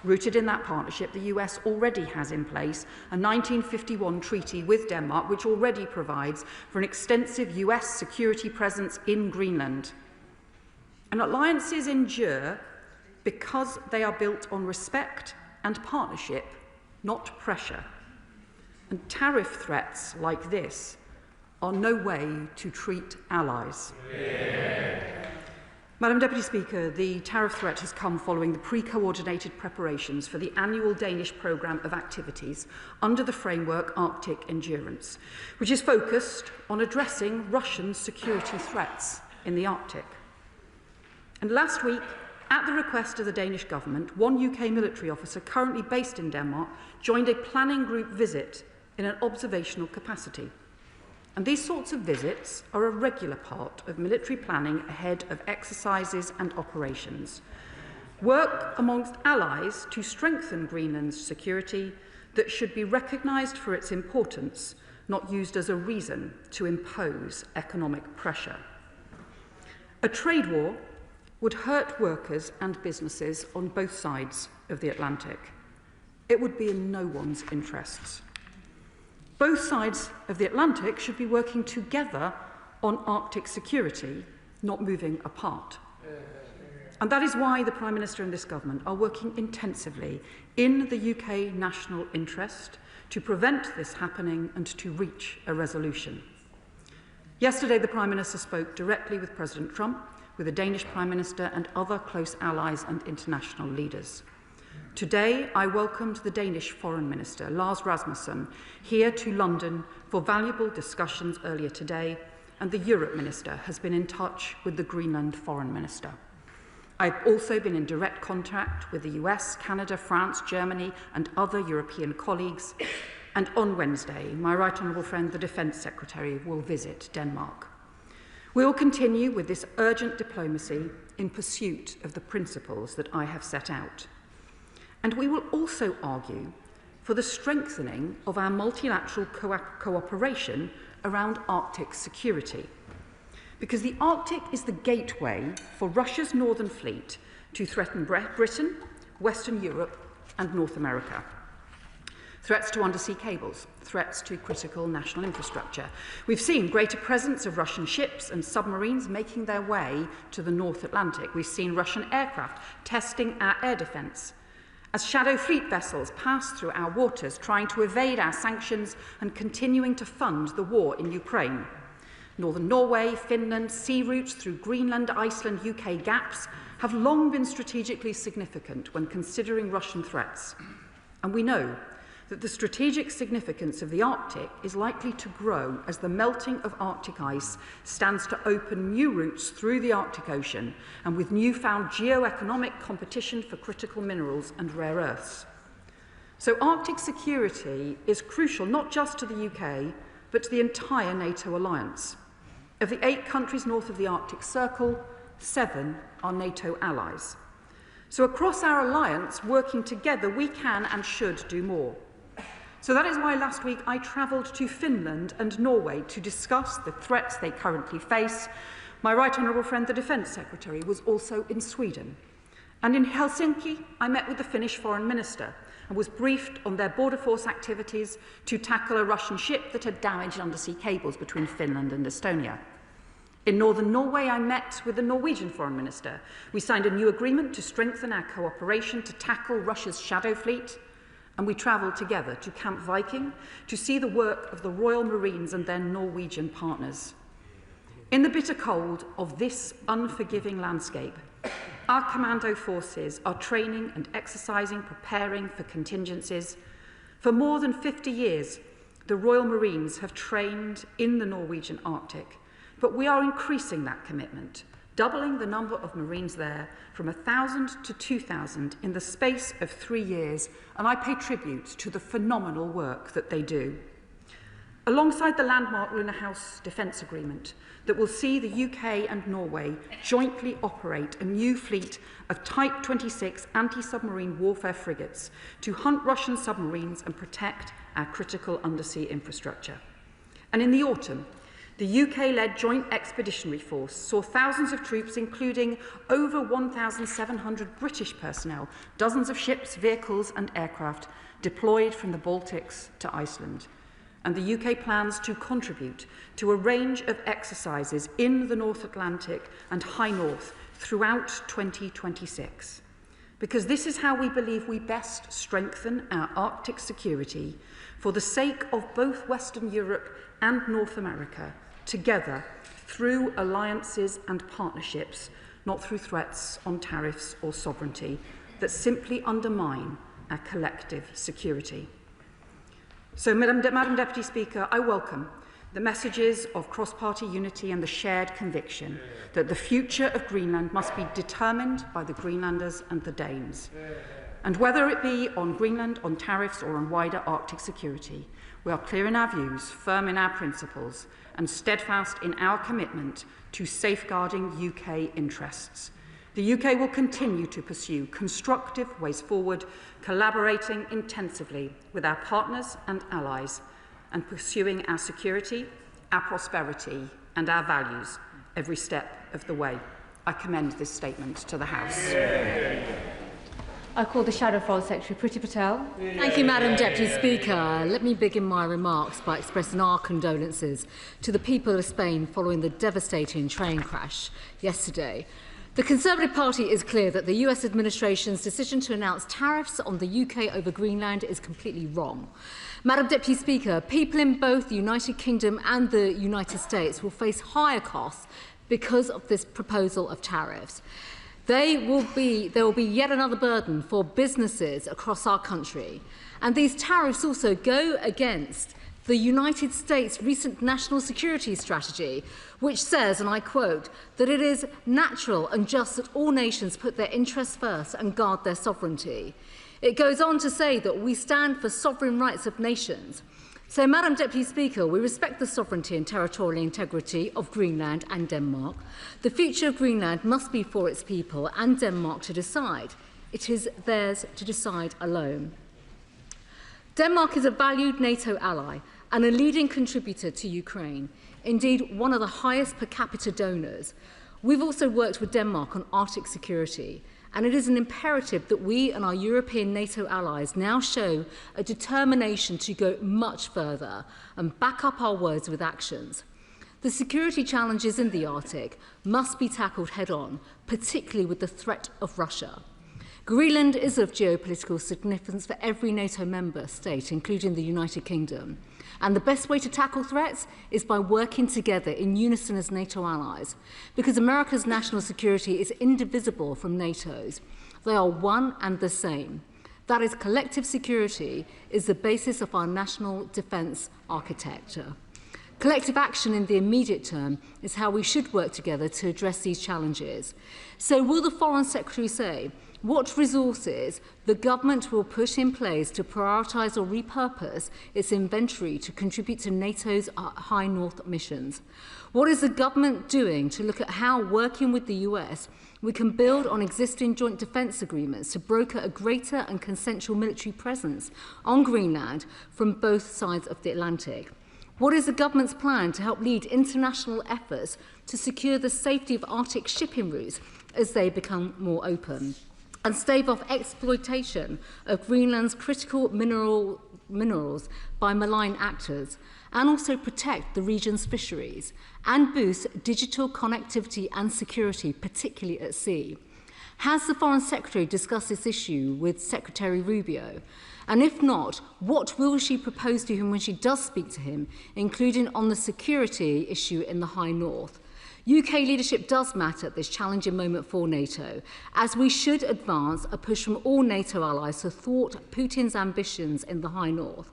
Rooted in that partnership, the US already has in place a 1951 treaty with Denmark, which already provides for an extensive US security presence in Greenland. And alliances endure because they are built on respect and partnership, not pressure. And tariff threats like this are no way to treat allies. Yeah. Madam Deputy Speaker, the tariff threat has come following the pre-coordinated preparations for the annual Danish programme of activities under the framework Arctic Endurance, which is focused on addressing Russian security threats in the Arctic. And last week, at the request of the Danish government, one UK military officer currently based in Denmark joined a planning group visit in an observational capacity. And these sorts of visits are a regular part of military planning ahead of exercises and operations. Work amongst allies to strengthen Greenland's security that should be recognised for its importance, not used as a reason to impose economic pressure. A trade war would hurt workers and businesses on both sides of the Atlantic. It would be in no one's interests. Both sides of the Atlantic should be working together on Arctic security, not moving apart. And that is why the Prime Minister and this government are working intensively in the UK national interest to prevent this happening and to reach a resolution. Yesterday, the Prime Minister spoke directly with President Trump, with the Danish Prime Minister and other close allies and international leaders. Today, I welcomed the Danish Foreign Minister, Lars Rasmussen, here to London for valuable discussions earlier today, and the Europe Minister has been in touch with the Greenland Foreign Minister. I've also been in direct contact with the US, Canada, France, Germany, and other European colleagues, and on Wednesday, my Right Honourable friend, the Defence Secretary, will visit Denmark. We will continue with this urgent diplomacy in pursuit of the principles that I have set out. And we will also argue for the strengthening of our multilateral cooperation around Arctic security. Because the Arctic is the gateway for Russia's Northern Fleet to threaten Britain, Western Europe, and North America. Threats to undersea cables, threats to critical national infrastructure. We've seen greater presence of Russian ships and submarines making their way to the North Atlantic. We've seen Russian aircraft testing our air defence, as shadow fleet vessels pass through our waters, trying to evade our sanctions and continuing to fund the war in Ukraine. Northern Norway, Finland, sea routes through Greenland, Iceland, UK gaps have long been strategically significant when considering Russian threats. And we know that the strategic significance of the Arctic is likely to grow as the melting of Arctic ice stands to open new routes through the Arctic Ocean, and with newfound geo-economic competition for critical minerals and rare earths. So Arctic security is crucial not just to the UK, but to the entire NATO alliance. Of the 8 countries north of the Arctic Circle, 7 are NATO allies. So across our alliance, working together, we can and should do more. So that is why last week I travelled to Finland and Norway to discuss the threats they currently face. My Right Honourable friend, the Defence Secretary, was also in Sweden. And in Helsinki, I met with the Finnish Foreign Minister and was briefed on their border force activities to tackle a Russian ship that had damaged undersea cables between Finland and Estonia. In northern Norway, I met with the Norwegian Foreign Minister. We signed a new agreement to strengthen our cooperation to tackle Russia's shadow fleet, and we travelled together to Camp Viking to see the work of the Royal Marines and their Norwegian partners. In the bitter cold of this unforgiving landscape, our commando forces are training and exercising, preparing for contingencies. For more than 50 years, the Royal Marines have trained in the Norwegian Arctic, But we are increasing that commitment, doubling the number of Marines there from 1,000 to 2,000 in the space of 3 years, and I pay tribute to the phenomenal work that they do. Alongside the landmark Lunar House Defence Agreement that will see the UK and Norway jointly operate a new fleet of Type 26 anti-submarine warfare frigates to hunt Russian submarines and protect our critical undersea infrastructure. And in the autumn, the UK-led Joint Expeditionary Force saw thousands of troops, including over 1,700 British personnel, dozens of ships, vehicles and aircraft, deployed from the Baltics to Iceland. And the UK plans to contribute to a range of exercises in the North Atlantic and High North throughout 2026. Because this is how we believe we best strengthen our Arctic security for the sake of both Western Europe and North America, together through alliances and partnerships, not through threats on tariffs or sovereignty that simply undermine our collective security. So, Madam Deputy Speaker, I welcome the messages of cross-party unity and the shared conviction that the future of Greenland must be determined by the Greenlanders and the Danes. And whether it be on Greenland, on tariffs or on wider Arctic security, we are clear in our views, firm in our principles and steadfast in our commitment to safeguarding UK interests. The UK will continue to pursue constructive ways forward, collaborating intensively with our partners and allies, and pursuing our security, our prosperity and our values every step of the way. I commend this statement to the House. I call the Shadow Foreign Secretary, Priti Patel. Thank you, Madam Deputy Speaker. Let me begin my remarks by expressing our condolences to the people of Spain following the devastating train crash yesterday. The Conservative Party is clear that the US administration's decision to announce tariffs on the UK over Greenland is completely wrong. Madam Deputy Speaker, people in both the United Kingdom and the United States will face higher costs because of this proposal of tariffs. There will be yet another burden for businesses across our country. And these tariffs also go against the United States' recent national security strategy, which says, and I quote, that it is natural and just that all nations put their interests first and guard their sovereignty. It goes on to say that we stand for sovereign rights of nations. So, Madam Deputy Speaker, we respect the sovereignty and territorial integrity of Greenland and Denmark. The future of Greenland must be for its people and Denmark to decide. It is theirs to decide alone. Denmark is a valued NATO ally and a leading contributor to Ukraine, indeed one of the highest per capita donors. We've also worked with Denmark on Arctic security, and it is an imperative that we and our European NATO allies now show a determination to go much further and back up our words with actions. The security challenges in the Arctic must be tackled head-on, particularly with the threat of Russia. Greenland is of geopolitical significance for every NATO member state, including the United Kingdom. And the best way to tackle threats is by working together in unison as NATO allies, because America's national security is indivisible from NATO's. They are one and the same. That is, collective security is the basis of our national defence architecture. Collective action in the immediate term is how we should work together to address these challenges. So will the Foreign Secretary say what resources the government will put in place to prioritise or repurpose its inventory to contribute to NATO's High North missions? What is the government doing to look at how, working with the US, we can build on existing joint defence agreements to broker a greater and consensual military presence on Greenland from both sides of the Atlantic? What is the government's plan to help lead international efforts to secure the safety of Arctic shipping routes as they become more open, and stave off exploitation of Greenland's critical minerals by malign actors, and also protect the region's fisheries, and boost digital connectivity and security, particularly at sea? Has the Foreign Secretary discussed this issue with Secretary Rubio? And if not, what will she propose to him when she does speak to him, including on the security issue in the High North? UK leadership does matter at this challenging moment for NATO, as we should advance a push from all NATO allies to thwart Putin's ambitions in the High North.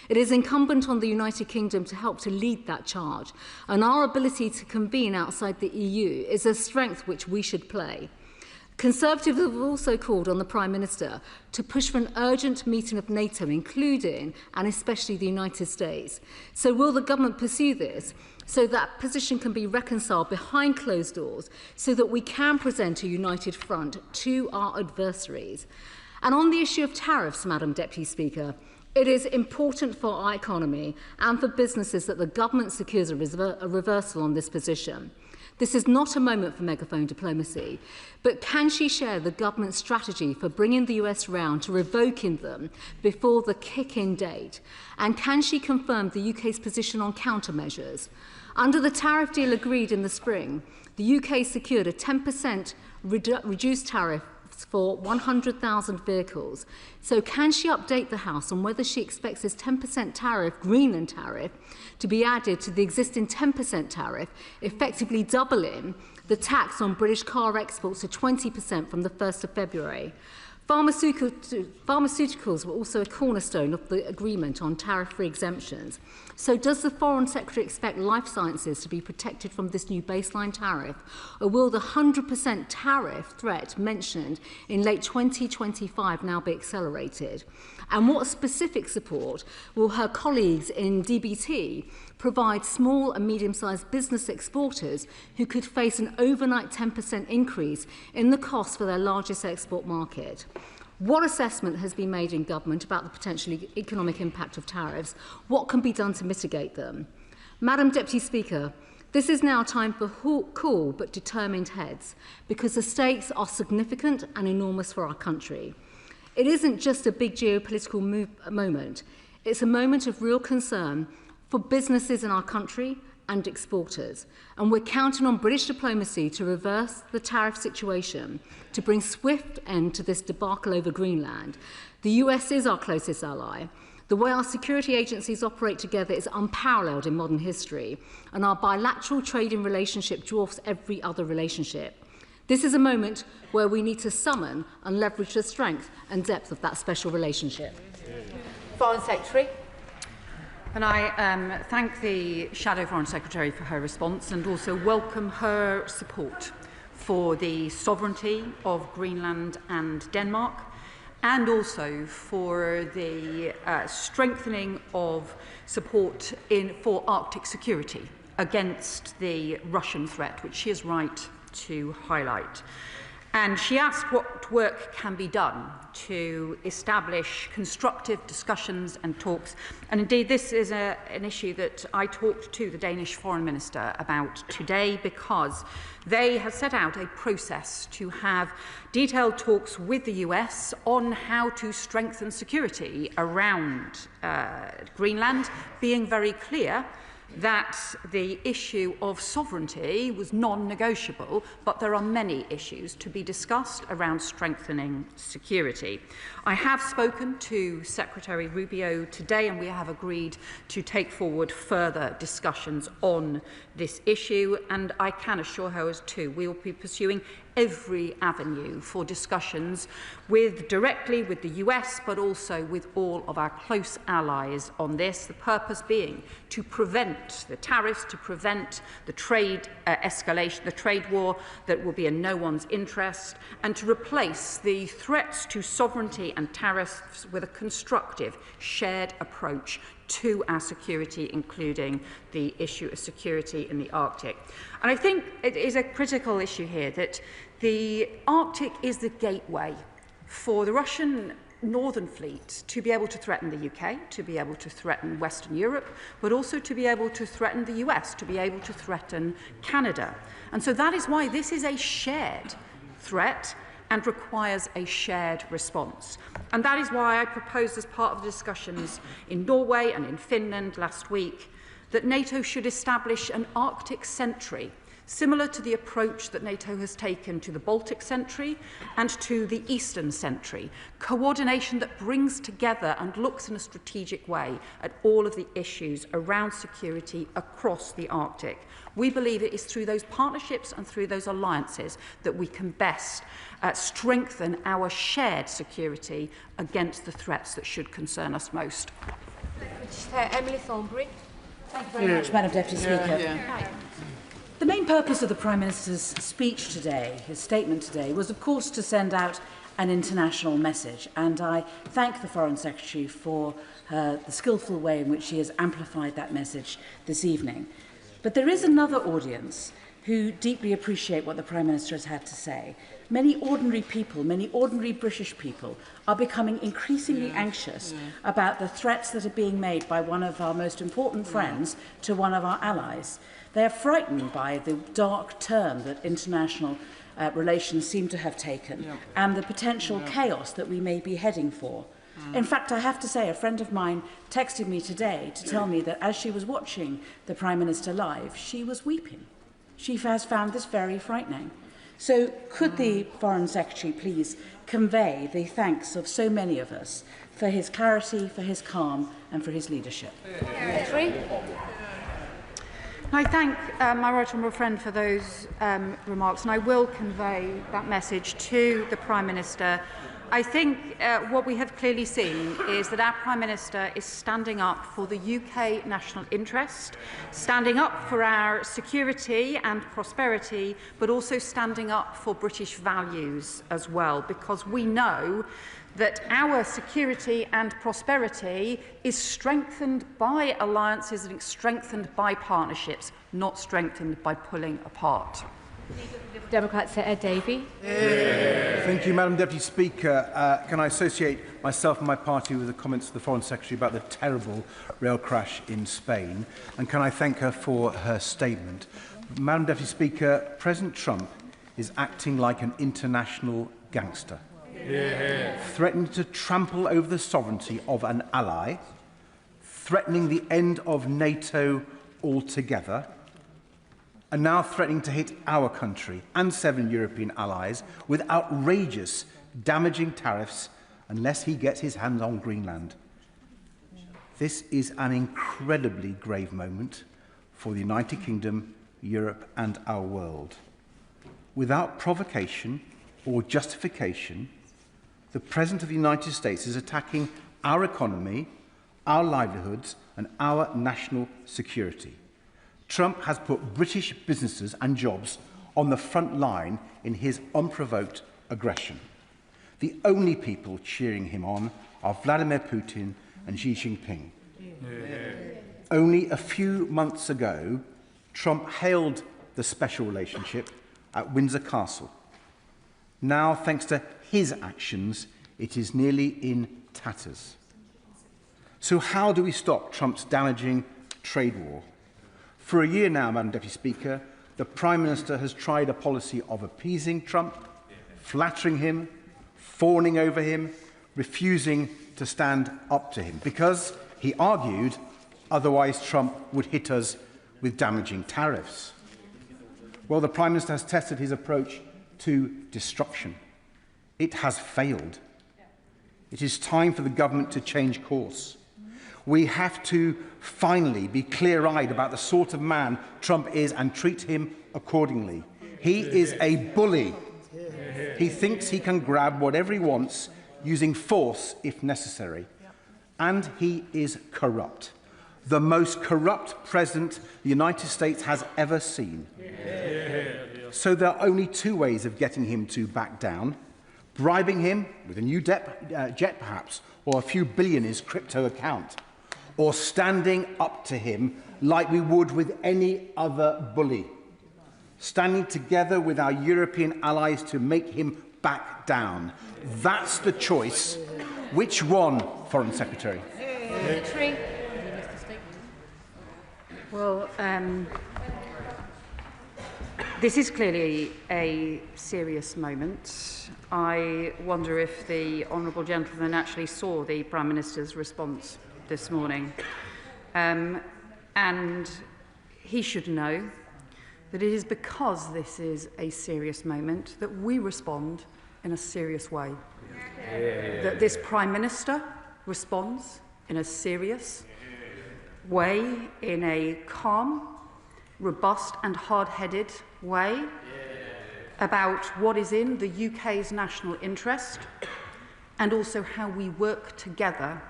It is incumbent on the United Kingdom to help to lead that charge, and our ability to convene outside the EU is a strength which we should play. Conservatives have also called on the Prime Minister to push for an urgent meeting of NATO, including and especially the United States. So will the government pursue this so that position can be reconciled behind closed doors so that we can present a united front to our adversaries? And on the issue of tariffs, Madam Deputy Speaker, it is important for our economy and for businesses that the government secures a reversal on this position. This is not a moment for megaphone diplomacy, but can she share the government's strategy for bringing the US round to revoking them before the kick-in date? And can she confirm the UK's position on countermeasures? Under the tariff deal agreed in the spring, the UK secured a 10% reduced tariff for 100,000 vehicles. So can she update the House on whether she expects this 10% tariff, Greenland tariff, to be added to the existing 10% tariff, effectively doubling the tax on British car exports to 20% from the 1st of February? Pharmaceuticals were also a cornerstone of the agreement on tariff-free exemptions. So does the Foreign Secretary expect life sciences to be protected from this new baseline tariff, or will the 100% tariff threat mentioned in late 2025 now be accelerated? And what specific support will her colleagues in DBT provide small and medium-sized business exporters who could face an overnight 10% increase in the cost for their largest export market? What assessment has been made in government about the potential economic impact of tariffs? What can be done to mitigate them? Madam Deputy Speaker, this is now time for cool but determined heads, because the stakes are significant and enormous for our country. It isn't just a big geopolitical moment. It's a moment of real concern for businesses in our country and exporters. And we're counting on British diplomacy to reverse the tariff situation, to bring swift end to this debacle over Greenland. The US is our closest ally. The way our security agencies operate together is unparalleled in modern history, and our bilateral trading relationship dwarfs every other relationship. This is a moment where we need to summon and leverage the strength and depth of that special relationship. Foreign Secretary. And I thank the Shadow Foreign Secretary for her response and also welcome her support for the sovereignty of Greenland and Denmark, and also for the strengthening of support for Arctic security against the Russian threat, which she is right to highlight. And she asked what work can be done to establish constructive discussions and talks. And indeed, this is an issue that I talked to the Danish Foreign Minister about today, because they have set out a process to have detailed talks with the US on how to strengthen security around Greenland, being very clear that the issue of sovereignty was non-negotiable, but there are many issues to be discussed around strengthening security. I have spoken to Secretary Rubio today, and we have agreed to take forward further discussions on this issue, and I can assure her as too, we will be pursuing every avenue for discussions directly with the US, but also with all of our close allies on this, the purpose being to prevent the tariffs, to prevent the trade escalation, the trade war that will be in no one's interest, and to replace the threats to sovereignty and tariffs with a constructive, shared approach to our security, including the issue of security in the Arctic. And I think it is a critical issue here that the Arctic is the gateway for the Russian Northern Fleet to be able to threaten the UK, to be able to threaten Western Europe, but also to be able to threaten the US, to be able to threaten Canada. And so that is why this is a shared threat and requires a shared response. And that is why I proposed, as part of the discussions in Norway and in Finland last week, that NATO should establish an Arctic sentry similar to the approach that NATO has taken to the Baltic Sentry and to the Eastern Sentry, coordination that brings together and looks in a strategic way at all of the issues around security across the Arctic. We believe it is through those partnerships and through those alliances that we can best strengthen our shared security against the threats that should concern us most. Emily Thornbury. Thank you very much, Madam Deputy Speaker. The main purpose of the Prime Minister's speech today, his statement today, was of course to send out an international message, and I thank the Foreign Secretary for the skillful way in which she has amplified that message this evening. But there is another audience who deeply appreciate what the Prime Minister has had to say. Many ordinary people, many ordinary British people, are becoming increasingly anxious about the threats that are being made by one of our most important friends to one of our allies. They are frightened by the dark turn that international relations seem to have taken and the potential chaos that we may be heading for. In fact, I have to say, a friend of mine texted me today to tell me that as she was watching the Prime Minister live, she was weeping. She has found this very frightening. So could the Foreign Secretary please convey the thanks of so many of us for his clarity, for his calm and for his leadership? I thank my right honourable friend for those remarks, and I will convey that message to the Prime Minister. I think what we have clearly seen is that our Prime Minister is standing up for the UK national interest, standing up for our security and prosperity, but also standing up for British values as well, because we know that our security and prosperity is strengthened by alliances and strengthened by partnerships, not strengthened by pulling apart. Democrat Senator Davey. Thank you, Madam Deputy Speaker. Can I associate myself and my party with the comments of the Foreign Secretary about the terrible rail crash in Spain? And can I thank her for her statement? Madam Deputy Speaker, President Trump is acting like an international gangster, threatening to trample over the sovereignty of an ally, threatening the end of NATO altogether, and now threatening to hit our country and 7 European allies with outrageous, damaging tariffs unless he gets his hands on Greenland. This is an incredibly grave moment for the United Kingdom, Europe and our world. Without provocation or justification, the President of the United States is attacking our economy, our livelihoods and our national security. Trump has put British businesses and jobs on the front line in his unprovoked aggression. The only people cheering him on are Vladimir Putin and Xi Jinping. Only a few months ago, Trump hailed the special relationship at Windsor Castle. Now, thanks to his actions, it is nearly in tatters. So how do we stop Trump's damaging trade war? For a year now, Madam Deputy Speaker, the Prime Minister has tried a policy of appeasing Trump, flattering him, fawning over him, refusing to stand up to him, because, he argued, otherwise Trump would hit us with damaging tariffs. Well, the Prime Minister has tested his approach to destruction. It has failed. It is time for the government to change course. We have to finally be clear-eyed about the sort of man Trump is and treat him accordingly. He is a bully. He thinks he can grab whatever he wants, using force if necessary. And he is corrupt. The most corrupt president the United States has ever seen. So there are only 2 ways of getting him to back down: bribing him with a new jet perhaps, or a few billion in his crypto account, or standing up to him like we would with any other bully, standing together with our European allies to make him back down. That's the choice. Which one, Foreign Secretary? Well, this is clearly a serious moment. I wonder if the honourable gentleman actually saw the Prime Minister's response this morning. And he should know that it is because this is a serious moment that we respond in a serious way. That this Prime Minister responds in a serious way, in a calm, robust and hard-headed way about what is in the UK's national interest and also how we work together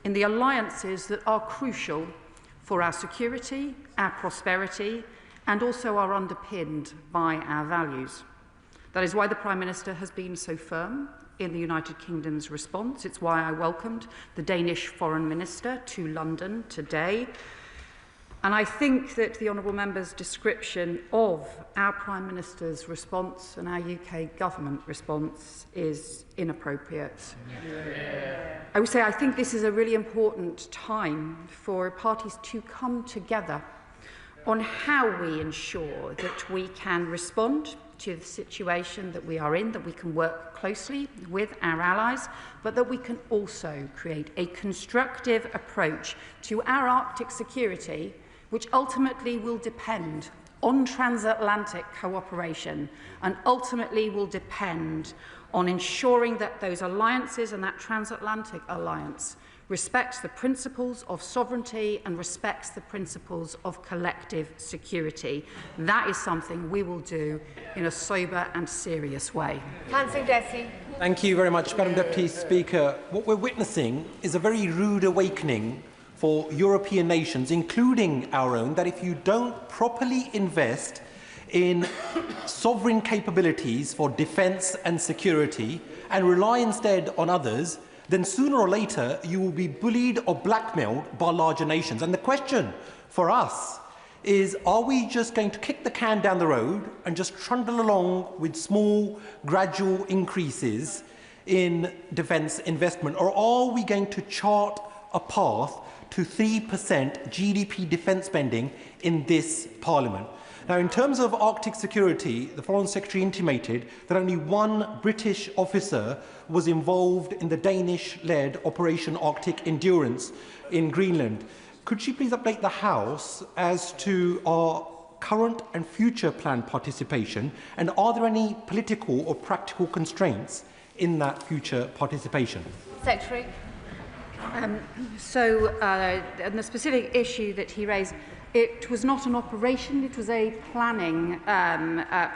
in the alliances that are crucial for our security, our prosperity, and also are underpinned by our values. That is why the Prime Minister has been so firm in the United Kingdom's response. It's why I welcomed the Danish Foreign Minister to London today. And I think that the Honourable Member's description of our Prime Minister's response and our UK government response is inappropriate. I would say I think this is a really important time for parties to come together on how we ensure that we can respond to the situation that we are in, that we can work closely with our allies, but that we can also create a constructive approach to our Arctic security, which ultimately will depend on transatlantic cooperation and ultimately will depend on ensuring that those alliances and that transatlantic alliance respects the principles of sovereignty and respects the principles of collective security. That is something we will do in a sober and serious way. Thank you very much, Madam Deputy Speaker. What we're witnessing is a very rude awakening for European nations, including our own, that if you don't properly invest in sovereign capabilities for defence and security and rely instead on others, then sooner or later you will be bullied or blackmailed by larger nations. And the question for us is, are we just going to kick the can down the road and just trundle along with small, gradual increases in defence investment, or are we going to chart a path to 3% GDP defence spending in this Parliament? Now, in terms of Arctic security, the Foreign Secretary intimated that only one British officer was involved in the Danish-led Operation Arctic Endurance in Greenland. Could she please update the House as to our current and future planned participation, and are there any political or practical constraints in that future participation? Secretary. On the specific issue that he raised, it was not an operation, it was a planning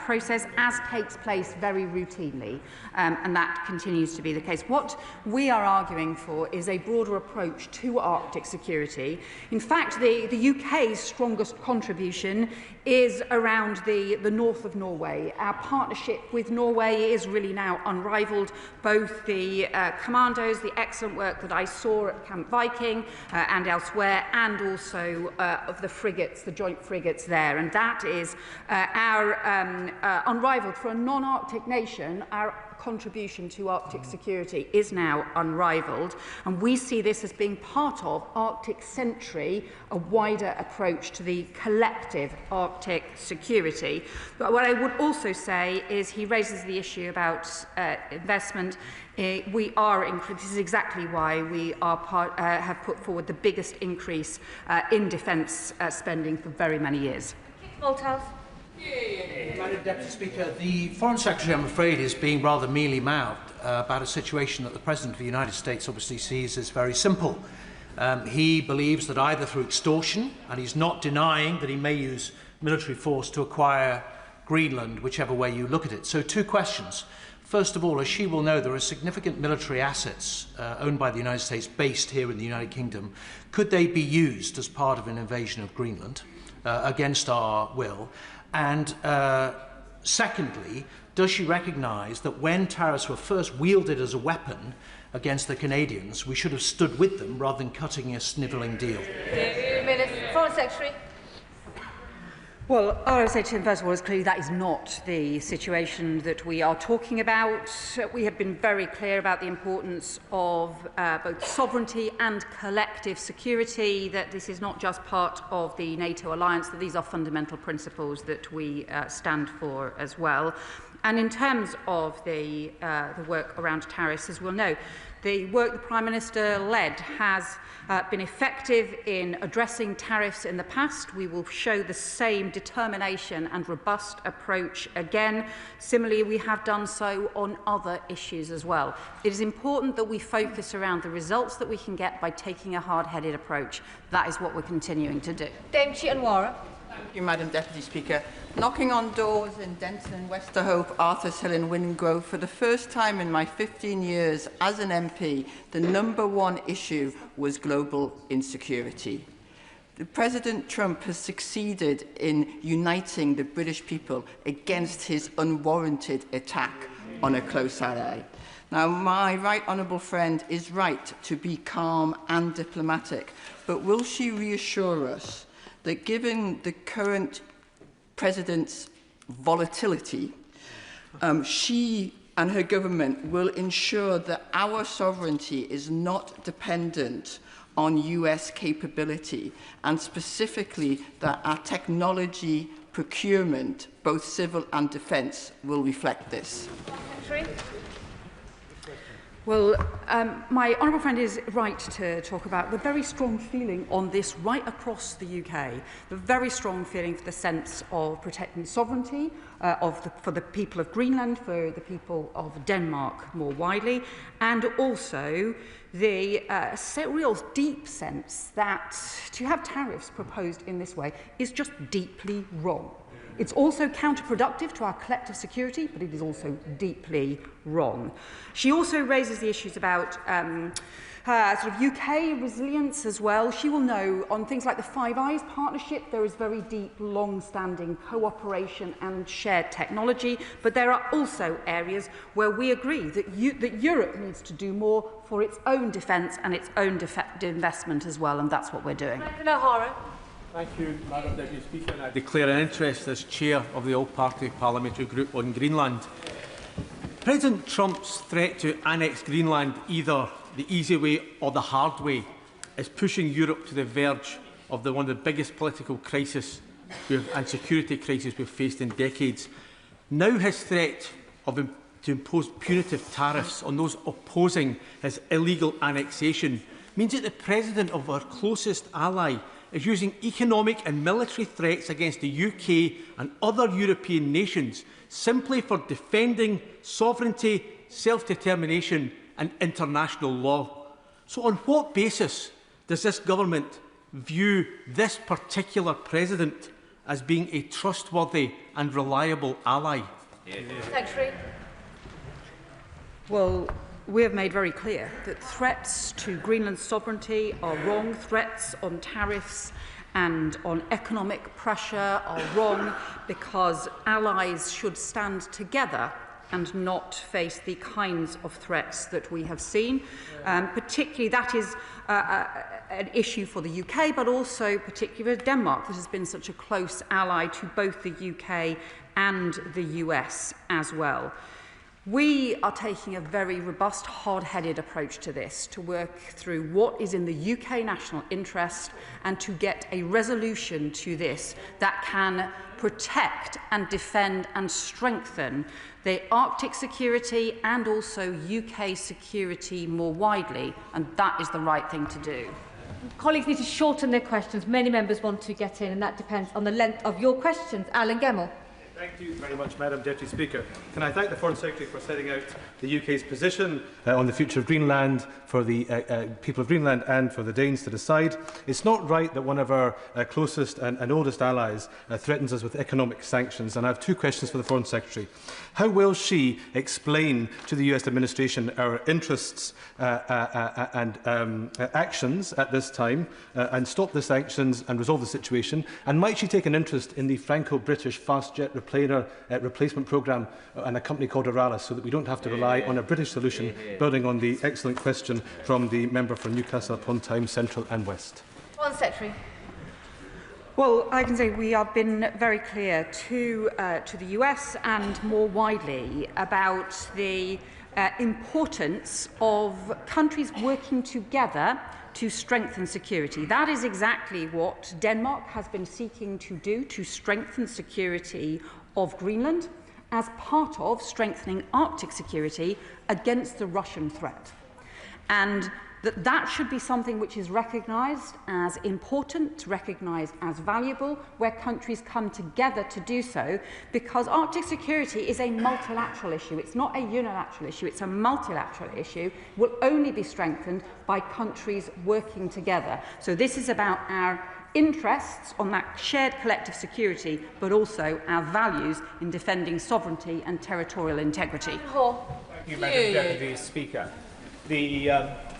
process, as takes place very routinely, and that continues to be the case. What we are arguing for is a broader approach to Arctic security. In fact, the UK's strongest contribution is around the north of Norway. Our partnership with Norway is really now unrivalled. Both the commandos, the excellent work that I saw at Camp Viking and elsewhere, and also of the frigates, the joint frigates there. And that is our unrivalled. For a non-Arctic nation, our contribution to Arctic security is now unrivalled, and we see this as being part of Arctic Sentry, a wider approach to the collective Arctic security. But what I would also say is he raises the issue about investment. We are this is exactly why we are have put forward the biggest increase in defence spending for very many years. Madam Deputy Speaker, the Foreign Secretary, I'm afraid, is being rather mealy-mouthed about a situation that the President of the United States obviously sees as very simple. He believes that either through extortion, and he's not denying that he may use military force to acquire Greenland, whichever way you look at it. So, two questions. First of all, as she will know, there are significant military assets owned by the United States based here in the United Kingdom. Could they be used as part of an invasion of Greenland against our will? And secondly, does she recognise that when tariffs were first wielded as a weapon against the Canadians, we should have stood with them rather than cutting a snivelling deal? Foreign Secretary. Well, all I would say to him, first of all, is clearly that is not the situation that we are talking about. We have been very clear about the importance of both sovereignty and collective security, that this is not just part of the NATO alliance, that these are fundamental principles that we stand for as well. And in terms of the work around tariffs, as we'll know, the work the Prime Minister led has been effective in addressing tariffs in the past. We will show the same determination and robust approach again. Similarly, we have done so on other issues as well. It is important that we focus around the results that we can get by taking a hard-headed approach. That is what we're continuing to do. Dame Chianwara. Thank you, Madam Deputy Speaker. Knocking on doors in Denton and Westerhope, Arthur's Hill and Wingrove, for the first time in my 15 years as an MP, the #1 issue was global insecurity. President Trump has succeeded in uniting the British people against his unwarranted attack on a close ally. Now, my right honourable friend is right to be calm and diplomatic, but will she reassure us that given the current President's volatility, she and her government will ensure that our sovereignty is not dependent on US capability, and specifically that our technology procurement, both civil and defence, will reflect this? Well, my honourable friend is right to talk about the very strong feeling on this right across the UK, the very strong feeling for the sense of protecting sovereignty for the people of Greenland, for the people of Denmark more widely, and also the real deep sense that to have tariffs proposed in this way is just deeply wrong. It's also counterproductive to our collective security, but it is also deeply wrong. She also raises the issues about sort of UK resilience as well. She will know on things like the Five Eyes partnership, there is very deep, long-standing cooperation and shared technology, but there are also areas where we agree that Europe needs to do more for its own defence and its own investment as well, and that's what we're doing. Thank you, Madam Deputy Speaker. And I declare an interest as Chair of the All-Party Parliamentary Group on Greenland. President Trump's threat to annex Greenland, either the easy way or the hard way, is pushing Europe to the verge of one of the biggest political crises and security crises we've faced in decades. Now his threat to impose punitive tariffs on those opposing his illegal annexation means that the President of our closest ally is using economic and military threats against the UK and other European nations simply for defending sovereignty, self-determination and international law. So on what basis does this government view this particular president as being a trustworthy and reliable ally? Secretary. Well, we have made very clear that threats to Greenland's sovereignty are wrong. Threats on tariffs and on economic pressure are wrong because allies should stand together and not face the kinds of threats that we have seen. Particularly, that is an issue for the UK, but also particularly for Denmark, that has been such a close ally to both the UK and the US as well. We are taking a very robust, hard-headed approach to this, to work through what is in the UK national interest and to get a resolution to this that can protect and defend and strengthen the Arctic security and also UK security more widely, and that is the right thing to do. Colleagues need to shorten their questions. Many members want to get in, and that depends on the length of your questions. Alan Gemmell. Thank you very much, Madam Deputy Speaker. Can I thank the Foreign Secretary for setting out the UK's position on the future of Greenland for the people of Greenland and for the Danes to decide. It's not right that one of our closest and oldest allies threatens us with economic sanctions, and I have two questions for the Foreign Secretary. How will she explain to the US administration our interests and actions at this time and stop the sanctions and resolve the situation? And might she take an interest in the Franco-British fast jet replacement programme and a company called Aralis, so that we don't have to rely on a British solution, building on the excellent question from the member for Newcastle upon Tyne Central and West? Foreign Secretary. Well, I can say we have been very clear to the US and more widely about the importance of countries working together to strengthen security. That is exactly what Denmark has been seeking to do, to strengthen security of Greenland. as part of strengthening Arctic security against the Russian threat. And that should be something which is recognised as important, recognised as valuable, where countries come together to do so, because Arctic security is a multilateral issue. It's not a unilateral issue, it's a multilateral issue, will only be strengthened by countries working together. So this is about our interests on that shared collective security, but also our values in defending sovereignty and territorial integrity. Thank you, Madam Deputy Speaker. The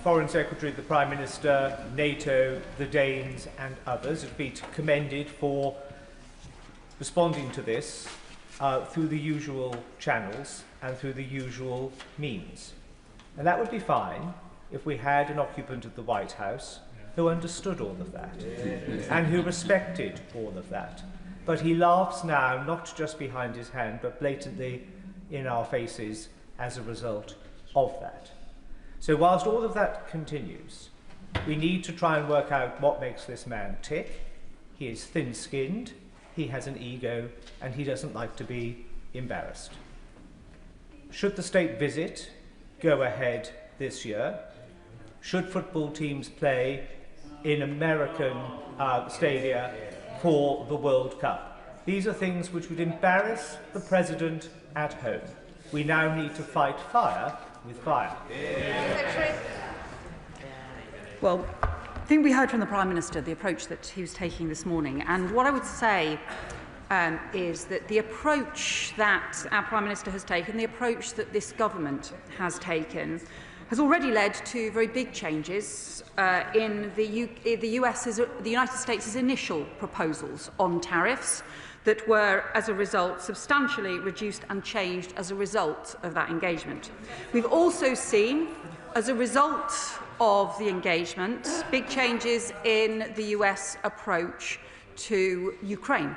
Foreign Secretary, the Prime Minister, NATO, the Danes and others have been commended for responding to this through the usual channels and through the usual means. And that would be fine if we had an occupant of the White House who understood all of that and who respected all of that. But he laughs now, not just behind his hand, but blatantly in our faces as a result of that. So whilst all of that continues, we need to try and work out what makes this man tick. He is thin-skinned, he has an ego, and he doesn't like to be embarrassed. Should the state visit go ahead this year? Should football teams play in American stadia for the World Cup? These are things which would embarrass the President at home. We now need to fight fire with fire. Well, I think we heard from the Prime Minister the approach that he was taking this morning, and what I would say is that the approach that our Prime Minister has taken, the approach that this government has taken, has already led to very big changes in the United States' initial proposals on tariffs that were, as a result, substantially reduced and changed as a result of that engagement. We've also seen, as a result of the engagement, big changes in the US approach to Ukraine,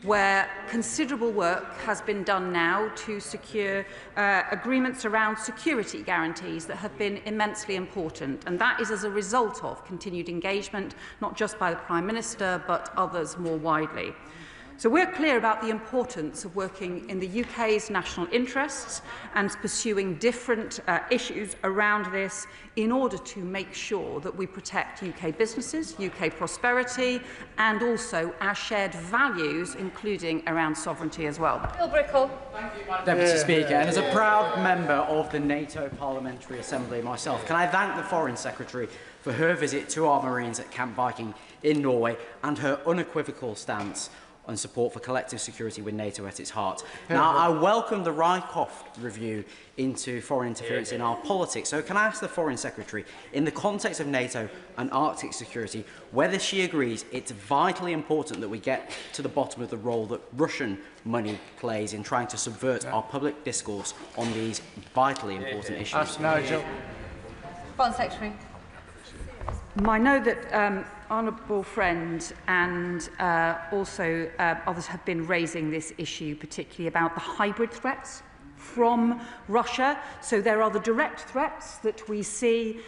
where considerable work has been done now to secure agreements around security guarantees that have been immensely important. And that is as a result of continued engagement, not just by the Prime Minister, but others more widely. So we're clear about the importance of working in the UK's national interests and pursuing different issues around this in order to make sure that we protect UK businesses, UK prosperity, and also our shared values, including around sovereignty as well. Bill Brickell. Deputy Speaker, and as a proud member of the NATO Parliamentary Assembly myself, can I thank the Foreign Secretary for her visit to our Marines at Camp Viking in Norway and her unequivocal stance on support for collective security with NATO at its heart. Now, I welcome the Rycroft review into foreign interference in our politics. So can I ask the Foreign Secretary, in the context of NATO and Arctic security, whether she agrees it's vitally important that we get to the bottom of the role that Russian money plays in trying to subvert our public discourse on these vitally important issues? Ask Nigel. Foreign Secretary. I know that honourable friend and also others have been raising this issue, particularly about the hybrid threats from Russia. So there are the direct threats that we see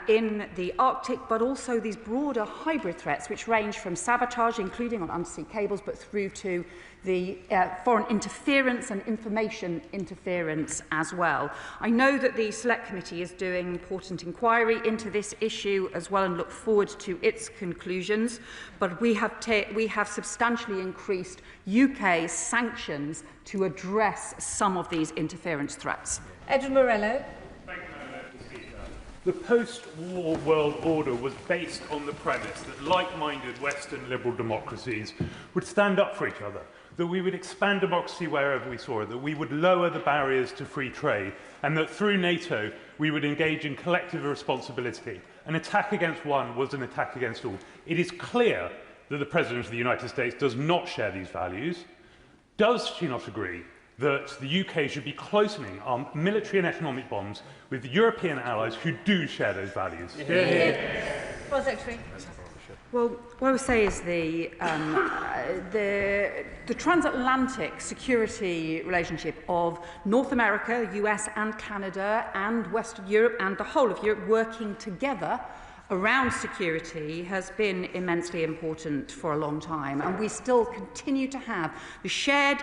in the Arctic, but also these broader hybrid threats, which range from sabotage, including on undersea cables, but through to the foreign interference and information interference as well. I know that the Select Committee is doing important inquiry into this issue as well and look forward to its conclusions, but we have substantially increased UK sanctions to address some of these interference threats. Edward Morello. The post-war world order was based on the premise that like-minded Western liberal democracies would stand up for each other, that we would expand democracy wherever we saw it, that we would lower the barriers to free trade, and that through NATO we would engage in collective responsibility. An attack against one was an attack against all. It is clear that the President of the United States does not share these values. Does she not agree that the UK should be closening our military and economic bonds with the European allies who do share those values? Foreign Secretary. Well, what I would say is the transatlantic security relationship of North America, US and Canada and Western Europe and the whole of Europe working together around security has been immensely important for a long time, and we still continue to have the shared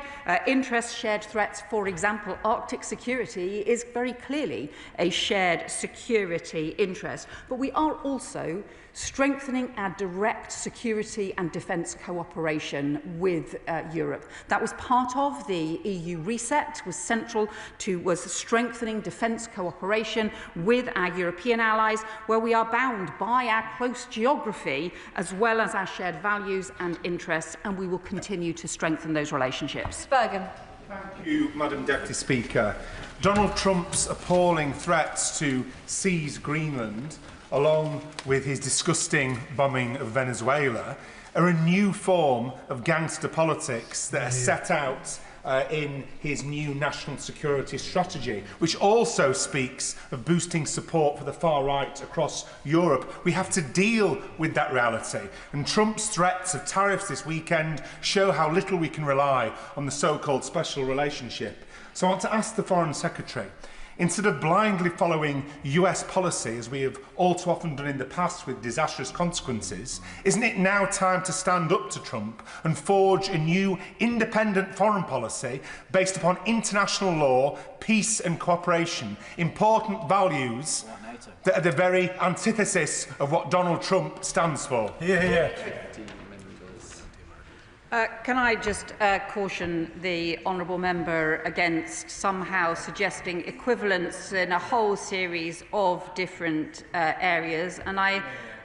interests, shared threats. For example, Arctic security is very clearly a shared security interest, but we are also strengthening our direct security and defence cooperation with Europe. That was part of the EU reset, was strengthening defence cooperation with our European allies, where we are bound by our close geography as well as our shared values and interests, and we will continue to strengthen those relationships. Bergen. Thank you, Madam Deputy Speaker. Donald Trump's appalling threats to seize Greenland, along with his disgusting bombing of Venezuela, are a new form of gangster politics that are set out in his new national security strategy, which also speaks of boosting support for the far right across Europe. We have to deal with that reality, and Trump's threats of tariffs this weekend show how little we can rely on the so-called special relationship. So I want to ask the Foreign Secretary, instead of blindly following US policy, as we have all too often done in the past with disastrous consequences, isn't it now time to stand up to Trump and forge a new independent foreign policy based upon international law, peace and cooperation, important values that are the very antithesis of what Donald Trump stands for? Can I just caution the honourable member against somehow suggesting equivalence in a whole series of different areas, and I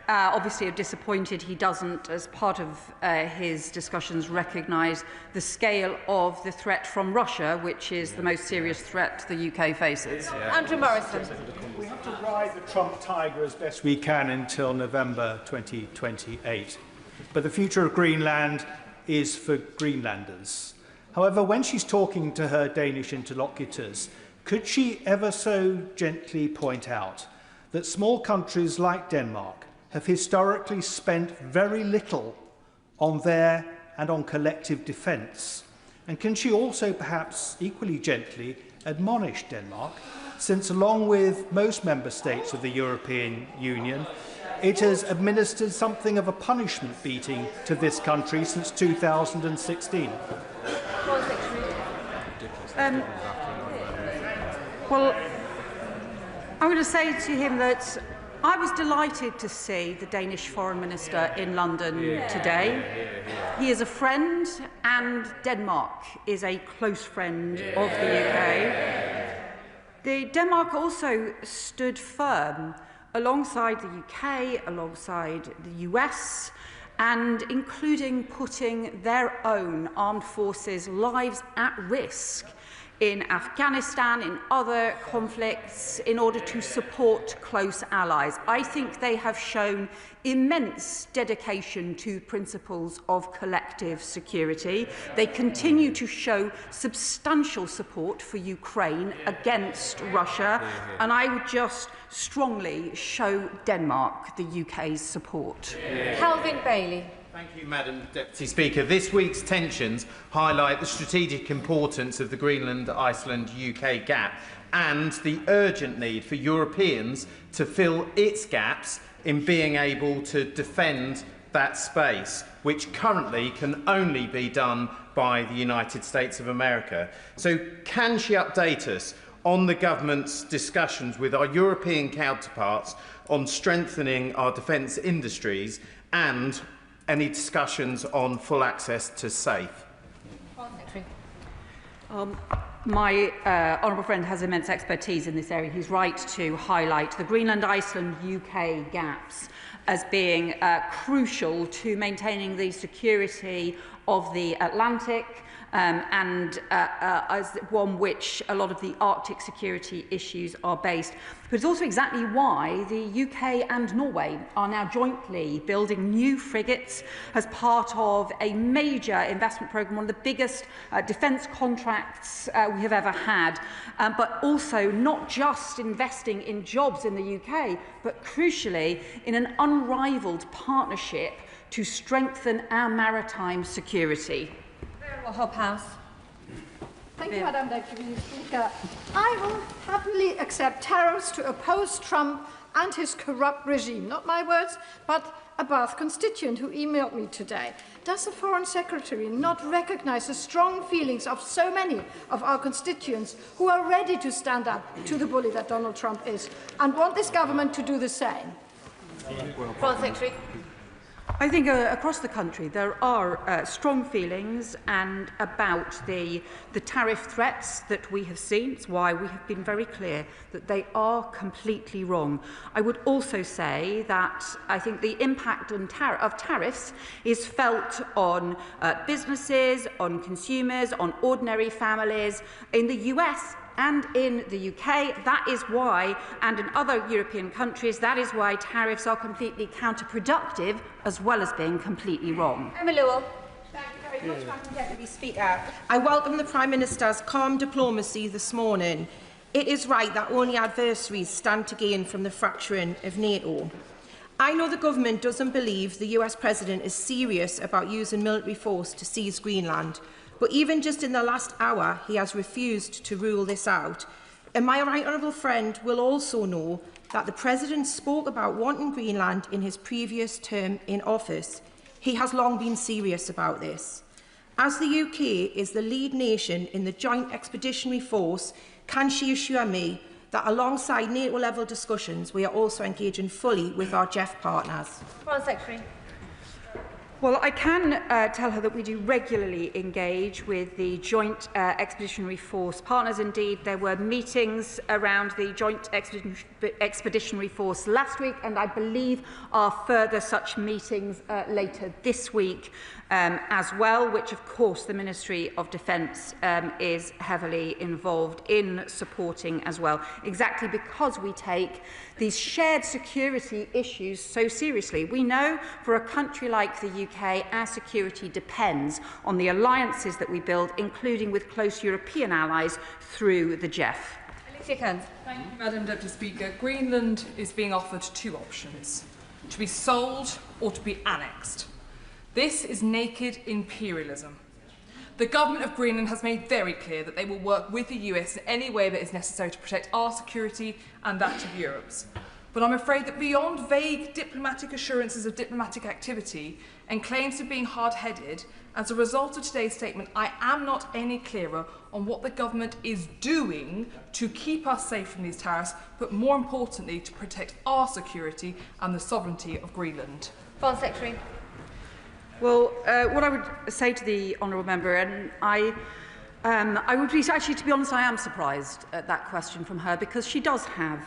obviously am disappointed he doesn't, as part of his discussions, recognise the scale of the threat from Russia, which is the most serious threat the UK faces. Andrew Morrison. We have to ride the Trump tiger as best we can until November 2028. But the future of Greenland is for Greenlanders. However, when she's talking to her Danish interlocutors, could she ever so gently point out that small countries like Denmark have historically spent very little on their and on collective defence? And can she also perhaps equally gently admonish Denmark, since along with most member states of the European Union, it has administered something of a punishment beating to this country since 2016. Well, I'm going to say to him that I was delighted to see the Danish Foreign Minister in London today. He is a friend, and Denmark is a close friend of the UK. Denmark also stood firm alongside the UK, alongside the US, and including putting their own armed forces' lives at risk in Afghanistan, in other conflicts, in order to support close allies. I think they have shown immense dedication to principles of collective security. They continue to show substantial support for Ukraine against Russia, and I would just strongly show Denmark the UK's support. Calvin Bailey. Thank you, Madam Deputy Speaker. This week's tensions highlight the strategic importance of the Greenland-Iceland-UK gap and the urgent need for Europeans to fill its gaps in being able to defend that space, which currently can only be done by the United States of America. So can she update us on the government's discussions with our European counterparts on strengthening our defence industries and any discussions on full access to SAFE? My honourable friend has immense expertise in this area. He's right to highlight the Greenland-Iceland-UK gaps as being crucial to maintaining the security of the Atlantic, and as one which a lot of the Arctic security issues are based. But it's also exactly why the UK and Norway are now jointly building new frigates as part of a major investment programme, one of the biggest defence contracts we have ever had, but also not just investing in jobs in the UK, but crucially in an unrivalled partnership to strengthen our maritime security. Hobhouse. Thank you, Madam Deputy Speaker. I will happily accept tariffs to oppose Trump and his corrupt regime. Not my words, but a Bath constituent who emailed me today. Does the Foreign Secretary not recognise the strong feelings of so many of our constituents who are ready to stand up to the bully that Donald Trump is and want this government to do the same? Foreign Secretary. I think across the country there are strong feelings and about the tariff threats that we have seen. It's why we have been very clear that they are completely wrong. I would also say that I think the impact on of tariffs is felt on businesses, on consumers, on ordinary families. In the US and in the UK, that is why, and in other European countries, that is why tariffs are completely counterproductive as well as being completely wrong. Emma Lewell. Thank you very much, Madam Deputy Speaker. I welcome the Prime Minister's calm diplomacy this morning. It is right that only adversaries stand to gain from the fracturing of NATO. I know the government doesn't believe the US President is serious about using military force to seize Greenland, but even just in the last hour, he has refused to rule this out. And my right honourable friend will also know that the President spoke about wanting Greenland in his previous term in office. He has long been serious about this. As the UK is the lead nation in the Joint Expeditionary Force, can she assure me that alongside NATO-level discussions, we are also engaging fully with our JEF partners? Foreign Secretary. Well, I can tell her that we do regularly engage with the Joint Expeditionary Force partners. Indeed, there were meetings around the Joint Expeditionary Force last week, and I believe are further such meetings later this week as well, which of course the Ministry of Defence is heavily involved in supporting as well, exactly because we take these shared security issues so seriously. We know for a country like the UK, our security depends on the alliances that we build, including with close European allies through the JEF. Thank you, Madam Deputy Speaker. Greenland is being offered two options: to be sold or to be annexed. This is naked imperialism. The government of Greenland has made very clear that they will work with the US in any way that is necessary to protect our security and that of Europe's. But I'm afraid that beyond vague diplomatic assurances of diplomatic activity and claims of being hard-headed, as a result of today's statement, I am not any clearer on what the government is doing to keep us safe from these tariffs, but more importantly, to protect our security and the sovereignty of Greenland. Foreign Secretary. Well, what I would say to the honourable member, and I would be, actually, to be honest, I am surprised at that question from her, because she does have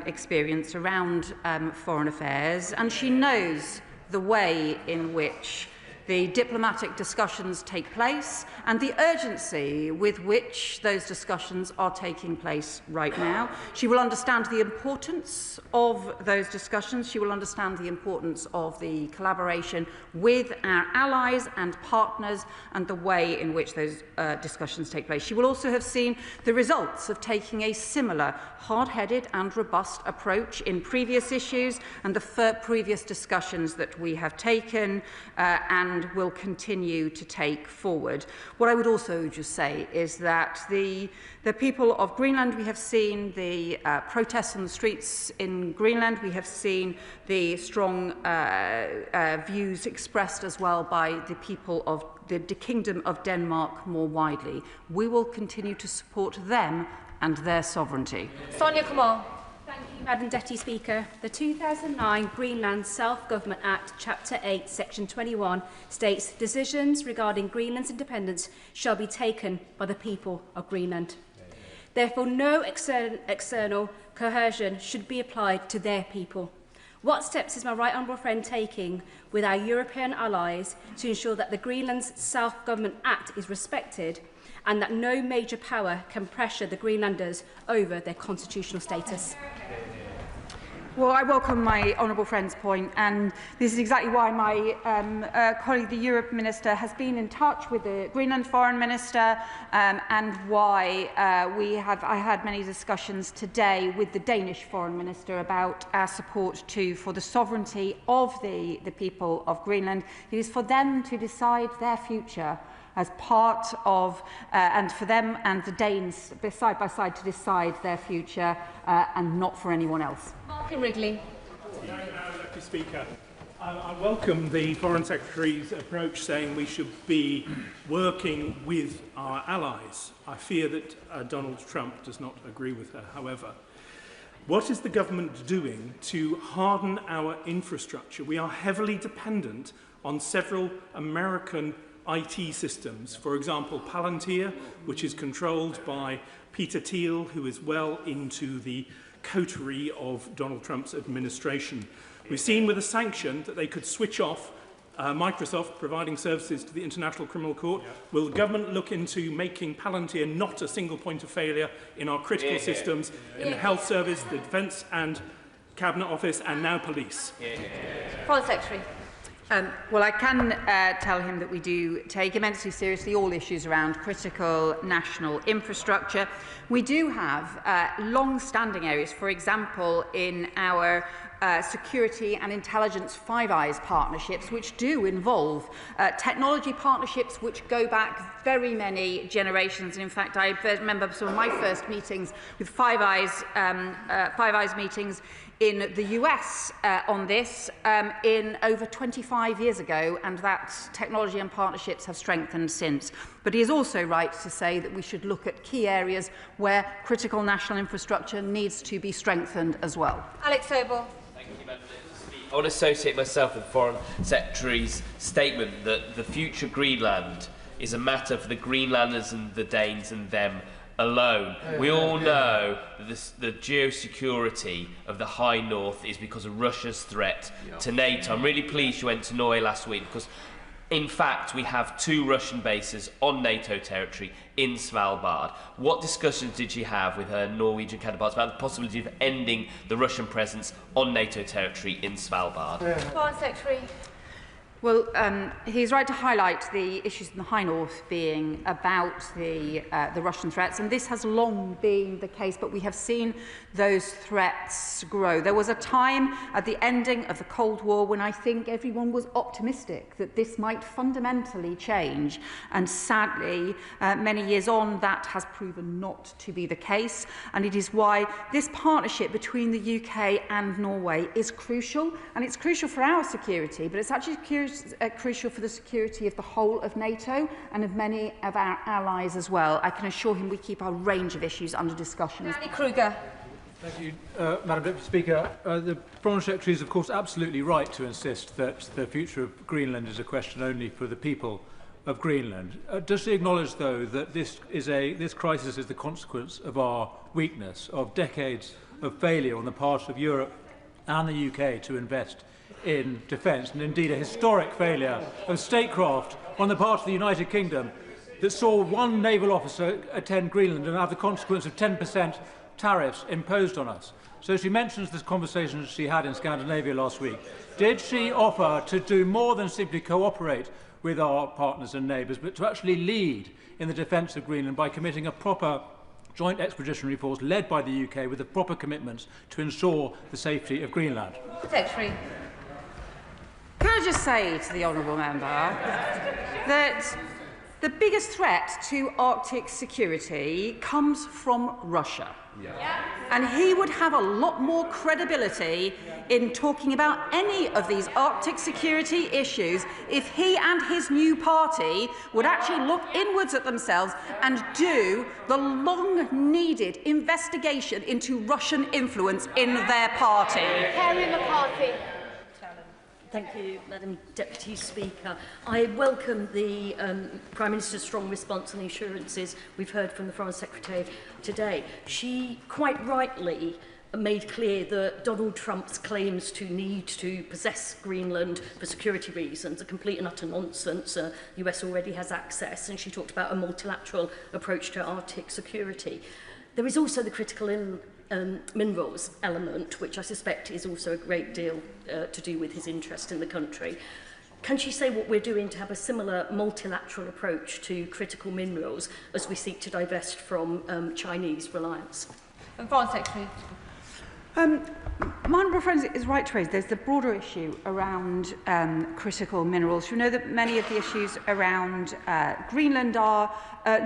experience around foreign affairs, and she knows the way in which the diplomatic discussions take place and the urgency with which those discussions are taking place right now. She will understand the importance of those discussions. She will understand the importance of the collaboration with our allies and partners and the way in which those discussions take place. She will also have seen the results of taking a similar hard-headed and robust approach in previous issues and the previous discussions that we have taken and will continue to take forward. What I would also just say is that the people of Greenland, we have seen the protests on the streets in Greenland, we have seen the strong views expressed as well by the people of the Kingdom of Denmark more widely. We will continue to support them and their sovereignty. Sonia Kamal. Thank you, Madam Deputy Speaker. The 2009 Greenland Self-Government Act, Chapter 8, Section 21, states decisions regarding Greenland's independence shall be taken by the people of Greenland. Therefore, no external coercion should be applied to their people. What steps is my right honourable friend taking with our European allies to ensure that the Greenland's Self-Government Act is respected and that no major power can pressure the Greenlanders over their constitutional status? Well, I welcome my honourable friend's point, and this is exactly why my colleague, the Europe Minister, has been in touch with the Greenland Foreign Minister, and why I had many discussions today with the Danish Foreign Minister about our support for the sovereignty of the people of Greenland. It is for them to decide their future. as part of, and for them and the Danes side by side to decide their future and not for anyone else. Martin Wrigley. Deputy Speaker, I welcome the Foreign Secretary's approach saying we should be working with our allies. I fear that Donald Trump does not agree with her, however. What is the government doing to harden our infrastructure? We are heavily dependent on several American IT systems. For example, Palantir, which is controlled by Peter Thiel, who is well into the coterie of Donald Trump's administration. We've seen with a sanction that they could switch off Microsoft providing services to the International Criminal Court. Will the government look into making Palantir not a single point of failure in our critical systems, in the health service, the defence and cabinet office, and now police? Foreign Secretary. Well, I can tell him that we do take immensely seriously all issues around critical national infrastructure. We do have long-standing areas, for example, in our security and intelligence Five Eyes partnerships, which do involve technology partnerships which go back very many generations. And in fact, I remember some of my first meetings with Five Eyes meetings in the US on this in over 25 years ago, and that technology and partnerships have strengthened since. But he is also right to say that we should look at key areas where critical national infrastructure needs to be strengthened as well. Alex Sobel. I want to associate myself with the Foreign Secretary's statement that the future Greenland is a matter for the Greenlanders and the Danes and them alone. We all know that the geosecurity of the High North is because of Russia's threat to NATO. I'm really pleased you went to Norway last week because, in fact, we have 2 Russian bases on NATO territory in Svalbard. What discussions did she have with her Norwegian counterparts about the possibility of ending the Russian presence on NATO territory in Svalbard? Foreign Secretary. Well, he's right to highlight the issues in the High North being about the Russian threats, and this has long been the case, but we have seen those threats grow. There was a time at the ending of the Cold War when I think everyone was optimistic that this might fundamentally change, and sadly, many years on, that has proven not to be the case, and it is why this partnership between the UK and Norway is crucial, and it's crucial for our security, but it's actually crucial for the security of the whole of NATO and of many of our allies as well. I can assure him we keep a range of issues under discussion. Danny Kruger. Thank you, Madam Deputy Speaker. The Foreign Secretary is, of course, absolutely right to insist that the future of Greenland is a question only for the people of Greenland. Does she acknowledge, though, that this crisis is the consequence of our weakness, of decades of failure on the part of Europe and the UK to invest in defence, and indeed a historic failure of statecraft on the part of the United Kingdom that saw one naval officer attend Greenland and have the consequence of 10% tariffs imposed on us? So she mentions this conversation she had in Scandinavia last week. Did she offer to do more than simply cooperate with our partners and neighbours, but to actually lead in the defence of Greenland by committing a proper joint expeditionary force led by the UK with the proper commitments to ensure the safety of Greenland? Secretary. Can I just say to the honourable member that the biggest threat to Arctic security comes from Russia. And he would have a lot more credibility in talking about any of these Arctic security issues if he and his new party would actually look inwards at themselves and do the long-needed investigation into Russian influence in their party. Kerry McCarthy. Thank you, Madam Deputy Speaker. I welcome the Prime Minister's strong response and the assurances we've heard from the Foreign Secretary today. She quite rightly made clear that Donald Trump's claims to need to possess Greenland for security reasons are complete and utter nonsense. The US already has access, and she talked about a multilateral approach to Arctic security. There is also the critical minerals element, which I suspect is also a great deal to do with his interest in the country. Can she say what we're doing to have a similar multilateral approach to critical minerals as we seek to divest from Chinese reliance? And Foreign Secretary. My honourable friend is right to raise there's the broader issue around critical minerals. You know that many of the issues around Greenland are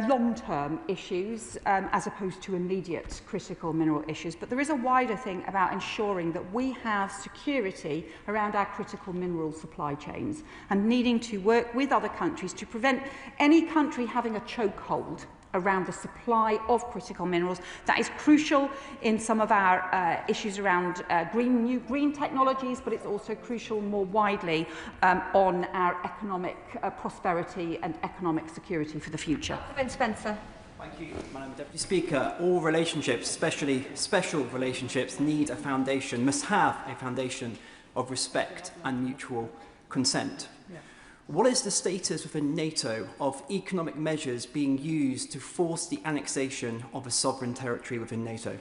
long-term issues as opposed to immediate critical mineral issues. But there is a wider thing about ensuring that we have security around our critical mineral supply chains and needing to work with other countries to prevent any country having a chokehold around the supply of critical minerals. That is crucial in some of our issues around new green technologies, but it's also crucial more widely on our economic prosperity and economic security for the future. Ben Spencer. Thank you, Madam Deputy Speaker. All relationships, especially special relationships, need a foundation, must have a foundation of respect and mutual consent. What is the status within NATO of economic measures being used to force the annexation of a sovereign territory within NATO?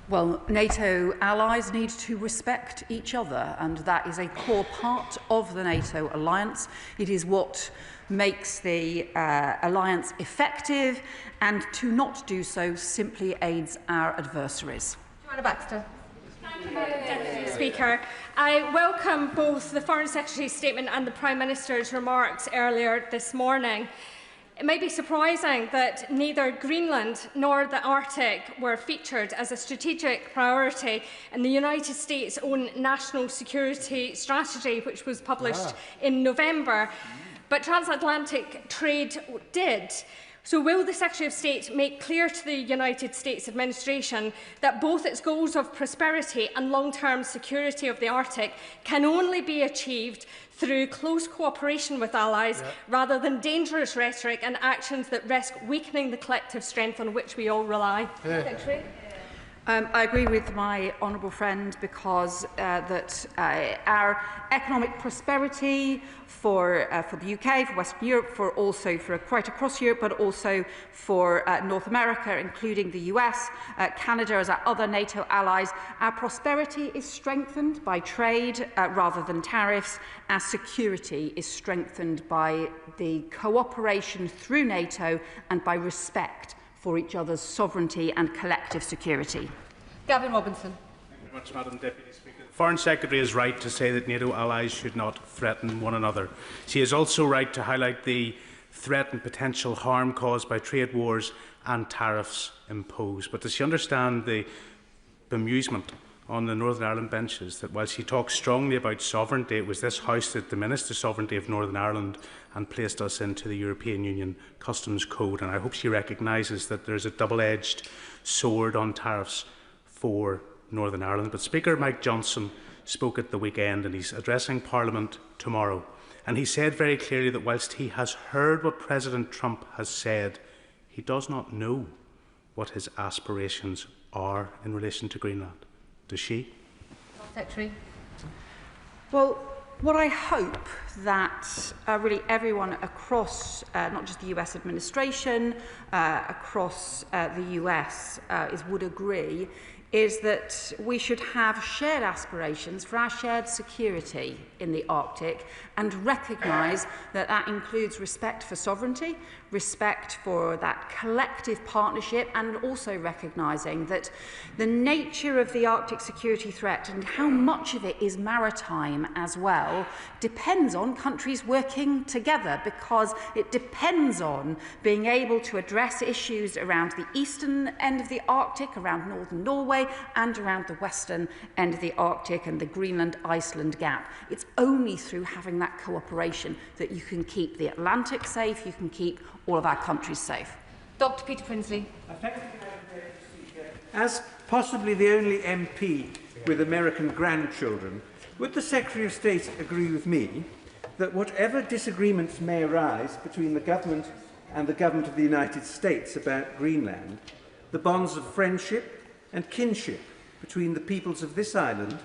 Well, NATO allies need to respect each other, and that is a core part of the NATO alliance. It is what makes the alliance effective, and to not do so simply aids our adversaries. Joanna Baxter. Deputy Speaker, I welcome both the Foreign Secretary's statement and the Prime Minister's remarks earlier this morning. It may be surprising that neither Greenland nor the Arctic were featured as a strategic priority in the United States' own national security strategy, which was published in November, but transatlantic trade did. So will the Secretary of State make clear to the United States administration that both its goals of prosperity and long-term security of the Arctic can only be achieved through close cooperation with allies rather than dangerous rhetoric and actions that risk weakening the collective strength on which we all rely? I agree with my honourable friend because our economic prosperity for the UK, for Western Europe, for quite across Europe, but also for North America, including the US, Canada as our other NATO allies, our prosperity is strengthened by trade rather than tariffs. Our security is strengthened by the cooperation through NATO and by respect for each other's sovereignty and collective security. Gavin Robinson. Thank you very much, Madam Deputy Speaker. The Foreign Secretary is right to say that NATO allies should not threaten one another. She is also right to highlight the threat and potential harm caused by trade wars and tariffs imposed. But does she understand the bemusement on the Northern Ireland benches that while she talks strongly about sovereignty, it was this House that diminished the sovereignty of Northern Ireland and placed us into the European Union Customs Code? And I hope she recognises that there is a double-edged sword on tariffs for Northern Ireland. But Speaker Mike Johnson spoke at the weekend and he's addressing Parliament tomorrow. And he said very clearly that whilst he has heard what President Trump has said, he does not know what his aspirations are in relation to Greenland. Does she? Secretary. Well, what I hope that really everyone across, not just the US administration, across the US would agree, is that we should have shared aspirations for our shared security in the Arctic and recognise that that includes respect for sovereignty, respect for that collective partnership, and also recognising that the nature of the Arctic security threat and how much of it is maritime as well depends on countries working together, because it depends on being able to address issues around the eastern end of the Arctic, around northern Norway, and around the western end of the Arctic and the Greenland-Iceland gap. It's only through having that cooperation that you can keep the Atlantic safe, you can keep all of our countries safe. Dr. Peter Prinsley. As possibly the only MP with American grandchildren, would the Secretary of State agree with me that whatever disagreements may arise between the government and the government of the United States about Greenland, the bonds of friendship and kinship between the peoples of this island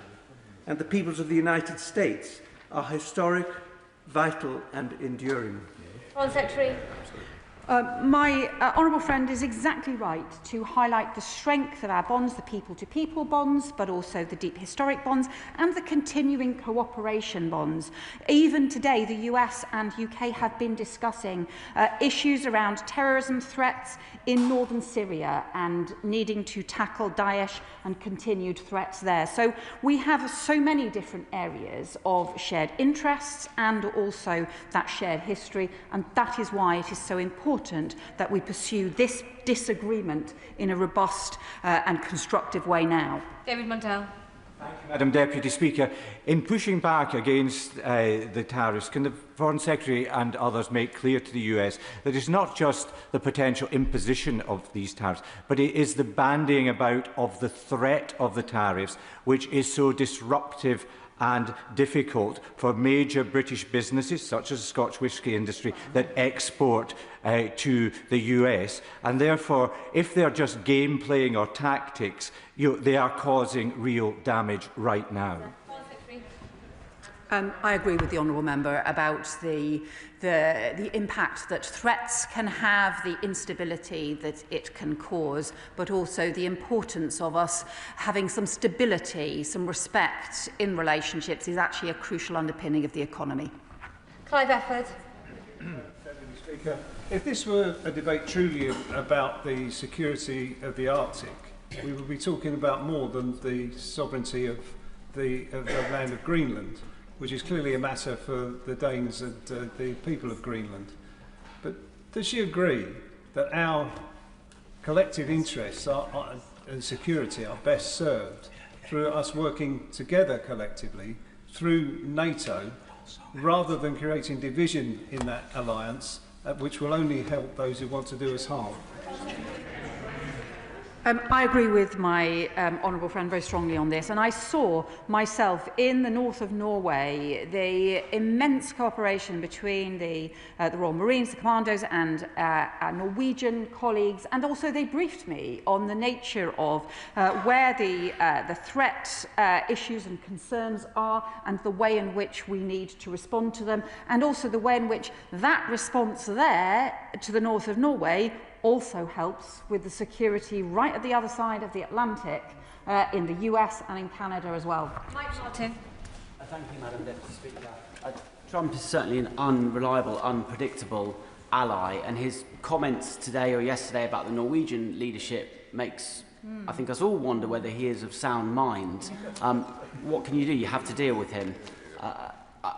and the peoples of the United States are historic, vital and enduring? Foreign Secretary. My honourable friend is exactly right to highlight the strength of our bonds, the people-to-people bonds, but also the deep historic bonds and the continuing cooperation bonds. Even today, the US and UK have been discussing issues around terrorism threats in northern Syria and needing to tackle Daesh and continued threats there. So we have so many different areas of shared interests and also that shared history, and that is why it is so important that we pursue this disagreement in a robust and constructive way now. David Mundell. Thank you, Madam Deputy Speaker. In pushing back against the tariffs, can the Foreign Secretary and others make clear to the US that it's not just the potential imposition of these tariffs, but it is the bandying about of the threat of the tariffs which is so disruptive and difficult for major British businesses, such as the Scotch whisky industry, that export to the US. And therefore, if they're just game playing or tactics, they are causing real damage right now. I agree with the honourable member about the impact that threats can have, the instability that it can cause, but also the importance of us having some stability, some respect in relationships is actually a crucial underpinning of the economy. Clive Efford. Speaker, if this were a debate truly about the security of the Arctic, we would be talking about more than the sovereignty of the land of Greenland, which is clearly a matter for the Danes and the people of Greenland. But does she agree that our collective interests and security are best served through us working together collectively through NATO, rather than creating division in that alliance, which will only help those who want to do us harm? I agree with my honourable friend very strongly on this, and I saw myself in the north of Norway the immense cooperation between the Royal Marines, the Commandos, and our Norwegian colleagues, and also they briefed me on the nature of where the threat issues and concerns are, and the way in which we need to respond to them, and also the way in which that response there to the north of Norway also helps with the security right at the other side of the Atlantic in the US and in Canada as well. Mike Martin. Thank you, Madam Deputy Speaker. Trump is certainly an unreliable, unpredictable ally, and his comments today or yesterday about the Norwegian leadership makes, I think, us all wonder whether he is of sound mind. What can you do? You have to deal with him.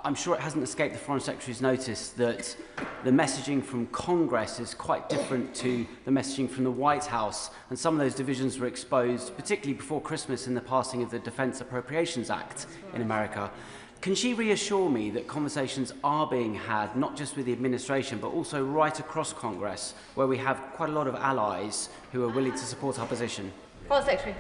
I'm sure it hasn't escaped the Foreign Secretary's notice that the messaging from Congress is quite different to the messaging from the White House, and some of those divisions were exposed, particularly before Christmas in the passing of the Defence Appropriations Act in America. Can she reassure me that conversations are being had, not just with the administration, but also right across Congress, where we have quite a lot of allies who are willing to support our position? Foreign Secretary.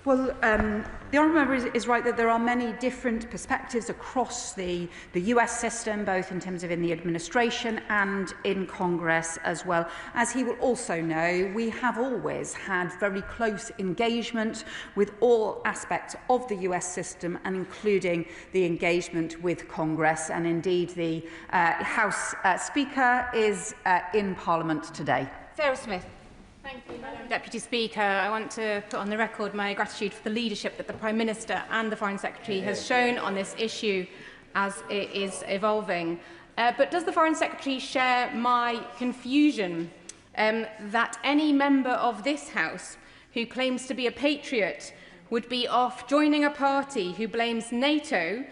Well, the honourable member is right that there are many different perspectives across the US system, both in terms of in the administration and in Congress as well. As he will also know, we have always had very close engagement with all aspects of the US system, and including the engagement with Congress. And indeed, the House Speaker is in Parliament today. Sarah Smith. Thank you, Madam Deputy Speaker. I want to put on the record my gratitude for the leadership that the Prime Minister and the Foreign Secretary has shown on this issue as it is evolving. But does the Foreign Secretary share my confusion that any member of this House who claims to be a patriot would be off joining a party who blames NATO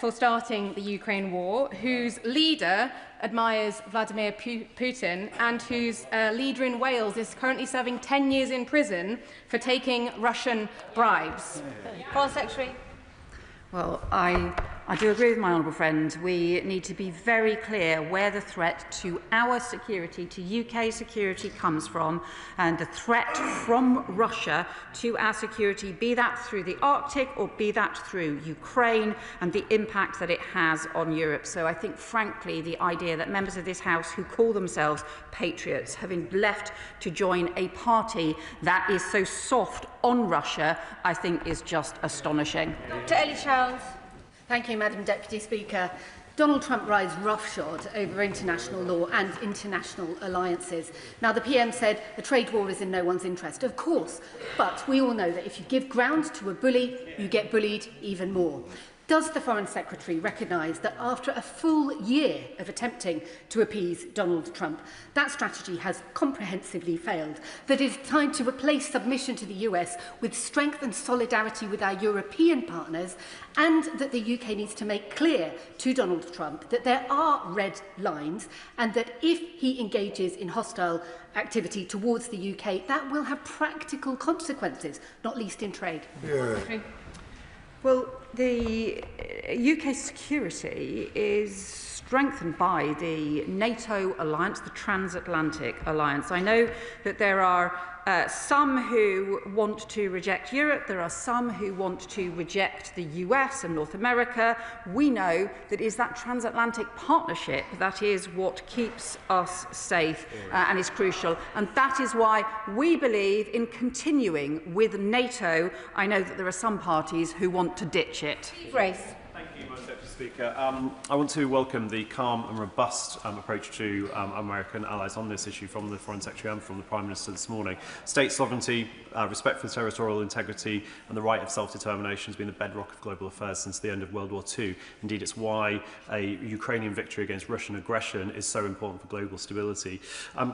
for starting the Ukraine war, whose leader admires Vladimir Putin, and whose leader in Wales is currently serving 10 years in prison for taking Russian bribes? Foreign Secretary. Well, I do agree with my honourable friend. We need to be very clear where the threat to our security, to UK security, comes from, and the threat from Russia to our security, be that through the Arctic or be that through Ukraine, and the impact that it has on Europe. So I think, frankly, the idea that members of this House who call themselves patriots have been left to join a party that is so soft on Russia, I think is just astonishing. Dr. Ellie Charles. Thank you, Madam Deputy Speaker. Donald Trump rides roughshod over international law and international alliances. Now, the PM said the trade war is in no one's interest. Of course, but we all know that if you give ground to a bully, you get bullied even more. Does the Foreign Secretary recognise that after a full year of attempting to appease Donald Trump, that strategy has comprehensively failed, that it is time to replace submission to the US with strength and solidarity with our European partners, and that the UK needs to make clear to Donald Trump that there are red lines and that if he engages in hostile activity towards the UK, that will have practical consequences, not least in trade? Yeah. Well, the UK security is strengthened by the NATO alliance, the transatlantic alliance. I know that there are some who want to reject Europe, there are some who want to reject the US and North America. We know that it is that transatlantic partnership that is what keeps us safe and is crucial. And that is why we believe in continuing with NATO. I know that there are some parties who want to ditch it. Grace. Thank you, Madam Deputy Speaker. I want to welcome the calm and robust approach to American allies on this issue from the Foreign Secretary and from the Prime Minister this morning. State sovereignty, respect for territorial integrity and the right of self-determination has been the bedrock of global affairs since the end of World War II. Indeed, it's why a Ukrainian victory against Russian aggression is so important for global stability.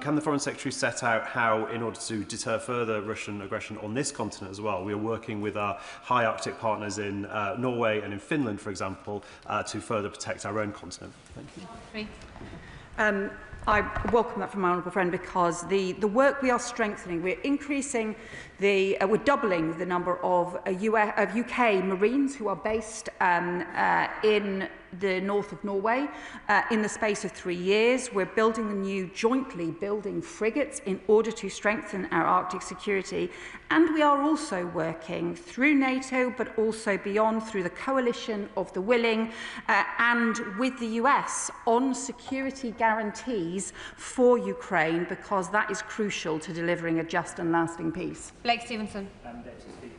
Can the Foreign Secretary set out how, in order to deter further Russian aggression on this continent as well, we are working with our high Arctic partners in Norway and in Finland, for example, to further protect our own continent? Thank you. I welcome that from my honourable friend, because the work we are strengthening, we're increasing we're doubling the number of UK Marines who are based in the north of Norway in the space of 3 years. We're building the new jointly building frigates in order to strengthen our Arctic security. And we are also working through NATO, but also beyond, through the coalition of the willing and with the US on security guarantees for Ukraine, because that is crucial to delivering a just and lasting peace. Blake Stevenson.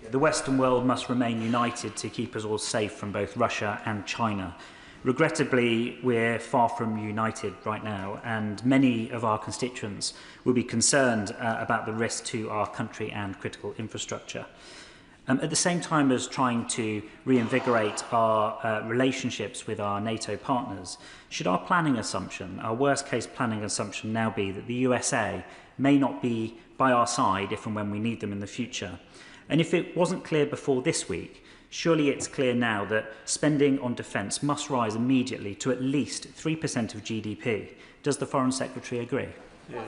The Western world must remain united to keep us all safe from both Russia and China. Regrettably, we're far from united right now, and many of our constituents will be concerned about the risk to our country and critical infrastructure. At the same time as trying to reinvigorate our relationships with our NATO partners, should our planning assumption, our worst case planning assumption now be that the USA may not be by our side if and when we need them in the future? And if it wasn't clear before this week, surely it's clear now that spending on defence must rise immediately to at least 3% of GDP. Does the Foreign Secretary agree? Yeah.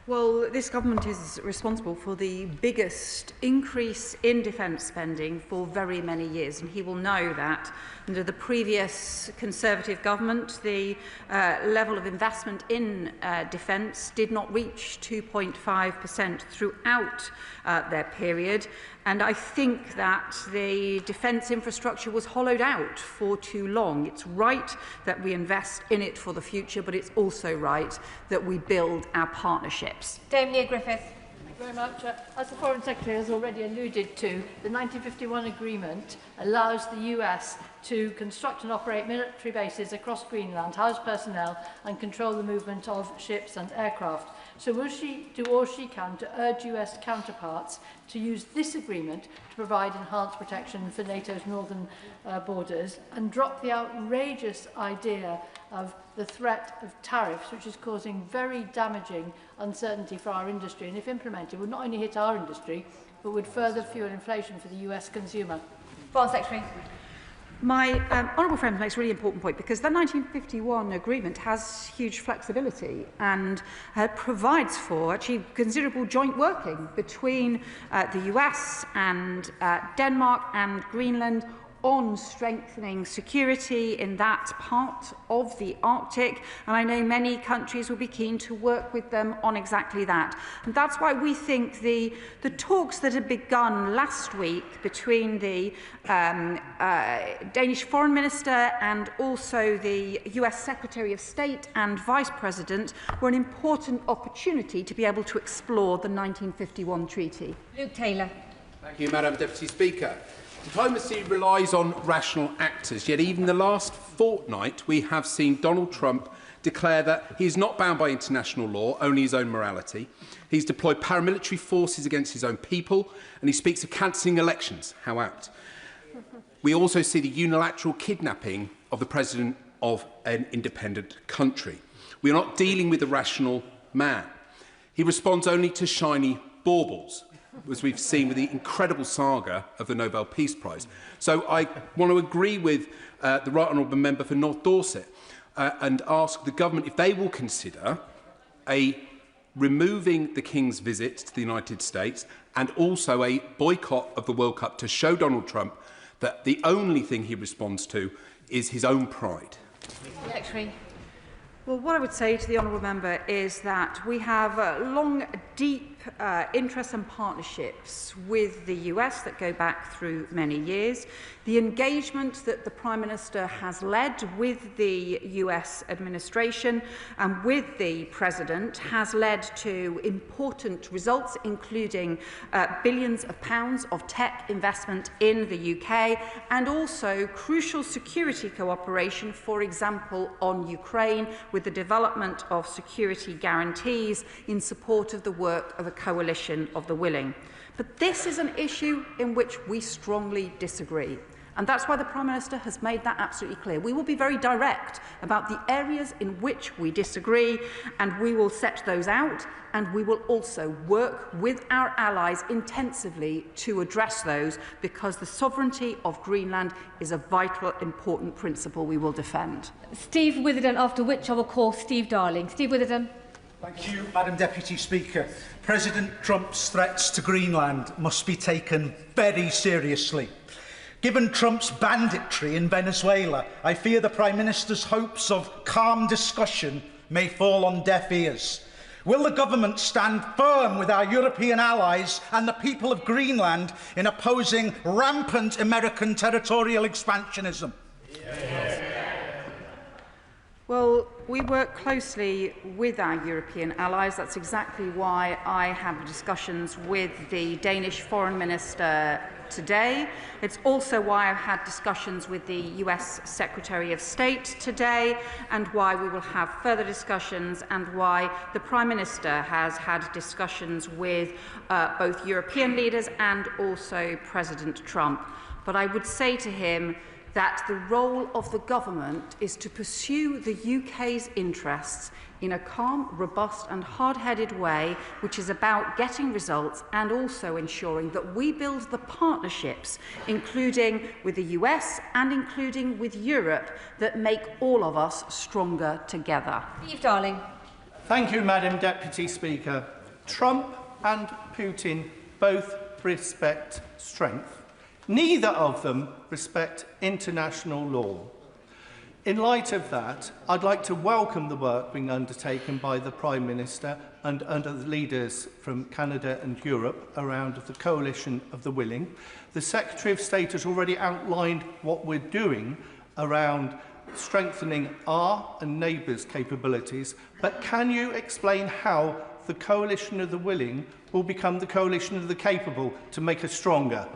Well, this government is responsible for the biggest increase in defence spending for very many years, and he will know that under the previous Conservative government, the level of investment in defence did not reach 2.5% throughout their period. And I think that the defence infrastructure was hollowed out for too long. It's right that we invest in it for the future, but it's also right that we build our partnerships. Dame Leah Griffith. Thank you very much. As the Foreign Secretary has already alluded to, the 1951 agreement allows the US to construct and operate military bases across Greenland, house personnel and control the movement of ships and aircraft. So will she do all she can to urge US counterparts to use this agreement to provide enhanced protection for NATO's northern borders, and drop the outrageous idea of the threat of tariffs, which is causing very damaging uncertainty for our industry, and if implemented would not only hit our industry but would further fuel inflation for the US consumer? Foreign Secretary. My honourable friend makes a really important point, because the 1951 agreement has huge flexibility and provides for actually considerable joint working between the US and Denmark and Greenland on strengthening security in that part of the Arctic, and I know many countries will be keen to work with them on exactly that. And that's why we think the talks that had begun last week between the Danish Foreign Minister and also the US Secretary of State and Vice President were an important opportunity to be able to explore the 1951 treaty. Luke Taylor. Thank you, Madam Deputy Speaker. Diplomacy relies on rational actors, yet even the last fortnight we have seen Donald Trump declare that he is not bound by international law, only his own morality. He's deployed paramilitary forces against his own people, and he speaks of cancelling elections. How apt. We also see the unilateral kidnapping of the president of an independent country. We are not dealing with a rational man. He responds only to shiny baubles, as we've seen with the incredible saga of the Nobel Peace Prize. So I want to agree with the Right Honourable Member for North Dorset and ask the government if they will consider removing the King's visit to the United States and also a boycott of the World Cup to show Donald Trump that the only thing he responds to is his own pride. Well, what I would say to the honourable member is that we have long, deep interests and partnerships with the US that go back through many years. The engagement that the Prime Minister has led with the US administration and with the President has led to important results, including billions of pounds of tech investment in the UK and also crucial security cooperation, for example, on Ukraine, with the development of security guarantees in support of the work of a coalition of the willing. But this is an issue in which we strongly disagree. And that's why the Prime Minister has made that absolutely clear. We will be very direct about the areas in which we disagree, and we will set those out, and we will also work with our allies intensively to address those, because the sovereignty of Greenland is a vital, important principle we will defend. Steve Witherden, after which I will call Steve Darling. Steve Witherden. Thank you, Madam Deputy Speaker. President Trump's threats to Greenland must be taken very seriously. Given Trump's banditry in Venezuela, I fear the Prime Minister's hopes of calm discussion may fall on deaf ears. Will the government stand firm with our European allies and the people of Greenland in opposing rampant American territorial expansionism? Yes. Well, we work closely with our European allies. That's exactly why I have discussions with the Danish Foreign Minister today. It's also why I've had discussions with the US Secretary of State today, and why we will have further discussions, and why the Prime Minister has had discussions with both European leaders and also President Trump. But I would say to him that the role of the government is to pursue the UK's interests in a calm, robust and hard-headed way, which is about getting results and also ensuring that we build the partnerships, including with the US and including with Europe, that make all of us stronger together. Steve Darling. Thank you, Madam Deputy Speaker. Trump and Putin both respect strength. Neither of them respect international law. In light of that, I'd like to welcome the work being undertaken by the Prime Minister and other leaders from Canada and Europe around the coalition of the willing. The Secretary of State has already outlined what we're doing around strengthening our and neighbours' capabilities, but can you explain how the coalition of the willing will become the coalition of the capable to make us stronger?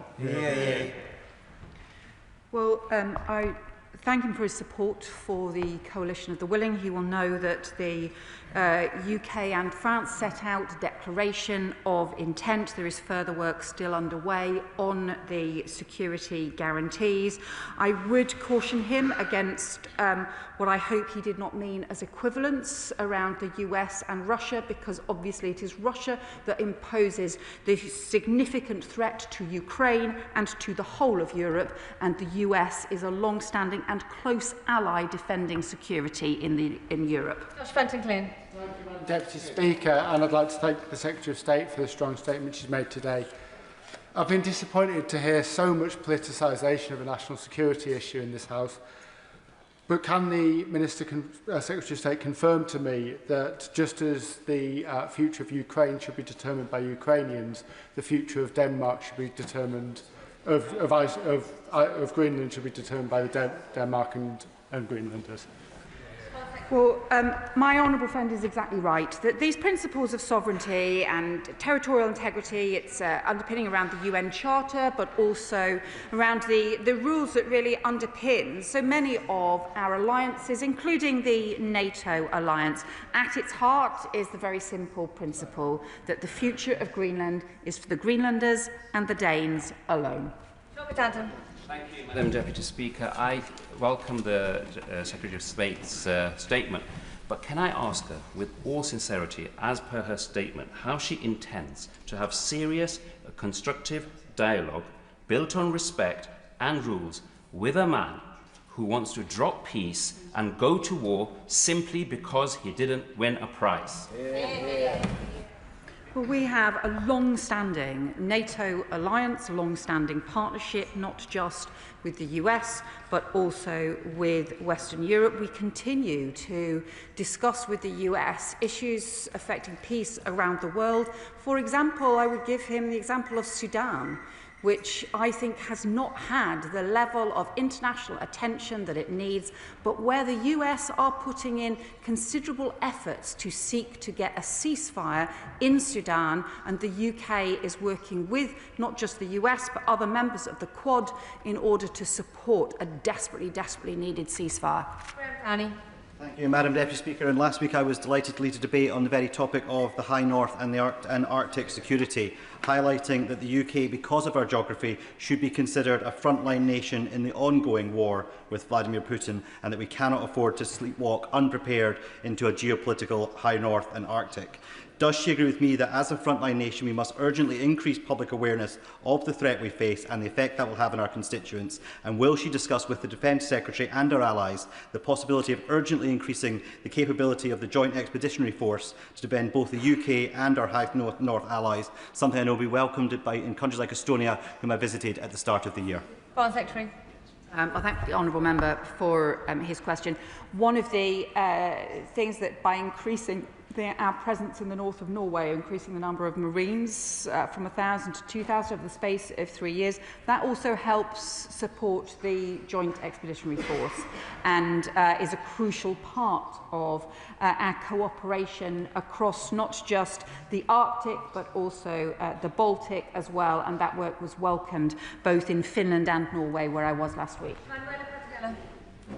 Well, I thank him for his support for the coalition of the willing. He will know that the UK and France set out a declaration of intent. There is further work still underway on the security guarantees. I would caution him against what I hope he did not mean as equivalence around the US and Russia, because obviously it is Russia that imposes the significant threat to Ukraine and to the whole of Europe, and the US is a long-standing and close ally defending security in Europe. Josh Fenton-Glynn. Thank you, Madam Deputy Speaker, and I'd like to thank the Secretary of State for the strong statement she's made today. I've been disappointed to hear so much politicisation of a national security issue in this House, but can the Secretary of State confirm to me that just as the future of Ukraine should be determined by Ukrainians, the future of Denmark should be determined, of Greenland should be determined by the Denmark and Greenlanders? Well, my honourable friend is exactly right, that these principles of sovereignty and territorial integrity, it's underpinning around the UN Charter, but also around the rules that really underpin so many of our alliances, including the NATO alliance. At its heart is the very simple principle that the future of Greenland is for the Greenlanders and the Danes alone. Thank you, Madam Deputy Speaker. I welcome the Secretary of State's statement, but can I ask her, with all sincerity, as per her statement, how she intends to have serious, constructive dialogue built on respect and rules with a man who wants to drop peace and go to war simply because he didn't win a prize? Well, we have a long-standing NATO alliance, a long-standing partnership, not just with the US, but also with Western Europe. We continue to discuss with the US issues affecting peace around the world. For example, I would give him the example of Sudan, which I think has not had the level of international attention that it needs, but where the US are putting in considerable efforts to seek to get a ceasefire in Sudan, and the UK is working with not just the US but other members of the Quad in order to support a desperately, desperately needed ceasefire. Annie. Thank you, Madam Deputy Speaker. And last week I was delighted to lead a debate on the very topic of the High North and Arctic security, highlighting that the UK, because of our geography, should be considered a frontline nation in the ongoing war with Vladimir Putin, and that we cannot afford to sleepwalk unprepared into a geopolitical High North and Arctic. Does she agree with me that as a frontline nation we must urgently increase public awareness of the threat we face and the effect that will have on our constituents? And will she discuss with the Defence Secretary and our allies the possibility of urgently increasing the capability of the Joint Expeditionary Force to defend both the UK and our High North allies, something I know will be welcomed in countries like Estonia, whom I visited at the start of the year? Foreign Secretary. I thank the honourable member for his question. One of the things that by increasing our presence in the north of Norway, increasing the number of Marines from 1,000 to 2,000 over the space of 3 years, that also helps support the Joint Expeditionary Force and is a crucial part of our cooperation across not just the Arctic but also the Baltic as well, and that work was welcomed both in Finland and Norway, where I was last week.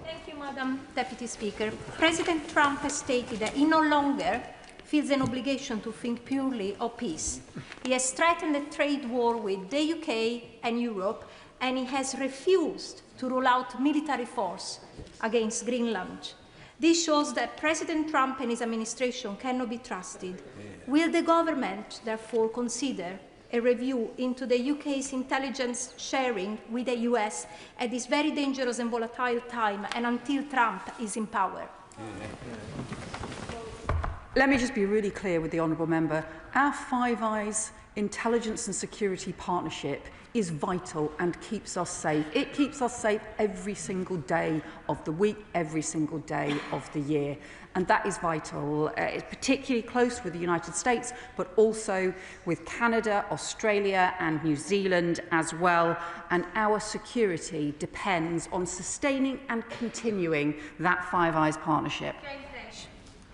Thank you, Madam Deputy Speaker. President Trump has stated that he no longer feels an obligation to think purely of peace. He has threatened a trade war with the UK and Europe, and he has refused to roll out military force against Greenland. This shows that President Trump and his administration cannot be trusted. Will the government therefore consider a review into the UK's intelligence sharing with the US at this very dangerous and volatile time and until Trump is in power? Let me just be really clear with the honourable member. Our Five Eyes intelligence and security partnership is vital and keeps us safe. It keeps us safe every single day of the week, every single day of the year. And that is vital. It's particularly close with the United States, but also with Canada, Australia and New Zealand as well. And our security depends on sustaining and continuing that Five Eyes partnership.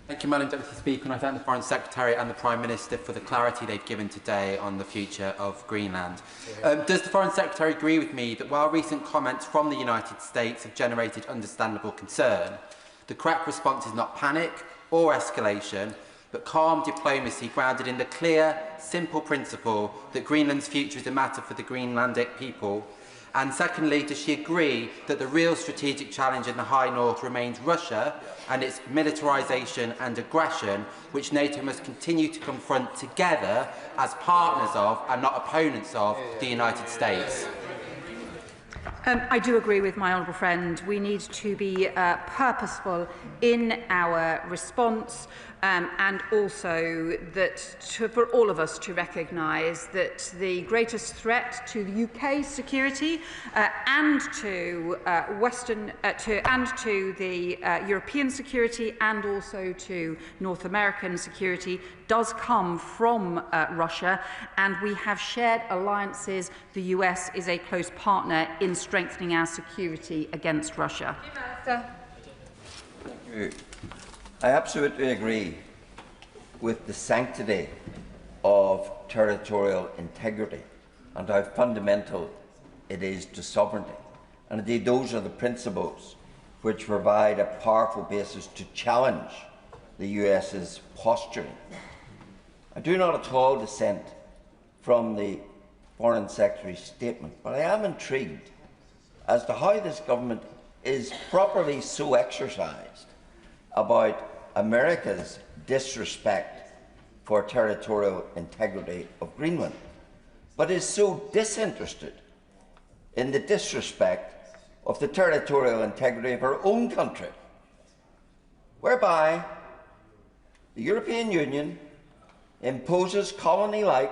Thank you, Madam Deputy Speaker, and I thank the Foreign Secretary and the Prime Minister for the clarity they've given today on the future of Greenland. Does the Foreign Secretary agree with me that while recent comments from the United States have generated understandable concern, the correct response is not panic or escalation, but calm diplomacy grounded in the clear, simple principle that Greenland's future is a matter for the Greenlandic people? And secondly, does she agree that the real strategic challenge in the High North remains Russia and its militarisation and aggression, which NATO must continue to confront together as partners of, and not opponents of, the United States? I do agree with my honourable friend. We need to be purposeful in our response, and also that for all of us to recognise that the greatest threat to the UK's security and to the European security and also to North American security does come from Russia, and we have shared alliances. The US is a close partner in strengthening our security against Russia. Thank you. I absolutely agree with the sanctity of territorial integrity and how fundamental it is to sovereignty. And indeed, those are the principles which provide a powerful basis to challenge the US's posturing. I do not at all dissent from the Foreign Secretary's statement, but I am intrigued as to how this government is properly so exercised about America's disrespect for territorial integrity of Greenland, but is so disinterested in the disrespect of the territorial integrity of our own country, whereby the European Union imposes colony-like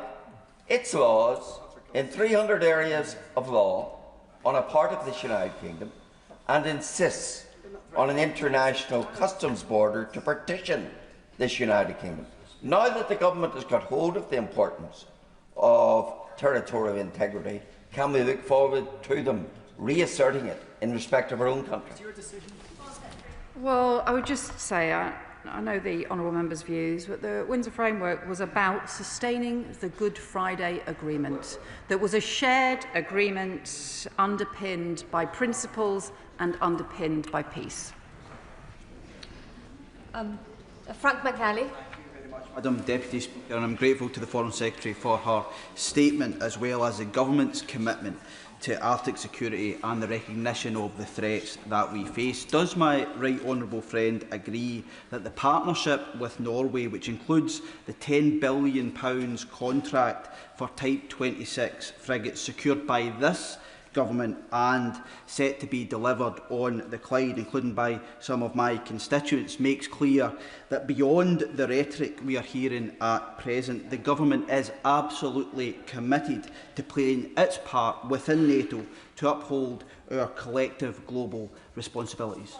its laws in 300 areas of law on a part of this United Kingdom and insists on an international customs border to partition this United Kingdom. Now that the government has got hold of the importance of territorial integrity, can we look forward to them reasserting it in respect of our own country? Well, I would just say, I know the honourable member's views, but the Windsor Framework was about sustaining the Good Friday Agreement. That was a shared agreement underpinned by principles and underpinned by peace. Frank McNally. Madam Deputy Speaker, and I'm grateful to the Foreign Secretary for her statement, as well as the Government's commitment to Arctic security and the recognition of the threats that we face. Does my right honourable friend agree that the partnership with Norway, which includes the £10 billion contract for Type 26 frigates secured by this Government and set to be delivered on the Clyde, including by some of my constituents, makes clear that beyond the rhetoric we are hearing at present, the Government is absolutely committed to playing its part within NATO to uphold our collective global responsibilities.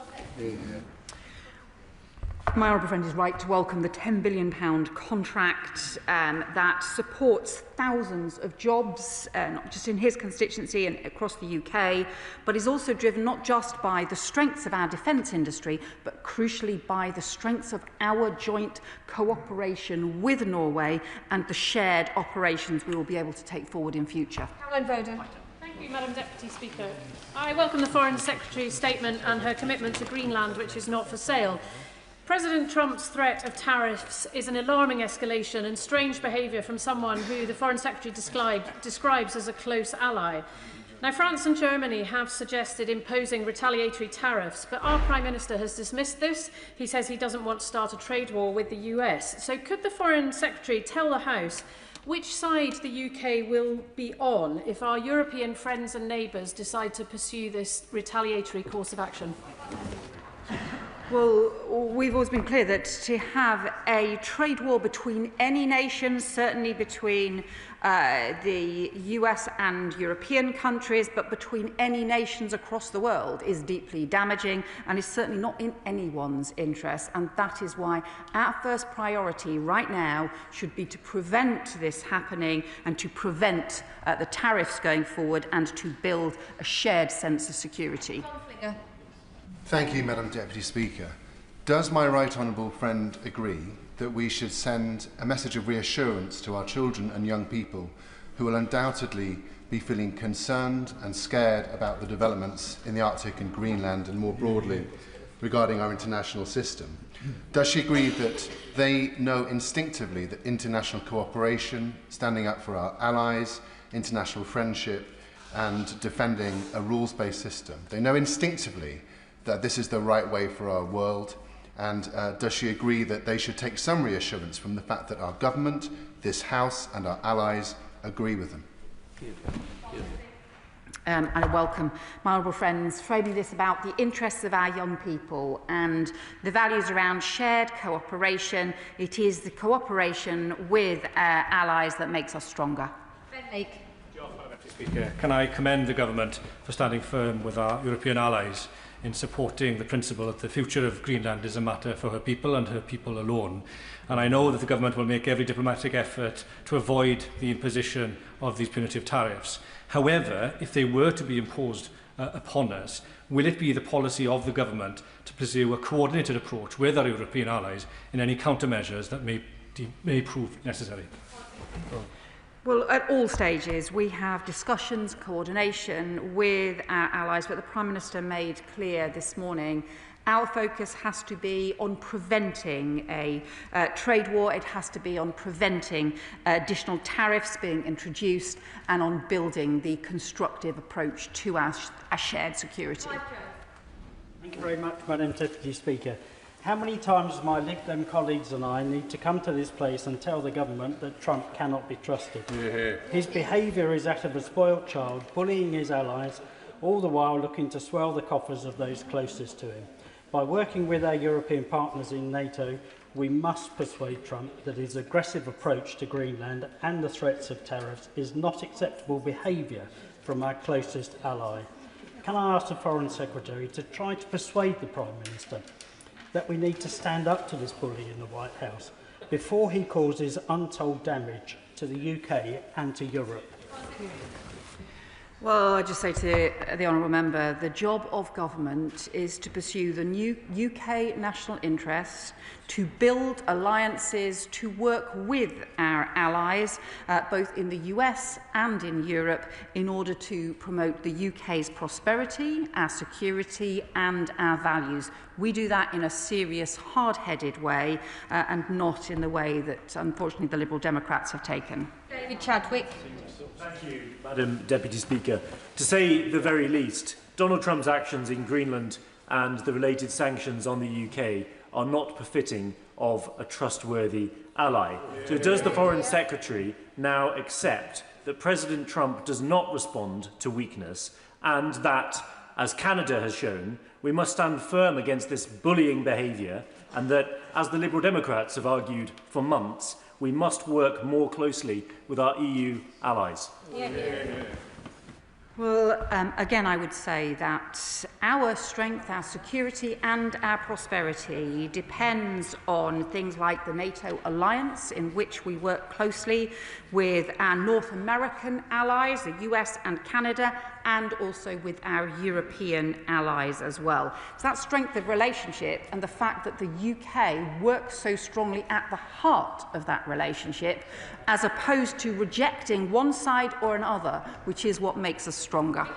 My honourable friend is right to welcome the £10 billion contract that supports thousands of jobs, not just in his constituency and across the UK, but is also driven not just by the strengths of our defence industry, but crucially by the strengths of our joint cooperation with Norway and the shared operations we will be able to take forward in future. Caroline Voden. Thank you, Madam Deputy Speaker. I welcome the Foreign Secretary's statement and her commitment to Greenland, which is not for sale. President Trump's threat of tariffs is an alarming escalation and strange behaviour from someone who the Foreign Secretary describes as a close ally. Now, France and Germany have suggested imposing retaliatory tariffs, but our Prime Minister has dismissed this. He says he doesn't want to start a trade war with the US. So could the Foreign Secretary tell the House which side the UK will be on if our European friends and neighbours decide to pursue this retaliatory course of action? Well, we've always been clear that to have a trade war between any nation, certainly between the US and European countries, but between any nations across the world is deeply damaging and is certainly not in anyone's interest. And that is why our first priority right now should be to prevent this happening and to prevent the tariffs going forward and to build a shared sense of security. Thank you, Madam Deputy Speaker. Does my right honourable friend agree that we should send a message of reassurance to our children and young people who will undoubtedly be feeling concerned and scared about the developments in the Arctic and Greenland and more broadly regarding our international system? Does she agree that they know instinctively that international cooperation, standing up for our allies, international friendship and defending a rules-based system, they know instinctively that this is the right way for our world? And does she agree that they should take some reassurance from the fact that our government, this House and our allies agree with them? I welcome my honourable friends framing this about the interests of our young people and the values around shared cooperation. It is the cooperation with our allies that makes us stronger. Ben Lake. Speaker, can I commend the Government for standing firm with our European allies in supporting the principle that the future of Greenland is a matter for her people and her people alone. And I know that the Government will make every diplomatic effort to avoid the imposition of these punitive tariffs. However, if they were to be imposed upon us, will it be the policy of the government to pursue a coordinated approach with our European allies in any countermeasures that may prove necessary? Well, at all stages, we have discussions, coordination with our allies, but the Prime Minister made clear this morning our focus has to be on preventing a trade war. It has to be on preventing additional tariffs being introduced and on building the constructive approach to our shared security. Thank you very much, Madam Deputy Speaker. How many times my Lib Dem colleagues and I need to come to this place and tell the government that Trump cannot be trusted? His behaviour is that of a spoilt child, bullying his allies, all the while looking to swell the coffers of those closest to him. By working with our European partners in NATO, we must persuade Trump that his aggressive approach to Greenland and the threats of tariffs is not acceptable behaviour from our closest ally. Can I ask the Foreign Secretary to try to persuade the Prime Minister that we need to stand up to this bully in the White House before he causes untold damage to the UK and to Europe? Well, I just say to the honourable member, the job of government is to pursue the new UK national interests, to build alliances, to work with our allies, both in the US and in Europe, in order to promote the UK's prosperity, our security and our values. We do that in a serious, hard-headed way and not in the way that, unfortunately, the Liberal Democrats have taken. David Chadwick. Thank you, Madam Deputy Speaker. To say the very least, Donald Trump's actions in Greenland and the related sanctions on the UK are not befitting of a trustworthy ally. So does the Foreign Secretary now accept that President Trump does not respond to weakness and that, as Canada has shown, we must stand firm against this bullying behaviour and that, as the Liberal Democrats have argued for months, we must work more closely with our EU allies? Well, again, I would say that our strength, our security and our prosperity depends on things like the NATO alliance, in which we work closely with our North American allies, the US and Canada, and also with our European allies as well. So that strength of relationship and the fact that the UK works so strongly at the heart of that relationship, as opposed to rejecting one side or another, which is what makes us stronger.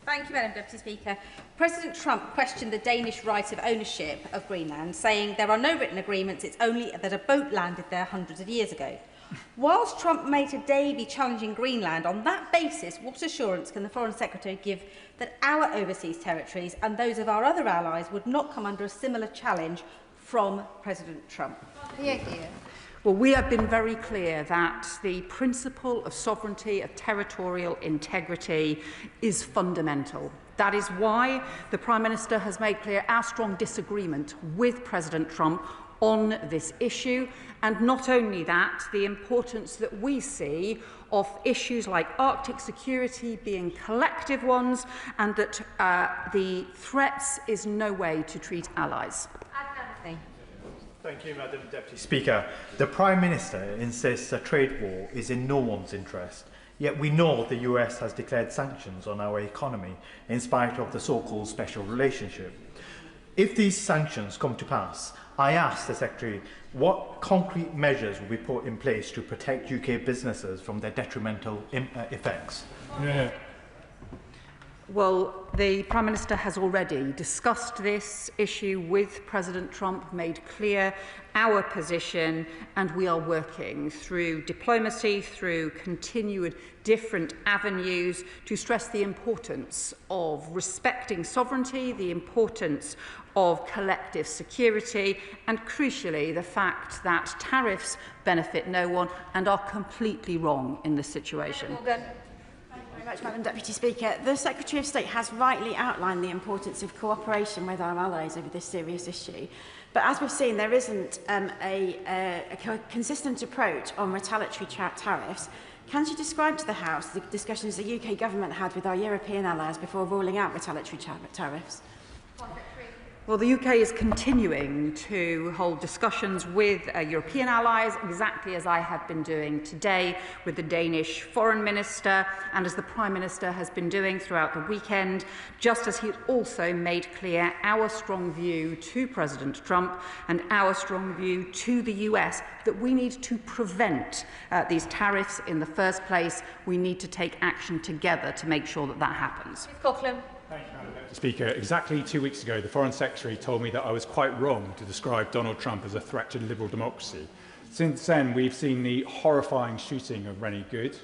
Thank you, Madam Deputy Speaker. President Trump questioned the Danish right of ownership of Greenland, saying there are no written agreements, it's only that a boat landed there hundreds of years ago. Whilst Trump may today be challenging Greenland, on that basis, what assurance can the Foreign Secretary give that our overseas territories and those of our other allies would not come under a similar challenge from President Trump? Well, we have been very clear that the principle of sovereignty, of territorial integrity, is fundamental. That is why the Prime Minister has made clear our strong disagreement with President Trump on this issue, and not only that, the importance that we see of issues like Arctic security being collective ones, and that the threats is no way to treat allies. Thank you, Madam Deputy Speaker. The Prime Minister insists a trade war is in no one's interest, yet we know the US has declared sanctions on our economy in spite of the so-called special relationship. If these sanctions come to pass, I ask the Secretary what concrete measures will be put in place to protect UK businesses from their detrimental effects. Well, the Prime Minister has already discussed this issue with President Trump, made clear our position, and we are working through diplomacy, through continued different avenues to stress the importance of respecting sovereignty, the importance of collective security, and crucially the fact that tariffs benefit no one and are completely wrong in this situation. Very much, Madam Deputy Speaker. The Secretary of State has rightly outlined the importance of cooperation with our allies over this serious issue. But as we've seen, there isn't a consistent approach on retaliatory tariffs. Can she describe to the House the discussions the UK government had with our European allies before ruling out retaliatory tariffs? Well, the UK is continuing to hold discussions with European allies, exactly as I have been doing today with the Danish Foreign Minister and as the Prime Minister has been doing throughout the weekend, just as he also made clear our strong view to President Trump and our strong view to the US that we need to prevent these tariffs in the first place. We need to take action together to make sure that that happens. Coughlin. Thank you, Madam Speaker. Exactly 2 weeks ago, the Foreign Secretary told me that I was quite wrong to describe Donald Trump as a threat to liberal democracy. Since then, we've seen the horrifying shooting of Rennie Good,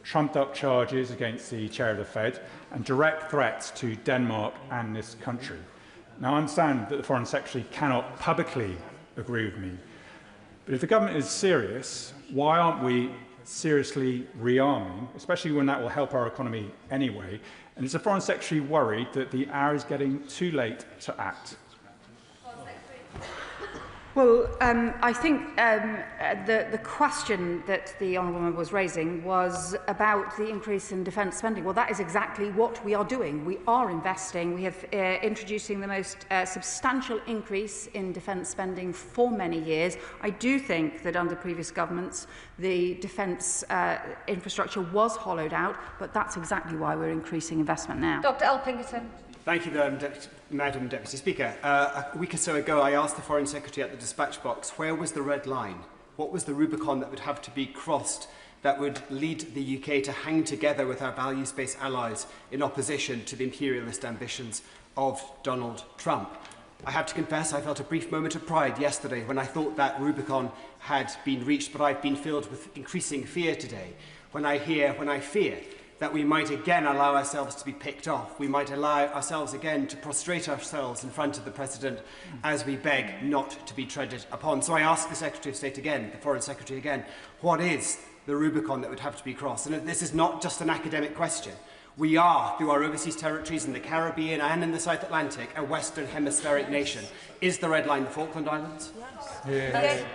trumped-up charges against the chair of the Fed, and direct threats to Denmark and this country. Now, I understand that the Foreign Secretary cannot publicly agree with me, but if the government is serious, why aren't we seriously rearming, especially when that will help our economy anyway? And is the Foreign Secretary worried that the hour is getting too late to act? Well, I think the question that the Honourable Member was raising was about the increase in defence spending. Well, that is exactly what we are doing. We are investing. We have introducing the most substantial increase in defence spending for many years. I do think that under previous governments, the defence infrastructure was hollowed out, but that's exactly why we're increasing investment now. Dr Elpingerton. Thank you, Madam Deputy Speaker. A week or so ago, I asked the Foreign Secretary at the dispatch box, where was the red line? What was the Rubicon that would have to be crossed that would lead the UK to hang together with our values-based allies in opposition to the imperialist ambitions of Donald Trump? I have to confess I felt a brief moment of pride yesterday when I thought that Rubicon had been reached, but I've been filled with increasing fear today when I fear that we might again allow ourselves to be picked off. We might allow ourselves again to prostrate ourselves in front of the President as we beg not to be treaded upon. So I ask the Secretary of State again, the Foreign Secretary again, what is the Rubicon that would have to be crossed? And this is not just an academic question. We are, through our overseas territories in the Caribbean and in the South Atlantic, a Western Hemispheric nation. Is the red line the Falkland Islands? Yes. Yes.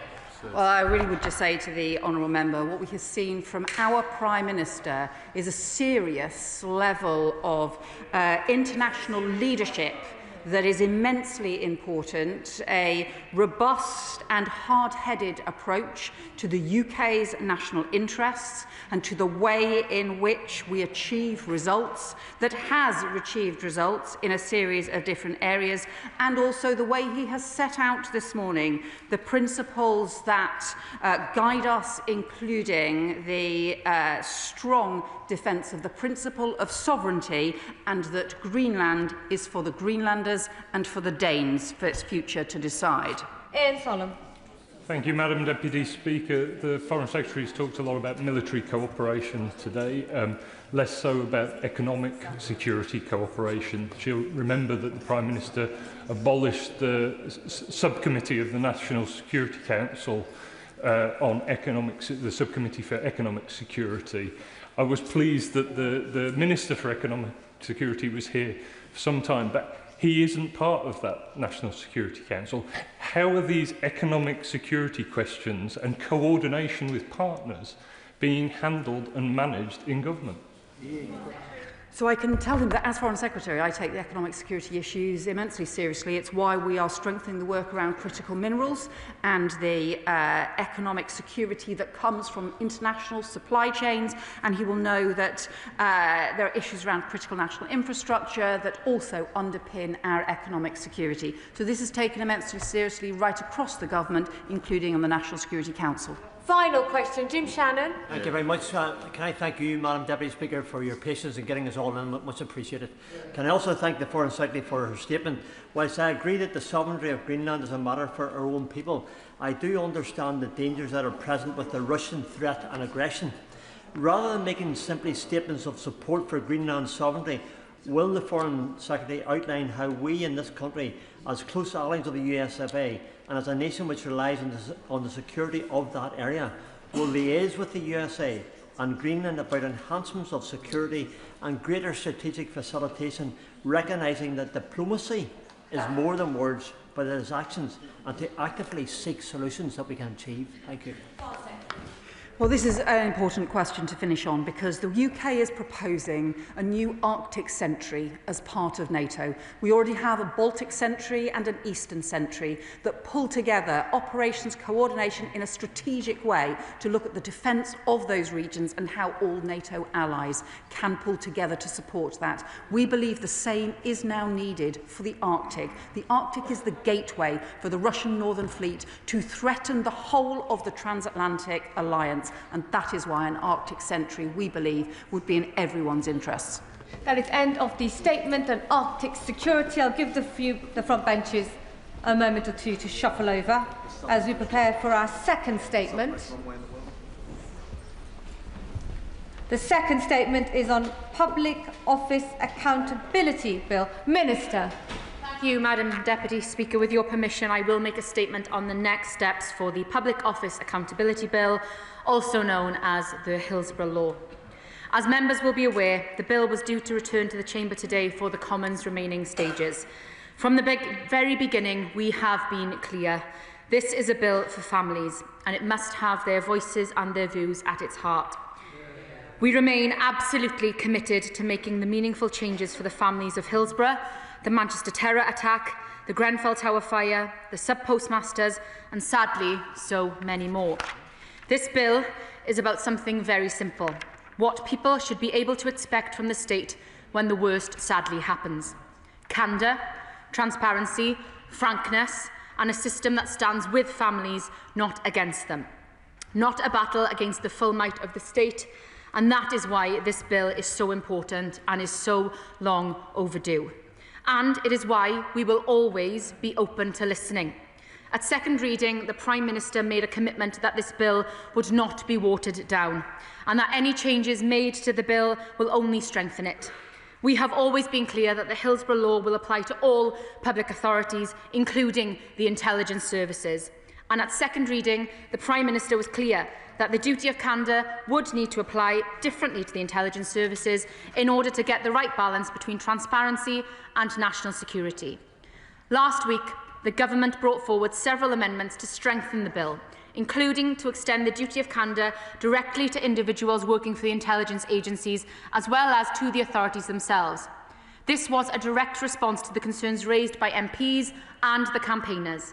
Well, I really would just say to the Honourable Member, what we have seen from our Prime Minister is a serious level of international leadership that is immensely important, a robust and hard-headed approach to the UK's national interests and to the way in which we achieve results, that has achieved results in a series of different areas, and also the way he has set out this morning the principles that guide us, including the strong defence of the principle of sovereignty, and that Greenland is for the Greenlanders and for the Danes for its future to decide. Ian Sollum. Thank you, Madam Deputy Speaker. The Foreign Secretary has talked a lot about military cooperation today, less so about economic security cooperation. She'll remember that the Prime Minister abolished the subcommittee of the National Security Council on the Subcommittee for Economic Security. I was pleased that the Minister for Economic Security was here for some time, but he isn't part of that National Security Council. How are these economic security questions and coordination with partners being handled and managed in government? So I can tell him that as Foreign Secretary, I take the economic security issues immensely seriously. It's why we are strengthening the work around critical minerals and the economic security that comes from international supply chains. And he will know that there are issues around critical national infrastructure that also underpin our economic security. So this is taken immensely seriously right across the government, including on the National Security Council. Final question, Jim Shannon. Thank you very much. Can I thank you, Madam Deputy Speaker, for your patience in getting us all in, much appreciated. Can I also thank the Foreign Secretary for her statement. Whilst I agree that the sovereignty of Greenland is a matter for our own people, I do understand the dangers that are present with the Russian threat and aggression. Rather than making simply statements of support for Greenland's sovereignty, will the Foreign Secretary outline how we in this country, as close allies of the USFA, and as a nation which relies on the security of that area, will liaise with the USA and Greenland about enhancements of security and greater strategic facilitation, recognising that diplomacy is more than words, but it is actions, and to actively seek solutions that we can achieve? Thank you. Well, this is an important question to finish on because the UK is proposing a new Arctic sentry as part of NATO. We already have a Baltic sentry and an Eastern sentry that pull together operations coordination in a strategic way to look at the defence of those regions and how all NATO allies can pull together to support that. We believe the same is now needed for the Arctic. The Arctic is the gateway for the Russian Northern Fleet to threaten the whole of the transatlantic alliance. And that is why an Arctic sentry, we believe, would be in everyone's interests. That is end of the statement on Arctic security. I'll give the front benches a moment or two to shuffle over as we prepare for our second statement. The second statement is on Public Office Accountability Bill. Minister. Thank you, Madam Deputy Speaker. With your permission, I will make a statement on the next steps for the Public Office Accountability Bill, also known as the Hillsborough Law. As members will be aware, the bill was due to return to the Chamber today for the Commons' remaining stages. From the very beginning, we have been clear. This is a bill for families, and it must have their voices and their views at its heart. We remain absolutely committed to making the meaningful changes for the families of Hillsborough, the Manchester terror attack, the Grenfell Tower fire, the sub-postmasters, and sadly, so many more. This bill is about something very simple: what people should be able to expect from the state when the worst sadly happens. Candour, transparency, frankness, and a system that stands with families, not against them. Not a battle against the full might of the state, and that is why this bill is so important and is so long overdue. And it is why we will always be open to listening. At second reading, the Prime Minister made a commitment that this bill would not be watered down, and that any changes made to the bill will only strengthen it. We have always been clear that the Hillsborough Law will apply to all public authorities, including the intelligence services. And at second reading, the Prime Minister was clear that the duty of candour would need to apply differently to the intelligence services in order to get the right balance between transparency and national security. Last week, the Government brought forward several amendments to strengthen the bill, including to extend the duty of candour directly to individuals working for the intelligence agencies, as well as to the authorities themselves. This was a direct response to the concerns raised by MPs and the campaigners.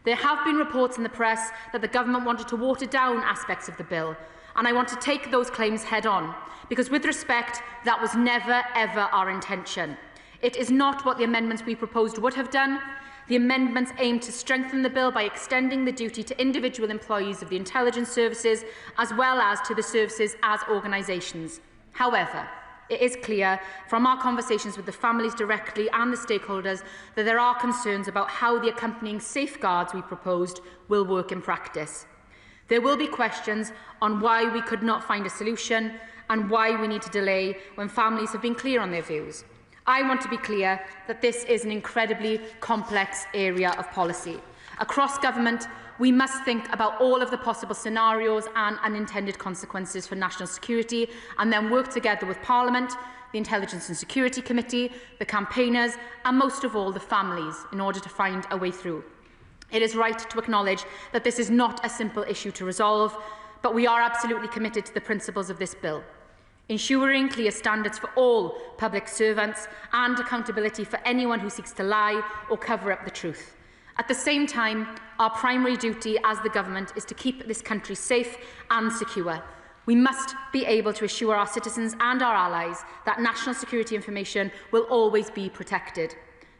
There have been reports in the press that the Government wanted to water down aspects of the bill, and I want to take those claims head on, because with respect, that was never ever our intention. It is not what the amendments we proposed would have done. The amendments aim to strengthen the bill by extending the duty to individual employees of the intelligence services, as well as to the services as organisations. However, it is clear from our conversations with the families directly and the stakeholders that there are concerns about how the accompanying safeguards we proposed will work in practice. There will be questions on why we could not find a solution and why we need to delay when families have been clear on their views. I want to be clear that this is an incredibly complex area of policy. Across government, we must think about all of the possible scenarios and unintended consequences for national security, and then work together with Parliament, the Intelligence and Security Committee, the campaigners, and most of all, the families, in order to find a way through. It is right to acknowledge that this is not a simple issue to resolve, but we are absolutely committed to the principles of this bill. Ensuring clear standards for all public servants and accountability for anyone who seeks to lie or cover up the truth. At the same time, our primary duty as the Government is to keep this country safe and secure. We must be able to assure our citizens and our allies that national security information will always be protected.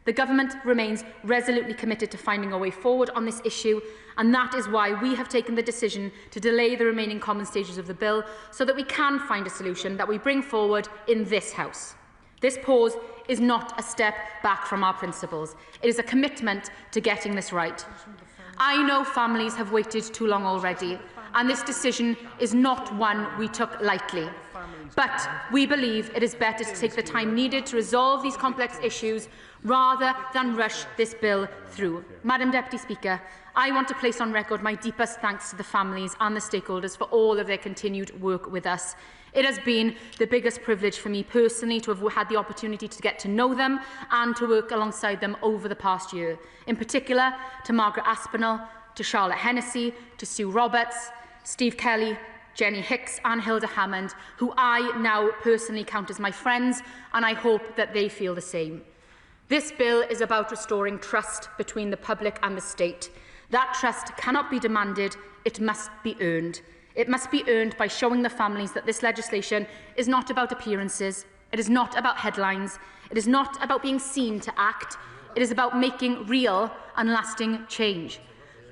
The Government remains resolutely committed to finding a way forward on this issue, and that is why we have taken the decision to delay the remaining common stages of the bill so that we can find a solution that we bring forward in this House. This pause is not a step back from our principles. It is a commitment to getting this right. I know families have waited too long already, and this decision is not one we took lightly. But we believe it is better to take the time needed to resolve these complex issues rather than rush this bill through. Madam Deputy Speaker, I want to place on record my deepest thanks to the families and the stakeholders for all of their continued work with us. It has been the biggest privilege for me personally to have had the opportunity to get to know them and to work alongside them over the past year. In particular, to Margaret Aspinall, to Charlotte Hennessy, to Sue Roberts, Steve Kelly, Jenny Hicks and Hilda Hammond, who I now personally count as my friends, and I hope that they feel the same. This bill is about restoring trust between the public and the state. That trust cannot be demanded, it must be earned. It must be earned by showing the families that this legislation is not about appearances, it is not about headlines, it is not about being seen to act, it is about making real and lasting change.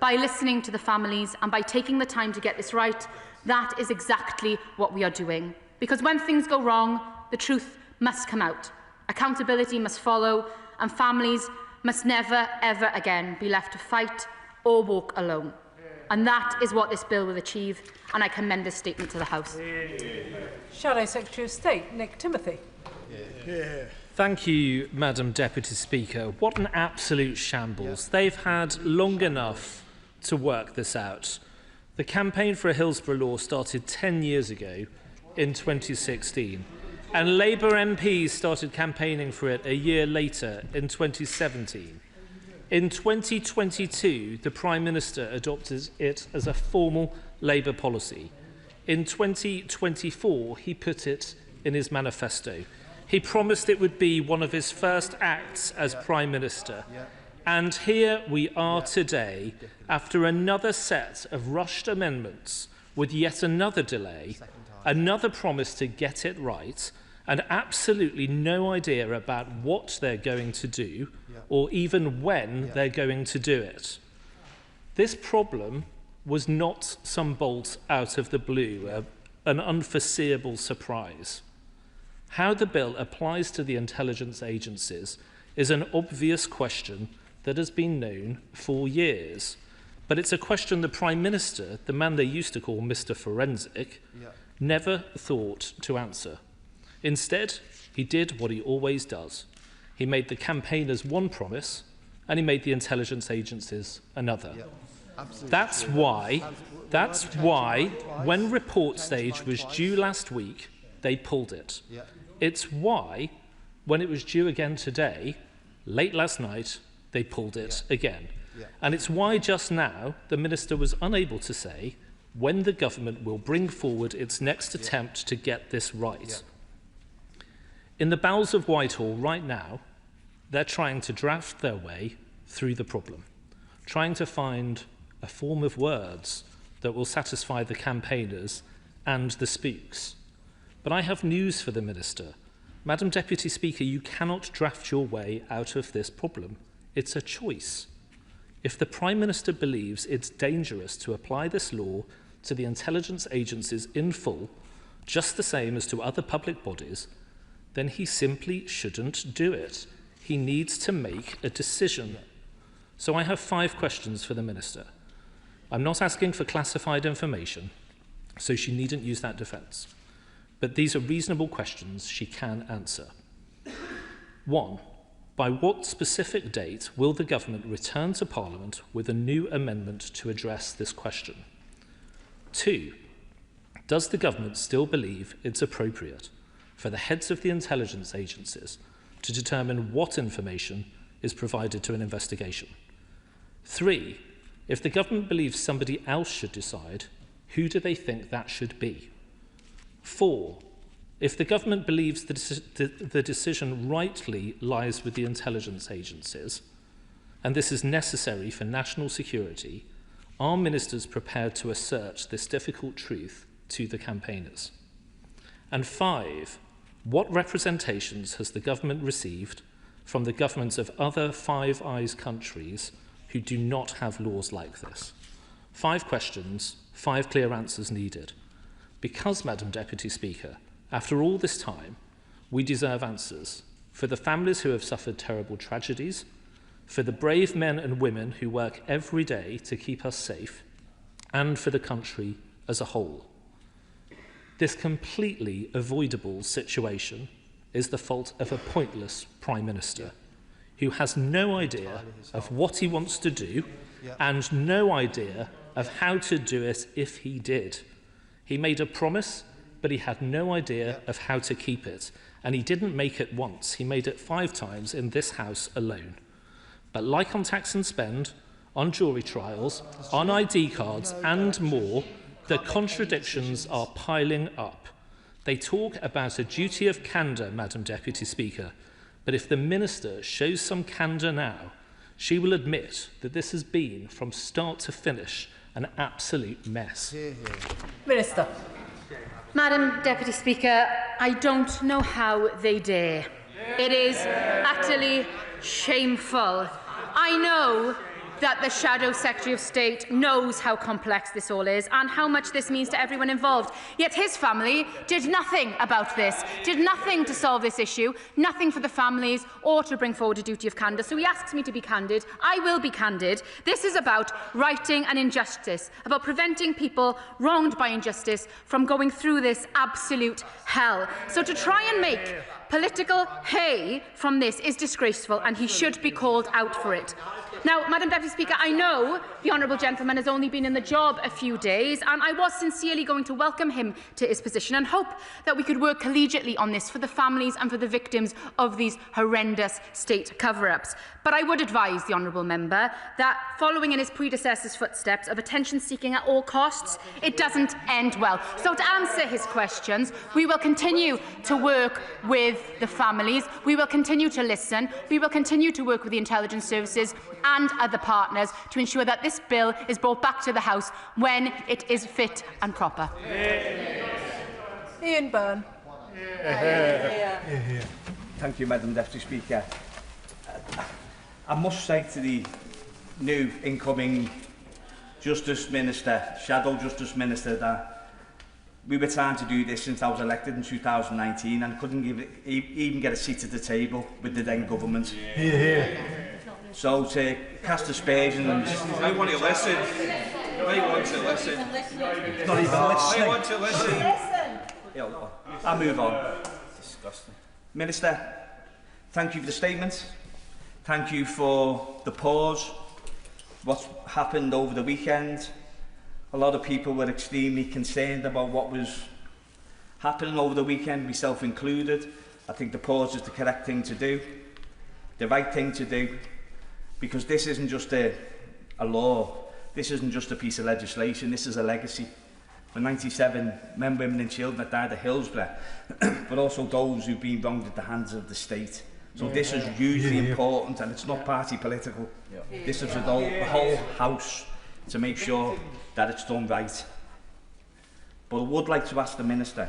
By listening to the families and by taking the time to get this right, that is exactly what we are doing. Because when things go wrong, the truth must come out. Accountability must follow, and families must never, ever again be left to fight or walk alone. And that is what this bill will achieve, and I commend this statement to the House. Shadow Secretary of State, Nick Timothy. Thank you, Madam Deputy Speaker. What an absolute shambles. They've had long enough to work this out. The campaign for a Hillsborough law started 10 years ago in 2016, and Labour MPs started campaigning for it a year later in 2017. In 2022, the Prime Minister adopted it as a formal Labour policy. In 2024, he put it in his manifesto. He promised it would be one of his first acts as Prime Minister. And here we are today, after another set of rushed amendments, with yet another delay, another promise to get it right, and absolutely no idea about what they're going to do, or even when they're going to do it. This problem was not some bolt out of the blue, an unforeseeable surprise. How the bill applies to the intelligence agencies is an obvious question that has been known for years. But it's a question the Prime Minister, the man they used to call Mr. Forensic, never thought to answer. Instead, he did what he always does. He made the campaigners one promise, and he made the intelligence agencies another. That's why, when report stage was due last week, they pulled it. It's why, when it was due again today, late last night, they pulled it again. And it's why just now the Minister was unable to say when the government will bring forward its next attempt to get this right. In the bowels of Whitehall right now, they're trying to draft their way through the problem, trying to find a form of words that will satisfy the campaigners and the spooks. But I have news for the Minister. Madam Deputy Speaker, you cannot draft your way out of this problem. It's a choice. If the Prime Minister believes it's dangerous to apply this law to the intelligence agencies in full, just the same as to other public bodies, then he simply shouldn't do it. He needs to make a decision. So I have 5 questions for the Minister. I'm not asking for classified information, so she needn't use that defence. But these are reasonable questions she can answer. 1. By what specific date will the government return to Parliament with a new amendment to address this question? 2. Does the government still believe it's appropriate for the heads of the intelligence agencies to determine what information is provided to an investigation? 3. If the government believes somebody else should decide, who do they think that should be? 4. If the government believes the decision rightly lies with the intelligence agencies, and this is necessary for national security, are ministers prepared to assert this difficult truth to the campaigners? And 5. What representations has the government received from the governments of other Five Eyes countries who do not have laws like this? 5 questions, 5 clear answers needed. Because, Madam Deputy Speaker, after all this time, we deserve answers for the families who have suffered terrible tragedies, for the brave men and women who work every day to keep us safe, and for the country as a whole. This completely avoidable situation is the fault of a pointless Prime Minister who has no idea of what he wants to do and no idea of how to do it if he did. He made a promise, but he had no idea of how to keep it. And he didn't make it once, he made it 5 times in this House alone. But like on tax and spend, on jury trials, on ID cards and more, The contradictions are piling up. They talk about a duty of candour, Madam Deputy Speaker, but if the Minister shows some candour now, she will admit that this has been, from start to finish, an absolute mess. Minister. Madam Deputy Speaker, I don't know how they dare. It is utterly shameful. I know that the Shadow Secretary of State knows how complex this all is and how much this means to everyone involved. Yet his family did nothing about this, did nothing to solve this issue, nothing for the families or to bring forward a duty of candour. So he asks me to be candid. I will be candid. This is about righting an injustice, about preventing people wronged by injustice from going through this absolute hell. So to try and make political hay from this is disgraceful, and he should be called out for it. Now, Madam Deputy Speaker, I know the honourable gentleman has only been in the job a few days, and I was sincerely going to welcome him to his position and hope that we could work collegiately on this for the families and for the victims of these horrendous state cover-ups. But I would advise the honourable member that, following in his predecessor's footsteps of attention-seeking at all costs, it doesn't end well. So to answer his questions, we will continue to work with the families, we will continue to listen, we will continue to work with the intelligence services and other partners to ensure that this bill is brought back to the House when it is fit and proper. Ian Byrne. Thank you, Madam Deputy Speaker. I must say to the new incoming Justice Minister, Shadow Justice Minister, that we were trying to do this since I was elected in 2019 and couldn't even get a seat at the table with the then government. So to cast aspersions... I want to listen. I want to listen. Not even listening. I want to listen. Yeah, I'll move on. Disgusting. Minister, thank you for the statement. Thank you for the pause. What's happened over the weekend. A lot of people were extremely concerned about what was happening over the weekend, myself included. I think the pause is the correct thing to do, the right thing to do, because this isn't just a law, this isn't just a piece of legislation, this is a legacy. For 97 men, women and children that died at Hillsborough, but also those who've been wronged at the hands of the state. So this is hugely important, and it's not party political. This is the whole House to make sure that it's done right. But I would like to ask the Minister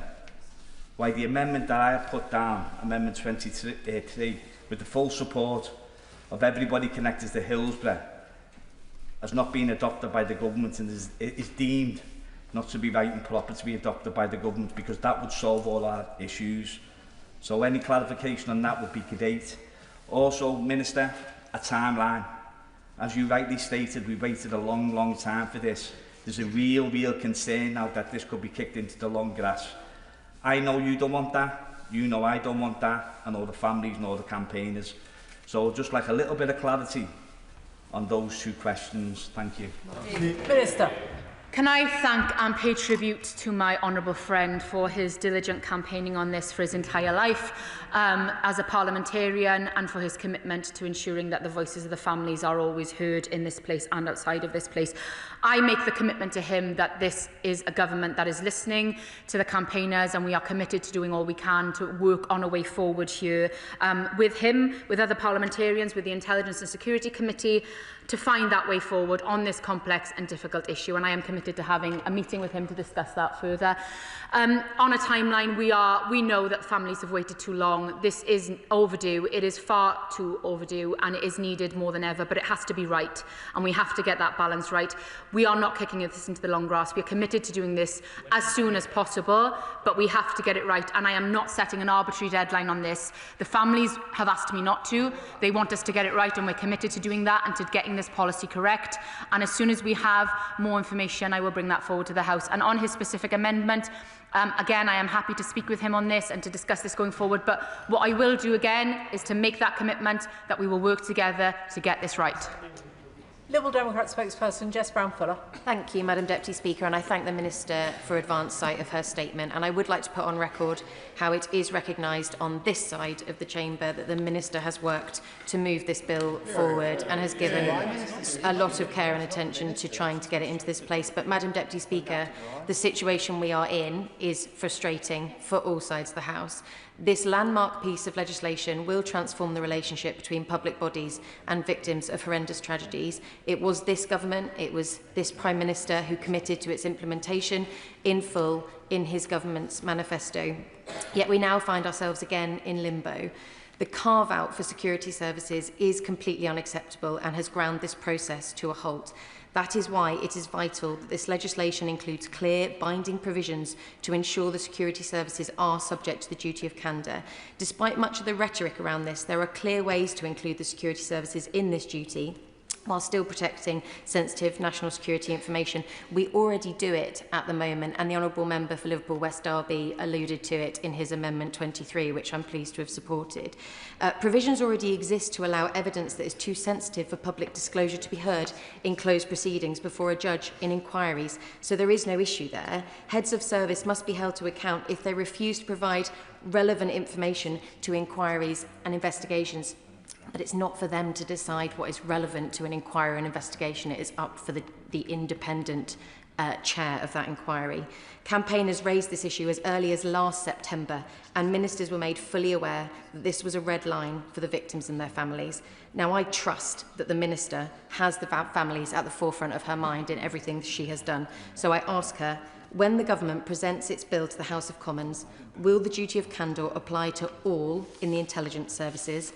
why the amendment that I have put down, Amendment 23, with the full support of everybody connected to Hillsborough, has not been adopted by the government and is deemed not to be right and proper to be adopted by the government, because that would solve all our issues. So any clarification on that would be great. Also, Minister, a timeline. As you rightly stated, we waited a long time for this. There's a real concern now that this could be kicked into the long grass. I know you don't want that. You know I don't want that. And all the families and all the campaigners. So just like a little bit of clarity on those two questions. Thank you. Minister. Can I thank and pay tribute to my honourable friend for his diligent campaigning on this for his entire life as a parliamentarian, and for his commitment to ensuring that the voices of the families are always heard in this place and outside of this place. I make the commitment to him that this is a government that is listening to the campaigners, and we are committed to doing all we can to work on a way forward here with him, with other parliamentarians, with the Intelligence and Security Committee, to find that way forward on this complex and difficult issue, and I am committed to having a meeting with him to discuss that further. On a timeline, we know that families have waited too long. This is overdue. It is far too overdue, and it is needed more than ever, but it has to be right, and we have to get that balance right. We are not kicking this into the long grass. We are committed to doing this as soon as possible, but we have to get it right, and I am not setting an arbitrary deadline on this. The families have asked me not to. They want us to get it right, and we're committed to doing that and to getting this policy correct. And as soon as we have more information, I will bring that forward to the House. And on his specific amendment, again, I am happy to speak with him on this and to discuss this going forward. But what I will do again is to make that commitment that we will work together to get this right. Liberal Democrat spokesperson Jess Brown-Fuller. Thank you, Madam Deputy Speaker, and I thank the Minister for advance sight of her statement. And I would like to put on record how it is recognised on this side of the chamber that the Minister has worked to move this bill forward and has given a lot of care and attention to trying to get it into this place. But, Madam Deputy Speaker, the situation we are in is frustrating for all sides of the House. This landmark piece of legislation will transform the relationship between public bodies and victims of horrendous tragedies. It was this government, it was this Prime Minister who committed to its implementation in full in his government's manifesto. Yet we now find ourselves again in limbo. The carve-out for security services is completely unacceptable and has ground this process to a halt. That is why it is vital that this legislation includes clear, binding provisions to ensure the security services are subject to the duty of candour. Despite much of the rhetoric around this, there are clear ways to include the security services in this duty, while still protecting sensitive national security information. We already do it at the moment, and the Honourable Member for Liverpool West Derby alluded to it in his Amendment 23, which I'm pleased to have supported. Provisions already exist to allow evidence that is too sensitive for public disclosure to be heard in closed proceedings before a judge in inquiries, so there is no issue there. Heads of service must be held to account if they refuse to provide relevant information to inquiries and investigations. But it's not for them to decide what is relevant to an inquiry and investigation. It is up for the independent chair of that inquiry. Campaigners raised this issue as early as last September, and ministers were made fully aware that this was a red line for the victims and their families. Now, I trust that the minister has the families at the forefront of her mind in everything she has done. So I ask her, when the government presents its bill to the House of Commons, will the duty of candour apply to all in the intelligence services?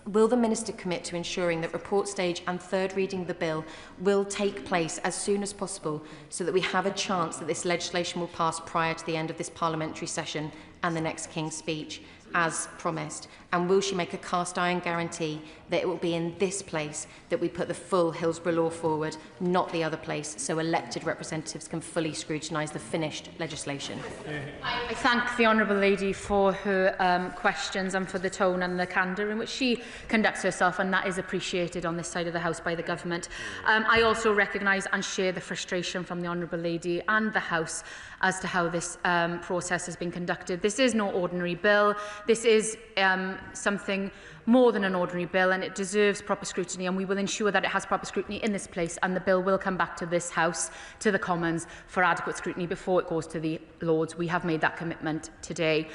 Will the Minister commit to ensuring that report stage and third reading of the bill will take place as soon as possible so that we have a chance that this legislation will pass prior to the end of this parliamentary session and the next King's speech, as promised? And will she make a cast-iron guarantee that it will be in this place that we put the full Hillsborough law forward, not the other place, so elected representatives can fully scrutinise the finished legislation? I thank the Honourable Lady for her questions and for the tone and the candour in which she conducts herself, and that is appreciated on this side of the House by the Government. I also recognise and share the frustration from the Honourable Lady and the House as to how this process has been conducted. This is no ordinary bill. This is something more than an ordinary bill, and it deserves proper scrutiny, and we will ensure that it has proper scrutiny in this place, and the bill will come back to this House, to the Commons, for adequate scrutiny before it goes to the Lords. We have made that commitment today.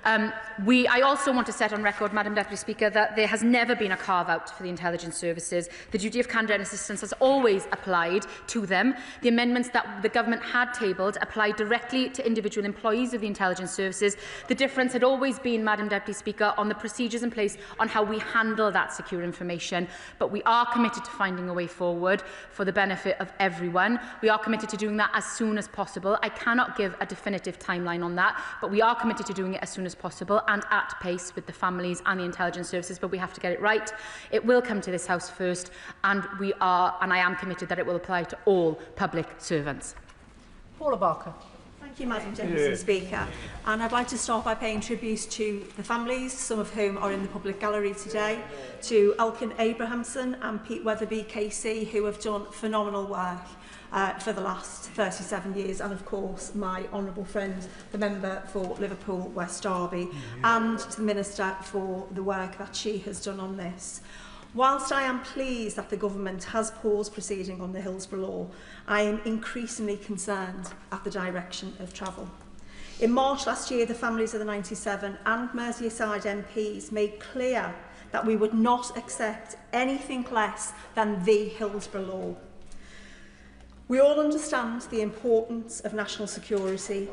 I also want to set on record, Madam Deputy Speaker, that there has never been a carve-out for the intelligence services. The duty of candour and assistance has always applied to them. The amendments that the Government had tabled applied directly to individual employees of the intelligence services. The difference had always been, Madam Deputy Speaker, on the procedures in place on how we handle that secure information. But we are committed to finding a way forward for the benefit of everyone. We are committed to doing that as soon as possible. I cannot give a definitive timeline on that, but we are committed to doing it as soon as possible and at pace with the families and the intelligence services, but we have to get it right. It will come to this House first, and I am committed that it will apply to all public servants. Paula Barker. Thank you, Madam Deputy Speaker. And I'd like to start by paying tribute to the families, some of whom are in the public gallery today, to Elkin Abrahamson and Pete Weatherby KC, who have done phenomenal work for the last 37 years, and of course my honourable friend, the member for Liverpool West Derby, and to the Minister for the work that she has done on this. Whilst I am pleased that the Government has paused proceeding on the Hillsborough law, I am increasingly concerned at the direction of travel. In March last year, the families of the 97 and Merseyside MPs made clear that we would not accept anything less than the Hillsborough law. We all understand the importance of national security,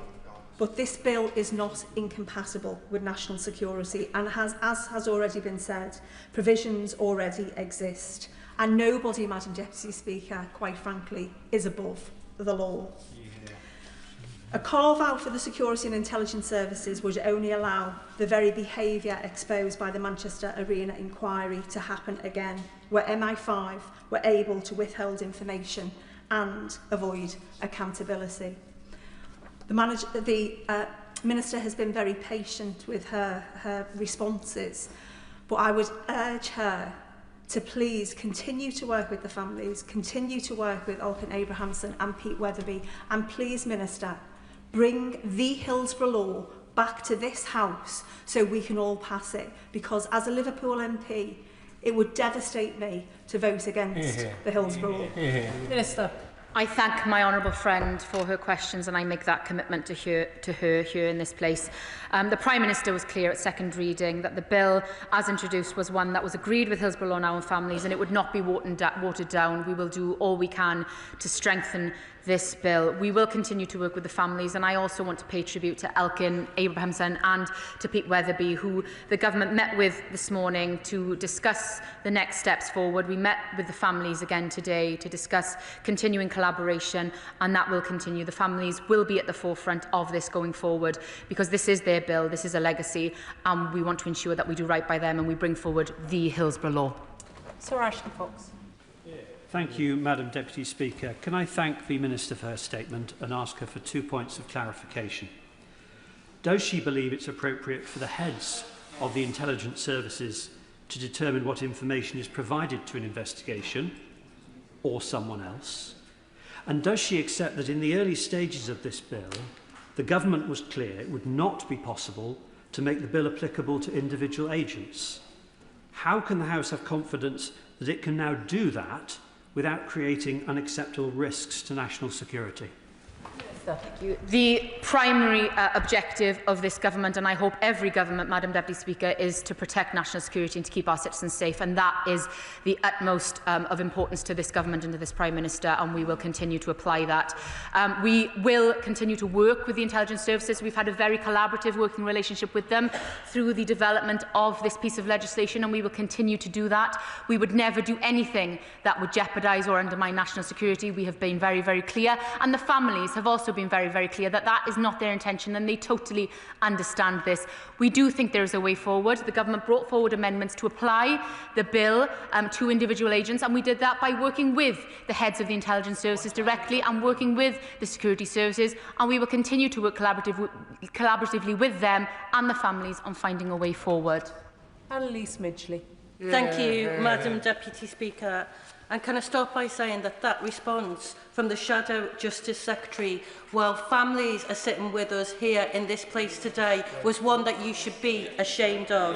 but this bill is not incompatible with national security, and as has already been said, provisions already exist. And nobody, Madam Deputy Speaker, quite frankly, is above the law. A carve-out for the security and intelligence services would only allow the very behaviour exposed by the Manchester Arena inquiry to happen again, where MI5 were able to withhold information and avoid accountability. The Minister has been very patient with her responses, but I would urge her to please continue to work with the families, continue to work with Alkin Abrahamson and Pete Weatherby, and please, Minister, bring the Hillsborough Law back to this House so we can all pass it, because as a Liverpool MP, it would devastate me to vote against the Hillsborough Law. Minister. I thank my honourable friend for her questions, and I make that commitment to her here in this place. The Prime Minister was clear at second reading that the bill, as introduced, was one that was agreed with Hillsborough Law Now and families, and it would not be watered down. We will do all we can to strengthen this bill. We will continue to work with the families, and I also want to pay tribute to Elkin Abrahamson and to Pete Weatherby, who the government met with this morning to discuss the next steps forward. We met with the families again today to discuss continuing collaboration, and that will continue. The families will be at the forefront of this going forward, because this is their bill, this is a legacy, and we want to ensure that we do right by them and we bring forward the Hillsborough Law. Sir Ashley Fox. Thank you, Madam Deputy Speaker. Can I thank the Minister for her statement and ask her for 2 points of clarification? Does she believe it's appropriate for the heads of the intelligence services to determine what information is provided to an investigation or someone else? And does she accept that in the early stages of this bill, the government was clear it would not be possible to make the bill applicable to individual agents? How can the House have confidence that it can now do that without creating unacceptable risks to national security? Thank you. The primary objective of this government, and I hope every government, Madam Deputy Speaker, is to protect national security and to keep our citizens safe, and that is the utmost of importance to this government and to this Prime Minister, and we will continue to apply that. We will continue to work with the intelligence services. We've had a very collaborative working relationship with them through the development of this piece of legislation, and we will continue to do that. We would never do anything that would jeopardise or undermine national security. We have been very, very clear, and the families have also been very, very clear that that is not their intention, and they totally understand this. We do think there is a way forward. The government brought forward amendments to apply the bill to individual agents, and we did that by working with the heads of the intelligence services directly and working with the security services, and we will continue to work collaboratively with them and the families on finding a way forward. Annalise Midgley. Thank you, Madam Deputy Speaker. And can I start by saying that that response from the Shadow Justice Secretary, while families are sitting with us here in this place today, was one that you should be ashamed of.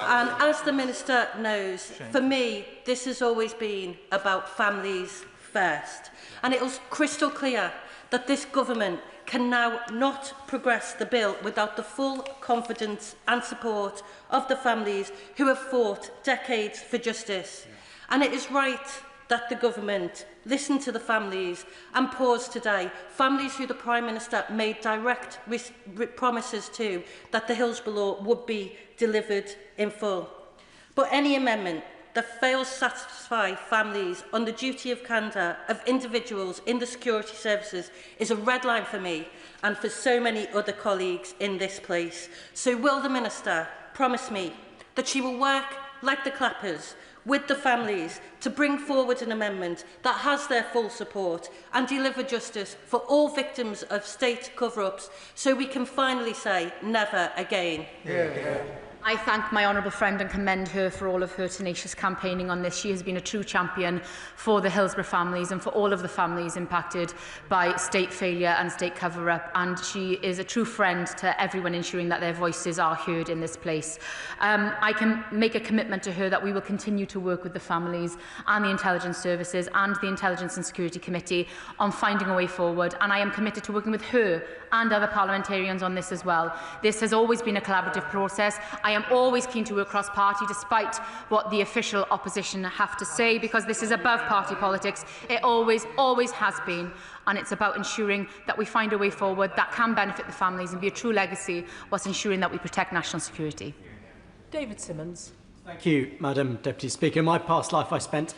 And as the Minister knows, for me, this has always been about families first. And it was crystal clear that this government can now not progress the bill without the full confidence and support of the families who have fought decades for justice. And it is right that the government listen to the families and pause today, families who the Prime Minister made direct promises to that the Hillsborough Law would be delivered in full. But any amendment that fails to satisfy families on the duty of candour of individuals in the security services is a red line for me and for so many other colleagues in this place. So will the Minister promise me that she will work like the clappers with the families to bring forward an amendment that has their full support and deliver justice for all victims of state cover-ups, so we can finally say never again? I thank my honourable friend and commend her for all of her tenacious campaigning on this. She has been a true champion for the Hillsborough families and for all of the families impacted by state failure and state cover-up, and she is a true friend to everyone, ensuring that their voices are heard in this place. I can make a commitment to her that we will continue to work with the families and the intelligence services and the Intelligence and Security Committee on finding a way forward, and I am committed to working with her and other parliamentarians on this as well. This has always been a collaborative process. I am always keen to work cross-party, despite what the official opposition have to say, because this is above party politics. It always has been, and it's about ensuring that we find a way forward that can benefit the families and be a true legacy whilst ensuring that we protect national security. David Simmons. Thank you, Madam Deputy Speaker. In my past life, I spent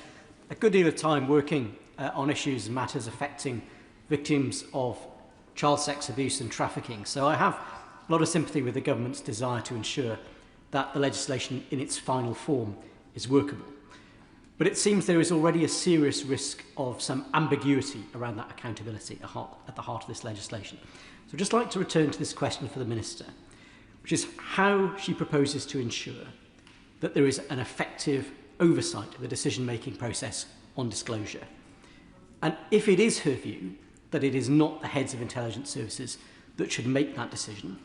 a good deal of time working on issues and matters affecting victims of child sex abuse and trafficking. So I have a lot of sympathy with the government's desire to ensure that the legislation in its final form is workable. But it seems there is already a serious risk of some ambiguity around that accountability at the heart of this legislation. So I'd just like to return to this question for the Minister, which is how she proposes to ensure that there is an effective oversight of the decision-making process on disclosure. And if it is her view that it is not the heads of intelligence services that should make that decision,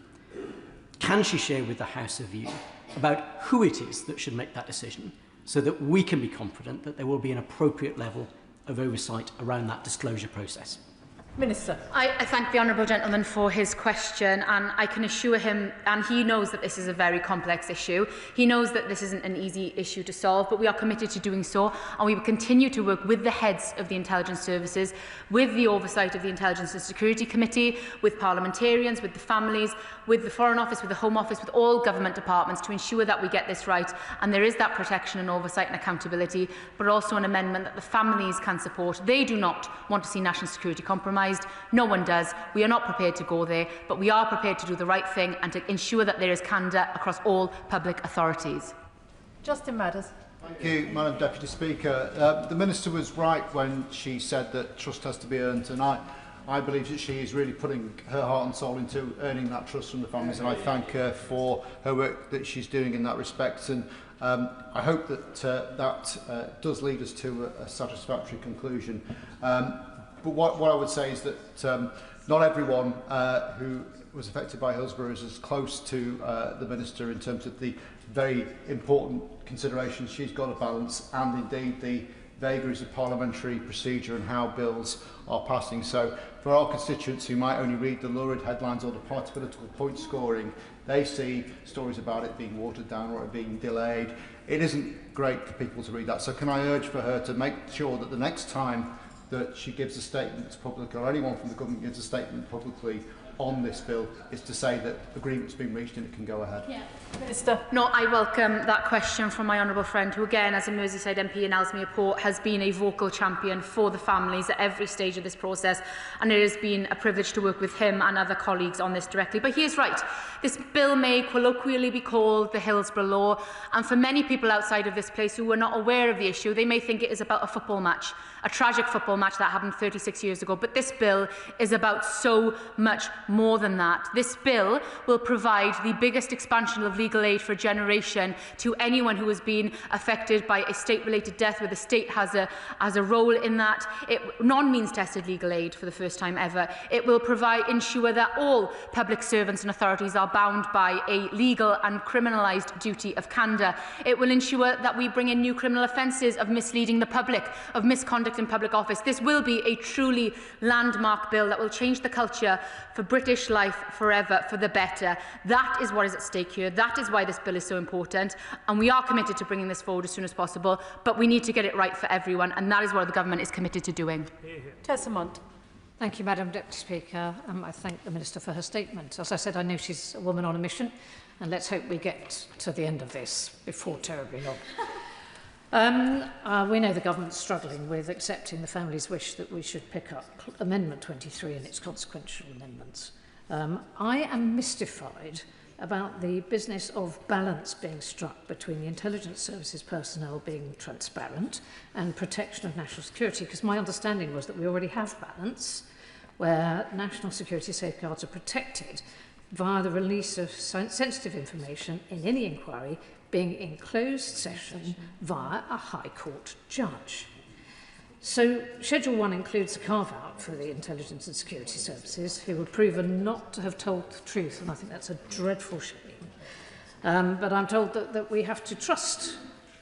can she share with the House a view about who it is that should make that decision, so that we can be confident that there will be an appropriate level of oversight around that disclosure process? Minister. I thank the honourable gentleman for his question, and I can assure him, and he knows that this is a very complex issue. He knows that this isn't an easy issue to solve, but we are committed to doing so, and we will continue to work with the heads of the intelligence services, with the oversight of the Intelligence and Security Committee, with parliamentarians, with the families, with the Foreign Office, with the Home Office, with all government departments to ensure that we get this right, and there is that protection and oversight and accountability, but also an amendment that the families can support. They do not want to see national security compromised. No one does. We are not prepared to go there, but we are prepared to do the right thing and to ensure that there is candour across all public authorities. Justin Madders. Thank you, Madam Deputy Speaker. The Minister was right when she said that trust has to be earned, and I believe that she is really putting her heart and soul into earning that trust from the families, and I thank her for her work that she's doing in that respect. And I hope that that does lead us to a satisfactory conclusion. But what I would say is that not everyone who was affected by Hillsborough is as close to the Minister in terms of the very important considerations she's got to balance, and indeed the vagaries of parliamentary procedure and how bills are passing. So for our constituents who might only read the lurid headlines or the party political point scoring, they see stories about it being watered down or it being delayed. It isn't great for people to read that. So can I urge for her to make sure that the next time that she gives a statement publicly, or anyone from the government gives a statement publicly on this bill, is to say that agreement's been reached and it can go ahead. Yeah. Minister. No, I welcome that question from my honourable friend, who again, as a Merseyside MP in Ellesmere Port, has been a vocal champion for the families at every stage of this process, and it has been a privilege to work with him and other colleagues on this directly. But he is right. This bill may colloquially be called the Hillsborough Law, and for many people outside of this place who are not aware of the issue, they may think it is about a football match, a tragic football match that happened 36 years ago. But this bill is about so much more than that. This bill will provide the biggest expansion of legal aid for a generation to anyone who has been affected by a state-related death where the state has a role in that. Non-means tested legal aid for the first time ever. It will ensure that all public servants and authorities are bound by a legal and criminalised duty of candour. It will ensure that we bring in new criminal offences of misleading the public, of misconduct in public office. This will be a truly landmark bill that will change the culture for British life forever, for the better. That is what is at stake here. That is why this bill is so important, and we are committed to bringing this forward as soon as possible, but we need to get it right for everyone, and that is what the government is committed to doing. Tessa Mont. Thank you, Madam Deputy Speaker. I thank the Minister for her statement. As I said, I know she's a woman on a mission, and let's hope we get to the end of this before terribly long. We know the government's struggling with accepting the family's wish that we should pick up Amendment 23 and its consequential amendments. I am mystified about the business of balance being struck between the intelligence services personnel being transparent and protection of national security, because my understanding was that we already have balance where national security safeguards are protected via the release of sensitive information in any inquiry being in closed session via a High Court judge. So Schedule 1 includes a carve-out for the intelligence and security services who were proven not to have told the truth, and I think that's a dreadful shame. But I'm told that we have to trust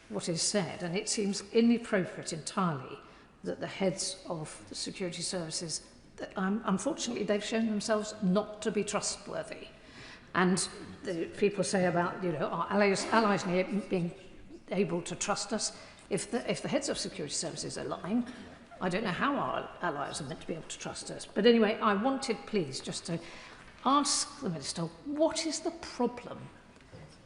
what is said, and it seems inappropriate entirely that the heads of the security services, unfortunately, they've shown themselves not to be trustworthy. And the people say about, our allies being able to trust us. If the heads of security services are lying, I don't know how our allies are meant to be able to trust us. But anyway, I wanted, please, just to ask the Minister, what is the problem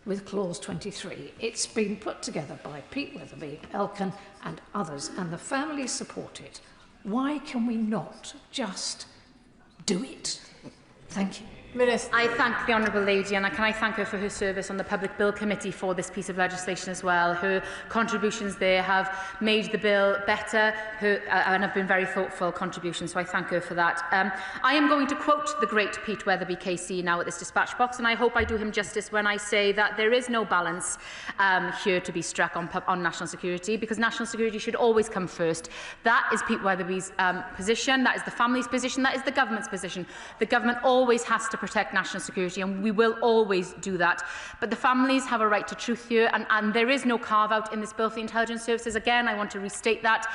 with Clause 23? It's been put together by Pete Weatherby, Elkin and others, and the families support it. Why can we not just do it? Thank you. Minister. I thank the Honourable Lady, and can I thank her for her service on the Public Bill Committee for this piece of legislation as well. Her contributions there have made the bill better and have been very thoughtful contributions, so I thank her for that. I am going to quote the great Pete Weatherby KC now at this dispatch box, and I hope I do him justice when I say that there is no balance here to be struck on national security, because national security should always come first. That is Pete Weatherby's position, that is the family's position, that is the government's position. The government always has to protect national security, and we will always do that. But the families have a right to truth here, and there is no carve-out in this bill for the intelligence services. Again, I want to restate that.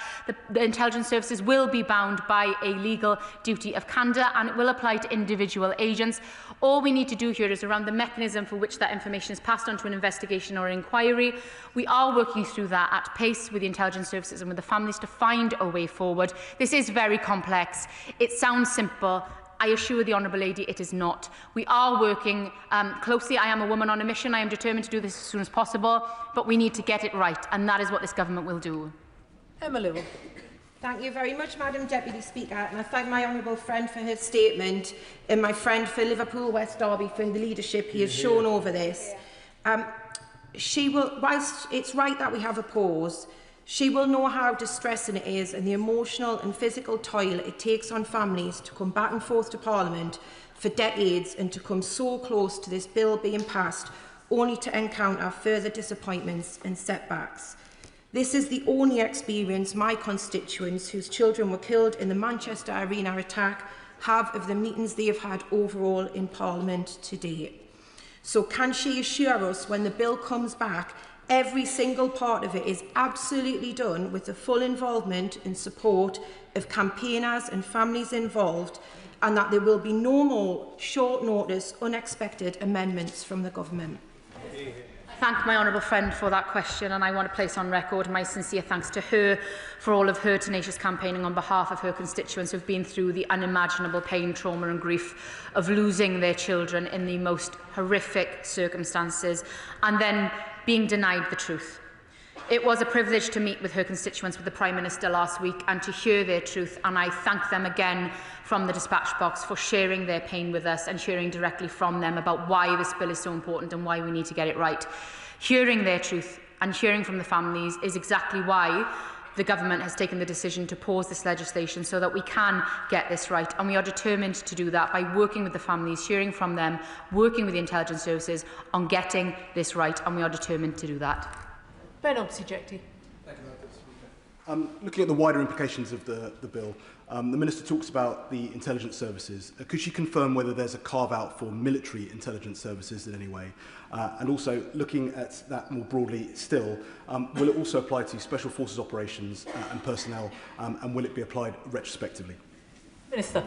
The intelligence services will be bound by a legal duty of candour, and it will apply to individual agents. All we need to do here is around the mechanism for which that information is passed on to an investigation or an inquiry. We are working through that at pace with the intelligence services and with the families to find a way forward. This is very complex. It sounds simple. I assure the Honourable Lady it is not. We are working closely. I am a woman on a mission. I am determined to do this as soon as possible, but we need to get it right, and that is what this government will do. Emma Lewell. Thank you very much, Madam Deputy Speaker, and I thank my honourable friend for his statement and my friend for Liverpool West Derby for the leadership he has shown over this. Whilst it's right that we have a pause, she will know how distressing it is and the emotional and physical toll it takes on families to come back and forth to Parliament for decades and to come so close to this bill being passed only to encounter further disappointments and setbacks. This is the only experience my constituents whose children were killed in the Manchester Arena attack have of the meetings they have had overall in Parliament to date. So can she assure us when the bill comes back every single part of it is absolutely done with the full involvement and support of campaigners and families involved, and that there will be no more short notice, unexpected amendments from the government? I thank my honourable friend for that question, and I want to place on record my sincere thanks to her for all of her tenacious campaigning on behalf of her constituents who have been through the unimaginable pain, trauma and grief of losing their children in the most horrific circumstances and then being denied the truth. It was a privilege to meet with her constituents with the Prime Minister last week and to hear their truth, and I thank them again from the dispatch box for sharing their pain with us and hearing directly from them about why this bill is so important and why we need to get it right. Hearing their truth and hearing from the families is exactly why the government has taken the decision to pause this legislation so that we can get this right, and we are determined to do that by working with the families, hearing from them, working with the intelligence services on getting this right, and we are determined to do that. Ben Obsijekti. Looking at the wider implications of the bill, the Minister talks about the intelligence services. Could she confirm whether there's a carve-out for military intelligence services in any way? And also, looking at that more broadly still, will it also apply to special forces operations and personnel, and will it be applied retrospectively? Minister.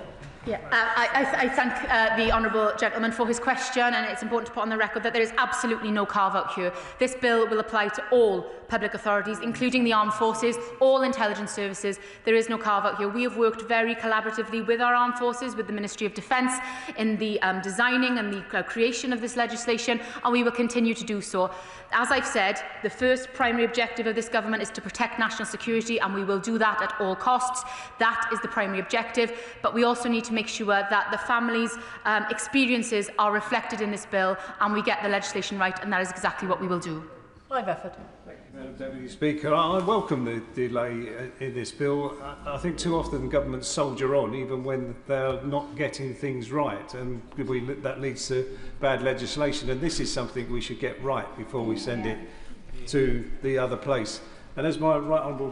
Yeah, I thank the honourable gentleman for his question, and it's important to put on the record that there is absolutely no carve-out here. This bill will apply to all public authorities, including the armed forces, all intelligence services. There is no carve-out here. We have worked very collaboratively with our armed forces, with the Ministry of Defence, in the designing and the creation of this legislation, and we will continue to do so. As I've said, the first primary objective of this government is to protect national security, and we will do that at all costs. That is the primary objective, but we also need to make sure that the families' experiences are reflected in this bill and we get the legislation right, and that is exactly what we will do. Clive Efford. Madam Deputy Speaker, I welcome the delay in this bill. I think too often governments soldier on even when they're not getting things right, and that leads to bad legislation, and this is something we should get right before we send it to the other place. And as my honourable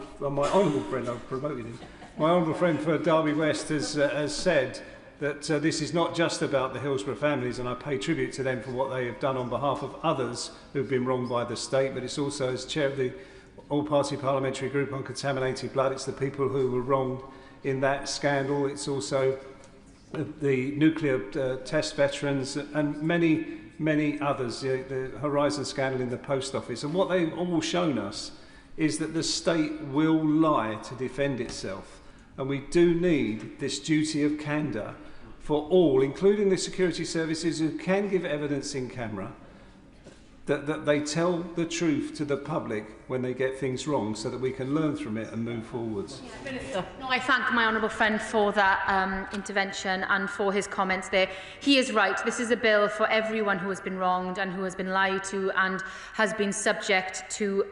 friend, I've promoted him, my honourable friend for Derby West has said that this is not just about the Hillsborough families, and I pay tribute to them for what they have done on behalf of others who have been wronged by the state, but it's also, as chair of the all-party parliamentary group on contaminated blood, it's the people who were wronged in that scandal. It's also the nuclear test veterans and many, many others, the Horizon scandal in the post office. And what they've all shown us is that the state will lie to defend itself. And we do need this duty of candour for all, including the security services who can give evidence in camera, that they tell the truth to the public when they get things wrong, so that we can learn from it and move forwards. No, I thank my honourable friend for that intervention and for his comments there. He is right. This is a bill for everyone who has been wronged and who has been lied to and has been subject to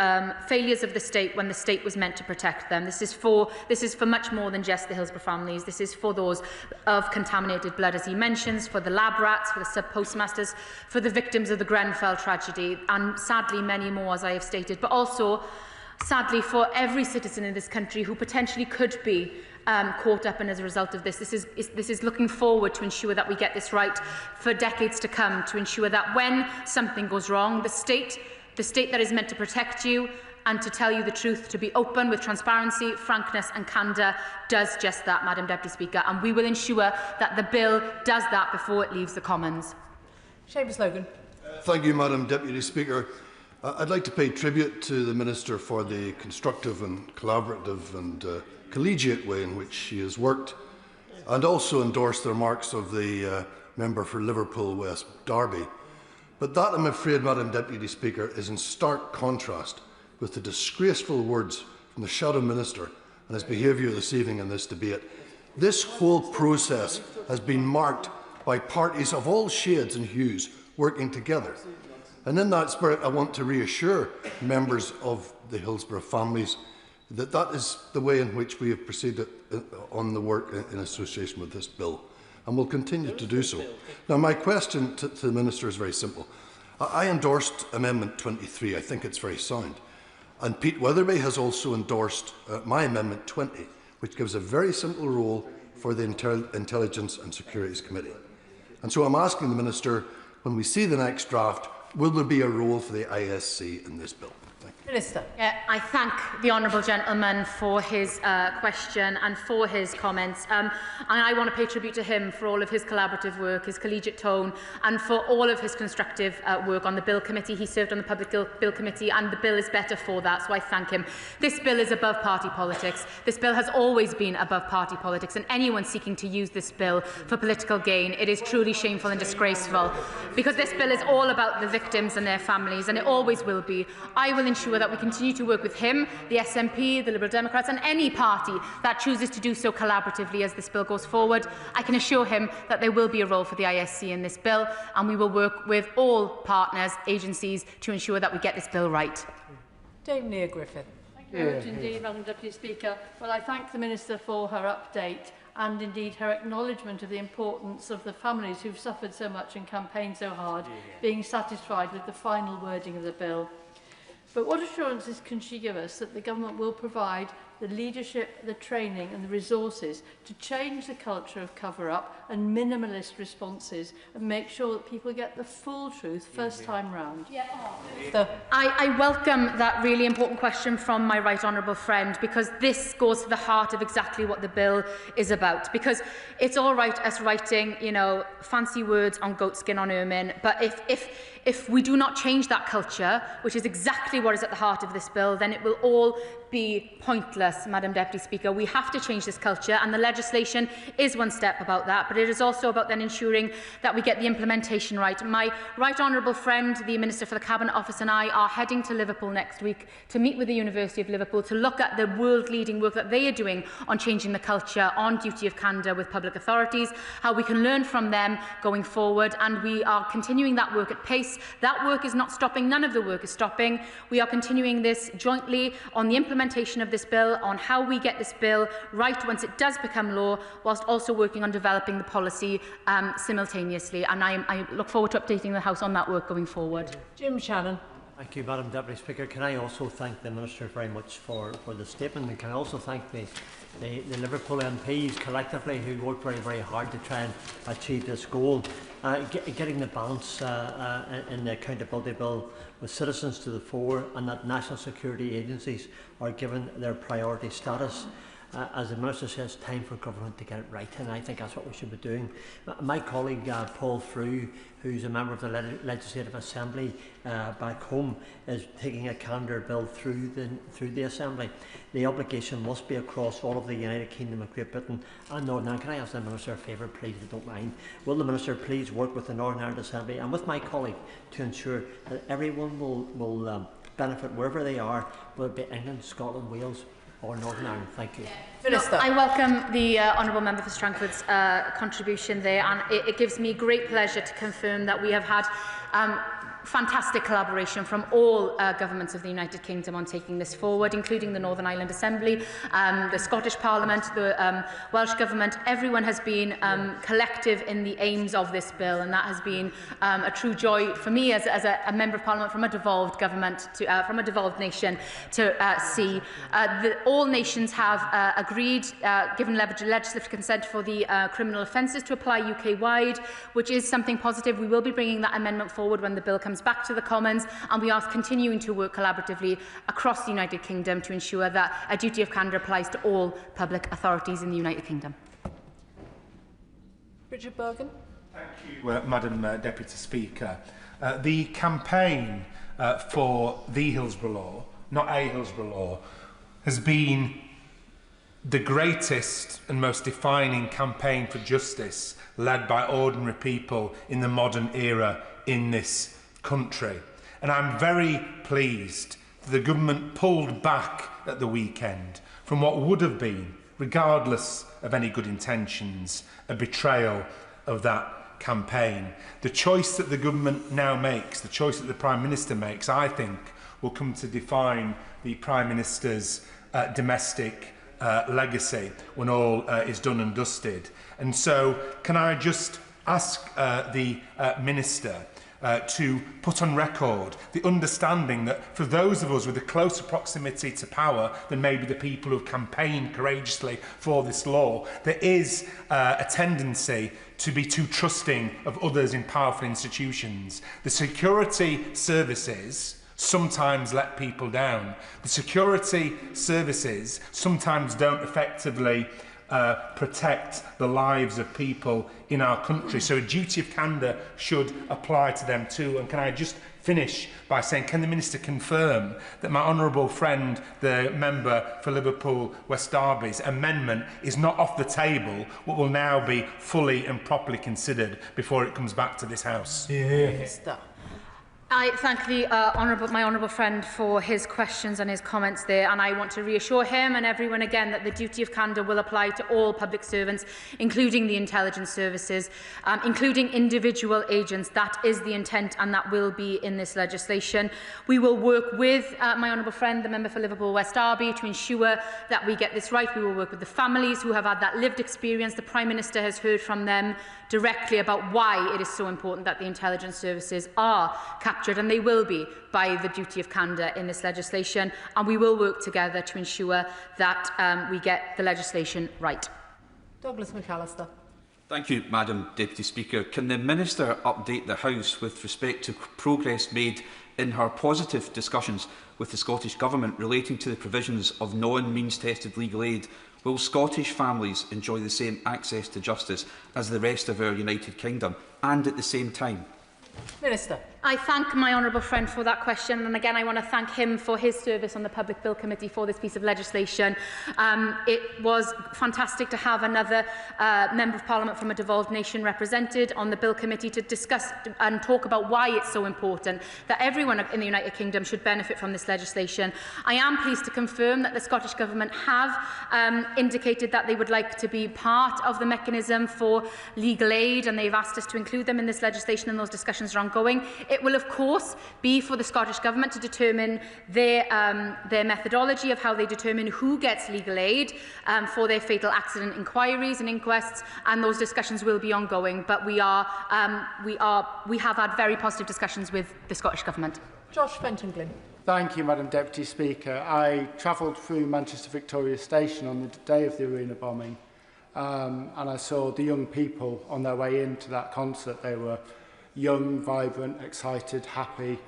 failures of the state when the state was meant to protect them. This is for much more than just the Hillsborough families. This is for those of contaminated blood, as he mentions, for the lab rats, for the sub-postmasters, for the victims of the Grenfell tragedy, and sadly many more, as I have stated, but also sadly for every citizen in this country who potentially could be caught up in as a result of this. This is looking forward to ensure that we get this right for decades to come, to ensure that when something goes wrong, the state that is meant to protect you and to tell you the truth, to be open with transparency, frankness and candour, does just that, Madam Deputy Speaker, and we will ensure that the bill does that before it leaves the Commons. Seamus Logan. Thank you, Madam Deputy Speaker. I'd like to pay tribute to the Minister for the constructive and collaborative and collegiate way in which she has worked, and also endorse the remarks of the member for Liverpool West Derby. But that, I'm afraid, Madam Deputy Speaker, is in stark contrast with the disgraceful words from the Shadow Minister and his behaviour this evening in this debate. This whole process has been marked by parties of all shades and hues working together. And in that spirit, I want to reassure members of the Hillsborough families that that is the way in which we have proceeded on the work in association with this bill, and will continue to do so. Now, my question to the Minister is very simple. I endorsed Amendment 23. I think it's very sound. And Pete Weatherby has also endorsed my Amendment 20, which gives a very simple role for the Intelligence and Securities Committee. And so I'm asking the Minister, when we see the next draft, will there be a role for the ISC in this bill? Minister. I thank the honourable gentleman for his question and for his comments. And I want to pay tribute to him for all of his collaborative work, his collegiate tone, and for all of his constructive work on the Bill Committee. He served on the Public Bill Committee, and the bill is better for that, so I thank him. This bill is above party politics. This bill has always been above party politics, and anyone seeking to use this bill for political gain, it is truly shameful and disgraceful, because this bill is all about the victims and their families, and it always will be. I will ensure that we continue to work with him, the SNP, the Liberal Democrats and any party that chooses to do so collaboratively as this bill goes forward. I can assure him that there will be a role for the ISC in this bill, and we will work with all partners, agencies, to ensure that we get this bill right. Dame Neil Griffith. Thank you very much indeed, Madam Deputy Speaker. Well, I thank the Minister for her update and indeed her acknowledgement of the importance of the families who've suffered so much and campaigned so hard being satisfied with the final wording of the bill. But what assurances can she give us that the government will provide the leadership, the training and the resources to change the culture of cover-up and minimalist responses and make sure that people get the full truth first time round? I welcome that really important question from my right honourable friend, because this goes to the heart of exactly what the bill is about. Because it's all right us writing, fancy words on goat skin on ermine, but if we do not change that culture, which is exactly what is at the heart of this bill, then it will all be pointless, Madam Deputy Speaker. We have to change this culture, and the legislation is one step about that, but it is also about then ensuring that we get the implementation right. My right honourable friend, the Minister for the Cabinet Office, and I are heading to Liverpool next week to meet with the University of Liverpool to look at the world-leading work that they are doing on changing the culture on duty of candour with public authorities, how we can learn from them going forward, and we are continuing that work at pace. That work is not stopping. None of the work is stopping. We are continuing this jointly on the implementation of this bill, on how we get this bill right once it does become law, whilst also working on developing the policy simultaneously. And I look forward to updating the House on that work going forward. Jim Shannon. Thank you, Madam Deputy Speaker. Can I also thank the Minister very much for the statement, and can I also thank the Liverpool MPs collectively who worked very, very hard to try and achieve this goal. Getting the balance in the accountability bill with citizens to the fore, and that national security agencies are given their priority status. as the Minister says, time for government to get it right, and I think that's what we should be doing. My colleague Paul Frew, who's a member of the Legislative Assembly back home, is taking a candidate bill through the Assembly. The obligation must be across all of the United Kingdom of Great Britain and Northern Ireland. Can I ask the Minister a favour, please, if you don't mind? Will the Minister please work with the Northern Ireland Assembly and with my colleague to ensure that everyone will benefit wherever they are, whether it be England, Scotland, Wales or Northern Ireland? Thank you. Minister. I welcome the Honourable Member for Strangford's contribution there, and it gives me great pleasure to confirm that we have had fantastic collaboration from all governments of the United Kingdom on taking this forward, including the Northern Ireland Assembly, the Scottish Parliament, the Welsh Government. Everyone has been collective in the aims of this bill, and that has been a true joy for me as a Member of Parliament from a devolved government, from a devolved nation, to see. All nations have agreed, given legislative consent for the criminal offences to apply UK-wide, which is something positive. We will be bringing that amendment forward when the bill comes back to the Commons, and we are continuing to work collaboratively across the United Kingdom to ensure that a duty of candour applies to all public authorities in the United Kingdom. Richard Bergen. Thank you, Madam Deputy Speaker. The campaign for the Hillsborough Law, not a Hillsborough Law, has been the greatest and most defining campaign for justice led by ordinary people in the modern era in this country. And I'm very pleased that the government pulled back at the weekend from what would have been, regardless of any good intentions, a betrayal of that campaign. The choice that the government now makes, the choice that the Prime Minister makes, I think will come to define the Prime Minister's domestic legacy when all is done and dusted. And so can I just ask the Minister to put on record the understanding that for those of us with a closer proximity to power than maybe the people who have campaigned courageously for this law, there is a tendency to be too trusting of others in powerful institutions. The security services sometimes let people down. The security services sometimes don't effectively protect the lives of people in our country. So a duty of candour should apply to them too. And can I just finish by saying, can the Minister confirm that my honourable friend, the member for Liverpool West Derby's amendment is not off the table, what will now be fully and properly considered before it comes back to this House? Minister. I thank my honourable friend for his questions and his comments there, and I want to reassure him and everyone again that the duty of candour will apply to all public servants, including the intelligence services, including individual agents. That is the intent, and that will be in this legislation. We will work with my honourable friend, the member for Liverpool West Derby, to ensure that we get this right. We will work with the families who have had that lived experience. The Prime Minister has heard from them directly about why it is so important that the intelligence services are captured, and they will be, by the duty of candour in this legislation, and we will work together to ensure that we get the legislation right. Douglas McAllister. Thank you, Madam Deputy Speaker. Can the Minister update the House with respect to progress made in her positive discussions with the Scottish Government relating to the provisions of non-means-tested legal aid? Will Scottish families enjoy the same access to justice as the rest of our United Kingdom, and at the same time? Minister. I thank my honourable friend for that question, and again I want to thank him for his service on the Public Bill Committee for this piece of legislation. It was fantastic to have another Member of Parliament from a devolved nation represented on the Bill Committee to discuss and talk about why it's so important that everyone in the United Kingdom should benefit from this legislation. I am pleased to confirm that the Scottish Government have indicated that they would like to be part of the mechanism for legal aid, and they've asked us to include them in this legislation, and those discussions are ongoing. It will, of course, be for the Scottish Government to determine their methodology of how they determine who gets legal aid for their fatal accident inquiries and inquests, and those discussions will be ongoing. But we have had very positive discussions with the Scottish Government. Josh Fenton-Glynn. Thank you, Madam Deputy Speaker. I travelled through Manchester Victoria Station on the day of the arena bombing, and I saw the young people on their way into that concert. They were young, vibrant, excited, happy,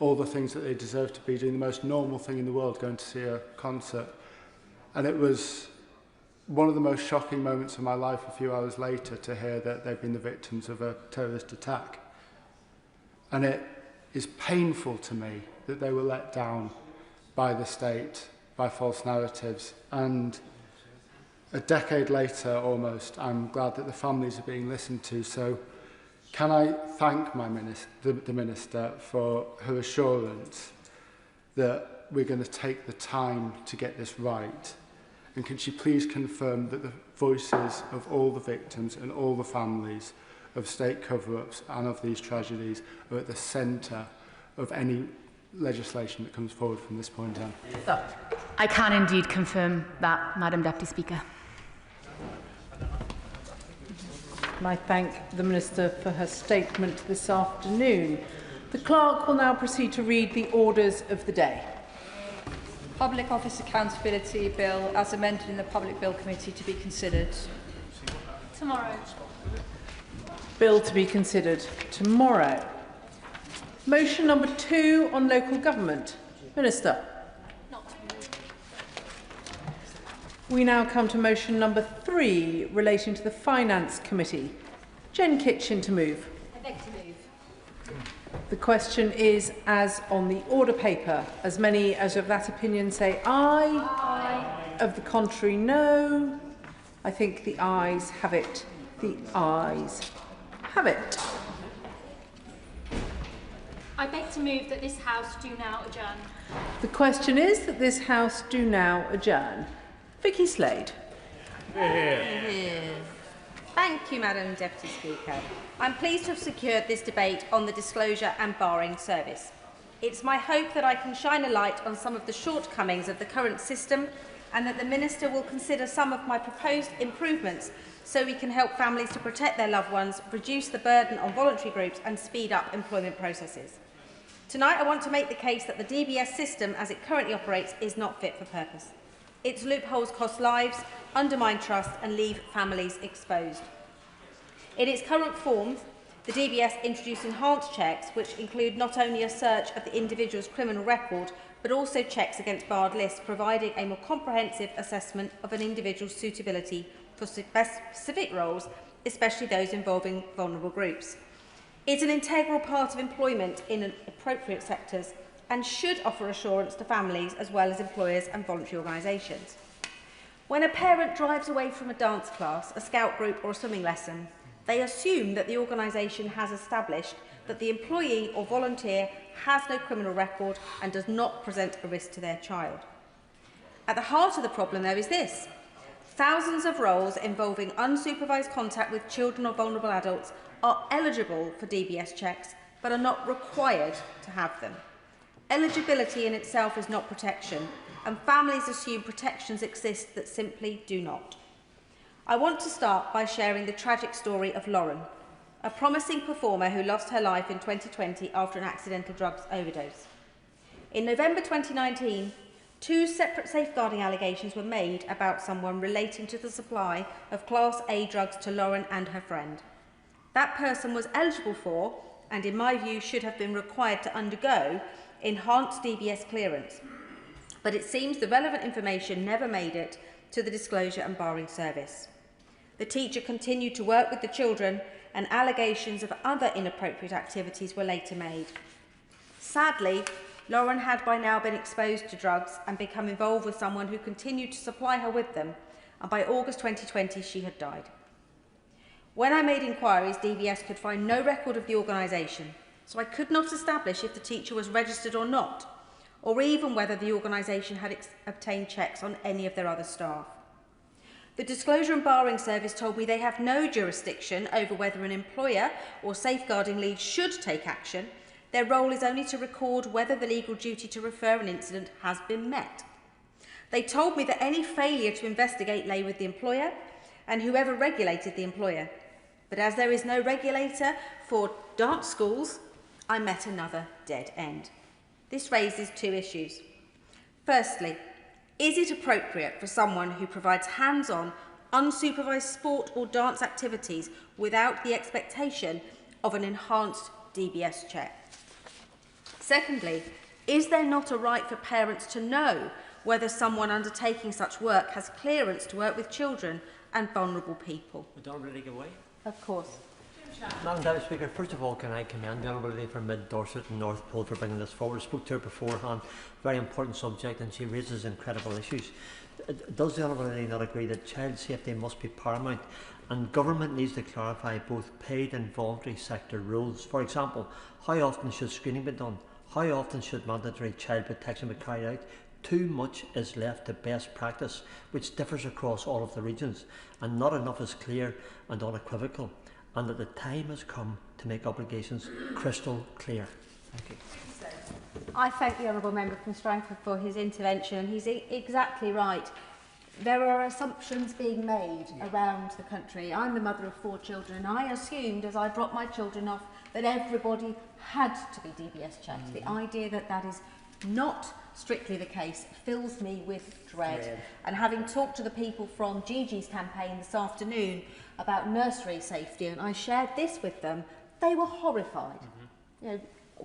all the things that they deserve to be, doing the most normal thing in the world, going to see a concert. And it was one of the most shocking moments of my life a few hours later to hear that they've been the victims of a terrorist attack. And it is painful to me that they were let down by the state, by false narratives. And a decade later, almost, I'm glad that the families are being listened to. So can I thank the Minister for her assurance that we're going to take the time to get this right? And can she please confirm that the voices of all the victims and all the families of state cover-ups and of these tragedies are at the centre of any legislation that comes forward from this point on? I can indeed confirm that, Madam Deputy Speaker. And I thank the Minister for her statement this afternoon. The Clerk will now proceed to read the orders of the day. Public Office Accountability Bill as amended in the Public Bill Committee to be considered tomorrow. Bill to be considered tomorrow. Motion number 2 on local government. Minister. We now come to motion number 3 relating to the Finance Committee. Jen Kitchen to move. I beg to move. The question is as on the order paper. As many as of that opinion say aye. Aye. Of the contrary, no. I think the ayes have it. The ayes have it. I beg to move that this House do now adjourn. The question is that this House do now adjourn. Vicky Slade. Thank you, Madam Deputy Speaker. I'm pleased to have secured this debate on the disclosure and barring service. It's my hope that I can shine a light on some of the shortcomings of the current system and that the Minister will consider some of my proposed improvements so we can help families to protect their loved ones, reduce the burden on voluntary groups and speed up employment processes. Tonight I want to make the case that the DBS system as it currently operates is not fit for purpose. Its loopholes cost lives, undermine trust and leave families exposed. In its current form, the DBS introduced enhanced checks which include not only a search of the individual's criminal record but also checks against barred lists, providing a more comprehensive assessment of an individual's suitability for specific roles, especially those involving vulnerable groups. It's an integral part of employment in appropriate sectors and should offer assurance to families as well as employers and voluntary organisations. When a parent drives away from a dance class, a scout group or a swimming lesson, they assume that the organisation has established that the employee or volunteer has no criminal record and does not present a risk to their child. At the heart of the problem, though, is this. Thousands of roles involving unsupervised contact with children or vulnerable adults are eligible for DBS checks but are not required to have them. Eligibility in itself is not protection, and families assume protections exist that simply do not. I want to start by sharing the tragic story of Lauren, a promising performer who lost her life in 2020 after an accidental drugs overdose. In November 2019, 2 separate safeguarding allegations were made about someone relating to the supply of Class A drugs to Lauren and her friend. That person was eligible for, and in my view should have been required to undergo, enhanced DBS clearance, but it seems the relevant information never made it to the disclosure and barring service. The teacher continued to work with the children and allegations of other inappropriate activities were later made. Sadly, Lauren had by now been exposed to drugs and become involved with someone who continued to supply her with them, and by August 2020 she had died. When I made inquiries, DBS could find no record of the organisation, so I could not establish if the teacher was registered or not, or even whether the organisation had obtained checks on any of their other staff. The Disclosure and Barring Service told me they have no jurisdiction over whether an employer or safeguarding lead should take action. Their role is only to record whether the legal duty to refer an incident has been met. They told me that any failure to investigate lay with the employer and whoever regulated the employer. But as there is no regulator for dance schools, I met another dead end. This raises 2 issues. Firstly, is it appropriate for someone who provides hands-on, unsupervised sport or dance activities without the expectation of an enhanced DBS check? Secondly, is there not a right for parents to know whether someone undertaking such work has clearance to work with children and vulnerable people. We don't really give away. Of course. Madam Deputy Speaker, first of all, can I commend the Honourable Lady from Mid Dorset and North Pole for bringing this forward. I spoke to her beforehand, very important subject, and she raises incredible issues. Does the Honourable Lady not agree that child safety must be paramount, and government needs to clarify both paid and voluntary sector rules? For example, how often should screening be done? How often should mandatory child protection be carried out? Too much is left to best practice, which differs across all of the regions, and not enough is clear and unequivocal, and that the time has come to make obligations crystal clear. Thank you. I thank the Honourable Member from Strangford for his intervention, and he's exactly right. There are assumptions being made around the country. I'm the mother of 4 children, and I assumed as I dropped my children off that everybody had to be DBS checked. The idea that that is not strictly the case fills me with dread. And having talked to the people from Gigi's campaign this afternoon about nursery safety, and I shared this with them, they were horrified. You know,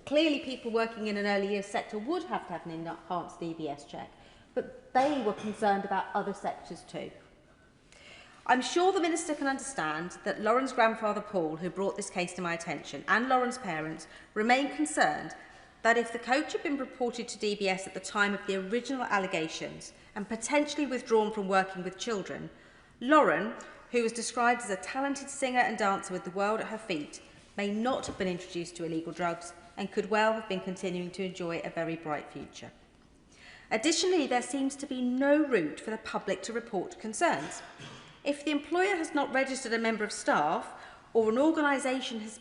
clearly people working in an early years sector would have to have an enhanced DBS check, but they were concerned about other sectors too. I'm sure the Minister can understand that Lauren's grandfather Paul, who brought this case to my attention, and Lauren's parents remain concerned that if the coach had been reported to DBS at the time of the original allegations and potentially withdrawn from working with children, Lauren, who was described as a talented singer and dancer with the world at her feet, may not have been introduced to illegal drugs and could well have been continuing to enjoy a very bright future. Additionally, there seems to be no route for the public to report concerns. If the employer has not registered a member of staff, or an organisation has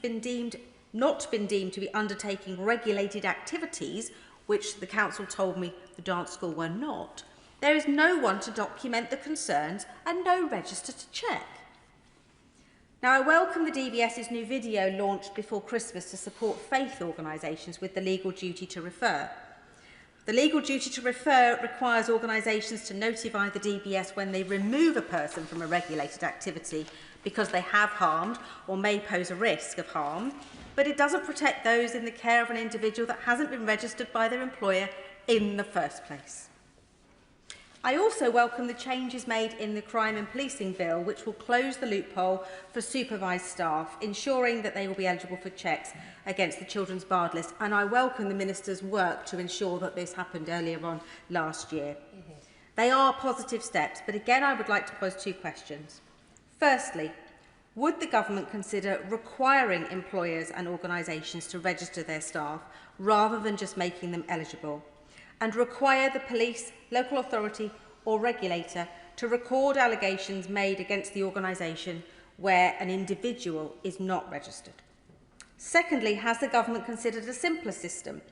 not been deemed to be undertaking regulated activities, which the council told me the dance school were not, there is no one to document the concerns and no register to check. Now, I welcome the DBS's new video launched before Christmas to support faith organisations with the legal duty to refer. The legal duty to refer requires organisations to notify the DBS when they remove a person from a regulated activity because they have harmed or may pose a risk of harm, but it doesn't protect those in the care of an individual that hasn't been registered by their employer in the first place. I also welcome the changes made in the Crime and Policing Bill, which will close the loophole for supervised staff, ensuring that they will be eligible for checks against the Children's Barred List, and I welcome the Minister's work to ensure that this happened earlier on last year. They are positive steps, but again I would like to pose 2 questions. Firstly, would the government consider requiring employers and organisations to register their staff rather than just making them eligible, and require the police, local authority or regulator to record allegations made against the organisation where an individual is not registered? Secondly, has the government considered a simpler system?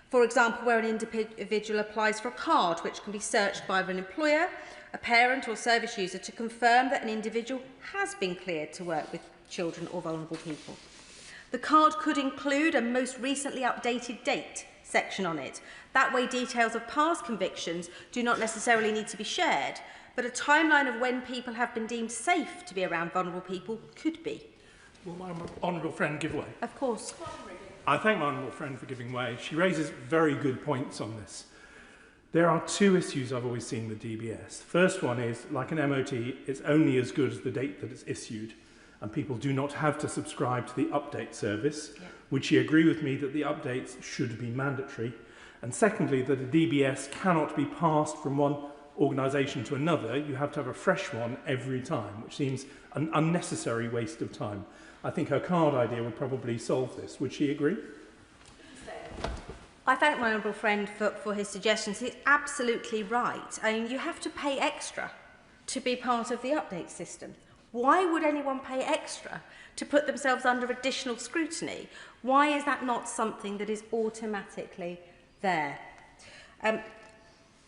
For example, where an individual applies for a card which can be searched by an employer, a parent or service user to confirm that an individual has been cleared to work with children or vulnerable people. The card could include a most recently updated date section on it. That way details of past convictions do not necessarily need to be shared, but a timeline of when people have been deemed safe to be around vulnerable people could be. Will my honourable friend give way? Of course. I thank my honourable friend for giving way. She raises very good points on this. There are 2 issues I've always seen with DBS. First one is, like an MOT, it's only as good as the date that it's issued, and people do not have to subscribe to the update service. Would she agree with me that the updates should be mandatory? And secondly, that a DBS cannot be passed from one organisation to another. You have to have a fresh one every time, which seems an unnecessary waste of time. I think her card idea would probably solve this. Would she agree? I thank my honourable friend for his suggestions. He's absolutely right. I mean, you have to pay extra to be part of the update system. Why would anyone pay extra to put themselves under additional scrutiny? Why is that not something that is automatically there?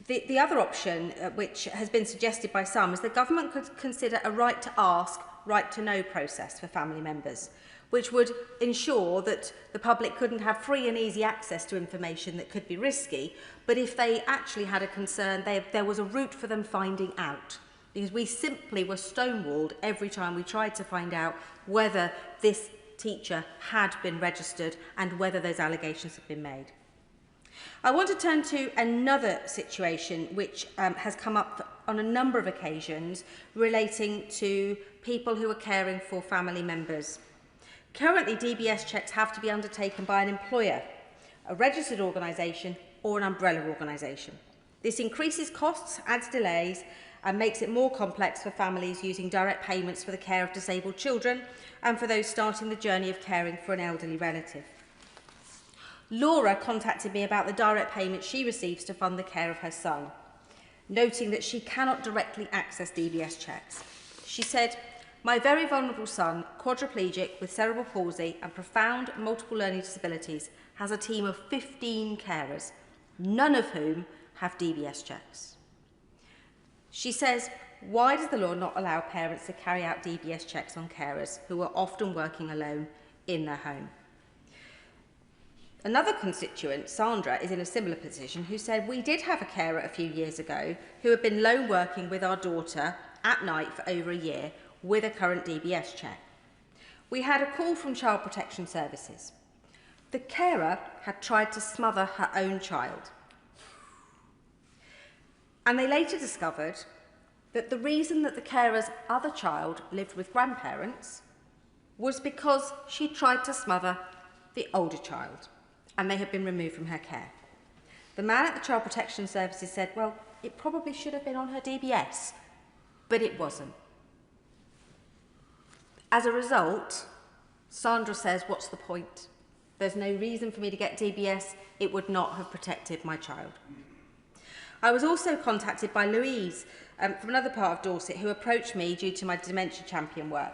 The other option, which has been suggested by some, is the government could consider a right to ask, right to know process for family members, which would ensure that the public couldn't have free and easy access to information that could be risky, but if they actually had a concern, there was a route for them finding out. Because we simply were stonewalled every time we tried to find out whether this teacher had been registered and whether those allegations had been made. I want to turn to another situation which has come up on a number of occasions relating to people who are caring for family members. Currently, DBS checks have to be undertaken by an employer, a registered organisation or an umbrella organisation. This increases costs, adds delays and makes it more complex for families using direct payments for the care of disabled children and for those starting the journey of caring for an elderly relative. Laura contacted me about the direct payment she receives to fund the care of her son, noting that she cannot directly access DBS checks. She said, "My very vulnerable son, quadriplegic with cerebral palsy and profound multiple learning disabilities, has a team of 15 carers, none of whom have DBS checks." She says, "Why does the law not allow parents to carry out DBS checks on carers who are often working alone in their home?" Another constituent, Sandra, is in a similar position, who said, "We did have a carer a few years ago who had been lone working with our daughter at night for over a year with a current DBS check. We had a call from Child Protection Services. The carer had tried to smother her own child. And they later discovered that the reason that the carer's other child lived with grandparents was because she tried to smother the older child, and they had been removed from her care. The man at the Child Protection Services said, well, it probably should have been on her DBS, but it wasn't. As a result, Sandra says, what's the point? There's no reason for me to get DBS. It would not have protected my child. I was also contacted by Louise from another part of Dorset who approached me due to my dementia champion work.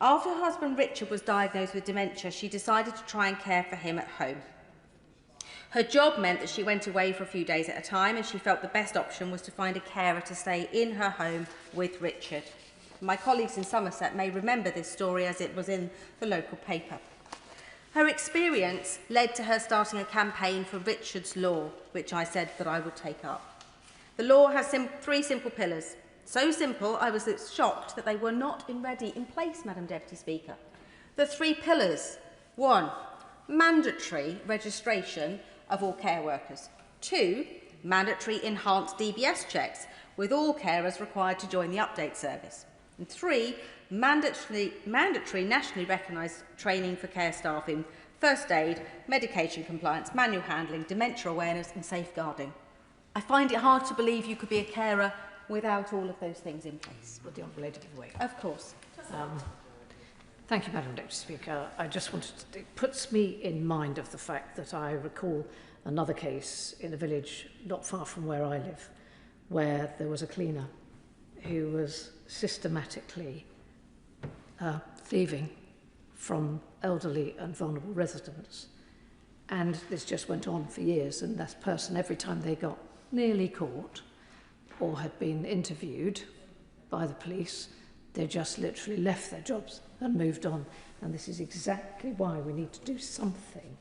After her husband Richard was diagnosed with dementia, she decided to try and care for him at home. Her job meant that she went away for a few days at a time, and she felt the best option was to find a carer to stay in her home with Richard. My colleagues in Somerset may remember this story as it was in the local paper. Her experience led to her starting a campaign for Richard's Law, which I said that I would take up. The law has three simple pillars. So simple, I was shocked that they were not already in place, Madam Deputy Speaker. The three pillars. 1, mandatory registration of all care workers. 2, mandatory enhanced DBS checks, with all carers required to join the update service. And 3, mandatory nationally recognised training for care staff in first aid, medication compliance, manual handling, dementia awareness and safeguarding. I find it hard to believe you could be a carer without all of those things in place. Would the Honourable Lady give way? Of course. Thank you, Madam Deputy Speaker. I just wanted to, it puts me in mind of the fact that I recall another case in a village not far from where I live, where there was a cleaner who was systematically thieving from elderly and vulnerable residents. And this just went on for years, and that person, every time they got nearly caught or had been interviewed by the police, they just literally left their jobs and moved on. And this is exactly why we need to do something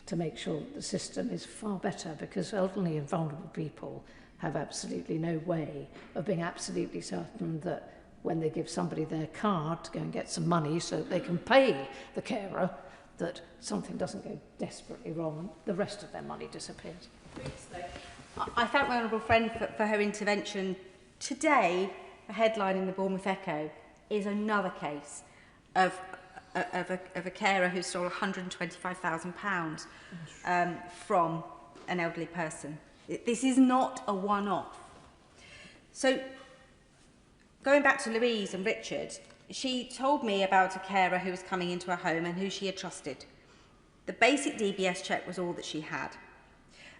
to make sure that the system is far better, because elderly and vulnerable people have absolutely no way of being absolutely certain that when they give somebody their card to go and get some money so that they can pay the carer, that something doesn't go desperately wrong and the rest of their money disappears. I thank my honourable friend for her intervention. Today, a headline in the Bournemouth Echo is another case of a carer who stole £125,000 from an elderly person. This is not a one-off. So, going back to Louise and Richard, she told me about a carer who was coming into her home and who she had trusted. The basic DBS check was all that she had.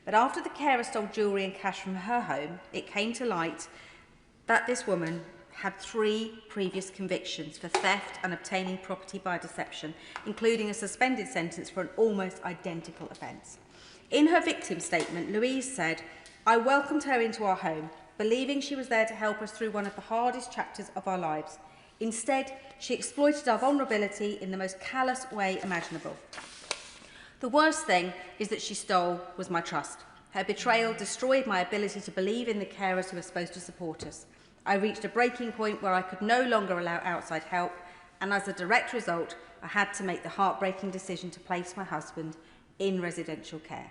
But after the carer stole jewellery and cash from her home, it came to light that this woman had 3 previous convictions for theft and obtaining property by deception, including a suspended sentence for an almost identical offence. In her victim statement, Louise said, "I welcomed her into our home, believing she was there to help us through one of the hardest chapters of our lives. Instead, she exploited our vulnerability in the most callous way imaginable. The worst thing is that she stole was my trust. Her betrayal destroyed my ability to believe in the carers who are supposed to support us. I reached a breaking point where I could no longer allow outside help, and as a direct result, I had to make the heartbreaking decision to place my husband in residential care.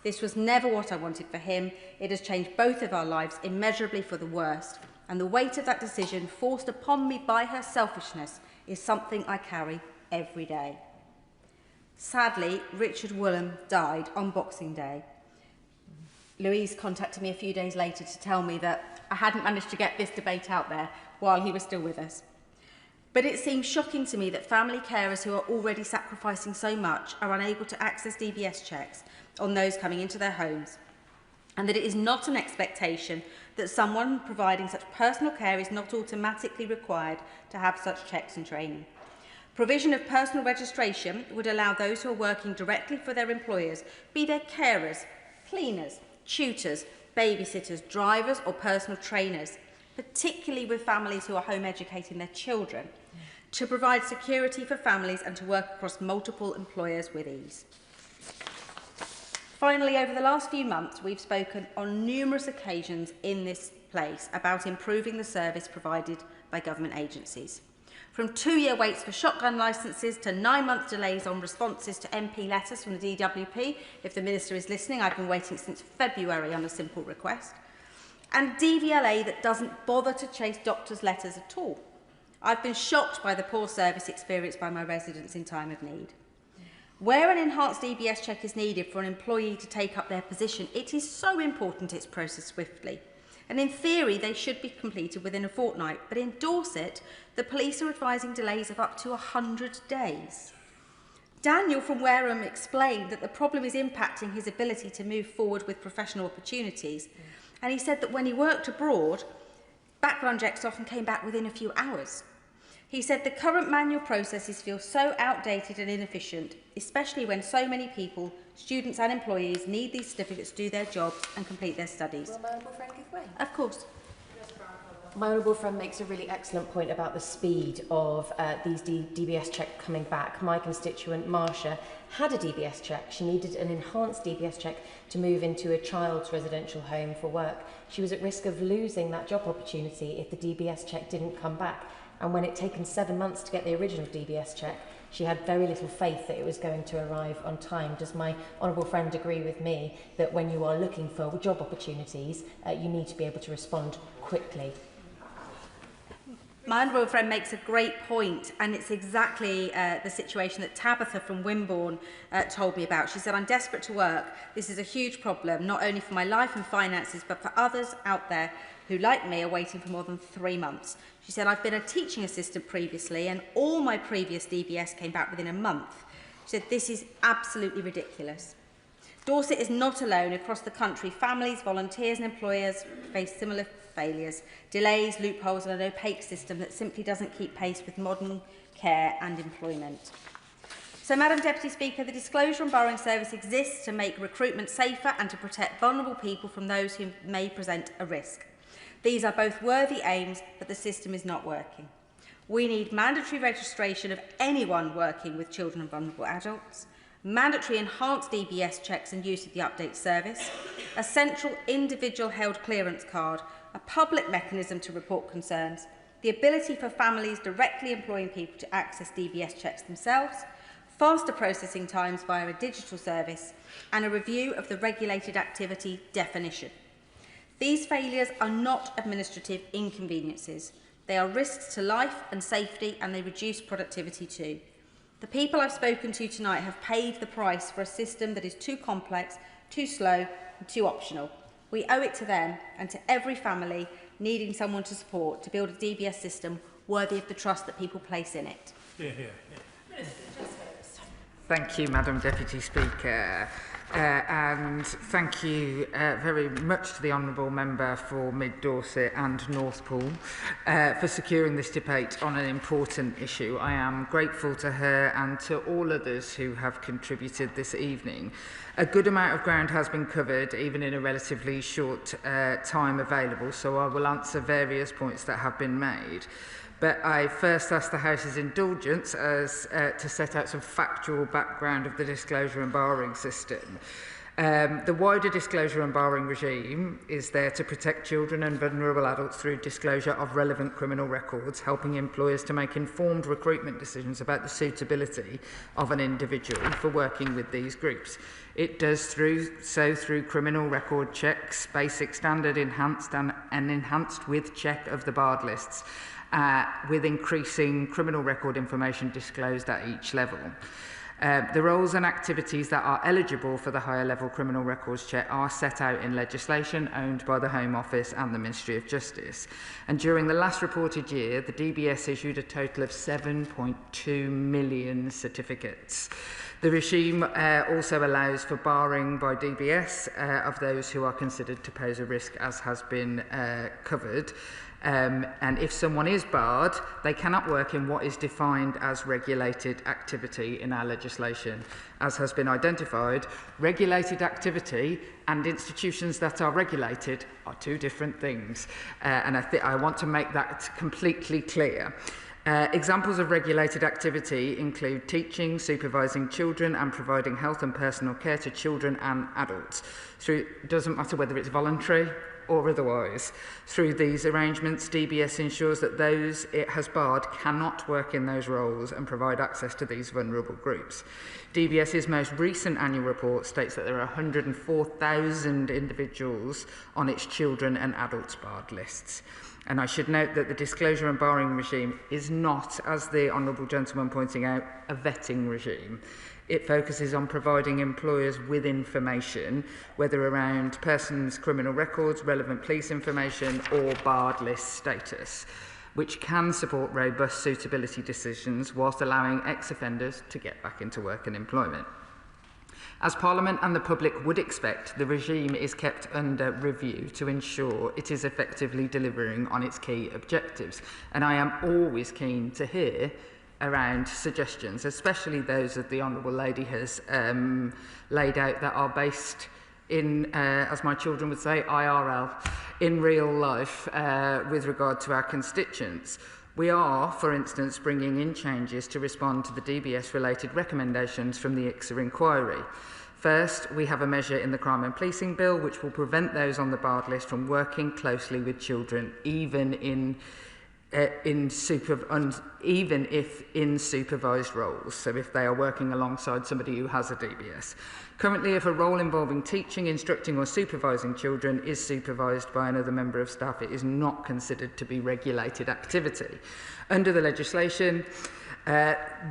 This was never what I wanted for him. It has changed both of our lives immeasurably for the worst, and the weight of that decision forced upon me by her selfishness is something I carry every day. Sadly, Richard Woolham died on Boxing Day. Louise contacted me a few days later to tell me that I hadn't managed to get this debate out there while he was still with us. But it seems shocking to me that family carers who are already sacrificing so much are unable to access DBS checks on those coming into their homes, and that it is not an expectation that someone providing such personal care is not automatically required to have such checks and training. Provision of personal registration would allow those who are working directly for their employers, be they carers, cleaners, tutors, babysitters, drivers or personal trainers, particularly with families who are home educating their children, to provide security for families and to work across multiple employers with ease. Finally, over the last few months, we've spoken on numerous occasions in this place about improving the service provided by government agencies. From 2-year waits for shotgun licences to 9-month delays on responses to MP letters from the DWP. If the Minister is listening, I've been waiting since February on a simple request. And DVLA that doesn't bother to chase doctors' letters at all. I've been shocked by the poor service experienced by my residents in time of need. Where an enhanced DBS check is needed for an employee to take up their position, it is so important it's processed swiftly. And in theory, they should be completed within a fortnight. But in Dorset, the police are advising delays of up to 100 days. Daniel from Wareham explained that the problem is impacting his ability to move forward with professional opportunities. And he said that when he worked abroad, background checks often came back within a few hours. He said the current manual processes feel so outdated and inefficient, especially when so many people, students and employees, need these certificates to do their jobs and complete their studies. Will my honourable friend give way? Of course. My honourable friend makes a really excellent point about the speed of these DBS checks coming back. My constituent, Marsha, had a DBS check. She needed an enhanced DBS check to move into a child's residential home for work. She was at risk of losing that job opportunity if the DBS check didn't come back. And when it taken 7 months to get the original DBS check, she had very little faith that it was going to arrive on time. Does my honourable friend agree with me that when you are looking for job opportunities, you need to be able to respond quickly? My honourable friend makes a great point, and it's exactly the situation that Tabitha from Wimborne told me about. She said, I'm desperate to work. This is a huge problem, not only for my life and finances, but for others out there who, like me, are waiting for more than 3 months. She said, I've been a teaching assistant previously, and all my previous DBS came back within a month. She said, this is absolutely ridiculous. Dorset is not alone. Across the country, families, volunteers and employers face similar failures, delays, loopholes and an opaque system that simply doesn't keep pace with modern care and employment. So, Madam Deputy Speaker, the Disclosure and Borrowing Service exists to make recruitment safer and to protect vulnerable people from those who may present a risk. These are both worthy aims, but the system is not working. We need mandatory registration of anyone working with children and vulnerable adults, mandatory enhanced DBS checks and use of the update service, a central individual held clearance card, a public mechanism to report concerns, the ability for families directly employing people to access DBS checks themselves, faster processing times via a digital service, and a review of the regulated activity definition. These failures are not administrative inconveniences. They are risks to life and safety, and they reduce productivity too. The people I've spoken to tonight have paid the price for a system that is too complex, too slow, and too optional. We owe it to them and to every family needing someone to support to build a DBS system worthy of the trust that people place in it. Thank you, Madam Deputy Speaker. And thank you very much to the Honourable Member for Mid Dorset and Northpool for securing this debate on an important issue. I am grateful to her and to all others who have contributed this evening. A good amount of ground has been covered, even in a relatively short time available, so I will answer various points that have been made. But I first ask the House's indulgence as to set out some factual background of the disclosure and barring system. The wider disclosure and barring regime is there to protect children and vulnerable adults through disclosure of relevant criminal records, helping employers to make informed recruitment decisions about the suitability of an individual for working with these groups. It does so through criminal record checks, basic standard enhanced and enhanced with check of the barred lists, with increasing criminal record information disclosed at each level. The roles and activities that are eligible for the higher level criminal records check are set out in legislation owned by the Home Office and the Ministry of Justice. And during the last reported year, the DBS issued a total of 7.2 million certificates. The regime also allows for barring by DBS of those who are considered to pose a risk, as has been covered. And if someone is barred, they cannot work in what is defined as regulated activity in our legislation. As has been identified, regulated activity and institutions that are regulated are two different things. And I want to make that completely clear. Examples of regulated activity include teaching, supervising children and providing health and personal care to children and adults. It doesn't matter whether it's voluntary or otherwise. Through these arrangements, DBS ensures that those it has barred cannot work in those roles and provide access to these vulnerable groups. DBS's most recent annual report states that there are 104,000 individuals on its children and adults barred lists. And I should note that the disclosure and barring regime is not, as the Honourable Gentleman pointing out, a vetting regime. It focuses on providing employers with information, whether around persons' criminal records, relevant police information or barred list status, which can support robust suitability decisions whilst allowing ex-offenders to get back into work and employment. As Parliament and the public would expect, the regime is kept under review to ensure it is effectively delivering on its key objectives. And I am always keen to hear around suggestions, especially those that the Honourable Lady has laid out that are based in, as my children would say, IRL, in real life with regard to our constituents. We are, for instance, bringing in changes to respond to the DBS-related recommendations from the ICSA inquiry. First, we have a measure in the Crime and Policing Bill which will prevent those on the barred list from working closely with children, even if in supervised roles, so if they are working alongside somebody who has a DBS. Currently, if a role involving teaching, instructing or supervising children is supervised by another member of staff, it is not considered to be regulated activity. Under the legislation,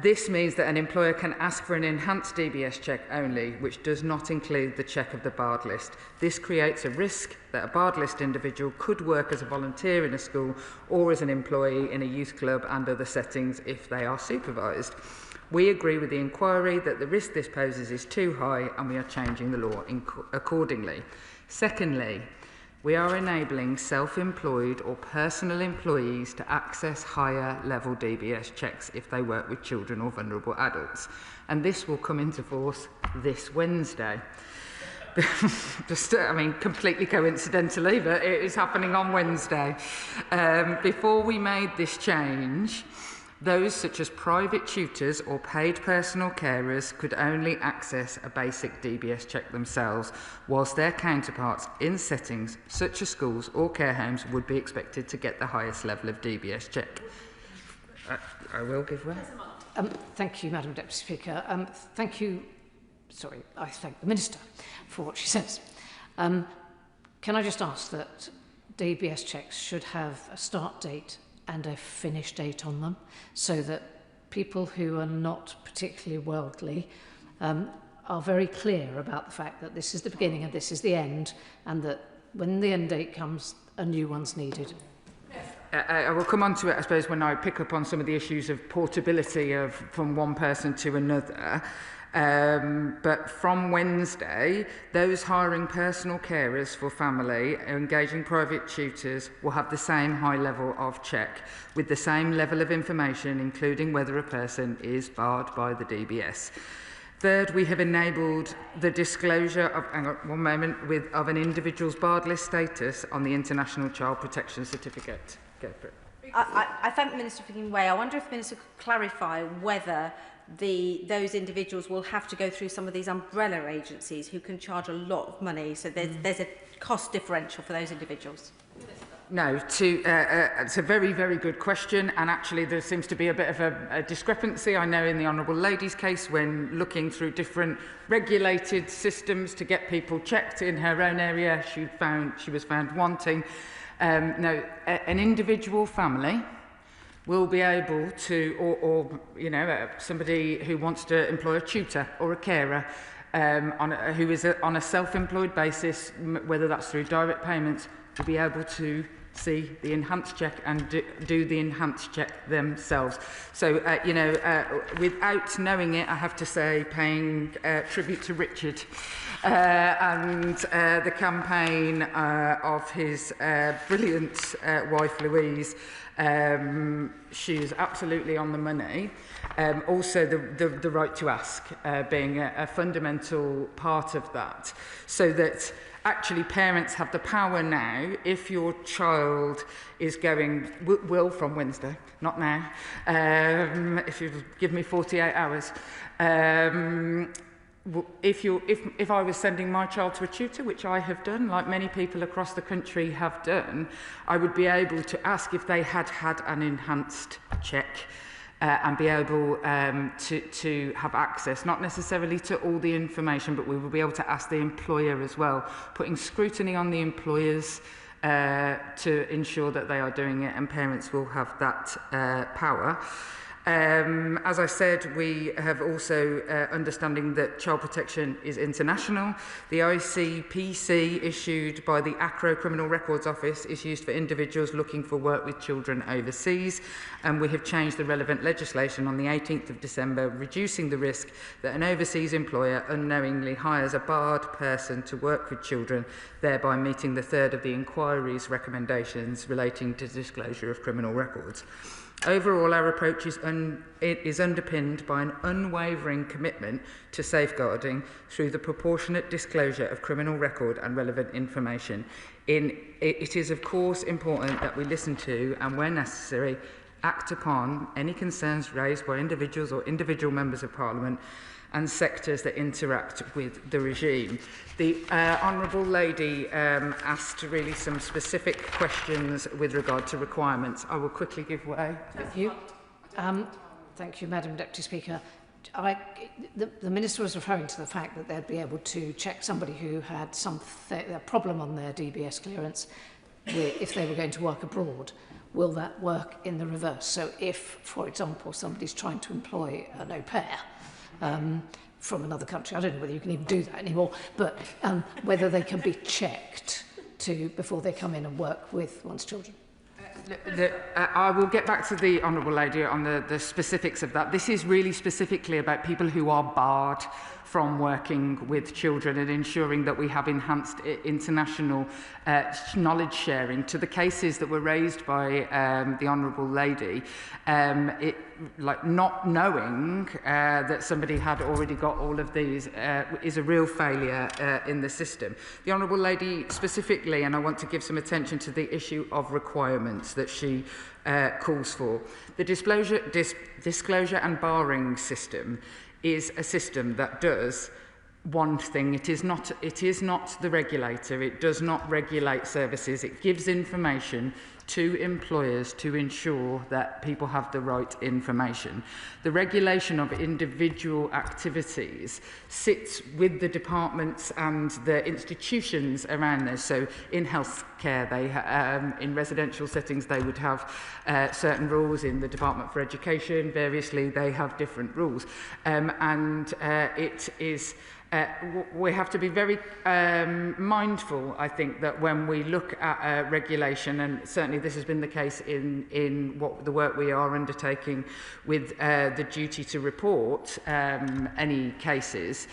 this means that an employer can ask for an enhanced DBS check only, which does not include the check of the barred list. This creates a risk that a barred list individual could work as a volunteer in a school or as an employee in a youth club and other settings if they are supervised. We agree with the inquiry that the risk this poses is too high and we are changing the law accordingly. Secondly, we are enabling self-employed or personal employees to access higher level DBS checks if they work with children or vulnerable adults. And this will come into force this Wednesday. Completely coincidentally, but it is happening on Wednesday. Before we made this change, those such as private tutors or paid personal carers could only access a basic DBS check themselves, whilst their counterparts in settings such as schools or care homes would be expected to get the highest level of DBS check. I will give way. Thank you, Madam Deputy Speaker. I thank the Minister for what she says. Can I just ask that DBS checks should have a start date and a finish date on them, so that people who are not particularly worldly are very clear about the fact that this is the beginning and this is the end, and that when the end date comes, a new one's needed. I will come on to it, I suppose, when I pick up on some of the issues of portability from one person to another. But from Wednesday, those hiring personal carers for family, engaging private tutors, will have the same high level of check, with the same level of information, including whether a person is barred by the DBS. Third, we have enabled the disclosure of, of an individual's barred list status on the International Child Protection Certificate. Go for it. I thank the Minister for giving way. I wonder if the Minister could clarify whether those individuals will have to go through some of these umbrella agencies who can charge a lot of money. So there's a cost differential for those individuals. No, it's a very, very good question, and actually there seems to be a bit of a discrepancy. I know in the Honourable Lady's case, when looking through different regulated systems to get people checked in her own area, she was found wanting. No, an individual family will be able to, or you know, somebody who wants to employ a tutor or a carer, who is on a self-employed basis, whether that's through direct payments, will be able to see the enhanced check and do the enhanced check themselves. So, you know, without knowing it, I have to say, paying tribute to Richard and the campaign of his brilliant wife, Louise. She's absolutely on the money. Also, the right to ask being a fundamental part of that, so that actually parents have the power now, if your child is going, will from Wednesday, not now, if you give me 48 hours, if I was sending my child to a tutor, which I have done, like many people across the country have done, I would be able to ask if they had had an enhanced check and be able to have access, not necessarily to all the information, but we will be able to ask the employer as well, putting scrutiny on the employers to ensure that they are doing it, and parents will have that power. As I said, we have also understanding that child protection is international. The ICPC issued by the ACRO Criminal Records Office is used for individuals looking for work with children overseas, and we have changed the relevant legislation on the 18th of December, reducing the risk that an overseas employer unknowingly hires a barred person to work with children, thereby meeting the third of the inquiry's recommendations relating to disclosure of criminal records. Overall, our approach is underpinned by an unwavering commitment to safeguarding through the proportionate disclosure of criminal record and relevant information. It is, of course, important that we listen to and, where necessary, act upon any concerns raised by individuals or individual members of Parliament and sectors that interact with the regime. The Honourable Lady asked really some specific questions with regard to requirements. I will quickly give way. Thank you. Thank you, Madam Deputy Speaker. The Minister was referring to the fact that they'd be able to check somebody who had a problem on their DBS clearance if they were going to work abroad. Will that work in the reverse? So if, for example, somebody's trying to employ an au pair, from another country. I don't know whether you can even do that anymore, but whether they can be checked before they come in and work with one's children. I will get back to the Honourable Lady on the specifics of that. This is really specifically about people who are barred from working with children and ensuring that we have enhanced international knowledge sharing. To the cases that were raised by the Honourable Lady, like not knowing that somebody had already got all of these is a real failure in the system. The Honourable Lady specifically, and I want to give some attention to the issue of requirements that she calls for. The disclosure and barring system is a system that does one thing. It is not the regulator. It does not regulate services. It gives information to employers to ensure that people have the right information. The regulation of individual activities sits with the departments and the institutions around this. So in healthcare, in residential settings, they would have certain rules. In the Department for Education, variously, they have different rules. It is we have to be very mindful, I think, that when we look at regulation, and certainly this has been the case in the work we are undertaking with the duty to report any cases,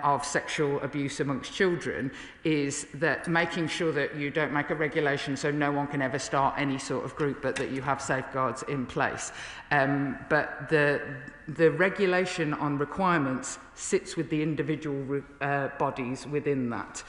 of sexual abuse amongst children is that making sure that you don't make a regulation so no one can ever start any sort of group, but that you have safeguards in place. But the regulation on requirements sits with the individual bodies within that,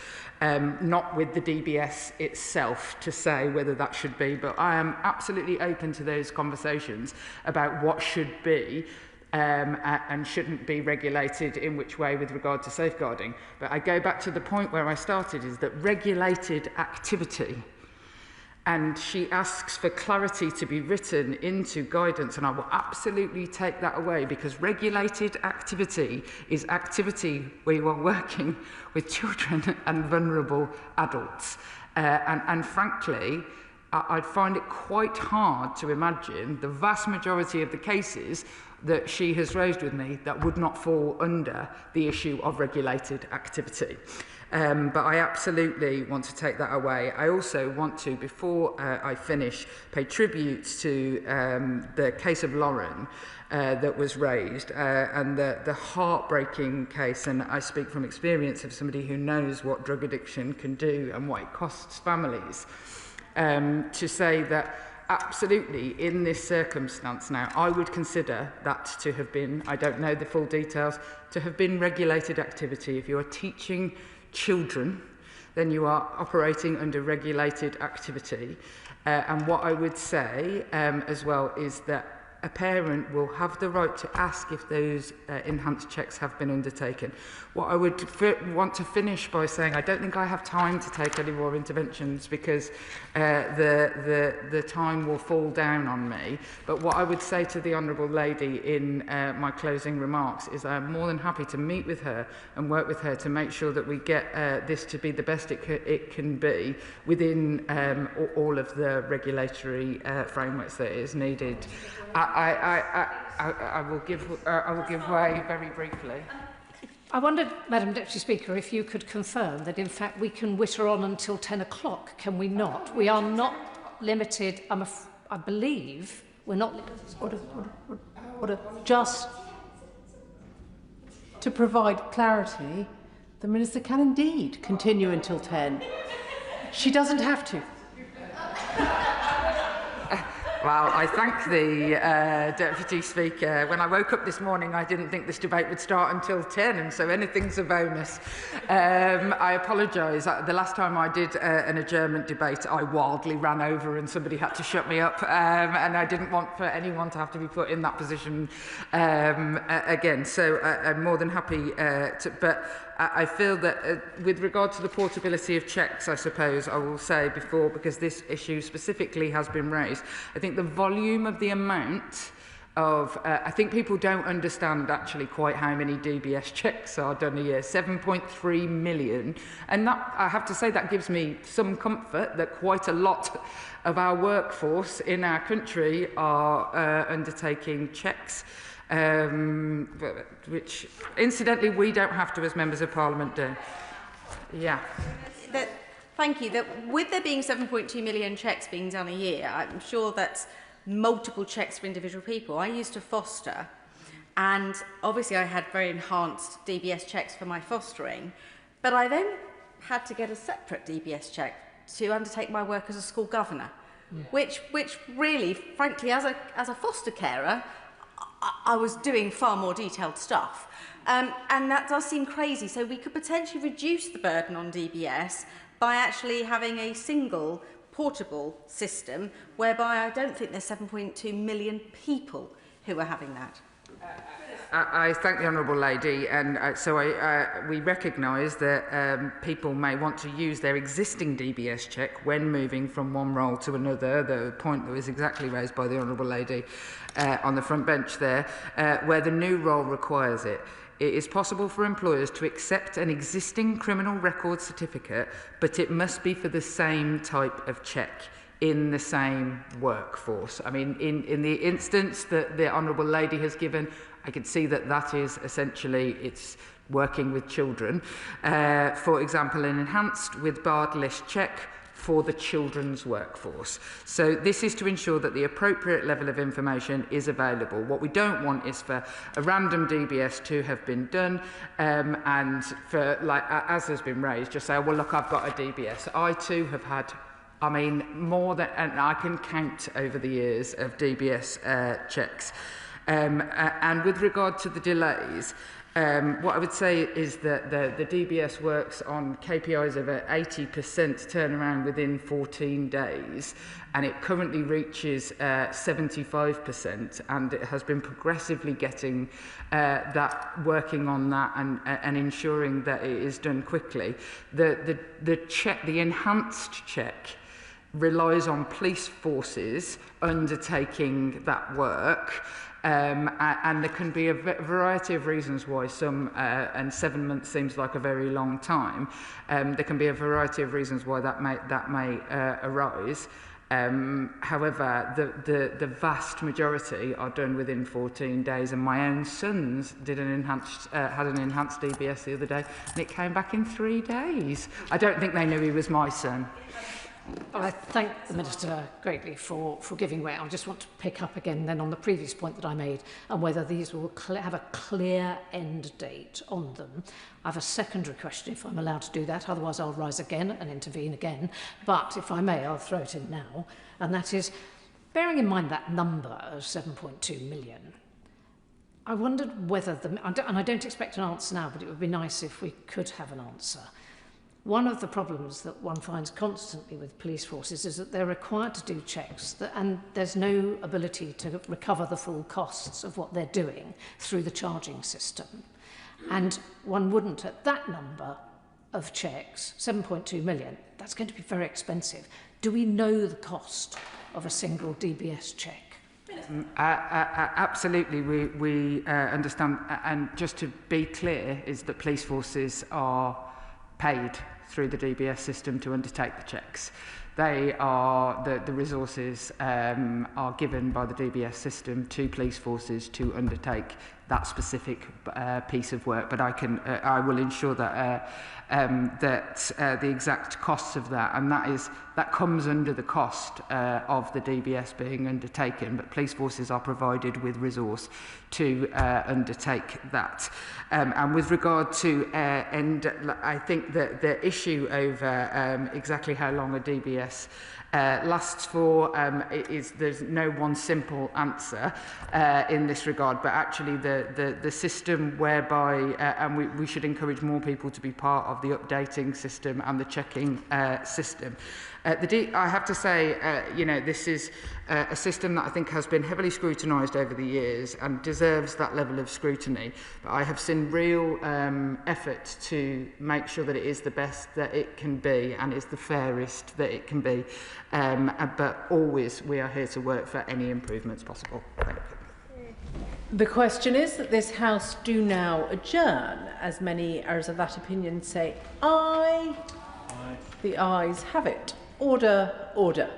not with the DBS itself to say whether that should be. But I am absolutely open to those conversations about what should be and shouldn't be regulated in which way with regard to safeguarding. But I go back to the point where I started, is that regulated activity, and she asks for clarity to be written into guidance, and I will absolutely take that away, because regulated activity is activity where you are working with children and vulnerable adults. And frankly, I'd find it quite hard to imagine the vast majority of the cases that she has raised with me that would not fall under the issue of regulated activity. But I absolutely want to take that away. I also want to, before I finish, pay tribute to the case of Lauren that was raised, and the heartbreaking case, and I speak from experience of somebody who knows what drug addiction can do and what it costs families, to say that absolutely, in this circumstance now, I would consider that to have been, I don't know the full details, to have been regulated activity. If you are teaching children, then you are operating under regulated activity. And what I would say as well is that a parent will have the right to ask if those enhanced checks have been undertaken. What I would want to finish by saying, I don't think I have time to take any more interventions, because the time will fall down on me. But what I would say to the Honourable Lady in my closing remarks is I am more than happy to meet with her and work with her to make sure that we get this to be the best it can be within all of the regulatory frameworks that is needed. I will give way very briefly. I wondered, Madam Deputy Speaker, if you could confirm that in fact we can witter on until 10 o'clock, can we not? We are not limited, I believe, we're not limited, just to provide clarity, the Minister can indeed continue until 10. She doesn't have to. Well, I thank the Deputy Speaker. When I woke up this morning, I didn't think this debate would start until 10, and so anything's a bonus. I apologise. The last time I did an adjournment debate, I wildly ran over and somebody had to shut me up, and I didn't want for anyone to have to be put in that position again. So I'm more than happy but I feel that with regard to the portability of checks, I suppose I will say before, because this issue specifically has been raised, I think the volume of the amount of, I think people don't understand actually quite how many DBS checks are done a year, 7.3 million. And that, I have to say, that gives me some comfort that quite a lot of our workforce in our country are undertaking checks. Which, incidentally, we don't have to as members of Parliament do. Yeah. Thank you. With there being 7.2 million checks being done a year, I'm sure that's multiple checks for individual people. I used to foster, and obviously I had very enhanced DBS checks for my fostering, but I then had to get a separate DBS check to undertake my work as a school governor, which really, frankly, as a foster carer, I was doing far more detailed stuff. And that does seem crazy. So we could potentially reduce the burden on DBS by actually having a single portable system, whereby I don't think there's 7.2 million people who are having that. I thank the Honourable Lady, and we recognise that people may want to use their existing DBS check when moving from one role to another, the point that was exactly raised by the Honourable Lady on the front bench there, where the new role requires it. It is possible for employers to accept an existing criminal record certificate, but it must be for the same type of check in the same workforce. I mean, in the instance that the Honourable Lady has given, I can see that that is essentially, it's working with children. For example, an enhanced with barred list check for the children's workforce. So this is to ensure that the appropriate level of information is available. What we don't want is for a random DBS to have been done and for, like, as has been raised, just say, well, look, I've got a DBS. I too have had, I mean, more than, and I can count over the years of DBS checks. And with regard to the delays, what I would say is that the DBS works on KPIs of 80% turnaround within 14 days, and it currently reaches 75%, and it has been progressively getting working on that and ensuring that it is done quickly. The enhanced check relies on police forces undertaking that work. And there can be a variety of reasons why some, and 7 months seems like a very long time, there can be a variety of reasons why that may arise. However, the vast majority are done within 14 days, and my own sons did had an enhanced DBS the other day, and it came back in 3 days. I don't think they knew he was my son. Well, I thank the Minister greatly for giving way. I just want to pick up again then on the previous point that I made and whether these will have a clear end date on them. I have a secondary question if I'm allowed to do that, otherwise I'll rise again and intervene again. But if I may, I'll throw it in now. And that is, bearing in mind that number of 7.2 million, I wondered whether, and I don't expect an answer now, but it would be nice if we could have an answer. One of the problems that one finds constantly with police forces is that they're required to do checks and there's no ability to recover the full costs of what they're doing through the charging system. And one wouldn't, at that number of checks, 7.2 million, that's going to be very expensive. Do we know the cost of a single DBS check? Absolutely, we understand. And just to be clear, is that police forces are paid through the DBS system to undertake the checks. They are, the resources are given by the DBS system to police forces to undertake that specific piece of work, but I will ensure that the exact costs of that, and that comes under the cost of the DBS being undertaken, but police forces are provided with resource to undertake that. And with regard to I think that the issue over exactly how long a DBS lasts for there's no one simple answer in this regard, but actually the system whereby and we should encourage more people to be part of the updating system and the checking system. I have to say, this is a system that I think has been heavily scrutinised over the years and deserves that level of scrutiny. But I have seen real effort to make sure that it is the best that it can be and is the fairest that it can be. But always we are here to work for any improvements possible. Thank you. The question is that this House do now adjourn. As many as of that opinion say aye. Aye. The ayes have it. Order, order.